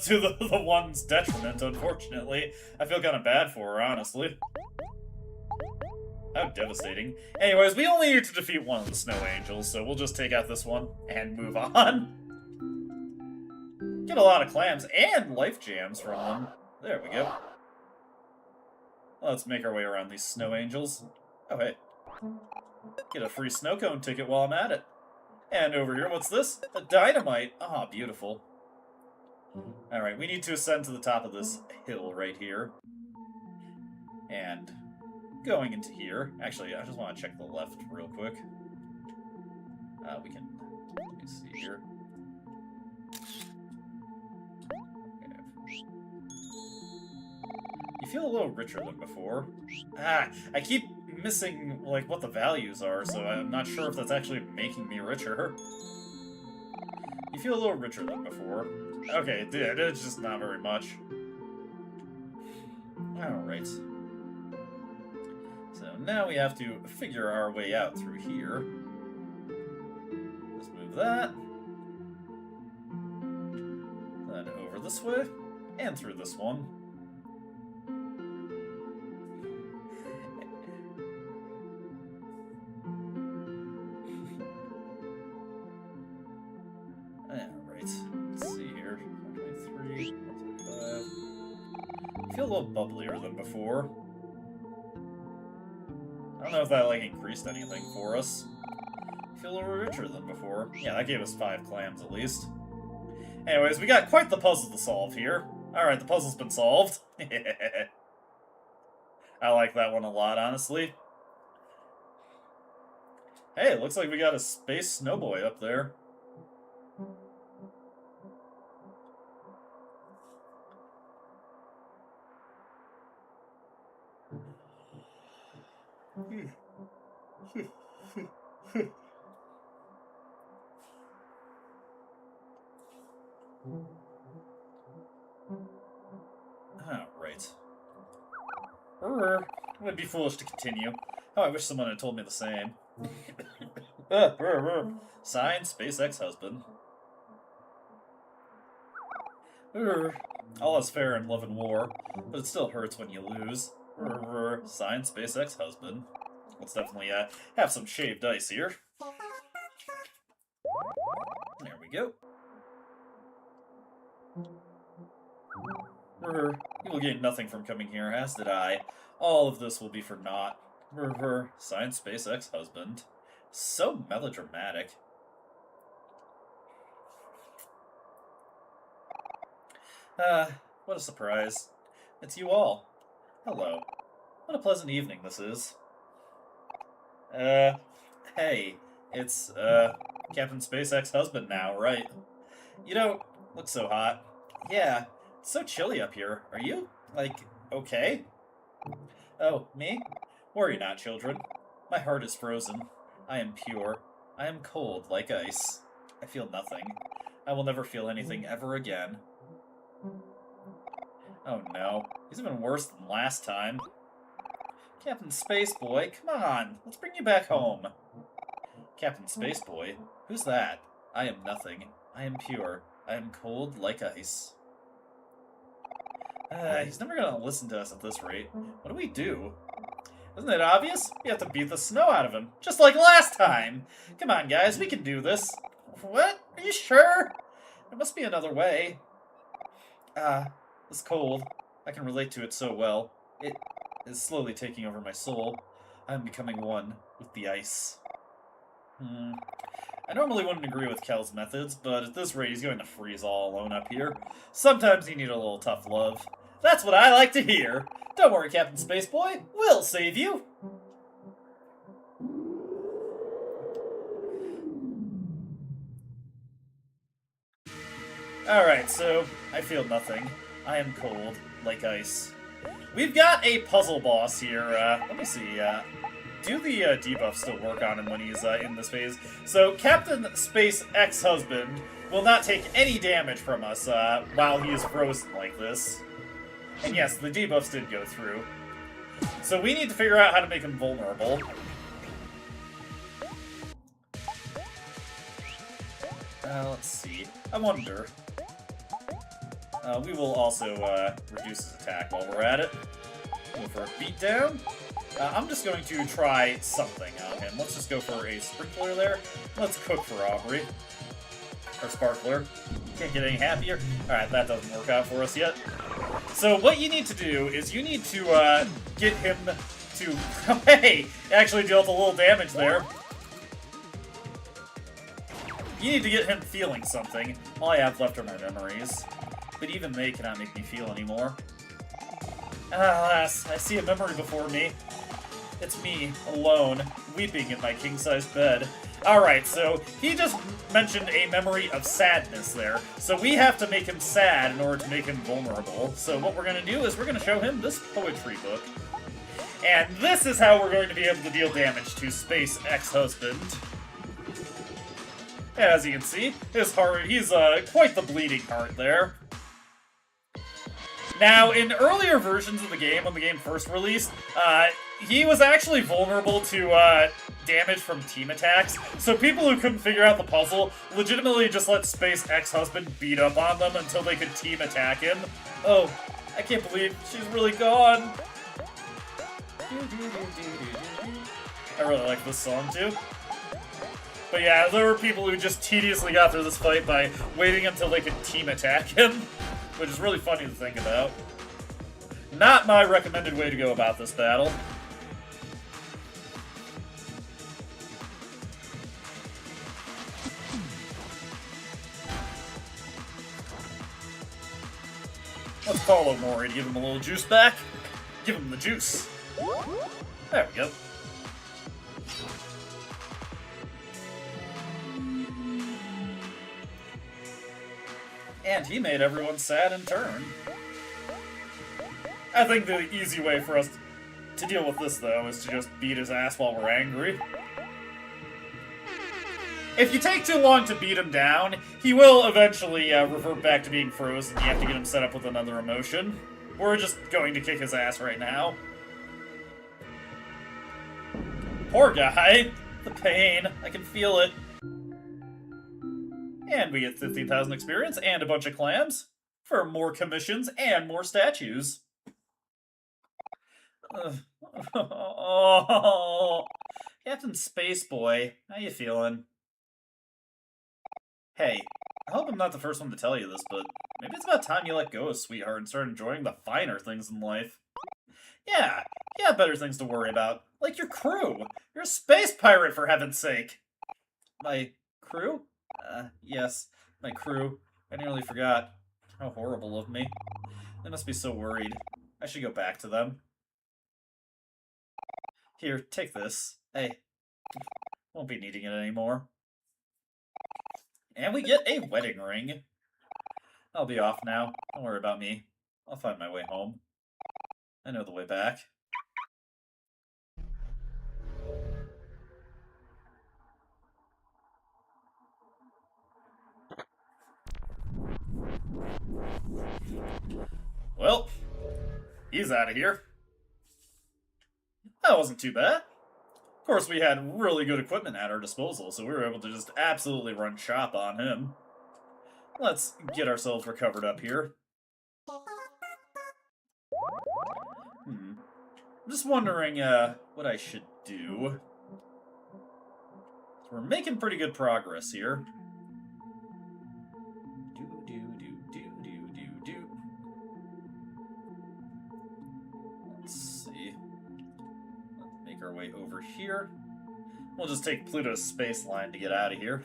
to the one's detriment, unfortunately. I feel kind of bad for her, honestly. How devastating. Anyways, we only need to defeat one of the snow angels, so we'll just take out this one and move on. Get a lot of clams and life jams from them. There we go. Let's make our way around these snow angels. Oh, hey. Get a free snow cone ticket while I'm at it. And over here, what's this? A dynamite. Ah, beautiful. Alright, we need to ascend to the top of this hill right here. And going into here. Actually, I just want to check the left real quick. We can... Let me see here. You feel a little richer than before. I keep missing, like, what the values are, so I'm not sure if that's actually making me richer. You feel a little richer than before. Okay, it did. It's just not very much. Alright. So now we have to figure our way out through here. Let's move that. Then over this way. And through this one. Feel a little bubblier than before. I don't know if that, like, increased anything for us. Feel a little richer than before. Yeah, that gave us 5 clams at least. Anyways, we got quite the puzzle to solve here. Alright, the puzzle's been solved. I like that one a lot, honestly. Hey, it looks like we got a space snowboy up there. Alright. It would be foolish to continue. Oh, I wish someone had told me the same. Signed, SpaceX husband. All is fair in love and war, but it still hurts when you lose. Signed, SpaceX husband. Let's definitely have some shaved ice here. There we go. You will gain nothing from coming here, as did I. All of this will be for naught. Signed, SpaceX husband. So melodramatic. What a surprise. It's you all. Hello. What a pleasant evening this is. Hey. It's, Captain SpaceX husband now, right? You don't look so hot. Yeah, it's so chilly up here. Are you, like, okay? Oh, me? Worry not, children. My heart is frozen. I am pure. I am cold, like ice. I feel nothing. I will never feel anything ever again. Oh no, he's even worse than last time. Captain Spaceboy, come on, let's bring you back home. Captain Spaceboy? Who's that? I am nothing. I am pure. I am cold like ice. He's never gonna listen to us at this rate. What do we do? Isn't it obvious? We have to beat the snow out of him, just like last time! Come on, guys, we can do this. What? Are you sure? There must be another way. This cold. I can relate to it so well. It is slowly taking over my soul. I am becoming one with the ice. I normally wouldn't agree with Kel's methods, but at this rate he's going to freeze all alone up here. Sometimes you need a little tough love. That's what I like to hear! Don't worry, Captain Spaceboy, we'll save you! Alright, so I feel nothing. I am cold, like ice. We've got a puzzle boss here. Let me see. Do the debuffs still work on him when he's in this phase? So Captain Space Ex-Husband will not take any damage from us while he is frozen like this. And yes, the debuffs did go through. So we need to figure out how to make him vulnerable. Let's see. I wonder. We will also reduce his attack while we're at it. Go for a beatdown. I'm just going to try something on him. Let's just go for a sprinkler there. Let's cook for Aubrey. Or Sparkler. Can't get any happier. Alright, that doesn't work out for us yet. So what you need to do is you need to get him to... Hey! Actually dealt a little damage there. You need to get him feeling something. All I have left are my memories. but even they cannot make me feel anymore. Alas, I see a memory before me. It's me, alone, weeping in my king-sized bed. Alright, so he just mentioned a memory of sadness there. So we have to make him sad in order to make him vulnerable. So what we're going to do is we're going to show him this poetry book. And this is how we're going to be able to deal damage to Space Ex-Husband. As you can see, his heart, he's quite the bleeding heart there. Now, in earlier versions of the game, when the game first released, he was actually vulnerable to damage from team attacks, so people who couldn't figure out the puzzle legitimately just let Space Ex-Husband beat up on them until they could team attack him. Oh, I can't believe she's really gone. I really like this song too. But yeah, there were people who just tediously got through this fight by waiting until they could team attack him, which is really funny to think about. Not my recommended way to go about this battle. Let's call Omori to give him a little juice back. Give him the juice. There we go. And he made everyone sad in turn. I think the easy way for us to deal with this, though, is to just beat his ass while we're angry. If you take too long to beat him down, he will eventually revert back to being frozen. You have to get him set up with another emotion. We're just going to kick his ass right now. Poor guy. The pain. I can feel it. And we get 15,000 experience and a bunch of clams for more commissions and more statues. Oh, Captain Spaceboy, how you feeling? Hey, I hope I'm not the first one to tell you this, but maybe it's about time you let go of sweetheart and start enjoying the finer things in life. Yeah, you have better things to worry about, like your crew. You're a space pirate, for heaven's sake. My crew? Yes, my crew. I nearly forgot. How horrible of me. They must be so worried. I should go back to them. Here, take this. Hey, won't be needing it anymore. And we get a wedding ring. I'll be off now. Don't worry about me. I'll find my way home. I know the way back. Well, he's out of here. That wasn't too bad. Of course, we had really good equipment at our disposal, so we were able to just absolutely run shop on him. Let's get ourselves recovered up here. I'm just wondering what I should do. So we're making pretty good progress here. Let's see. Let's make our way over here. We'll just take Pluto's space line to get out of here.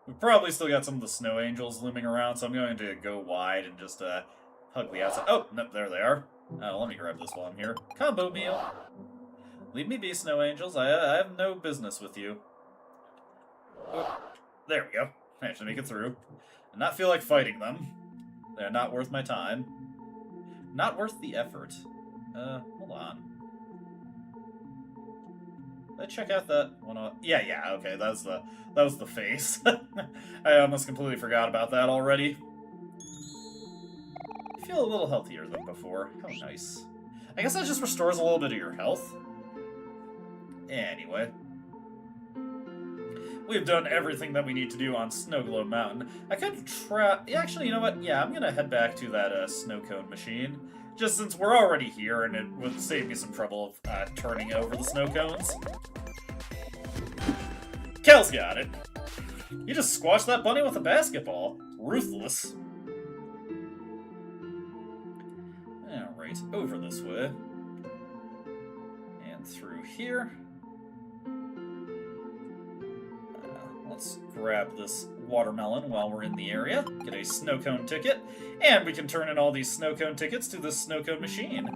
We've probably still got some of the snow angels looming around, so I'm going to go wide and just hug the outside. Oh, no, there they are. Let me grab this while I'm here. Combo meal. Leave me be, snow angels. I have no business with you. Oh, there we go. Managed to make it through. And not feel like fighting them. They're not worth my time. Not worth the effort. Hold on. Did I check out that one? Yeah, okay, that was the face. I almost completely forgot about that already. I feel a little healthier than before. How nice. I guess that just restores a little bit of your health. Anyway. We've done everything that we need to do on Snow Globe Mountain. I could try... Actually, you know what? Yeah, I'm gonna head back to that snow cone machine. Just since we're already here, and it would save me some trouble of turning over the snow cones. Kel's got it. You just squashed that bunny with a basketball. Ruthless. Alright, over this way. And through here. Let's grab this watermelon while we're in the area, get a snow cone ticket, and we can turn in all these snow cone tickets to this snow cone machine.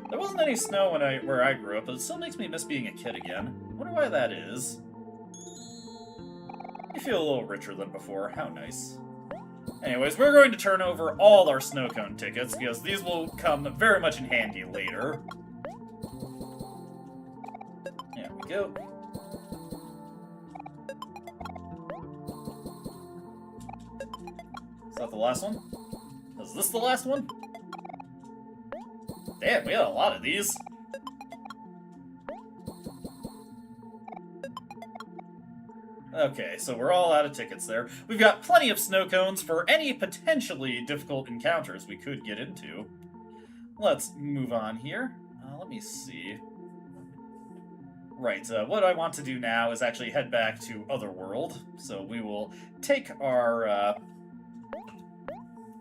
There wasn't any snow where I grew up, but it still makes me miss being a kid again. I wonder why that is. You feel a little richer than before. How nice. Anyways, we're going to turn over all our snow cone tickets, because these will come very much in handy later. There we go. Is that the last one? Is this the last one? Damn, we had a lot of these. Okay, so we're all out of tickets there. We've got plenty of snow cones for any potentially difficult encounters we could get into. Let's move on here. Let me see. Right, what I want to do now is actually head back to Otherworld. So we will take our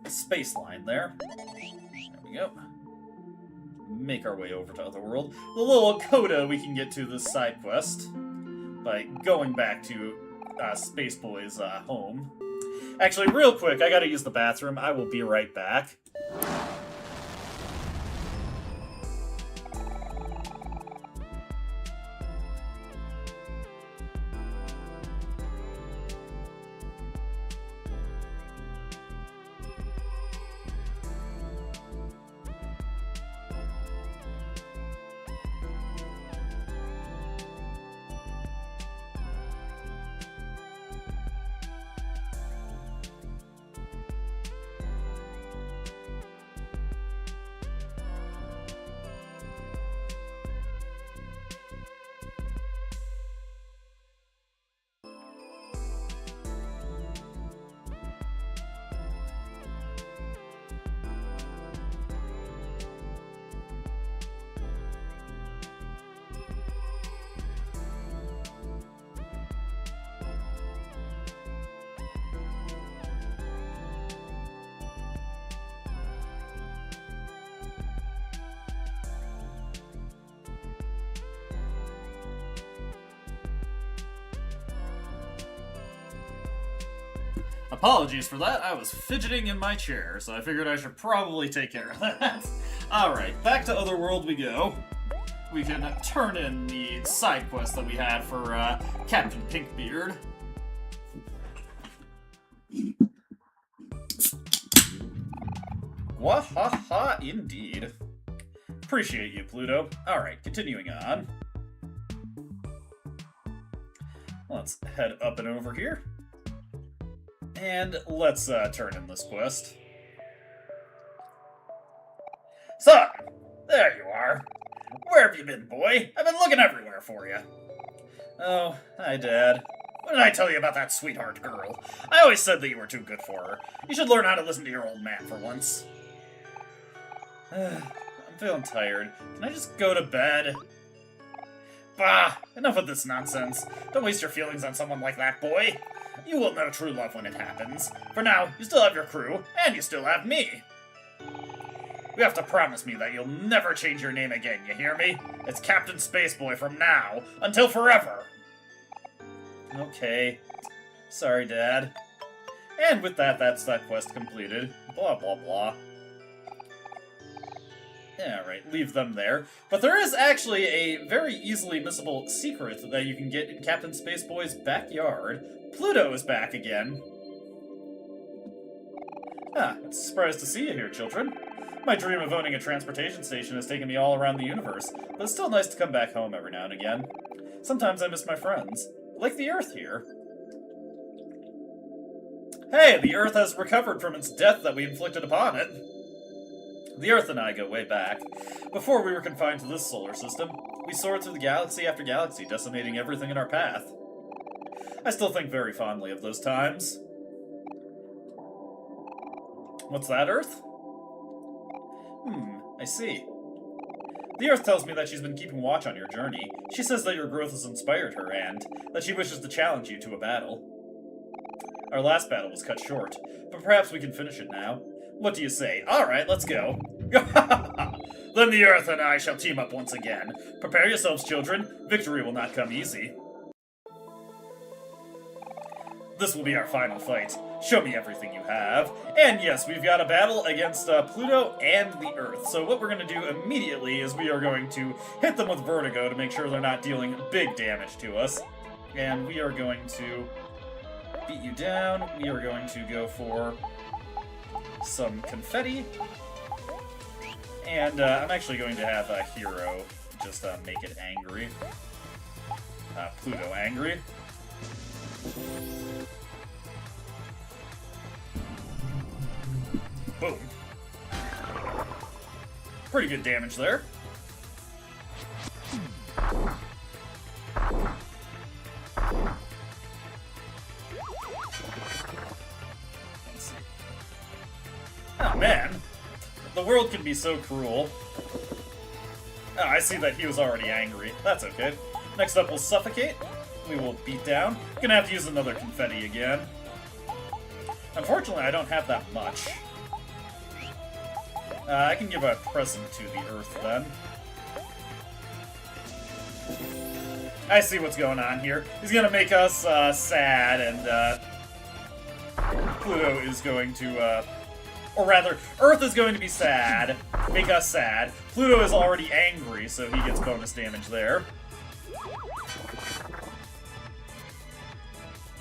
space line there. There we go. Make our way over to Otherworld. The little coda we can get to this side quest by going back to Space Boy's home. Actually, real quick, I gotta use the bathroom. I will be right back. Apologies for that, I was fidgeting in my chair, so I figured I should probably take care of that. Alright, back to Otherworld we go. We can turn in the side quest that we had for Captain Pinkbeard. Wahaha, indeed. Appreciate you, Pluto. Alright, continuing on. Let's head up and over here. And let's turn in this quest. Son! There you are. Where have you been, boy? I've been looking everywhere for you. Oh, hi, Dad. What did I tell you about that sweetheart girl? I always said that you were too good for her. You should learn how to listen to your old man for once. I'm feeling tired. Can I just go to bed? Bah! Enough of this nonsense. Don't waste your feelings on someone like that, boy. You will know true love when it happens. For now, you still have your crew, and you still have me. You have to promise me that you'll never change your name again, you hear me? It's Captain Spaceboy from now until forever. Okay. Sorry, Dad. And with that, that's that quest completed. Blah, blah, blah. Yeah, right, leave them there. But there is actually a very easily missable secret that you can get in Captain Spaceboy's backyard. Pluto is back again. Ah, it's a surprise to see you here, children. My dream of owning a transportation station has taken me all around the universe, but it's still nice to come back home every now and again. Sometimes I miss my friends, like the Earth here. Hey, the Earth has recovered from its death that we inflicted upon it. The Earth and I go way back. Before we were confined to this solar system, we soared through the galaxy after galaxy, decimating everything in our path. I still think very fondly of those times. What's that, Earth? I see. The Earth tells me that she's been keeping watch on your journey. She says that your growth has inspired her, and that she wishes to challenge you to a battle. Our last battle was cut short, but perhaps we can finish it now. What do you say? Alright, let's go. Then the Earth and I shall team up once again. Prepare yourselves, children. Victory will not come easy. this will be our final fight. Show me everything you have. And yes, we've got a battle against Pluto and the Earth. So what we're going to do immediately is we are going to hit them with Vertigo to make sure they're not dealing big damage to us. And we are going to beat you down. We are going to go for some confetti. And I'm actually going to have a hero just make it angry. Pluto angry. Boom. Pretty good damage there. Let's see. Oh man, the world can be so cruel. Oh, I see that he was already angry. That's okay. Next up, we'll Suffocate. We will beat down. Gonna have to use another confetti again. Unfortunately, I don't have that much. I can give a present to the Earth then. I see what's going on here. He's gonna make us sad, and Pluto is going to, or rather, Earth is going to be sad, make us sad. Pluto is already angry, so he gets bonus damage there.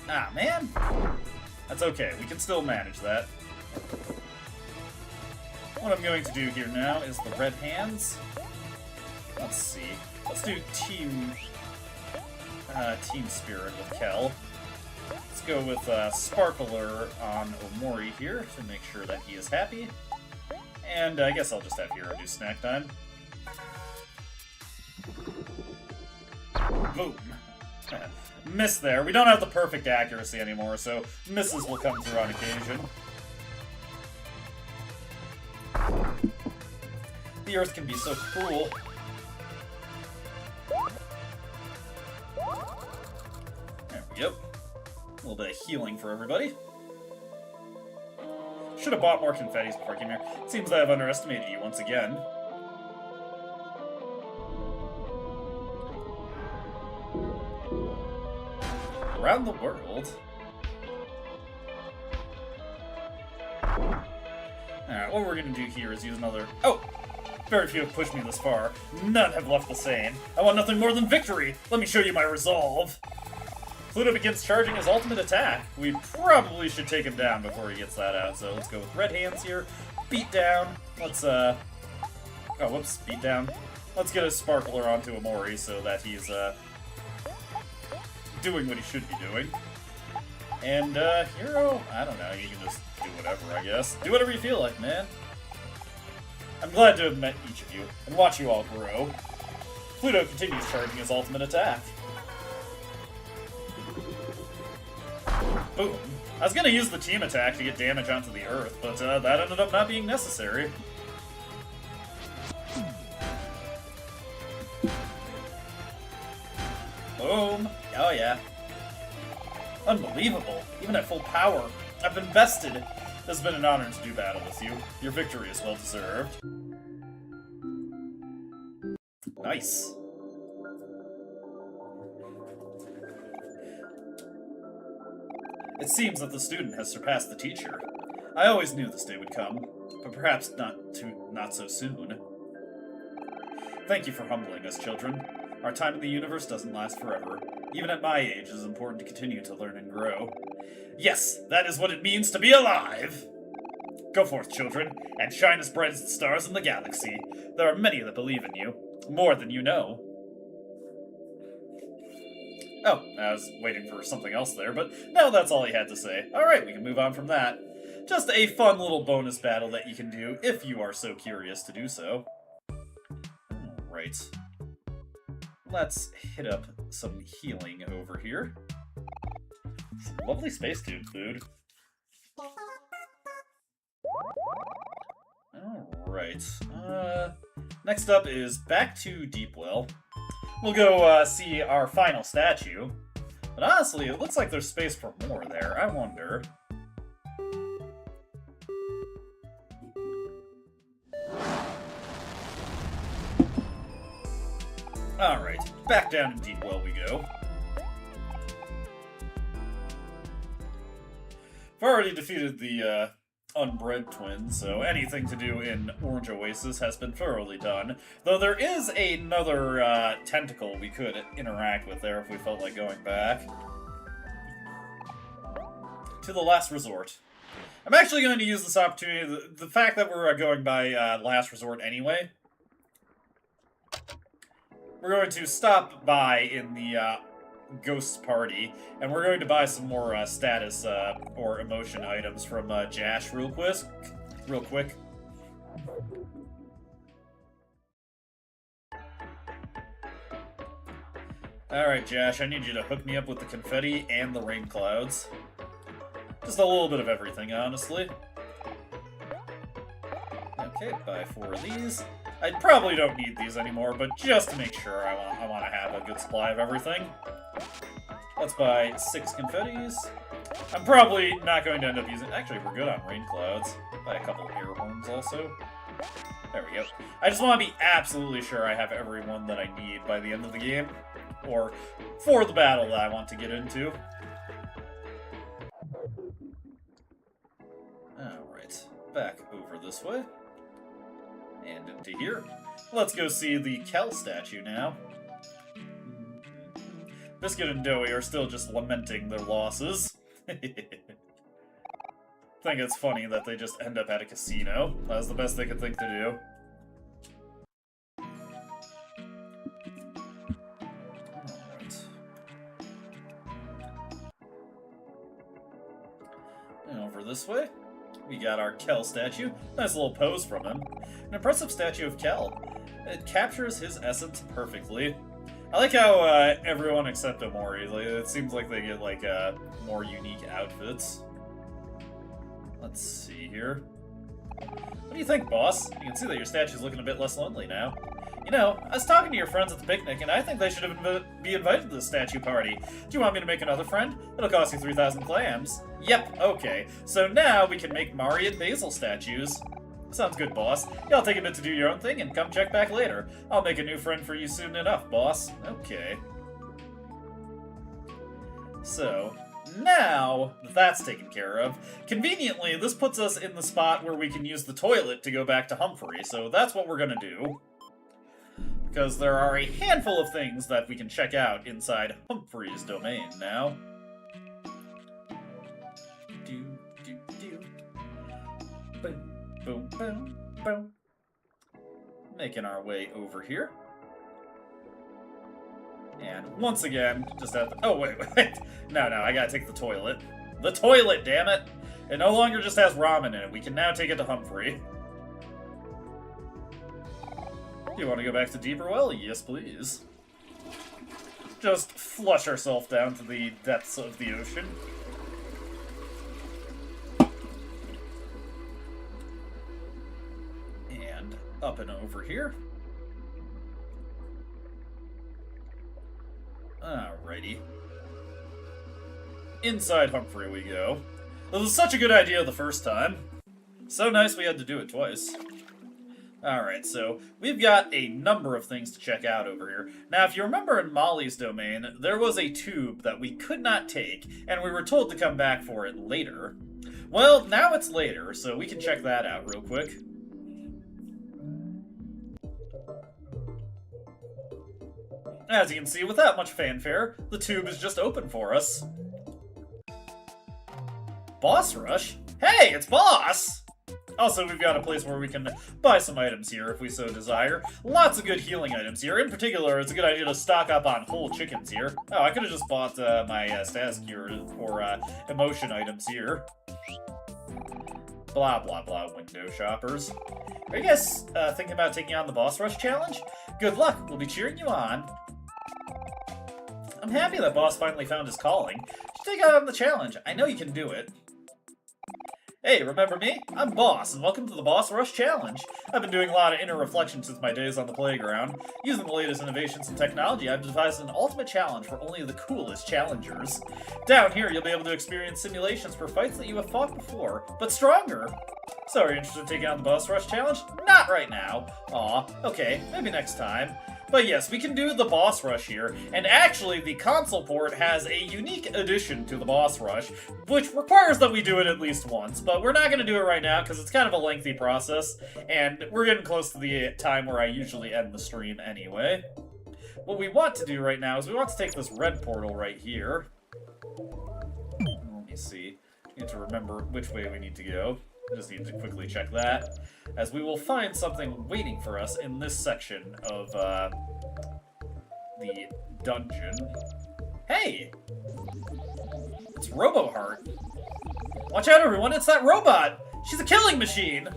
Ah, man. That's okay, we can still manage that. What I'm going to do here now is the red hands. Let's see. Let's do Team Spirit with Kel. Let's go with Sparkler on Omori here to make sure that he is happy. And I guess I'll just have Hero do Snack Time. Boom. Miss there. We don't have the perfect accuracy anymore, so misses will come through on occasion. The Earth can be so cruel. There we go. A little bit of healing for everybody. Should have bought more confettis before I came here. Seems I have underestimated you once again. Around the world. Alright, what we're gonna do here is use another... Oh! Very few have pushed me this far. None have left the same. I want nothing more than victory! Let me show you my resolve! Pluto begins charging his ultimate attack. We probably should take him down before he gets that out, so let's go with red hands here. Beat down. Let's, Oh, whoops. Beat down. Let's get a Sparkler onto Omori so that he's, doing what he should be doing. And, Hero, I don't know, you can just do whatever, I guess. Do whatever you feel like, man. I'm glad to have met each of you, and watch you all grow. Pluto continues charging his ultimate attack. Boom. I was gonna use the team attack to get damage onto the Earth, but that ended up not being necessary. Boom. Oh yeah. Unbelievable. Even at full power. I've been bested. It has been an honor to do battle with you. Your victory is well deserved. Nice. It seems that the student has surpassed the teacher. I always knew this day would come, but perhaps not so soon. Thank you for humbling us, children. Our time in the universe doesn't last forever. Even at my age, it is important to continue to learn and grow. Yes, that is what it means to be alive! Go forth, children, and shine as bright as the stars in the galaxy. There are many that believe in you, more than you know. Oh, I was waiting for something else there, but no, that's all he had to say. Alright, we can move on from that. Just a fun little bonus battle that you can do if you are so curious to do so. Alright. Let's hit up some healing over here. Some lovely space tune food. Alright. Next up is back to Deepwell. We'll go see our final statue. But honestly, it looks like there's space for more there. I wonder. Alright, back down in Deepwell we go. I've already defeated the Unbred Twins, so anything to do in Orange Oasis has been thoroughly done. Though there is another tentacle we could interact with there if we felt like going back. To the last resort. I'm actually going to use this opportunity, the fact that we're going by last resort anyway. We're going to stop by in the Ghost Party, and we're going to buy some more status or emotion items from Jash real quick. Alright, Jash, I need you to hook me up with the confetti and the rain clouds. Just a little bit of everything, honestly. Okay, buy 4 of these. I probably don't need these anymore, but just to make sure, I want to have a good supply of everything. Let's buy 6 confettis. I'm probably not going to end up using... Actually, we're good on rain clouds. Buy a couple of air horns also. There we go. I just want to be absolutely sure I have everyone that I need by the end of the game. Or for the battle that I want to get into. Alright, back over this way. And into here. Let's go see the Kel statue now. Biscuit and Doughy are still just lamenting their losses. I think it's funny that they just end up at a casino. That was the best they could think to do. Alright. And over this way, we got our Kel statue. Nice little pose from him. An impressive statue of Kel. It captures his essence perfectly. I like how everyone except Omori, it seems like they get like more unique outfits. Let's see here. What do you think, boss? You can see that your statue's looking a bit less lonely now. You know, I was talking to your friends at the picnic, and I think they should be invited to the statue party. Do you want me to make another friend? It'll cost you 3,000 clams. Yep, okay. So now we can make Mari and Basil statues. Sounds good, boss. Y'all take a bit to do your own thing and come check back later. I'll make a new friend for you soon enough, boss. Okay. So, now that that's taken care of, conveniently, this puts us in the spot where we can use the toilet to go back to Humphrey, so that's what we're gonna do. Because there are a handful of things that we can check out inside Humphrey's domain now. Boom. Boom, boom, boom. Making our way over here. And once again, just have to... Oh, wait. No, I gotta take the toilet. The toilet, damn it! It no longer just has ramen in it. We can now take it to Humphrey. You want to go back to Deeper Well? Yes, please. Just flush ourselves down to the depths of the ocean. Up and over here. Alrighty. Inside Humphrey we go. This was such a good idea the first time. So nice we had to do it twice. Alright, so we've got a number of things to check out over here. Now, if you remember in Molly's domain, there was a tube that we could not take, and we were told to come back for it later. Well, now it's later, so we can check that out real quick. As you can see, without much fanfare, the tube is just open for us. Boss Rush? Hey, it's Boss! Also, we've got a place where we can buy some items here if we so desire. Lots of good healing items here. In particular, it's a good idea to stock up on whole chickens here. Oh, I could have just bought my status cure or emotion items here. Blah, blah, blah, window shoppers. Are you guys thinking about taking on the Boss Rush challenge? Good luck, we'll be cheering you on. I'm happy that Boss finally found his calling. Just take on the challenge. I know you can do it. Hey, remember me? I'm Boss, and welcome to the Boss Rush Challenge. I've been doing a lot of inner reflection since my days on the playground. Using the latest innovations in technology, I've devised an ultimate challenge for only the coolest challengers. Down here, you'll be able to experience simulations for fights that you have fought before, but stronger. So, are you interested in taking on the Boss Rush Challenge? Not right now. Aw, okay, maybe next time. But yes, we can do the boss rush here, and actually the console port has a unique addition to the boss rush, which requires that we do it at least once, but we're not going to do it right now because it's kind of a lengthy process, and we're getting close to the time where I usually end the stream anyway. What we want to do right now is we want to take this red portal right here. Let me see. I need to remember which way we need to go. I just need to quickly check that, as we will find something waiting for us in this section of the dungeon. Hey! It's Roboheart. Watch out, everyone! It's that robot! She's a killing machine!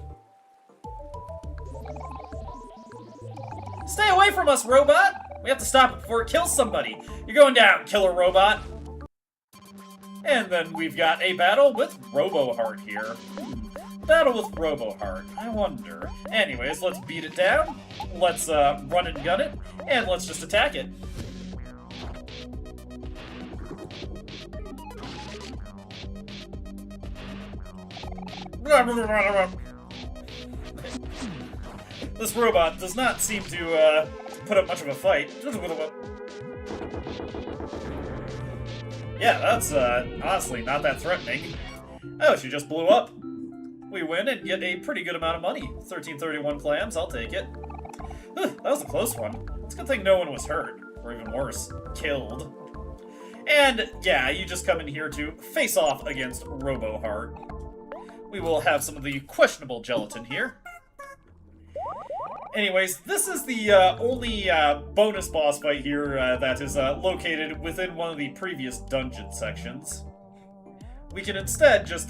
Stay away from us, robot! We have to stop it before it kills somebody. You're going down, killer robot! And then we've got a battle with Roboheart here. Battle with Roboheart. I wonder. Anyways, let's beat it down. Let's run and gun it. And let's just attack it. This robot does not seem to put up much of a fight. Yeah, that's honestly not that threatening. Oh, she just blew up. We win and get a pretty good amount of money. 1331 clams, I'll take it. That was a close one. It's a good thing no one was hurt, or even worse, killed. And yeah, you just come in here to face off against Roboheart. We will have some of the questionable gelatin here. Anyways, this is the only bonus boss fight here that is located within one of the previous dungeon sections. We can instead just,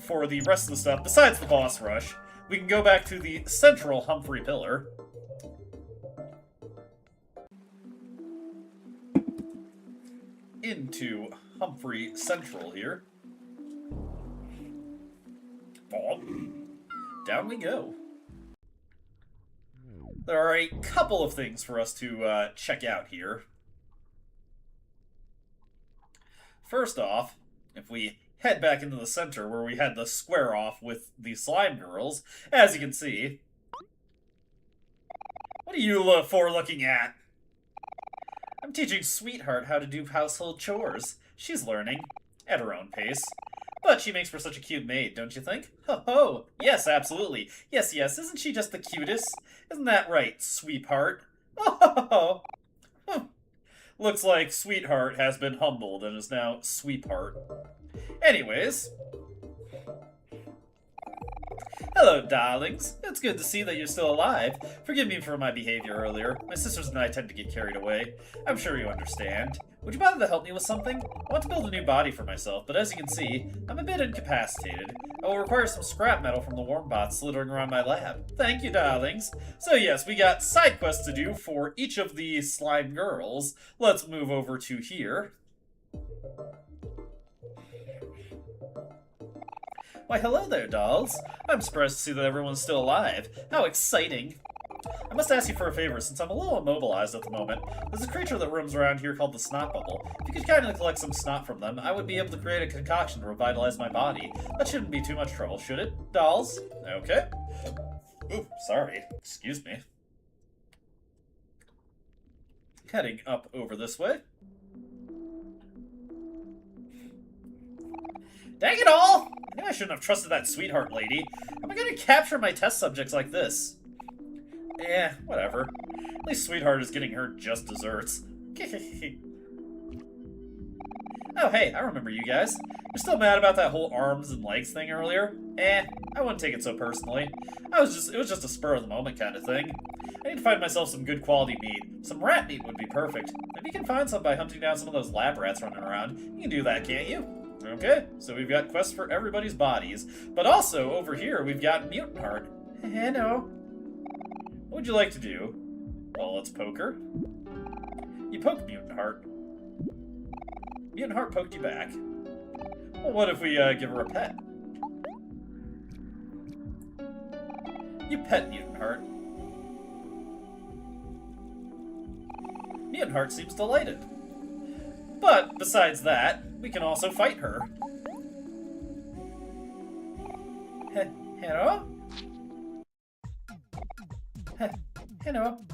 for the rest of the stuff, besides the boss rush, we can go back to the central Humphrey Pillar. Into Humphrey Central here. Down we go. There are a couple of things for us to check out here. First off, if we head back into the center where we had the square off with the slime girls, as you can see. What are you looking at? I'm teaching Sweetheart how to do household chores. She's learning, at her own pace. But she makes for such a cute maid, don't you think? Ho ho! Yes, absolutely. Yes, yes, isn't she just the cutest? Isn't that right, Sweetheart? Oh ho ho ho! Looks like Sweetheart has been humbled and is now Sweetheart. Anyways. Hello, darlings. It's good to see that you're still alive. Forgive me for my behavior earlier. My sisters and I tend to get carried away. I'm sure you understand. Would you bother to help me with something? I want to build a new body for myself, but as you can see, I'm a bit incapacitated. I will require some scrap metal from the warm bots slithering around my lab. Thank you, darlings. So yes, we got side quests to do for each of the slime girls. Let's move over to here. Why, hello there, dolls. I'm surprised to see that everyone's still alive. How exciting. I must ask you for a favor, since I'm a little immobilized at the moment. There's a creature that roams around here called the Snot Bubble. If you could kindly collect some snot from them, I would be able to create a concoction to revitalize my body. That shouldn't be too much trouble, should it, dolls? Okay. Ooh, sorry. Excuse me. Heading up over this way. Dang it all! I knew I shouldn't have trusted that Sweetheart lady. How am I going to capture my test subjects like this? Eh, whatever. At least Sweetheart is getting her just desserts. Oh, hey, I remember you guys. You're still mad about that whole arms and legs thing earlier? Eh, I wouldn't take it so personally. It was just a spur of the moment kind of thing. I need to find myself some good quality meat. Some rat meat would be perfect. Maybe you can find some by hunting down some of those lab rats running around. You can do that, can't you? Okay, so we've got quests for everybody's bodies. But also, over here, we've got Mutant Heart. Hello. What would you like to do? Well, let's poke her. You poked Mutant Heart. Mutant Heart poked you back. Well, what if we give her a pet? You pet Mutant Heart. Mutant Heart seems delighted. But, besides that, we can also fight her. Hello? Hello?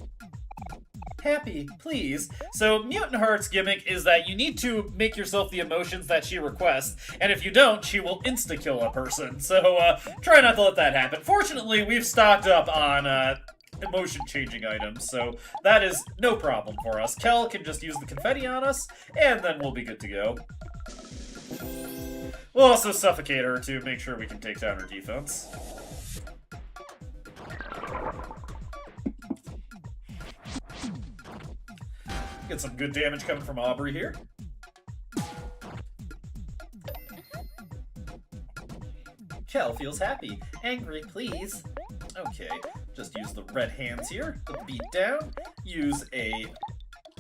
happy, please. So Mutant Heart's gimmick is that you need to make yourself the emotions that she requests, and if you don't, she will insta-kill a person. So try not to let that happen. Fortunately, we've stocked up on emotion-changing items, so that is no problem for us. Kel can just use the confetti on us, and then we'll be good to go. We'll also suffocate her to make sure we can take down her defense. Get some good damage coming from Aubrey here. Kel feels happy. Angry, please. Okay, just use the red hands here to beat down. Use a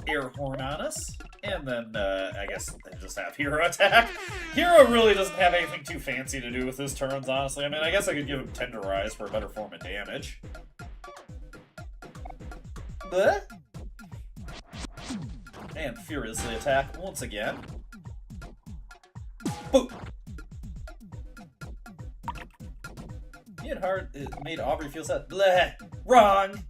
air horn on us. And then, I guess they just have Hero attack. Hero really doesn't have anything too fancy to do with his turns, honestly. I mean, I guess I could give him Tenderize for a better form of damage. Bleh. And furiously attack once again. Boom! Mutant Heart made Aubrey feel sad. Bleh! Wrong!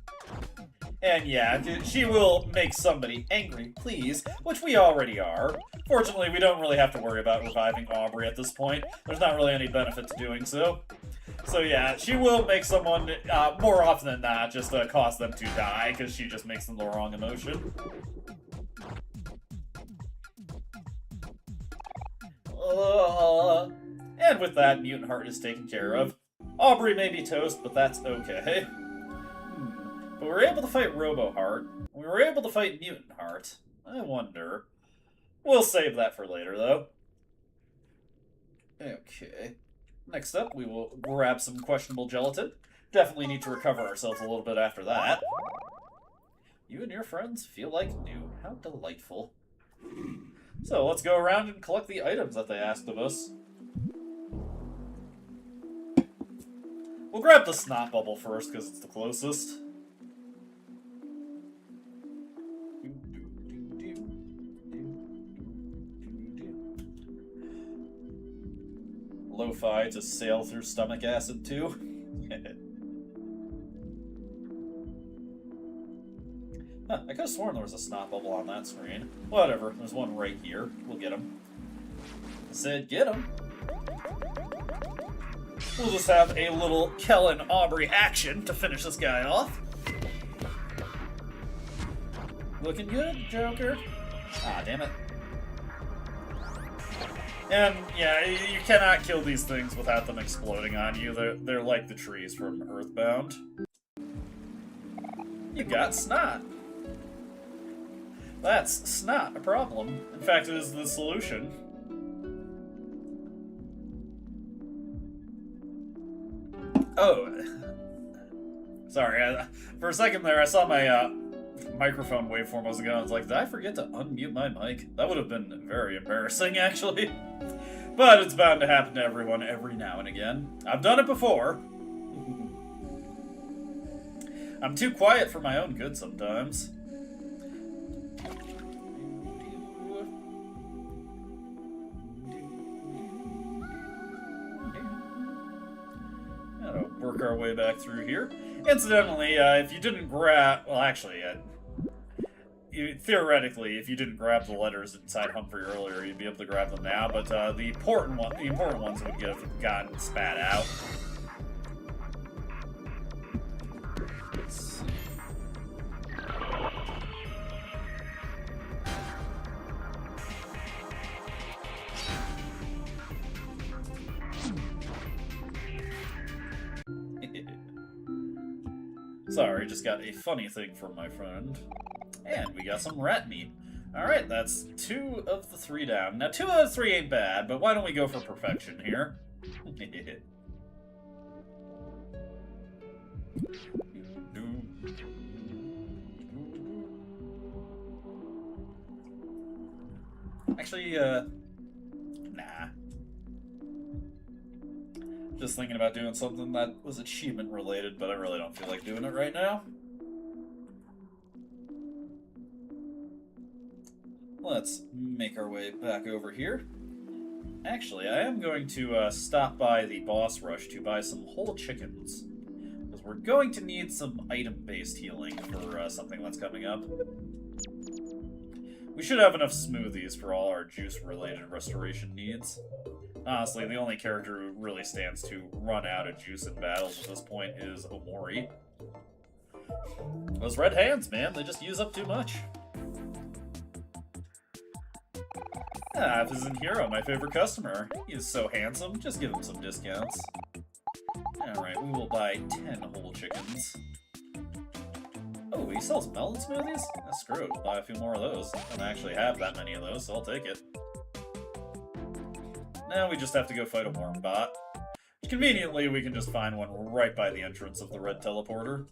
And yeah, she will make somebody angry, please, which we already are. Fortunately, we don't really have to worry about reviving Aubrey at this point. There's not really any benefit to doing so. So yeah, she will make someone, more often than not, just cause them to die, because she just makes them the wrong emotion. And with that, Mutant Heart is taken care of. Aubrey may be toast, but that's okay. But we were able to fight Robo Heart. We were able to fight Mutant Heart. I wonder. We'll save that for later, though. Okay. Next up, we will grab some questionable gelatin. Definitely need to recover ourselves a little bit after that. You and your friends feel like new. How delightful. So, let's go around and collect the items that they asked of us. We'll grab the Snot Bubble first, because it's the closest. Lo-fi to sail through stomach acid, too. Huh, I could have sworn there was a Snot Bubble on that screen. Whatever, there's one right here. We'll get him. I said get him. We'll just have a little Kel and Aubrey action to finish this guy off. Looking good, Joker. Ah, damn it. And, yeah, you cannot kill these things without them exploding on you. They're like the trees from Earthbound. You got snot. That's not a problem. In fact, it is the solution. Oh. Sorry, for a second there, I saw my microphone waveform wasn't going. I was like, did I forget to unmute my mic? That would have been very embarrassing, actually. But it's bound to happen to everyone every now and again. I've done it before. I'm too quiet for my own good sometimes. Gotta work our way back through here. Incidentally, if you didn't grab... Well, actually, theoretically, if you didn't grab the letters inside Humphrey earlier, you'd be able to grab them now, but the important ones would have gotten spat out. Let's see. Sorry, just got a funny thing from my friend. And we got some rat meat. Alright, that's 2 of the 3 down. Now, 2 out of 3 ain't bad, but why don't we go for perfection here? Actually, nah. Just thinking about doing something that was achievement related, but I really don't feel like doing it right now. Let's make our way back over here. Actually, I am going to stop by the boss rush to buy some whole chickens. Because we're going to need some item-based healing for something that's coming up. We should have enough smoothies for all our juice-related restoration needs. Honestly, the only character who really stands to run out of juice in battles at this point is Omori. Those red hands, man, they just use up too much. Ah, Pheasant Hero, my favorite customer. He is so handsome, just give him some discounts. Alright, we will buy 10 whole chickens. Oh, he sells melon smoothies? That's screw it, we'll buy a few more of those. I don't actually have that many of those, so I'll take it. Now we just have to go fight a worm bot. Conveniently, we can just find one right by the entrance of the red teleporter.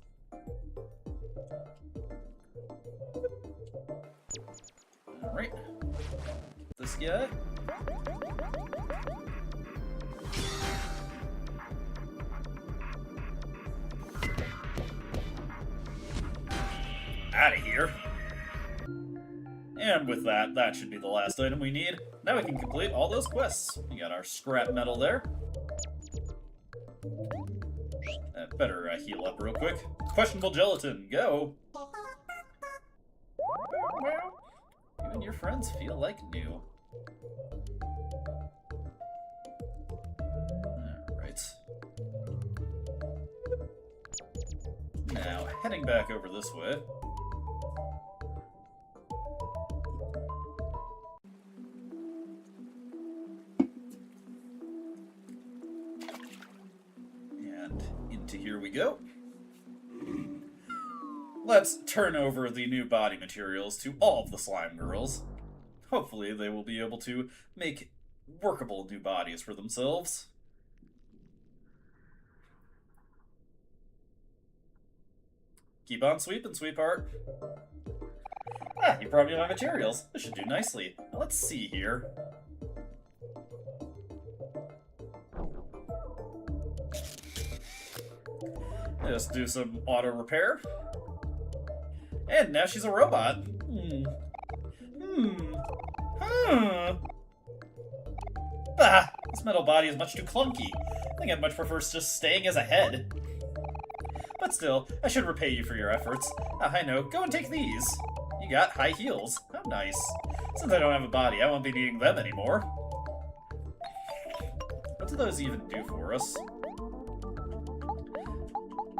Alright. This guy. Out of here. And with that, that should be the last item we need. Now we can complete all those quests. We got our scrap metal there. Better heal up real quick. Questionable gelatin, go! You and your friends feel like new. Alright. Now, heading back over this way. And into here we go. Let's turn over the new body materials to all of the slime girls. Hopefully they will be able to make workable new bodies for themselves. Keep on sweeping, sweetheart. Ah, you brought me my materials. This should do nicely. Now let's see here. Just do some auto repair. And now she's a robot. Bah! This metal body is much too clunky. I think I'd much prefer just staying as a head. But still, I should repay you for your efforts. Ah, I know. Go and take these. You got high heels. How nice. Since I don't have a body, I won't be needing them anymore. What do those even do for us?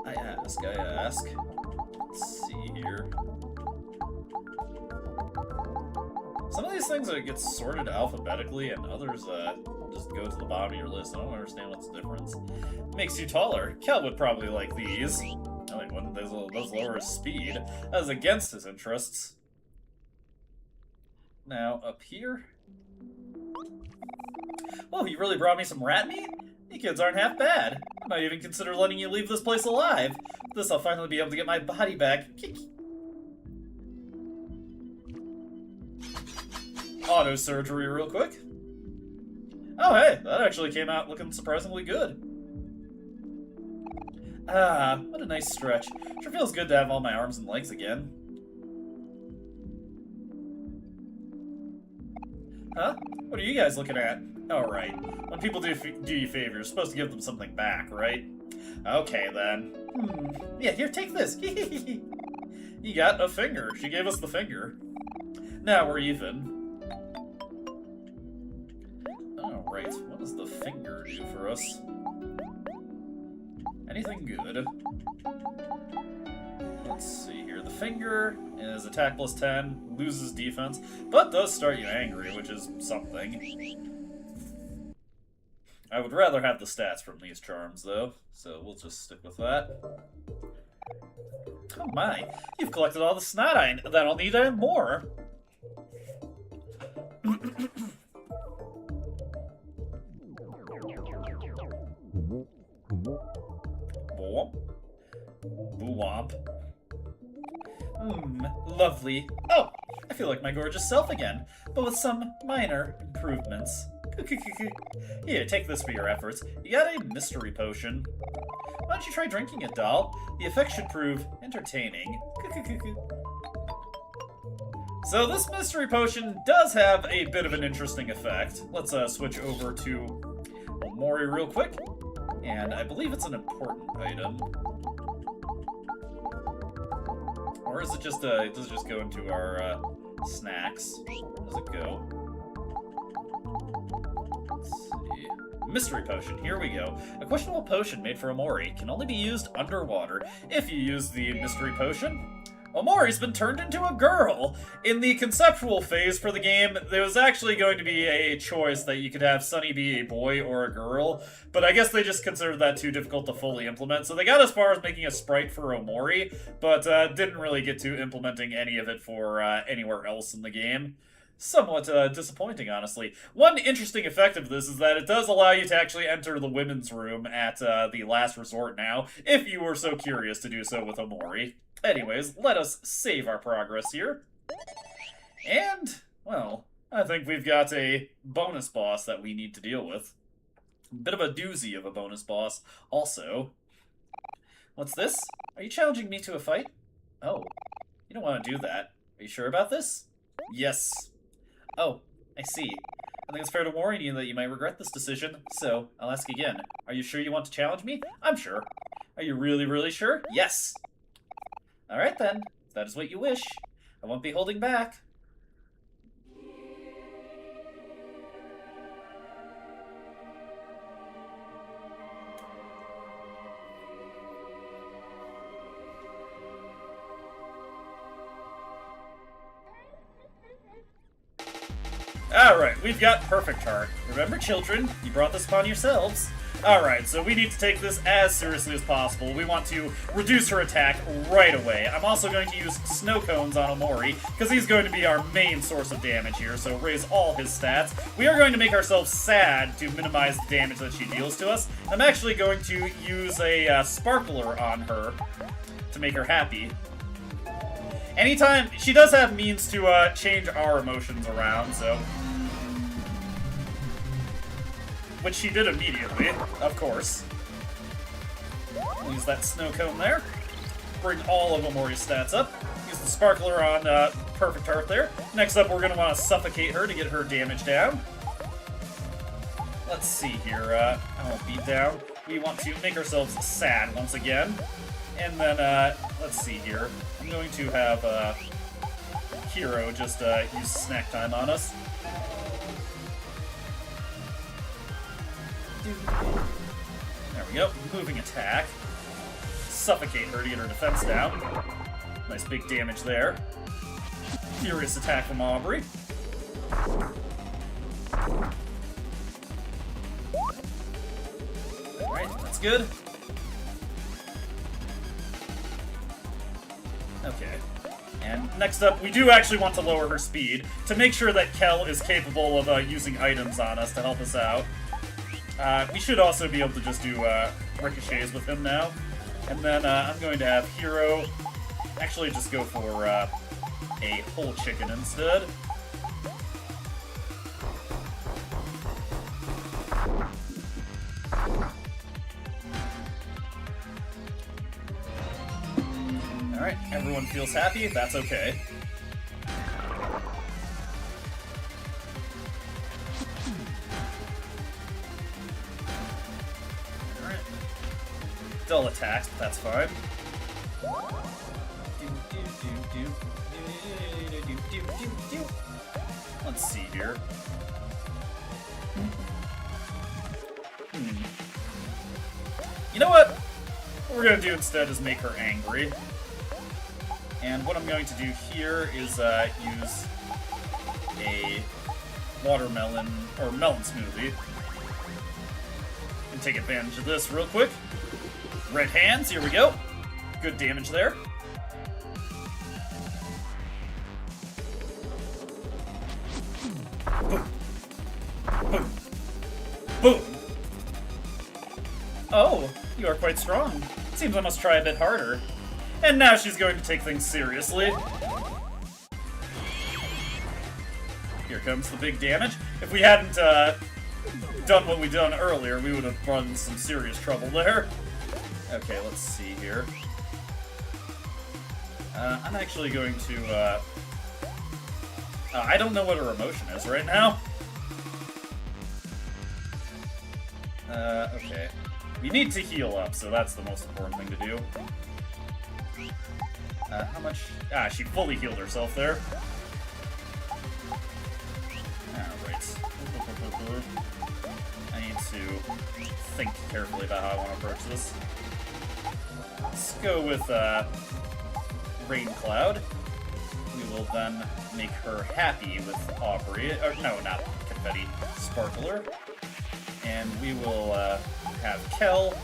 I ask. Let's see here. Some of these things get sorted alphabetically, and others just go to the bottom of your list. I don't understand what's the difference. Makes you taller. Kel would probably like these. I think when those lower his speed. That is against his interests. Now, up here. Oh, you really brought me some rat meat? You kids aren't half bad. I might even consider letting you leave this place alive. With this, I'll finally be able to get my body back. Auto surgery real quick. Oh hey, that actually came out looking surprisingly good. Ah, what a nice stretch. Sure feels good to have all my arms and legs again. Huh? What are you guys looking at? Oh right, when people do you favors, you're supposed to give them something back, right? Okay then. Yeah, here, take this. You got a finger. She gave us the finger. Now we're even. Alright, what does the finger do for us? Anything good? Let's see here. The finger is attack plus 10, loses defense, but does start you angry, which is something. I would rather have the stats from these charms, though, so we'll just stick with that. Oh my, you've collected all the snot that I'll need and more. Boo-womp. Lovely. Oh, I feel like my gorgeous self again, but with some minor improvements. Here, take this for your efforts. You got a mystery potion. Why don't you try drinking it, doll? The effect should prove entertaining. So this mystery potion does have a bit of an interesting effect. Let's switch over to Omori real quick. And I believe it's an important item. Or is it just, does it just go into our, snacks? Where does it go? Let's see. Mystery potion, here we go. A questionable potion made for Omori can only be used underwater. If you use the mystery potion, Omori's been turned into a girl! In the conceptual phase for the game, there was actually going to be a choice that you could have Sunny be a boy or a girl, but I guess they just considered that too difficult to fully implement, so they got as far as making a sprite for Omori, but didn't really get to implementing any of it for anywhere else in the game. Somewhat disappointing, honestly. One interesting effect of this is that it does allow you to actually enter the women's room at the last resort now, if you were so curious to do so with Omori. Anyways, let us save our progress here. And, well, I think we've got a bonus boss that we need to deal with. A bit of a doozy of a bonus boss, also. What's this? Are you challenging me to a fight? Oh, you don't want to do that. Are you sure about this? Yes. Oh, I see. I think it's fair to warn you that you might regret this decision, so I'll ask again. Are you sure you want to challenge me? I'm sure. Are you really, really sure? Yes. Alright then, if that is what you wish. I won't be holding back. Alright, we've got Perfect Heart. Remember, children, you brought this upon yourselves. Alright, so we need to take this as seriously as possible. We want to reduce her attack right away. I'm also going to use snow cones on Omori, because he's going to be our main source of damage here, so raise all his stats. We are going to make ourselves sad to minimize the damage that she deals to us. I'm actually going to use a sparkler on her to make her happy. Anytime, she does have means to change our emotions around, so... Which she did immediately, of course. Use that snow cone there. Bring all of Omori's stats up. Use the sparkler on Perfect Heart there. Next up, we're going to want to suffocate her to get her damage down. Let's see here. I won't beat down. We want to make ourselves sad once again. And then, let's see here. I'm going to have Hero just use snack time on us. There we go. Moving attack. Suffocate her to get her defense down. Nice big damage there. Furious attack from Omori. Alright, that's good. Okay. And next up, we do actually want to lower her speed to make sure that Kel is capable of using items on us to help us out. We should also be able to just do ricochets with him now. And then I'm going to have Hero actually just go for a whole chicken instead. Alright, everyone feels happy. That's okay. Dull attacks, but that's fine. Let's see here. You know what? What we're gonna do instead is make her angry. And what I'm going to do here is use a watermelon or melon smoothie. And take advantage of this real quick. Red hands, here we go. Good damage there. Boom. Boom. Boom. Oh, you are quite strong. Seems I must try a bit harder. And now she's going to take things seriously. Here comes the big damage. If we hadn't done what we done earlier, we would have run some serious trouble there. Okay, let's see here. I'm actually going to, I don't know what her emotion is right now. Okay. We need to heal up, so that's the most important thing to do. How much? Ah, she fully healed herself there. Alright. I need to think carefully about how I want to approach this. Let's go with Rain Cloud. We will then make her happy with Omori. Or no, not Confetti. Sparkler. And we will have Kel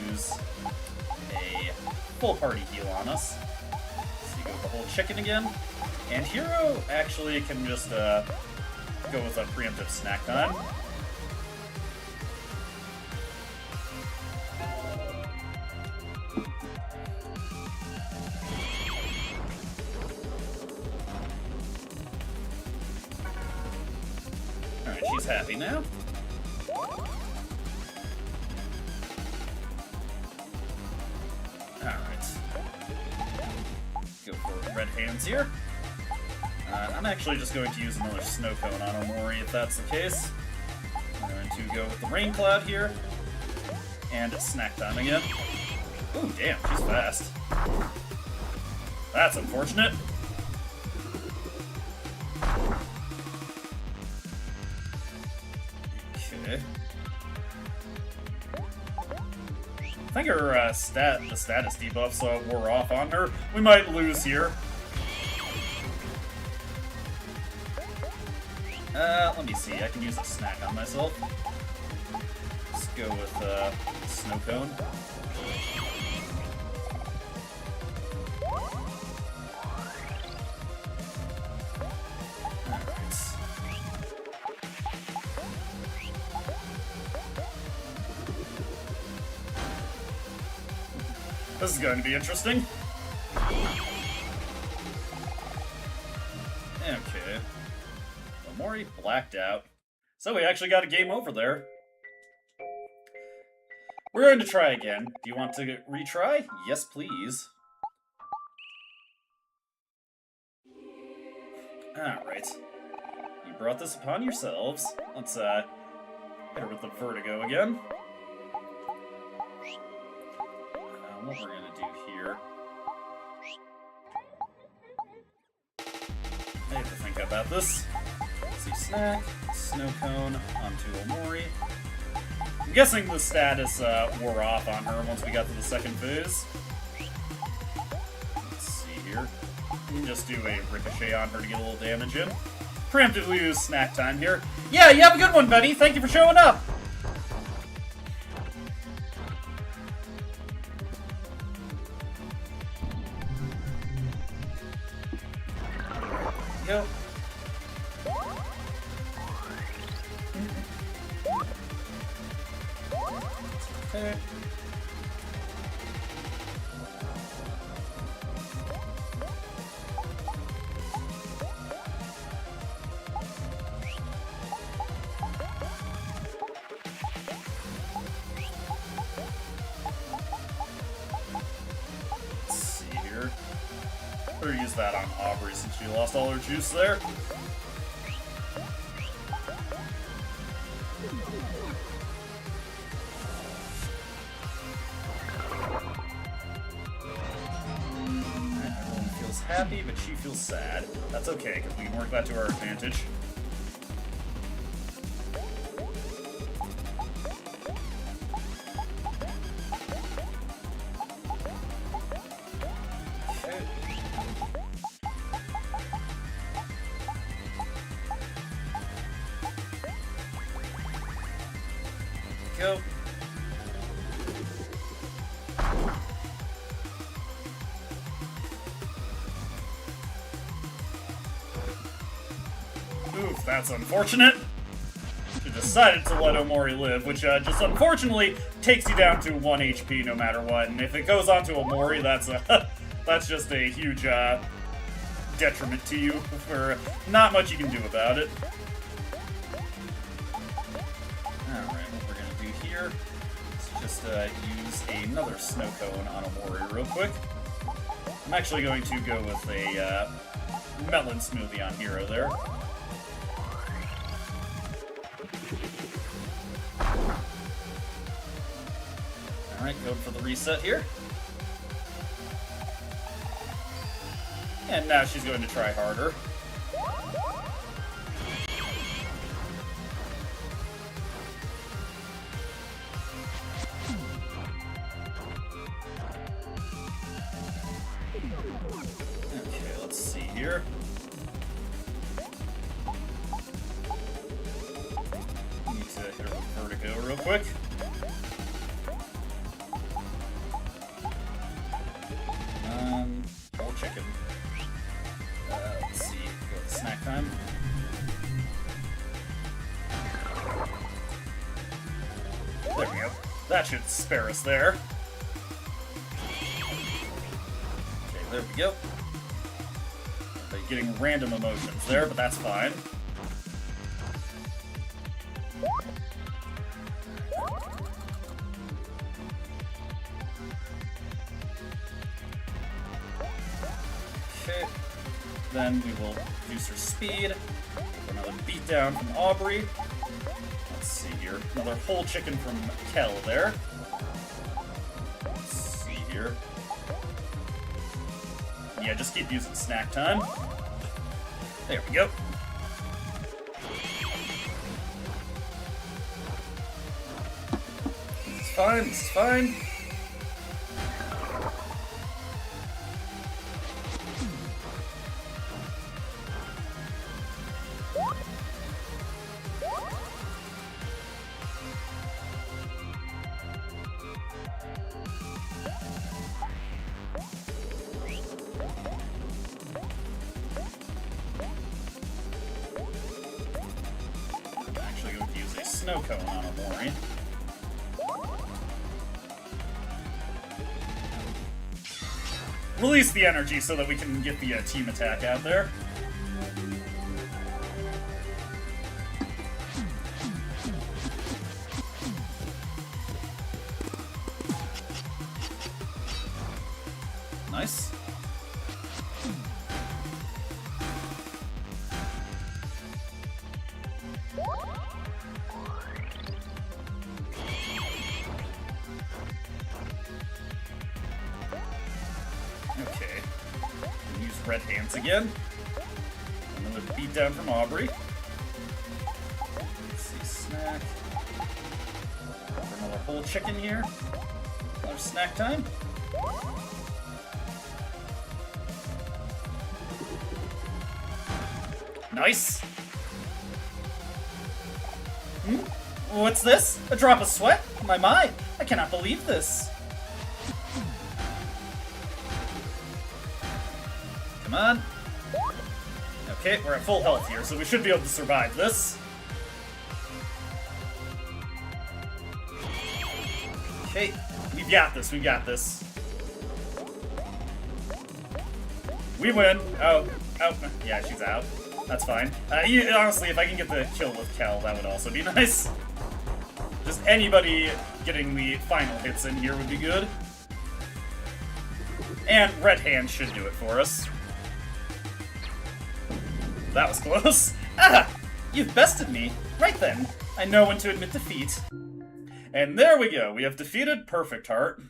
use a full party heal on us. So you go with the whole chicken again. And Hero actually can just go with a preemptive snack time. Alright, she's happy now. Go for red hands here. I'm actually just going to use another snow cone on Omori if that's the case. I'm going to go with the rain cloud here. And snack time again. Ooh, damn, she's fast. That's unfortunate. Okay. I think her the status debuffs wore off on her. We might lose here. Let me see. I can use a snack on myself. Let's go with snow cone. This is going to be interesting. Okay. Omori blacked out. So we actually got a game over there. We're going to try again. Do you want to retry? Yes, please. Alright. You brought this upon yourselves. Let's hit her with the vertigo again. What we're gonna do here. I have to think about this. Let's see, snack, snow cone onto Omori. I'm guessing the status wore off on her once we got to the second phase. Let's see here. We can just do a ricochet on her to get a little damage in. Preemptively use snack time here. Yeah, you have a good one, Benny. Thank you for showing up. Go. Okay. Let's see here. Better use that on Aubrey since she lost all her juice there. Everyone feels happy, but she feels sad. That's okay, because we can work that to our advantage. Go. Oof, that's unfortunate. She decided to let Omori live, which just unfortunately takes you down to 1 HP no matter what. And if it goes on to Omori, that's just a huge detriment to you. For not much you can do about it. Just use another snow cone on Omori real quick. I'm actually going to go with a melon smoothie on Hero there. Alright, go for the reset here. And now she's going to try harder. Okay, let's see here. Need to hit her with vertigo real quick. Whole chicken. Let's see, go with snack time. There we go. That should spare us there. Okay, there we go. They're getting random emotions there, but that's fine. Okay. Then we will reduce her speed. Another beatdown from Aubrey. Let's see here. Another whole chicken from Kel there. Let's see here. Yeah, just keep using snack time. There we go. This is fine, this is fine. Snow cone on Omori. Release the energy so that we can get the team attack out there. Nice. Okay. Use red hands again. Another beatdown from Aubrey. Let's see, snack. Another whole chicken here. Another snack time. Nice. What's this? A drop of sweat? My, I cannot believe this. Come on. Okay, we're at full health here, so we should be able to survive this. Okay, we've got this, we've got this. We win. Oh, yeah, she's out. That's fine. Honestly, if I can get the kill with Kel, that would also be nice. Just anybody getting the final hits in here would be good. And Red Hand should do it for us. That was close. Ah! You've bested me. Right then. I know when to admit defeat. And there we go. We have defeated Perfect Heart.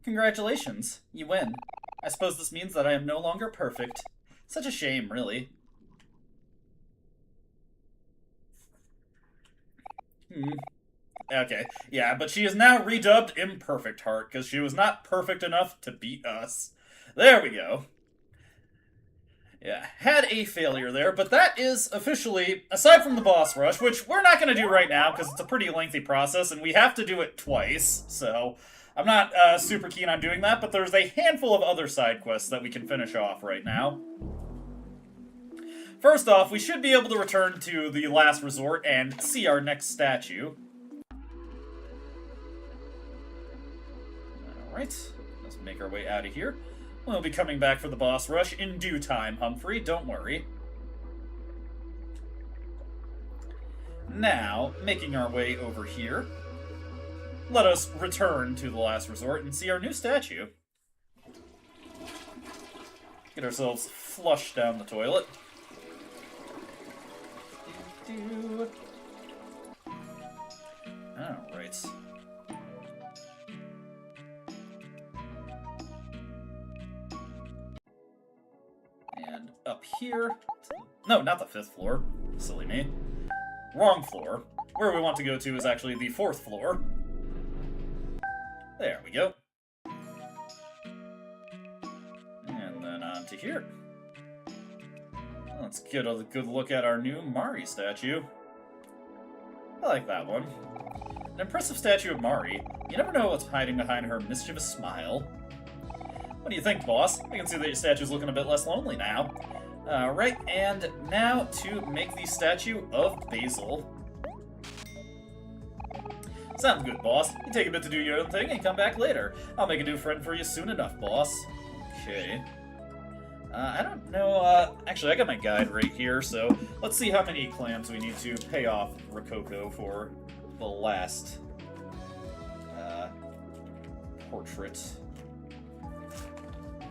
Congratulations. You win. I suppose this means that I am no longer perfect. Such a shame, really. Okay, yeah, but she is now redubbed Imperfect Heart, because she was not perfect enough to beat us. There we go. Yeah, had a failure there, but that is officially, aside from the boss rush, which we're not going to do right now, because it's a pretty lengthy process, and we have to do it twice, so I'm not super keen on doing that, but there's a handful of other side quests that we can finish off right now. First off, we should be able to return to the last resort and see our next statue. Alright, let's make our way out of here. We'll be coming back for the boss rush in due time, Humphrey, don't worry. Now, making our way over here, let us return to the last resort and see our new statue. Get ourselves flushed down the toilet. Alright. And up here... No, not the 5th floor. Silly me. Wrong floor. Where we want to go to is actually the 4th floor. There we go. And then on to here. Let's get a good look at our new Mari statue. I like that one. An impressive statue of Mari. You never know what's hiding behind her mischievous smile. What do you think, boss? I can see that your statue's looking a bit less lonely now. Right, and now to make the statue of Basil. Sounds good, boss. You take a bit to do your own thing and come back later. I'll make a new friend for you soon enough, boss. Okay. I don't know, actually I got my guide right here, so let's see how many clams we need to pay off Rococo for the last, portrait.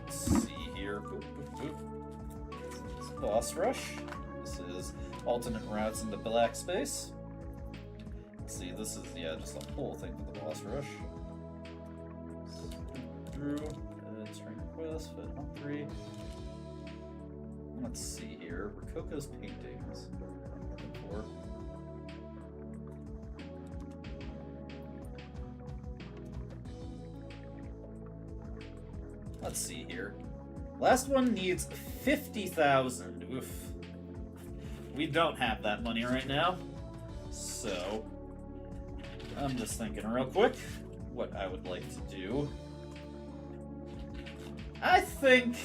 Let's see here. Boop, boop, boop. This is Boss Rush. This is alternate routes into Black Space. Let's see, this is, yeah, just a whole thing for the Boss Rush. Drew, train request, Fed Humphrey. Let's see here. Rococo's paintings. For. Let's see here. Last one needs 50,000. Oof. We don't have that money right now. So, I'm just thinking real quick what I would like to do. I think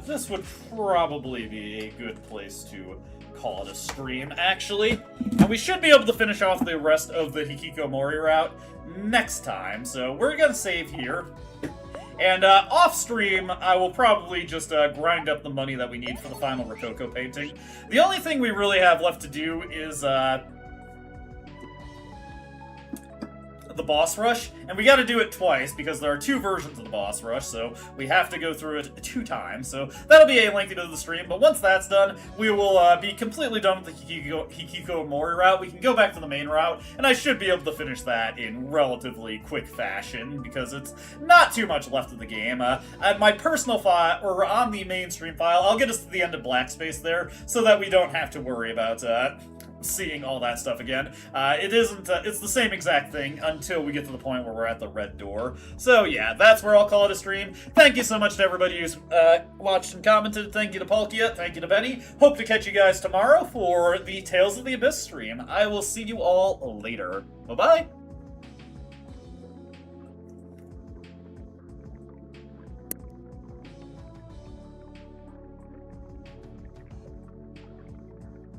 this would probably be a good place to call it a stream, actually. And we should be able to finish off the rest of the Hikikomori route next time, so we're gonna save here. And off-stream, I will probably just grind up the money that we need for the final Rococo painting. The only thing we really have left to do is the boss rush, and we gotta do it twice because there are 2 versions of the boss rush, so we have to go through it 2 times, so that'll be a lengthy to the stream, but once that's done, we will be completely done with the Hikikomori route. We can go back to the main route, and I should be able to finish that in relatively quick fashion, because it's not too much left of the game. At my personal file, or on the mainstream file, I'll get us to the end of Black Space there, so that we don't have to worry about seeing all that stuff again. It's the same exact thing until we get to the point where we're at the red door. So yeah, that's where I'll call it a stream. Thank you so much to everybody who's watched and commented. Thank you to Palkia, thank you to Benny. Hope to catch you guys tomorrow for the Tales of the Abyss stream. I will see you all later. Bye-bye!